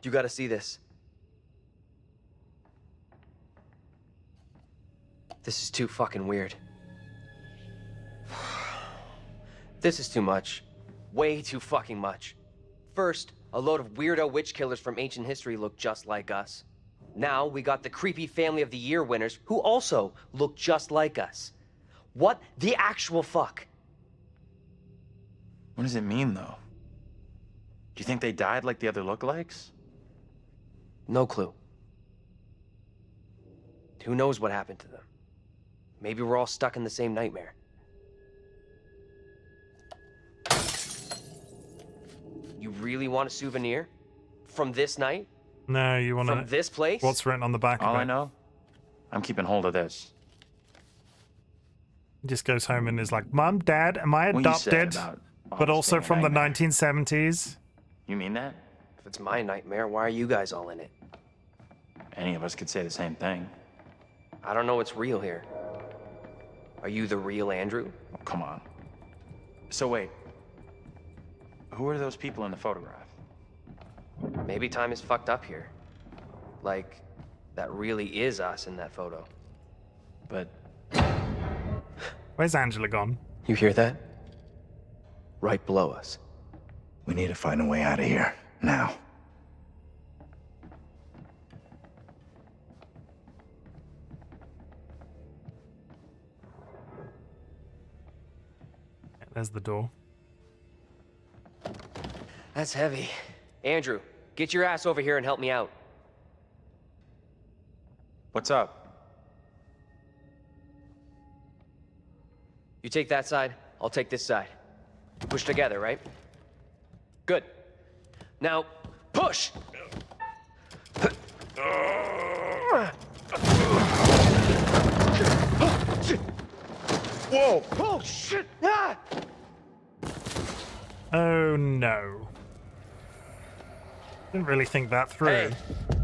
You gotta see this. This is too fucking weird. This is too much. Way too fucking much. First, a load of weirdo witch killers from ancient history look just like us. Now, we got the creepy Family of the Year winners who also look just like us. What the actual fuck? What does it mean, though? Do you think they died like the other lookalikes? No clue. Who knows what happened to them? Maybe we're all stuck in the same nightmare. You really want a souvenir? From this night? No, you want to... From this place? What's written on the back All of it? I know, I'm keeping hold of this. He just goes home and is like, Mom, Dad, am I What you said adopted? about But all also this from the being a 1970s? You mean that? If it's my nightmare, why are you guys all in it? Any of us could say the same thing. I don't know what's real here. Are you the real Andrew? Oh, come on. So wait. Who are those people in the photograph? Maybe time is fucked up here. Like, that really is us in that photo. But... Where's Angela gone? You hear that? Right below us. We need to find a way out of here, now. There's the door. That's heavy. Andrew, get your ass over here and help me out. What's up? You take that side, I'll take this side. Push together, right? Good. Now, push! Whoa! Oh, shit! Ah! Oh, no. Didn't really think that through. Hey,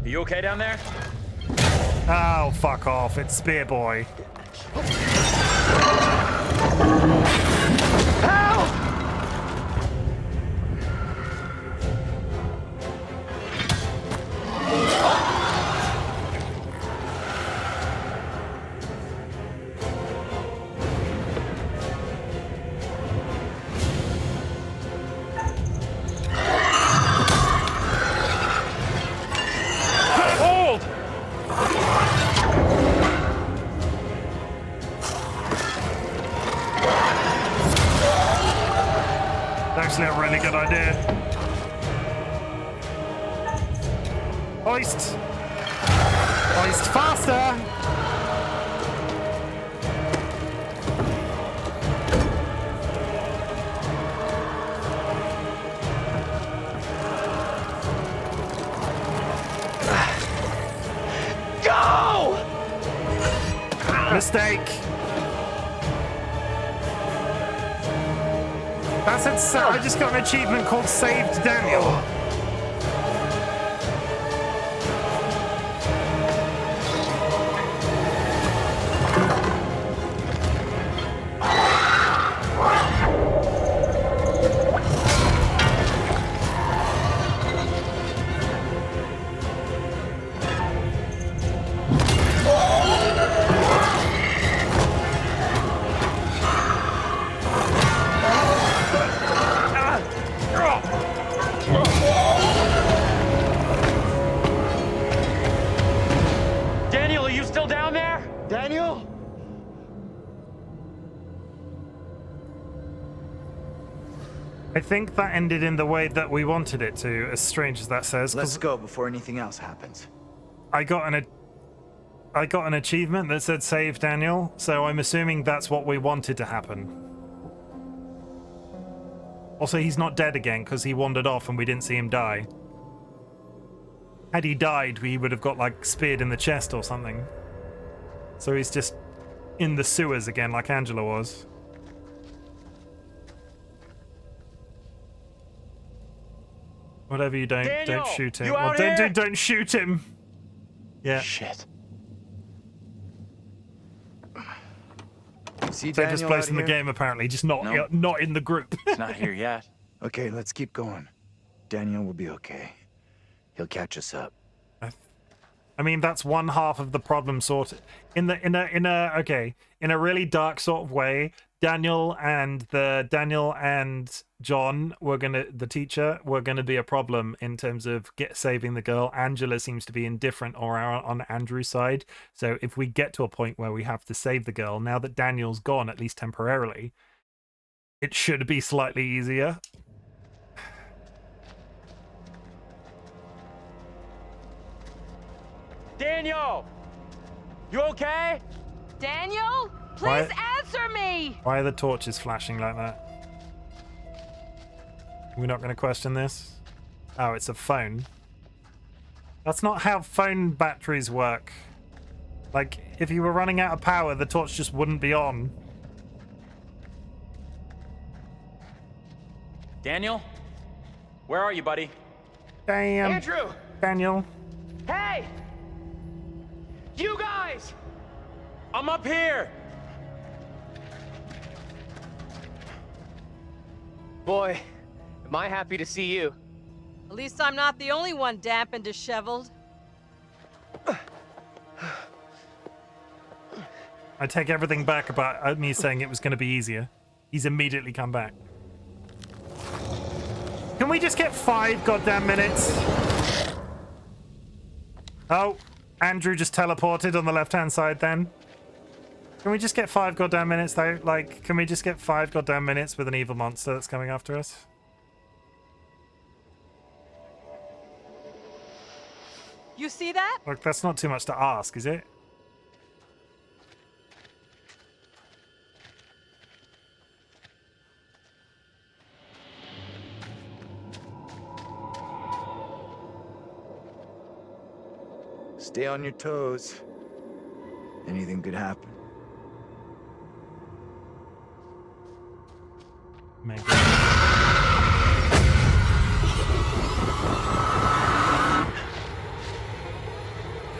are you okay down there? Oh, fuck off. It's Spear Boy. Actually a really good idea. Hoist! Hoist faster! Go! Mistake! That's it. I just got an achievement called Saved Daniel. Daniel, are you still down there? Daniel? I think that ended in the way that we wanted it to, as strange as that says. Let's go before anything else happens. I got an achievement that said Save Daniel, so I'm assuming that's what we wanted to happen. Also, he's not dead again because he wandered off and we didn't see him die. Had he died, we would have got, like, speared in the chest or something. So he's just in the sewers again, like Angela was. Whatever you don't shoot him. you Well, out don't shoot him. Yeah. Shit. See Safest Daniel place out in the here? game, apparently. Just not No. not in the group. It's not here yet. Okay, let's keep going. Daniel will be okay. He'll catch us up. I mean, that's one half of the problem sorted. In a really dark sort of way, Daniel and John the teacher were gonna be a problem in terms of saving the girl. Angela seems to be indifferent or on Andrew's side. So if we get to a point where we have to save the girl, now that Daniel's gone, at least temporarily, it should be slightly easier. Daniel! You okay? Daniel? Please answer me! Why are the torches flashing like that? We're not going to question this? Oh, it's a phone. That's not how phone batteries work. Like, if you were running out of power, the torch just wouldn't be on. Daniel? Where are you, buddy? Damn. Andrew! Daniel. Hey! You guys! I'm up here! Boy, am I happy to see you. At least I'm not the only one damp and disheveled. I take everything back about me saying it was going to be easier. He's immediately come back. Can we just get 5 goddamn minutes? Oh, Andrew just teleported on the left-hand side then. Can we just get 5 goddamn minutes though? Like, can we just get 5 goddamn minutes with an evil monster that's coming after us? You see that? Look, that's not too much to ask, is it? Stay on your toes. Anything could happen. Maybe.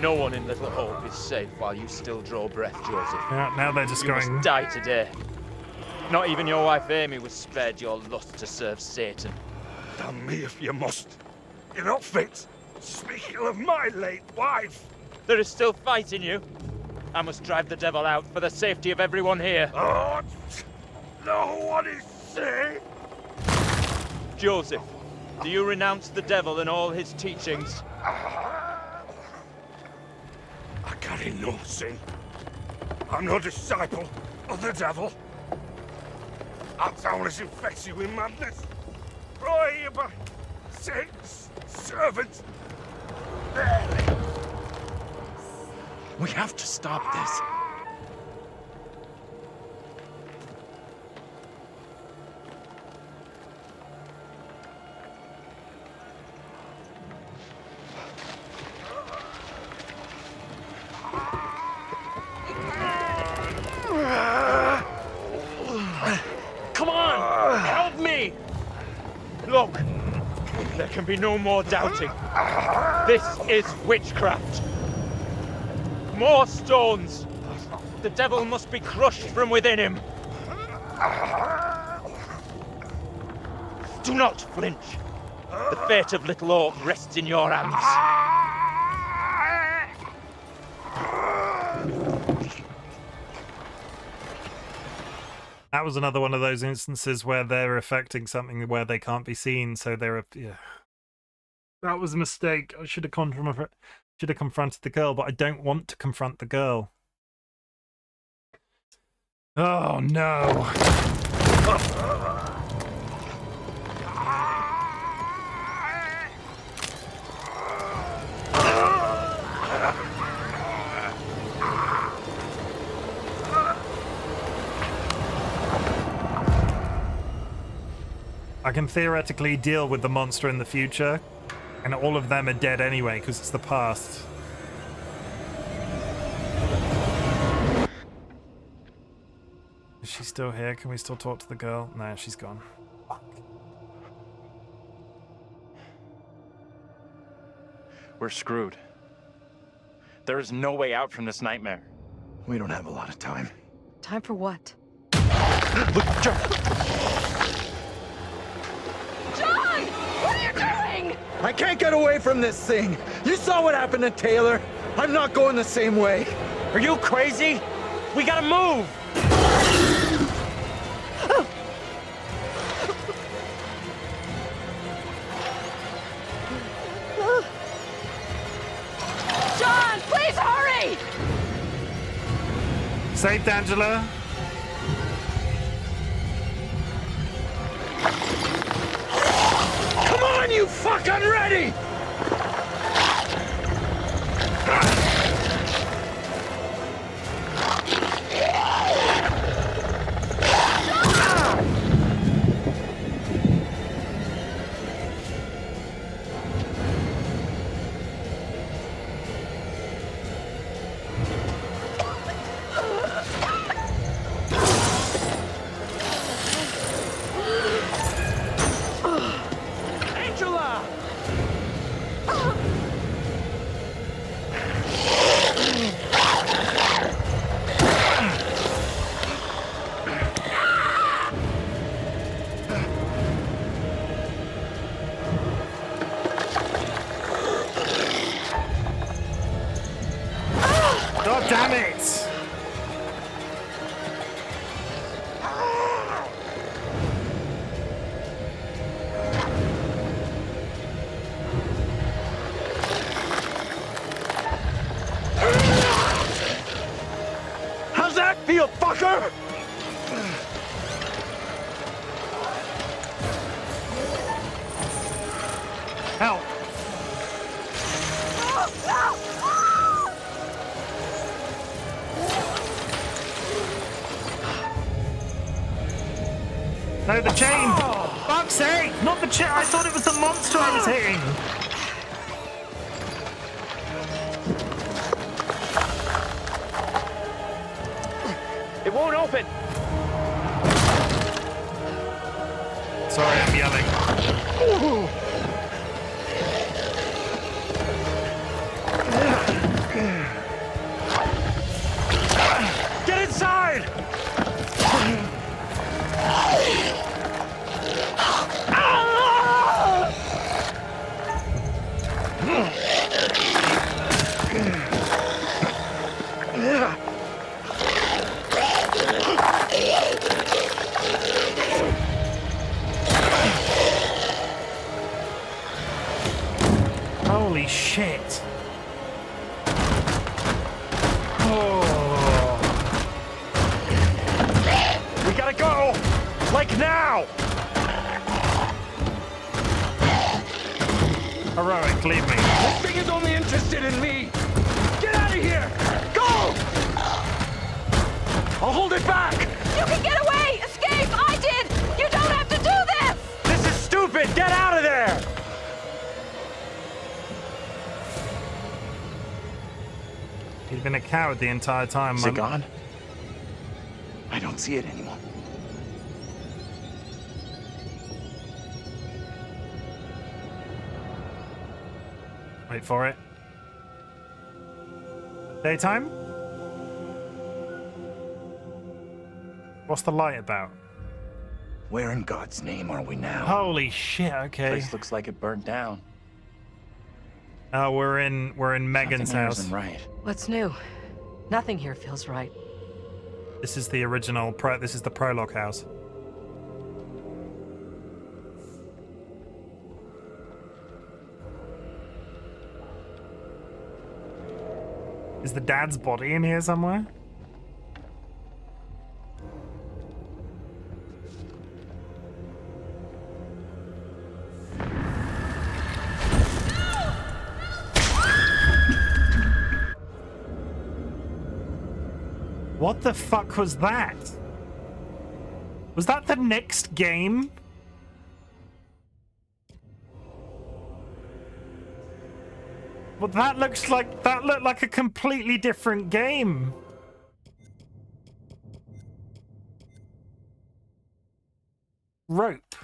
No one in Little Hope is safe while you still draw breath, Joseph. Yeah, now they're just you going... must die today. Not even your wife Amy was spared your lust to serve Satan. Damn me if you must. You're not fit. Speaking of my late wife. There is still fight in you. I must drive the devil out for the safety of everyone here. Oh, no one is safe. Joseph, do you renounce the devil and all his teachings? I carry no sin. I'm no disciple of the devil. Our town is infected with madness. Brought here by Satan's servants. Barely. We have to stop this. Come on! Help me! Look, there can be no more doubting. This is witchcraft. More stones! The devil must be crushed from within him. Do not flinch. The fate of Little Oak rests in your hands. That was another one of those instances where they're affecting something where they can't be seen, so they're... Yeah. That was a mistake. I should have confronted the girl, but I don't want to confront the girl. Oh, no. I can theoretically deal with the monster in the future, and all of them are dead anyway because it's the past. Is she still here? Can we still talk to the girl? No, she's gone. Fuck. We're screwed. There is no way out from this nightmare. We don't have a lot of time. Time for what? Look, John! John! What are you doing? I can't get away from this thing. You saw what happened to Taylor. I'm not going the same way. Are you crazy? We gotta move! John, please hurry! Saved Angela. Come on, you fucking ready! Angela! God damn it! How's that feel, fucker? Help! No, the chain! Fuck's sake! Not the chain! I thought it was the monster I was hitting! It won't open! Sorry, I'm yelling. Get inside! Holy shit. Oh. We gotta go! Like now! Heroic, leave me. This thing is only interested in me! Get out of here! Go! I'll hold it back! You can get away! Escape! I did! You don't have to do this! This is stupid! Get out of there! He'd been a coward the entire time. Is it gone? I don't see it anymore. Wait for it. Daytime? What's the light about? Where in God's name are we now? Holy shit, okay. Place looks like it burnt down. Oh, we're in Megan's Something here house. isn't right. What's new? Nothing here feels right. This is the original this is the prologue house. Is the dad's body in here somewhere? What the fuck was that? Was that the next game? Well, that looked like a completely different game. Rope.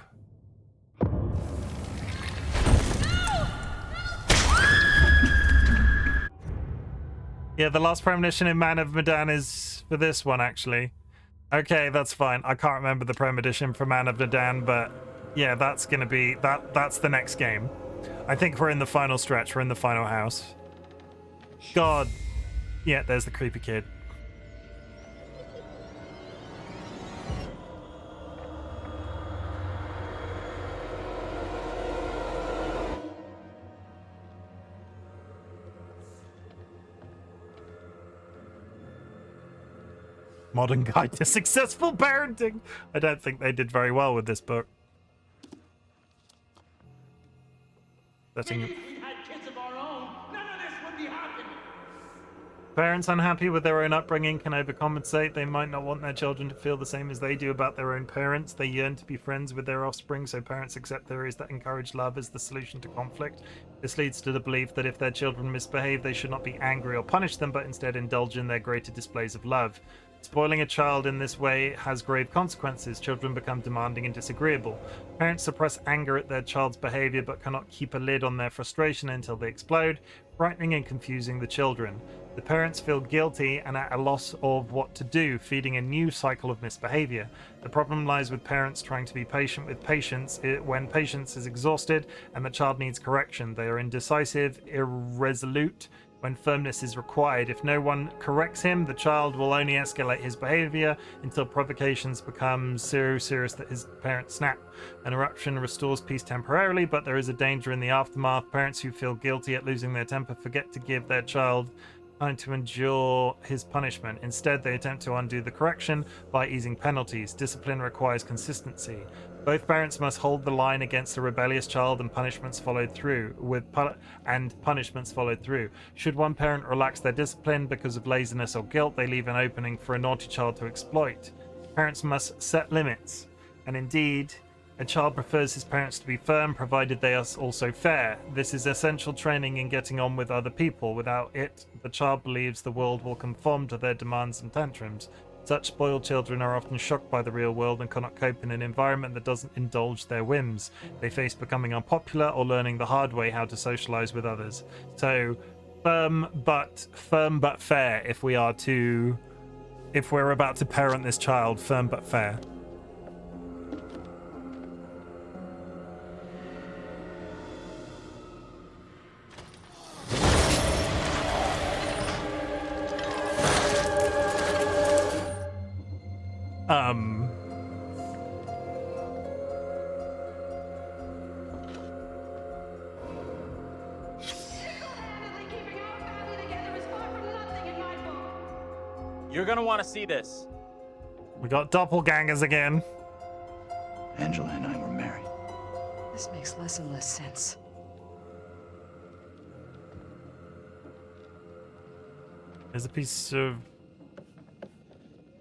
Yeah, the last premonition in Man of Medan is for this one, actually. Okay, that's fine. I can't remember the premonition for Man of Medan, but yeah, that's gonna be that's the next game. I think we're in the final stretch. We're in the final house. God. Yeah, there's the creepy kid. Modern Guide to Successful Parenting. I don't think they did very well with this book. Setting... If we had kids of our own, none of this would be happening. Parents unhappy with their own upbringing can overcompensate. They might not want their children to feel the same as they do about their own parents. They yearn to be friends with their offspring, so parents accept theories that encourage love as the solution to conflict. This leads to the belief that if their children misbehave, they should not be angry or punish them, but instead indulge in their greater displays of love. Spoiling a child in this way has grave consequences. Children become demanding and disagreeable. Parents suppress anger at their child's behavior but cannot keep a lid on their frustration until they explode, frightening and confusing the children. The parents feel guilty and at a loss of what to do, feeding a new cycle of misbehavior. The problem lies with parents trying to be patient with patience when patience is exhausted and the child needs correction. They are indecisive, irresolute, when firmness is required. If no one corrects him, the child will only escalate his behavior until provocations become so serious that his parents snap. An eruption restores peace temporarily, but there is a danger in the aftermath. Parents who feel guilty at losing their temper forget to give their child time to endure his punishment. Instead, they attempt to undo the correction by easing penalties. Discipline requires consistency. Both parents must hold the line against a rebellious child and punishments followed through. Should one parent relax their discipline because of laziness or guilt, they leave an opening for a naughty child to exploit. Parents must set limits, and indeed, a child prefers his parents to be firm, provided they are also fair. This is essential training in getting on with other people. Without it, the child believes the world will conform to their demands and tantrums. Such spoiled children are often shocked by the real world and cannot cope in an environment that doesn't indulge their whims. They face becoming unpopular or learning the hard way how to socialize with others. So, firm but fair if we're about to parent this child, firm but fair. You're gonna want to see this. We got doppelgangers again. Angela and I were married. This makes less and less sense. There's a piece of...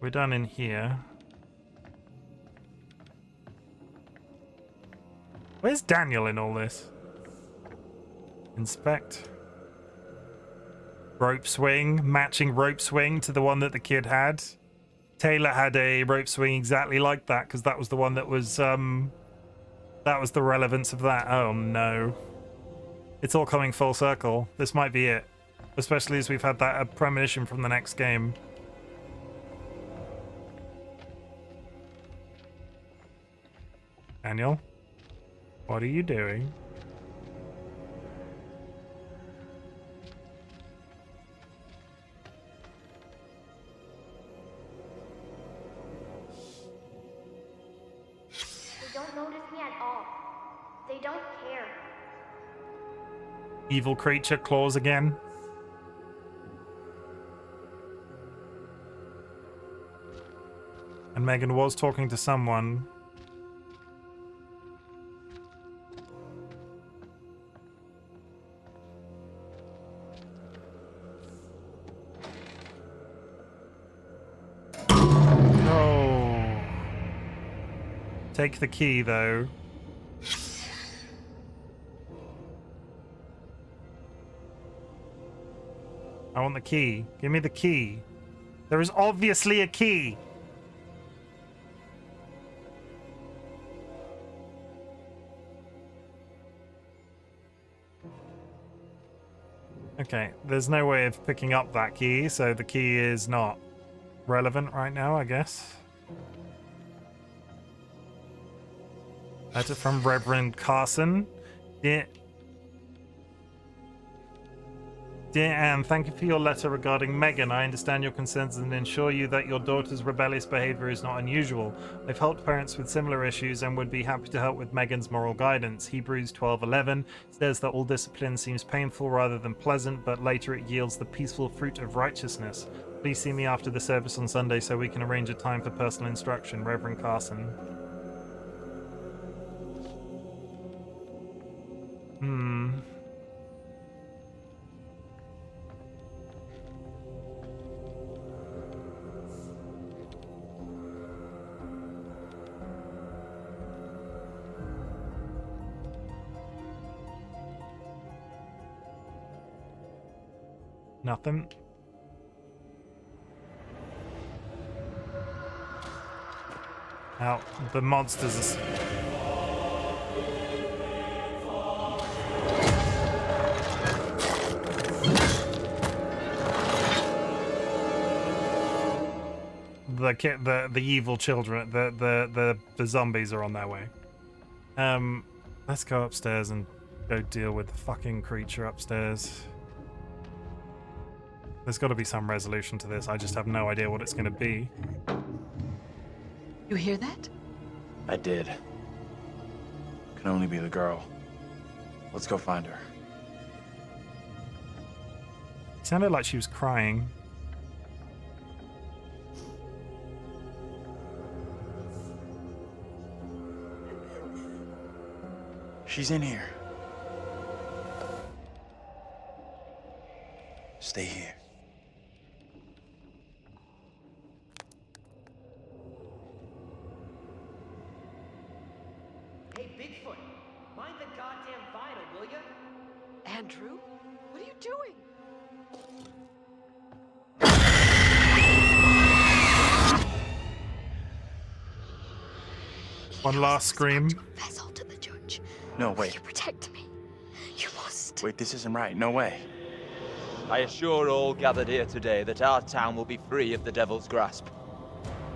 We're done in here. Where's Daniel in all this? Inspect. Rope swing, matching rope swing to the one that the kid had. Taylor had a rope swing exactly like that because that was the one that was the relevance of that. Oh no. It's all coming full circle. This might be it. Especially as we've had that premonition from the next game. Daniel, what are you doing? They don't notice me at all. They don't care. Evil creature claws again. And Megan was talking to someone. Oh. Take the key, though. I want the key. Give me the key. There is obviously a key. Okay, there's no way of picking up that key, so the key is not relevant right now, I guess. Letter from Reverend Carson. Dear Anne, thank you for your letter regarding Megan. I understand your concerns and ensure you that your daughter's rebellious behavior is not unusual. I've helped parents with similar issues and would be happy to help with Megan's moral guidance. Hebrews 12:11 says that all discipline seems painful rather than pleasant, but later it yields the peaceful fruit of righteousness. Please see me after the service on Sunday so we can arrange a time for personal instruction. Reverend Carson. Nothing. Now, the monsters are... The evil children, the zombies are on their way. Let's go upstairs and go deal with the fucking creature upstairs. There's got to be some resolution to this. I just have no idea what it's going to be. You hear that? I did. Can only be the girl. Let's go find her. It sounded like she was crying. She's in here. Stay here. Hey, Bigfoot, mind the goddamn vinyl, will ya? Andrew? What are you doing? One last scream. Vessel to the judge. No, wait. You protect me. You must. Wait, this isn't right. No way. I assure all gathered here today that our town will be free of the devil's grasp.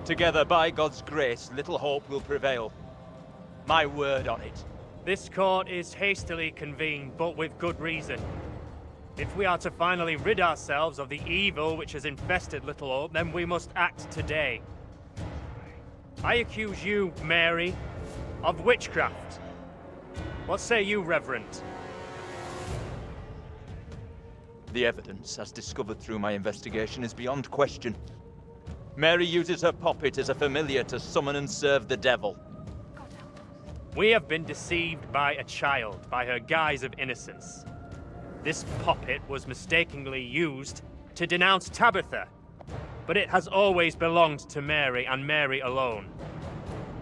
Together, by God's grace, little hope will prevail. My word on it. This court is hastily convened, but with good reason. If we are to finally rid ourselves of the evil which has infested Little Hope, then we must act today. I accuse you, Mary, of witchcraft. What say you, Reverend? The evidence, as discovered through my investigation, is beyond question. Mary uses her puppet as a familiar to summon and serve the devil. We have been deceived by a child, by her guise of innocence. This puppet was mistakenly used to denounce Tabitha, but it has always belonged to Mary and Mary alone.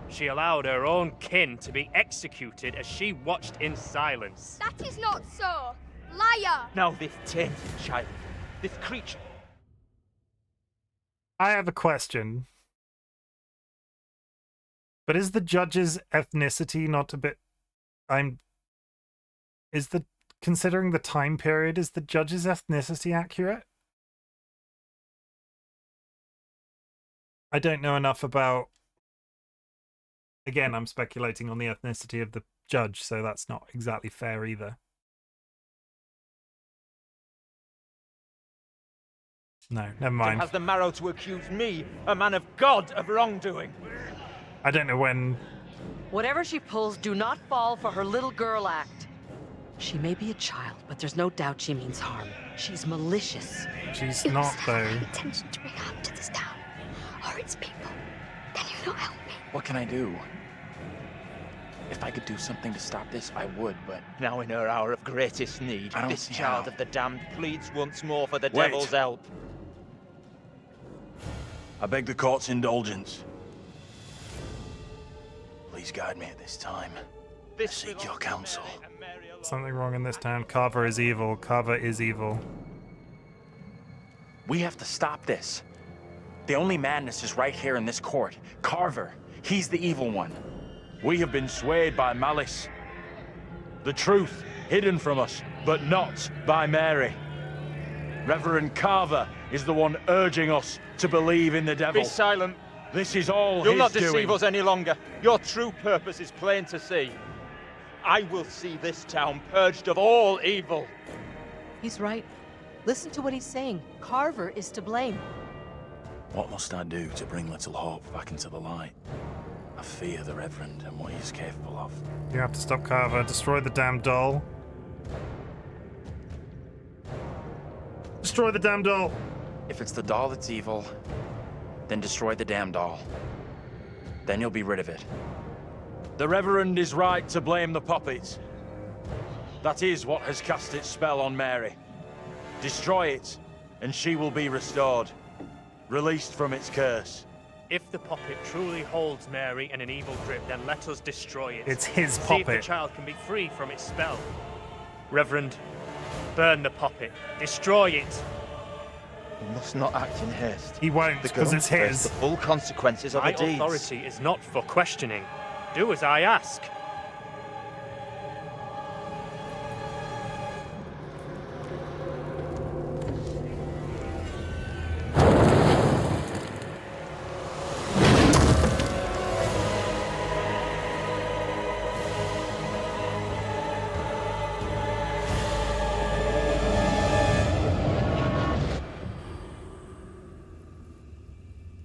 She allowed her own kin to be executed as she watched in silence. That is not so. Liar! Now this tainted child, this creature... I have a question. But is the judge's ethnicity not a bit... Considering the time period, is the judge's ethnicity accurate? I don't know enough about... Again, I'm speculating on the ethnicity of the judge, so that's not exactly fair either. No, never mind. Has the marrow to accuse me, a man of God, of wrongdoing. I don't know when... Whatever she pulls, do not fall for her little girl act. She may be a child, but there's no doubt she means harm. She's malicious. She's not, though. Intention to bring harm to this town, or its people. Can you not help me? What can I do? If I could do something to stop this, I would, but... Now in her hour of greatest need, I don't this see child how. of the damned pleads once more for the Wait. devil's help. I beg the court's indulgence. Please guide me at this time. I seek your counsel. Something wrong in this town. Carver is evil. Carver is evil. We have to stop this. The only madness is right here in this court. Carver, he's the evil one. We have been swayed by malice. The truth hidden from us, but not by Mary. Reverend Carver is the one urging us to believe in the devil. Be silent. This is all You'll his not deceive doing. us any longer. Your true purpose is plain to see. I will see this town purged of all evil. He's right. Listen to what he's saying. Carver is to blame. What must I do to bring Little Hope back into the light? I fear the Reverend and what he is capable of. You have to stop Carver. Destroy the damn doll. Destroy the damn doll. If it's the doll that's evil, then destroy the damn doll. Then you'll be rid of it. The Reverend is right to blame the puppet. That is what has cast its spell on Mary. Destroy it, and she will be restored, released from its curse. If the puppet truly holds Mary in an evil grip, then let us destroy it. It's his See if puppet. the child can be free from its spell. Reverend, burn the puppet. Destroy it. You must not act in haste. He won't, because it's his. The full consequences of My her deeds. authority is not for questioning. Do as I ask.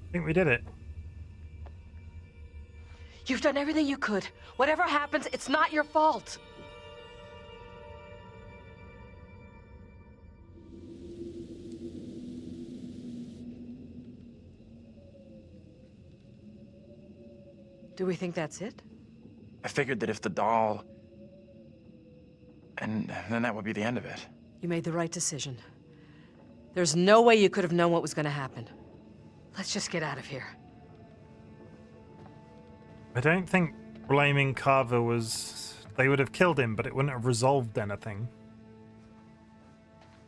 I think we did it. You've done everything you could. Whatever happens, it's not your fault. Do we think that's it? I figured that if the doll... And then that would be the end of it. You made the right decision. There's no way you could have known what was going to happen. Let's just get out of here. I don't think blaming Carver was... They would have killed him, but it wouldn't have resolved anything.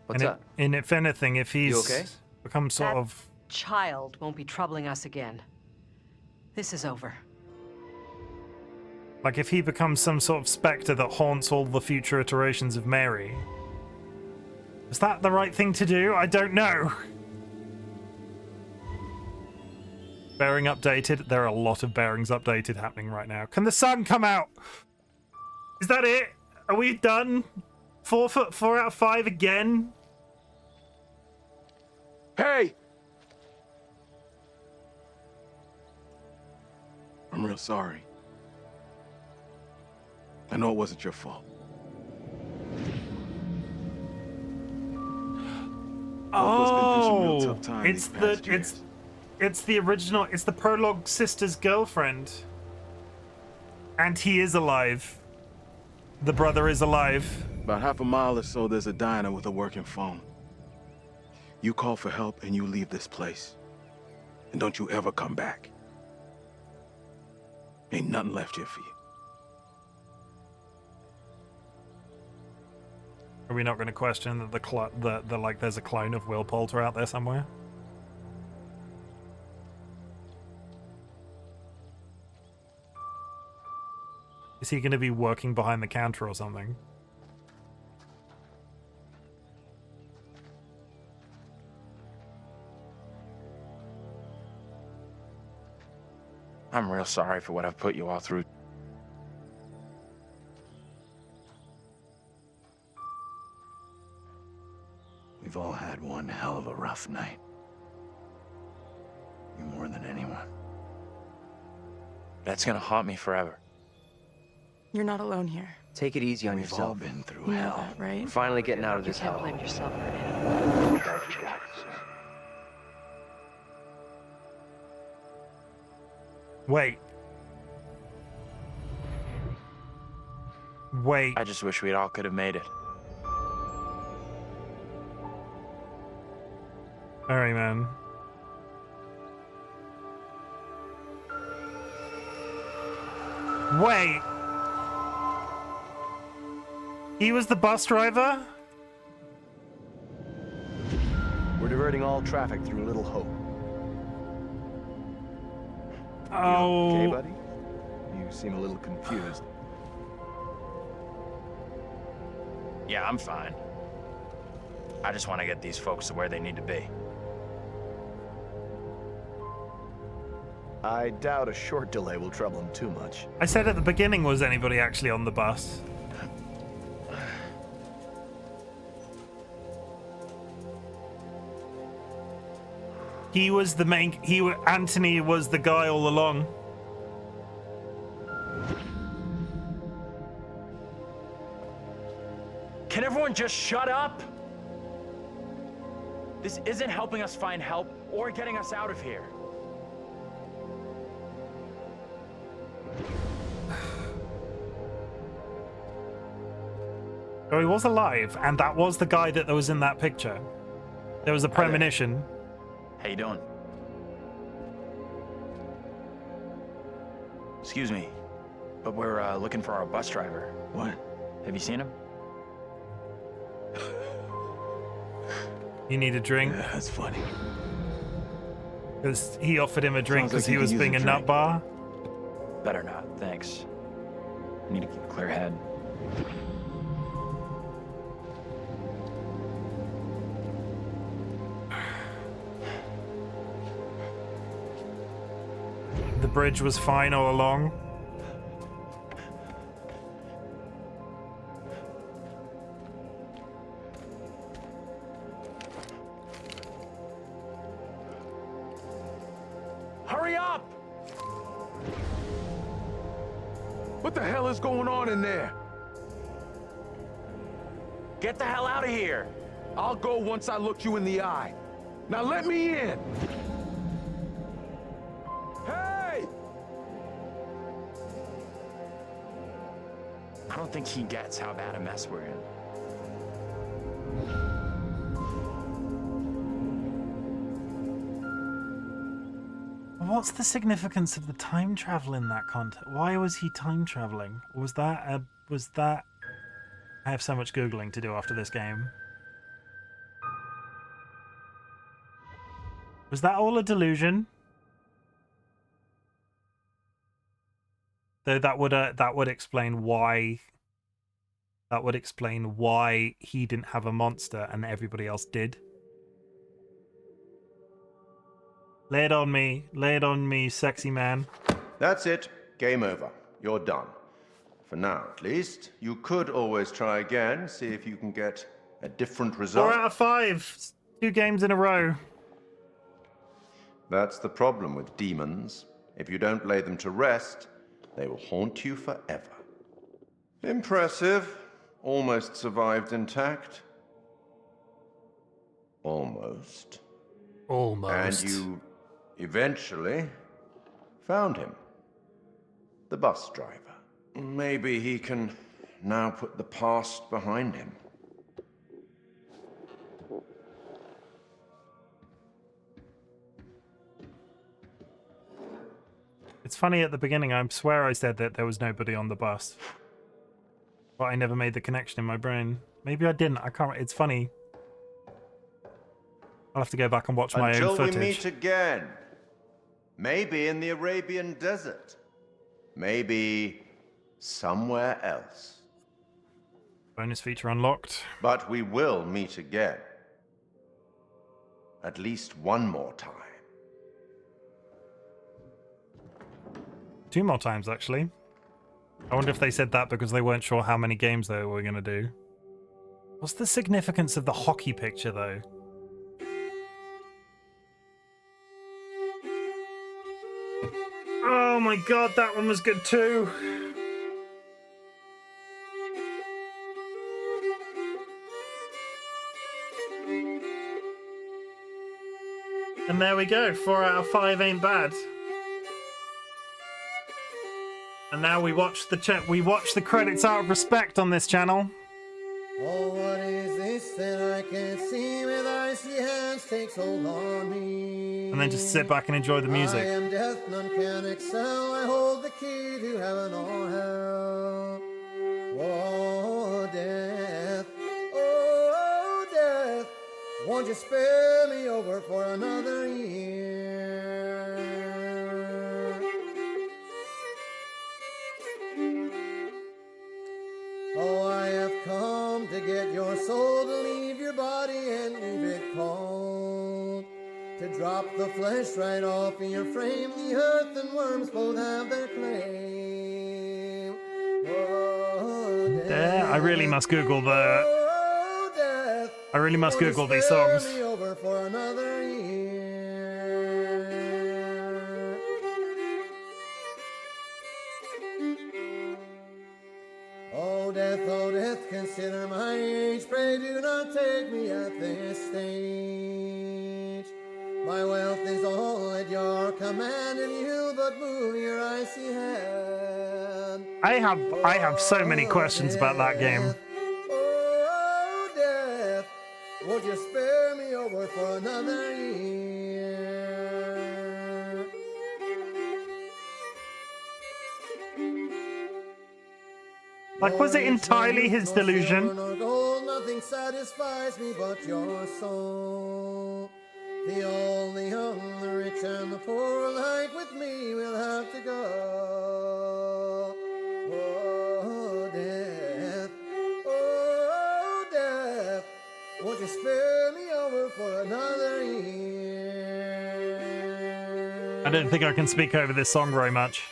What's up? And if anything, if he's okay? become sort That of... child won't be troubling us again. This is over. Like, if he becomes some sort of specter that haunts all the future iterations of Mary... Is that the right thing to do? I don't know. Bearing updated. There are a lot of bearings updated happening right now. Can the sun come out? Is that it? Are we done? 4 out of 5 again? Hey! I'm real sorry. I know it wasn't your fault. Oh, it's the original. It's the prologue sister's girlfriend, and he is alive. The brother is alive. About half a mile or so, there's a diner with a working phone. You call for help and you leave this place, and don't you ever come back. Ain't nothing left here for you. Are we not going to question that the like there's a clone of Will Poulter out there somewhere? Is he going to be working behind the counter or something? I'm real sorry for what I've put you all through. We've all had one hell of a rough night. You more than anyone. That's gonna haunt me forever. You're not alone here. Take it easy on We've yourself. all been through You know hell. that, right? We're finally getting out of this hell. Blame yourself for it. Wait. Wait. I just wish we all could have made it. Alright, man. Wait. He was the bus driver? We're diverting all traffic through Little Hope. Oh. You okay, buddy? You seem a little confused. Yeah, I'm fine. I just want to get these folks to where they need to be. I doubt a short delay will trouble him too much. I said at the beginning, was anybody actually on the bus? He was the main. Anthony was the guy all along. Can everyone just shut up? This isn't helping us find help or getting us out of here. So he was alive, and that was the guy that was in that picture. There was a premonition. How you doing? Excuse me, but we're looking for our bus driver. What? Have you seen him? You need a drink? Yeah, that's funny. Because he offered him a drink Sounds because like he you was could use being a a drink. nut bar. Better not, thanks. I need to keep a clear head. The bridge was fine all along. Hurry up! What the hell is going on in there? Get the hell out of here! I'll go once I look you in the eye. Now let me in! Hey! I don't think he gets how bad a mess we're in. What's the significance of the time travel in that context? Why was he time traveling? Was that I have so much Googling to do after this game. Was that all a delusion? Though that would explain why he didn't have a monster and everybody else did. Lay it on me, sexy man. That's it. Game over. You're done. For now, at least. You could always try again, see if you can get a different result. 4 out of 5. 2 games in a row. That's the problem with demons. If you don't lay them to rest, they will haunt you forever. Impressive. Almost survived intact. Almost. Almost. And you eventually found him. The bus driver. Maybe he can now put the past behind him. It's funny at the beginning, I swear I said that there was nobody on the bus. But I never made the connection in my brain. Maybe I didn't, I can't, it's funny. I'll have to go back and watch my own footage. Until we meet again. Maybe in the Arabian desert. Maybe somewhere else. Bonus feature unlocked. But we will meet again. At least one more time. 2 more times, actually. I wonder if they said that because they weren't sure how many games they were going to do. What's the significance of the hockey picture, though? Oh my god, that one was good too. And there we go, 4 out of 5 ain't bad. And now we watch the credits out of respect on this channel. Oh, what is this that I can't see with icy hands take hold on me? And then just sit back and enjoy the music. I am death, none can excel. I hold the key to heaven or hell. Oh, death. Oh, death. Won't you spare me over for another year? Oh, I have come to get your soul, to leave your body and leave it cold, to drop the flesh right off in your frame. The earth and worms both have their claim. Oh, death. There, I really must Google the. Oh, death. I really must Won't you Google these spare songs. me over for another year? consider my age, pray do not take me at this stage. My wealth is all at your command, and you but move your icy hand. I have so many questions about that game. Oh, death, won't you spare me over for another year? Like, was it entirely his delusion? Gold, nothing satisfies me but your soul. The old, the young, the rich, and the poor alike with me will have to go. Oh, death, oh, death, won't you spare me over for another year? I don't think I can speak over this song very much.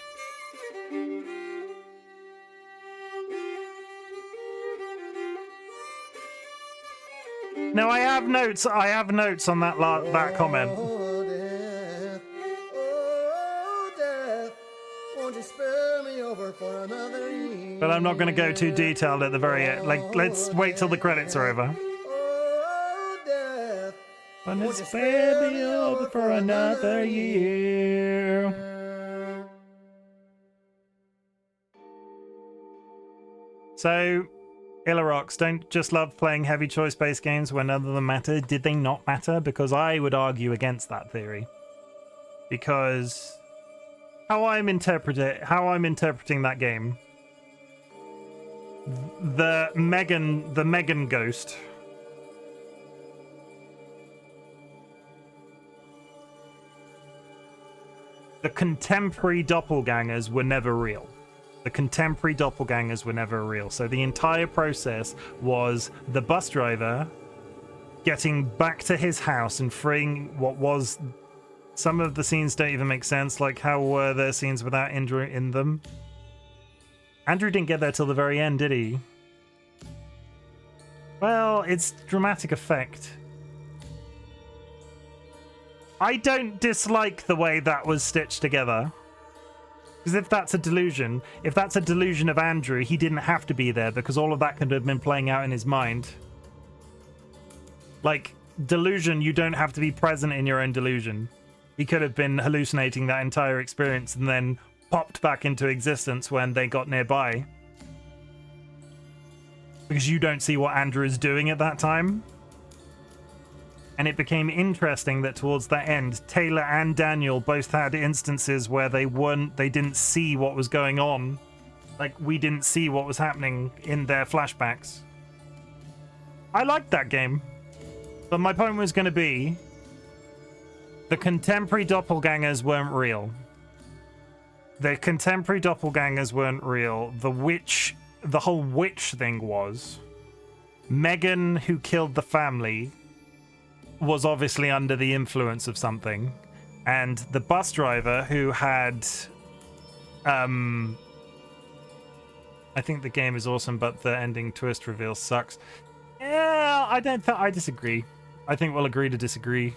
No, I have notes. I have notes on that that comment. Oh, death, won't you spare me over for another year? But I'm not going to go too detailed at the very end. Like, let's wait till the credits are over. Oh, death, Won't you spare me over for another year? So, Illarox, don't just love playing heavy choice-based games when none of them matter. Did they not matter? Because I would argue against that theory. Because how I'm interpreting that game, the Megan ghost, the contemporary doppelgangers were never real. The contemporary doppelgangers were never real. So the entire process was the bus driver getting back to his house and freeing what was... Some of the scenes don't even make sense. Like, how were there scenes without Andrew in them? Andrew didn't get there till the very end, did he? Well, it's dramatic effect. I don't dislike the way that was stitched together. Because if that's a delusion of Andrew, he didn't have to be there because all of that could have been playing out in his mind. Like, delusion, you don't have to be present in your own delusion. He could have been hallucinating that entire experience and then popped back into existence when they got nearby. Because you don't see what Andrew is doing at that time. And it became interesting that towards that end, Taylor and Daniel both had instances where they didn't see what was going on. Like, we didn't see what was happening in their flashbacks. I liked that game. But my point was going to be, the contemporary doppelgangers weren't real. The contemporary doppelgangers weren't real. The whole witch thing was. Megan, who killed the family, was obviously under the influence of something, and the bus driver who had I think the game is awesome but the ending twist reveal sucks. Yeah, I disagree. I think we'll agree to disagree.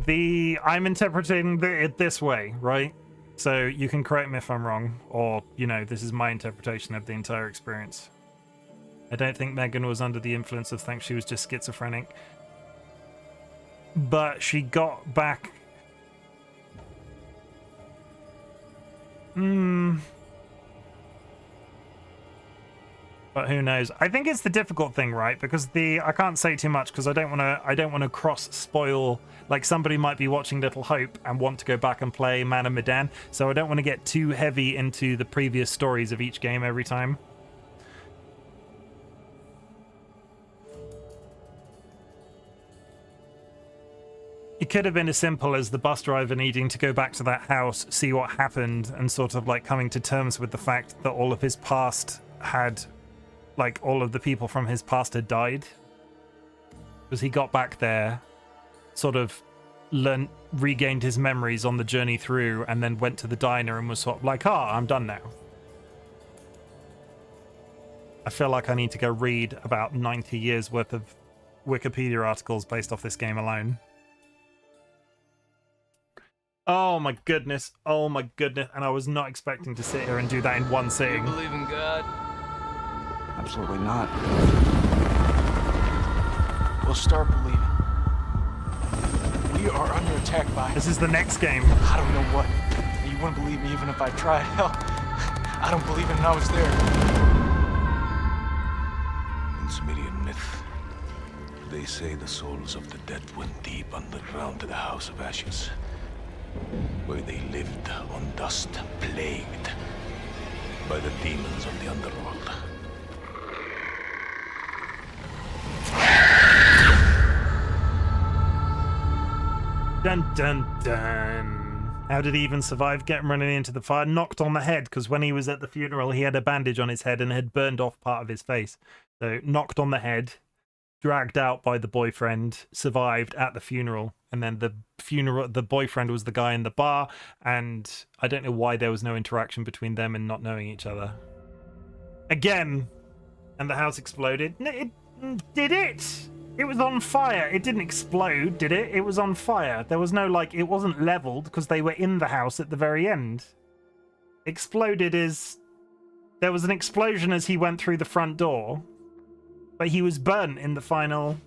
I'm interpreting it this way, right? So you can correct me if I'm wrong, or this is my interpretation of the entire experience. I don't think Megan was under the influence of things. She was just schizophrenic. But she got back... But who knows? I think it's the difficult thing, right? Because I can't say too much because I don't want to cross spoil. Like, somebody might be watching Little Hope and want to go back and play Man of Medan, so I don't want to get too heavy into the previous stories of each game every time. It could have been as simple as the bus driver needing to go back to that house, see what happened, and sort of like coming to terms with the fact that all of his past had, like, all of the people from his past had died. Because he got back there, sort of regained his memories on the journey through, and then went to the diner and was sort of like, I'm done now. I feel like I need to go read about 90 years worth of Wikipedia articles based off this game alone. Oh my goodness. Oh my goodness. And I was not expecting to sit here and do that in one sitting. You believe in God? Absolutely not. We'll start believing. We are under attack by... This is the next game. I don't know what. You wouldn't believe me even if I tried. Hell, I don't believe it and I was there. In Sumerian myth, they say the souls of the dead went deep underground to the House of Ashes, where they lived on dust, plagued by the demons of the underworld. Dun dun dun. How did he even survive getting running into the fire? Knocked on the head, because when he was at the funeral, he had a bandage on his head and had burned off part of his face. So knocked on the head, dragged out by the boyfriend, survived at the funeral, and then the boyfriend was the guy in the bar, and I don't know why there was no interaction between them and not knowing each other. Again, and the house exploded. Did it? It was on fire. It didn't explode, did it? It was on fire. There was no, like, it wasn't leveled because they were in the house at the very end. Exploded is... There was an explosion as he went through the front door, but he was burnt in the final...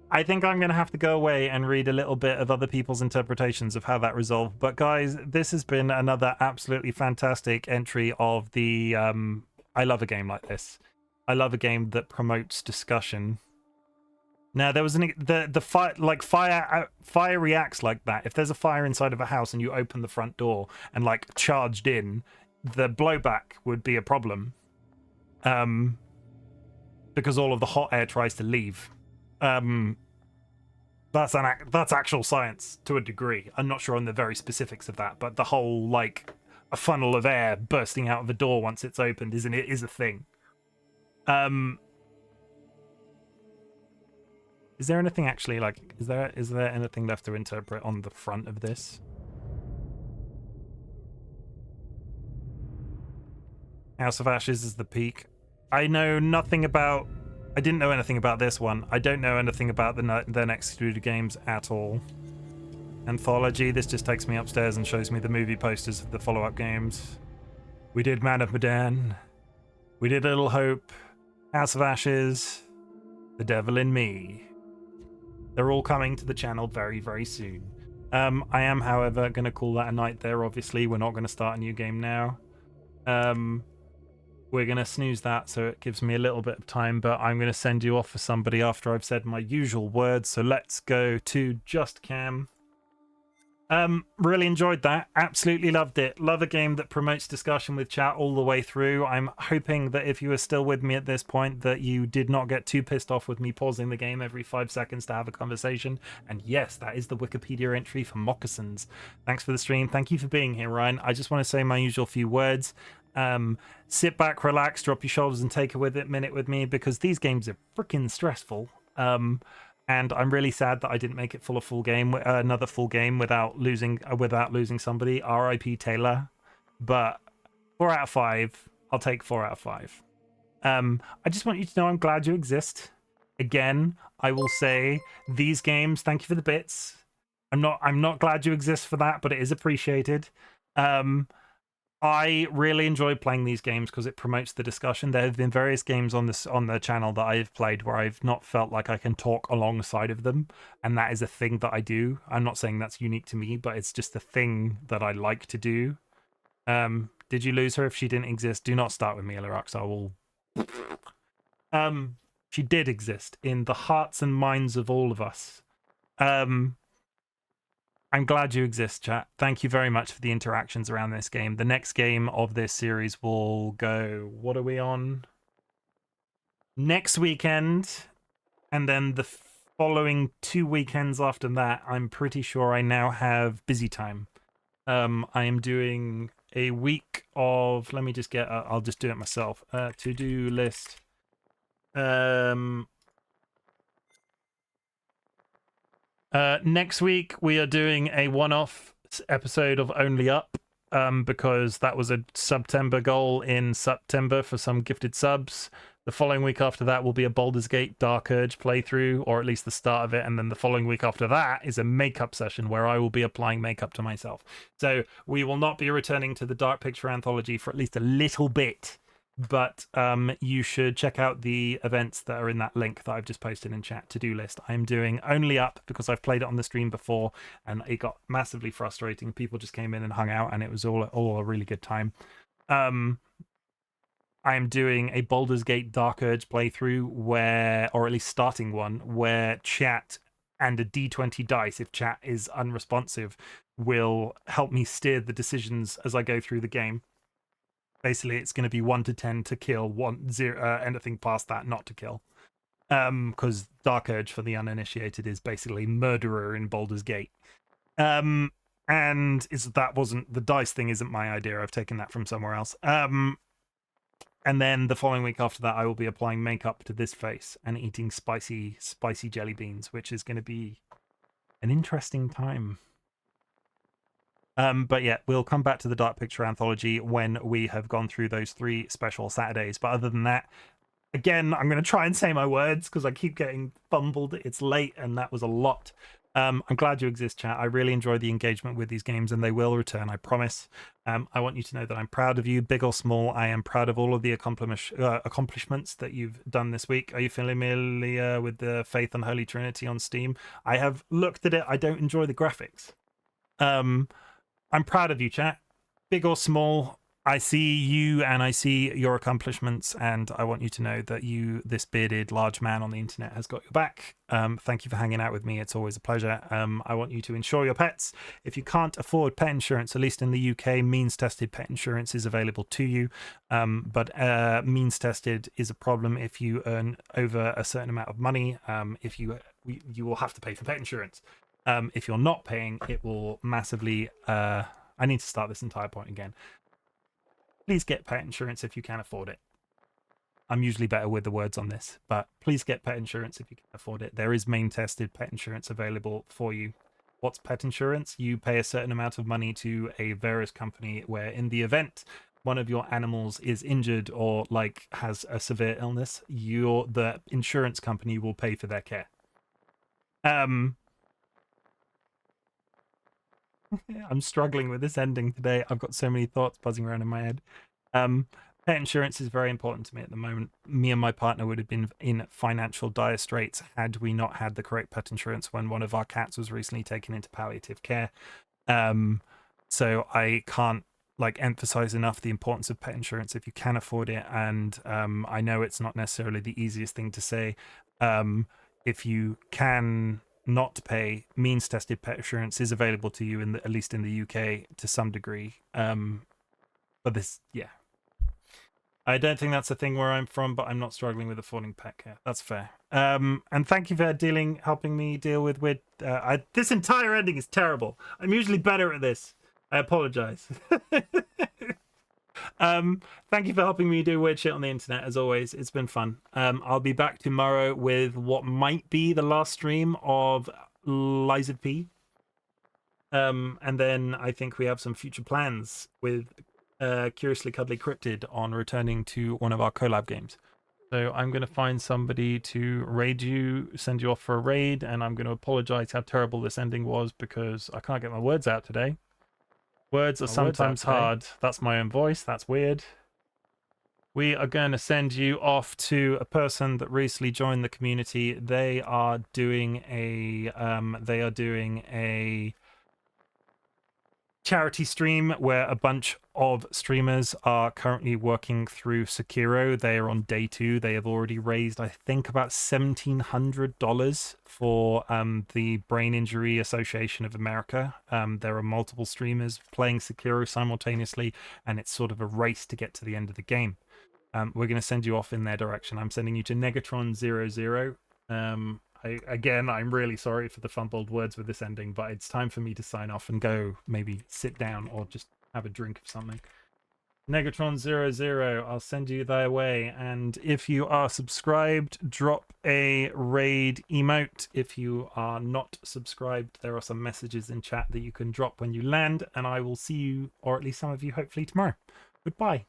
I think I'm going to have to go away and read a little bit of other people's interpretations of how that resolved. But guys, this has been another absolutely fantastic entry of the... I love a game like this. I love a game that promotes discussion. Now there was the fire, like fire reacts like that. If there's a fire inside of a house and you open the front door and like charged in, the blowback would be a problem. Because all of the hot air tries to leave. That's actual science to a degree. I'm not sure on the very specifics of that, but the whole like a funnel of air bursting out of the door once it's opened is a thing. Is there anything actually like is there anything left to interpret on the front of this? House of Ashes is the peak. I didn't know anything about this one. I don't know anything about the next excluded games at all. Anthology, this just takes me upstairs and shows me the movie posters of the follow-up games. We did Man of Medan. We did Little Hope. House of Ashes, The Devil in Me. They're all coming to the channel very, very soon. I am, however, going to call that a night there, obviously. We're not going to start a new game now. We're going to snooze that so it gives me a little bit of time, but I'm going to send you off for somebody after I've said my usual words. So let's go to Just Cam. Really enjoyed that. Absolutely loved it. Love a game that promotes discussion with chat all the way through. I'm hoping that if you are still with me at this point, that you did not get too pissed off with me pausing the game every 5 seconds to have a conversation. And yes, that is the Wikipedia entry for moccasins. Thanks for the stream. Thank you for being here, Ryan. I just want to say my usual few words. Sit back, relax, drop your shoulders and take a minute with me, because these games are freaking stressful. And I'm really sad that I didn't make it another full game without losing somebody. R.I.P. Taylor. But 4 out of 5. I'll take 4 out of 5. I just want you to know I'm glad you exist. Again, I will say these games. Thank you for the bits. I'm not glad you exist for that, but it is appreciated. I really enjoy playing these games because it promotes the discussion. There have been various games on the channel that I've played where I've not felt like I can talk alongside of them, and that is a thing that I do. I'm not saying that's unique to me, but it's just a thing that I like to do. Did you lose her? If she didn't exist, do not start with me, Ilarax. I will... She did exist in the hearts and minds of all of us. I'm glad you exist, chat. Thank you very much for the interactions around this game. The next game of this series will go... What are we on? Next weekend. And then the following 2 weekends after that, I'm pretty sure I now have busy time. I am doing a week of... Let me just get... I'll just do it myself. To-do list. Next week, we are doing a one-off episode of Only Up. because that was a September goal in September for some gifted subs. The following week after that will be a Baldur's Gate Dark Urge playthrough, or at least the start of it. And then the following week after that is a makeup session where I will be applying makeup to myself. So we will not be returning to the Dark Picture Anthology for at least a little bit. But you should check out the events that are in that link that I've just posted in chat. To-do list. I'm doing Only Up because I've played it on the stream before and it got massively frustrating. People just came in and hung out and it was all a really good time. I am doing a Baldur's Gate Dark Urge playthrough where, or at least starting one, where chat and a D20 dice, if chat is unresponsive, will help me steer the decisions as I go through the game. Basically, it's going to be 1 to 10 to kill, 1, 0, anything past that not to kill. Because Dark Urge for the uninitiated is basically murderer in Baldur's Gate. And that wasn't, the dice thing isn't my idea. I've taken that from somewhere else. And then the following week after that, I will be applying makeup to this face and eating spicy jelly beans, which is going to be an interesting time. But yeah, we'll come back to the Dark Picture Anthology when we have gone through those 3 special Saturdays. But other than that, again, I'm going to try and say my words because I keep getting fumbled. It's late and that was a lot. I'm glad you exist, chat. I really enjoy the engagement with these games and they will return, I promise. I want you to know that I'm proud of you, big or small. I am proud of all of the accomplishments that you've done this week. Are you familiar with the Faith and Holy Trinity on Steam? I have looked at it. I don't enjoy the graphics. I'm proud of you, chat. Big or small, I see you and I see your accomplishments, and I want you to know that you, this bearded large man on the internet, has got your back. Thank you for hanging out with me. It's always a pleasure. I want you to insure your pets. If you can't afford pet insurance, at least in the UK, means-tested pet insurance is available to you. But means-tested is a problem if you earn over a certain amount of money. If you will have to pay for pet insurance. If you're not paying, it will massively... I need to start this entire point again. Please get pet insurance if you can afford it. I'm usually better with the words on this, but please get pet insurance if you can afford it. There is main-tested pet insurance available for you. What's pet insurance? You pay a certain amount of money to a various company where in the event one of your animals is injured or like has a severe illness, the insurance company will pay for their care. I'm struggling with this ending today. I've got so many thoughts buzzing around in my head. Pet insurance is very important to me at the moment. Me and my partner would have been in financial dire straits had we not had the correct pet insurance when one of our cats was recently taken into palliative care. So I can't emphasize enough the importance of pet insurance if you can afford it. And I know it's not necessarily the easiest thing to say. If you can not pay, means-tested pet insurance is available to you at least in the UK to some degree. But this, yeah, I don't think that's a thing where I'm from, but I'm not struggling with affording pet care. That's fair. And thank you for helping me deal with weird. This entire ending is terrible. I'm usually better at this. I apologize. Thank you for helping me do weird shit on the internet, as always. It's been fun. I'll be back tomorrow with what might be the last stream of Lizard P. And then I think we have some future plans with Curiously Cuddly Cryptid on returning to one of our collab games. So I'm going to find somebody to raid you, send you off for a raid, and I'm going to apologize how terrible this ending was because I can't get my words out today. Words are sometimes hard. That's my own voice. That's weird. We are going to send you off to a person that recently joined the community. They are doing a charity stream where a bunch of streamers are currently working through Sekiro. They are on day 2. They have already raised, I think, about $1,700 for the Brain Injury Association of America. There are multiple streamers playing Sekiro simultaneously, and it's sort of a race to get to the end of the game. We're going to send you off in their direction. I'm sending you to Negatron00. I'm really sorry for the fumbled words with this ending, but it's time for me to sign off and go maybe sit down or just have a drink of something. Negatron00, I'll send you their way. And if you are subscribed, drop a raid emote. If you are not subscribed, there are some messages in chat that you can drop when you land. And I will see you, or at least some of you, hopefully tomorrow. Goodbye.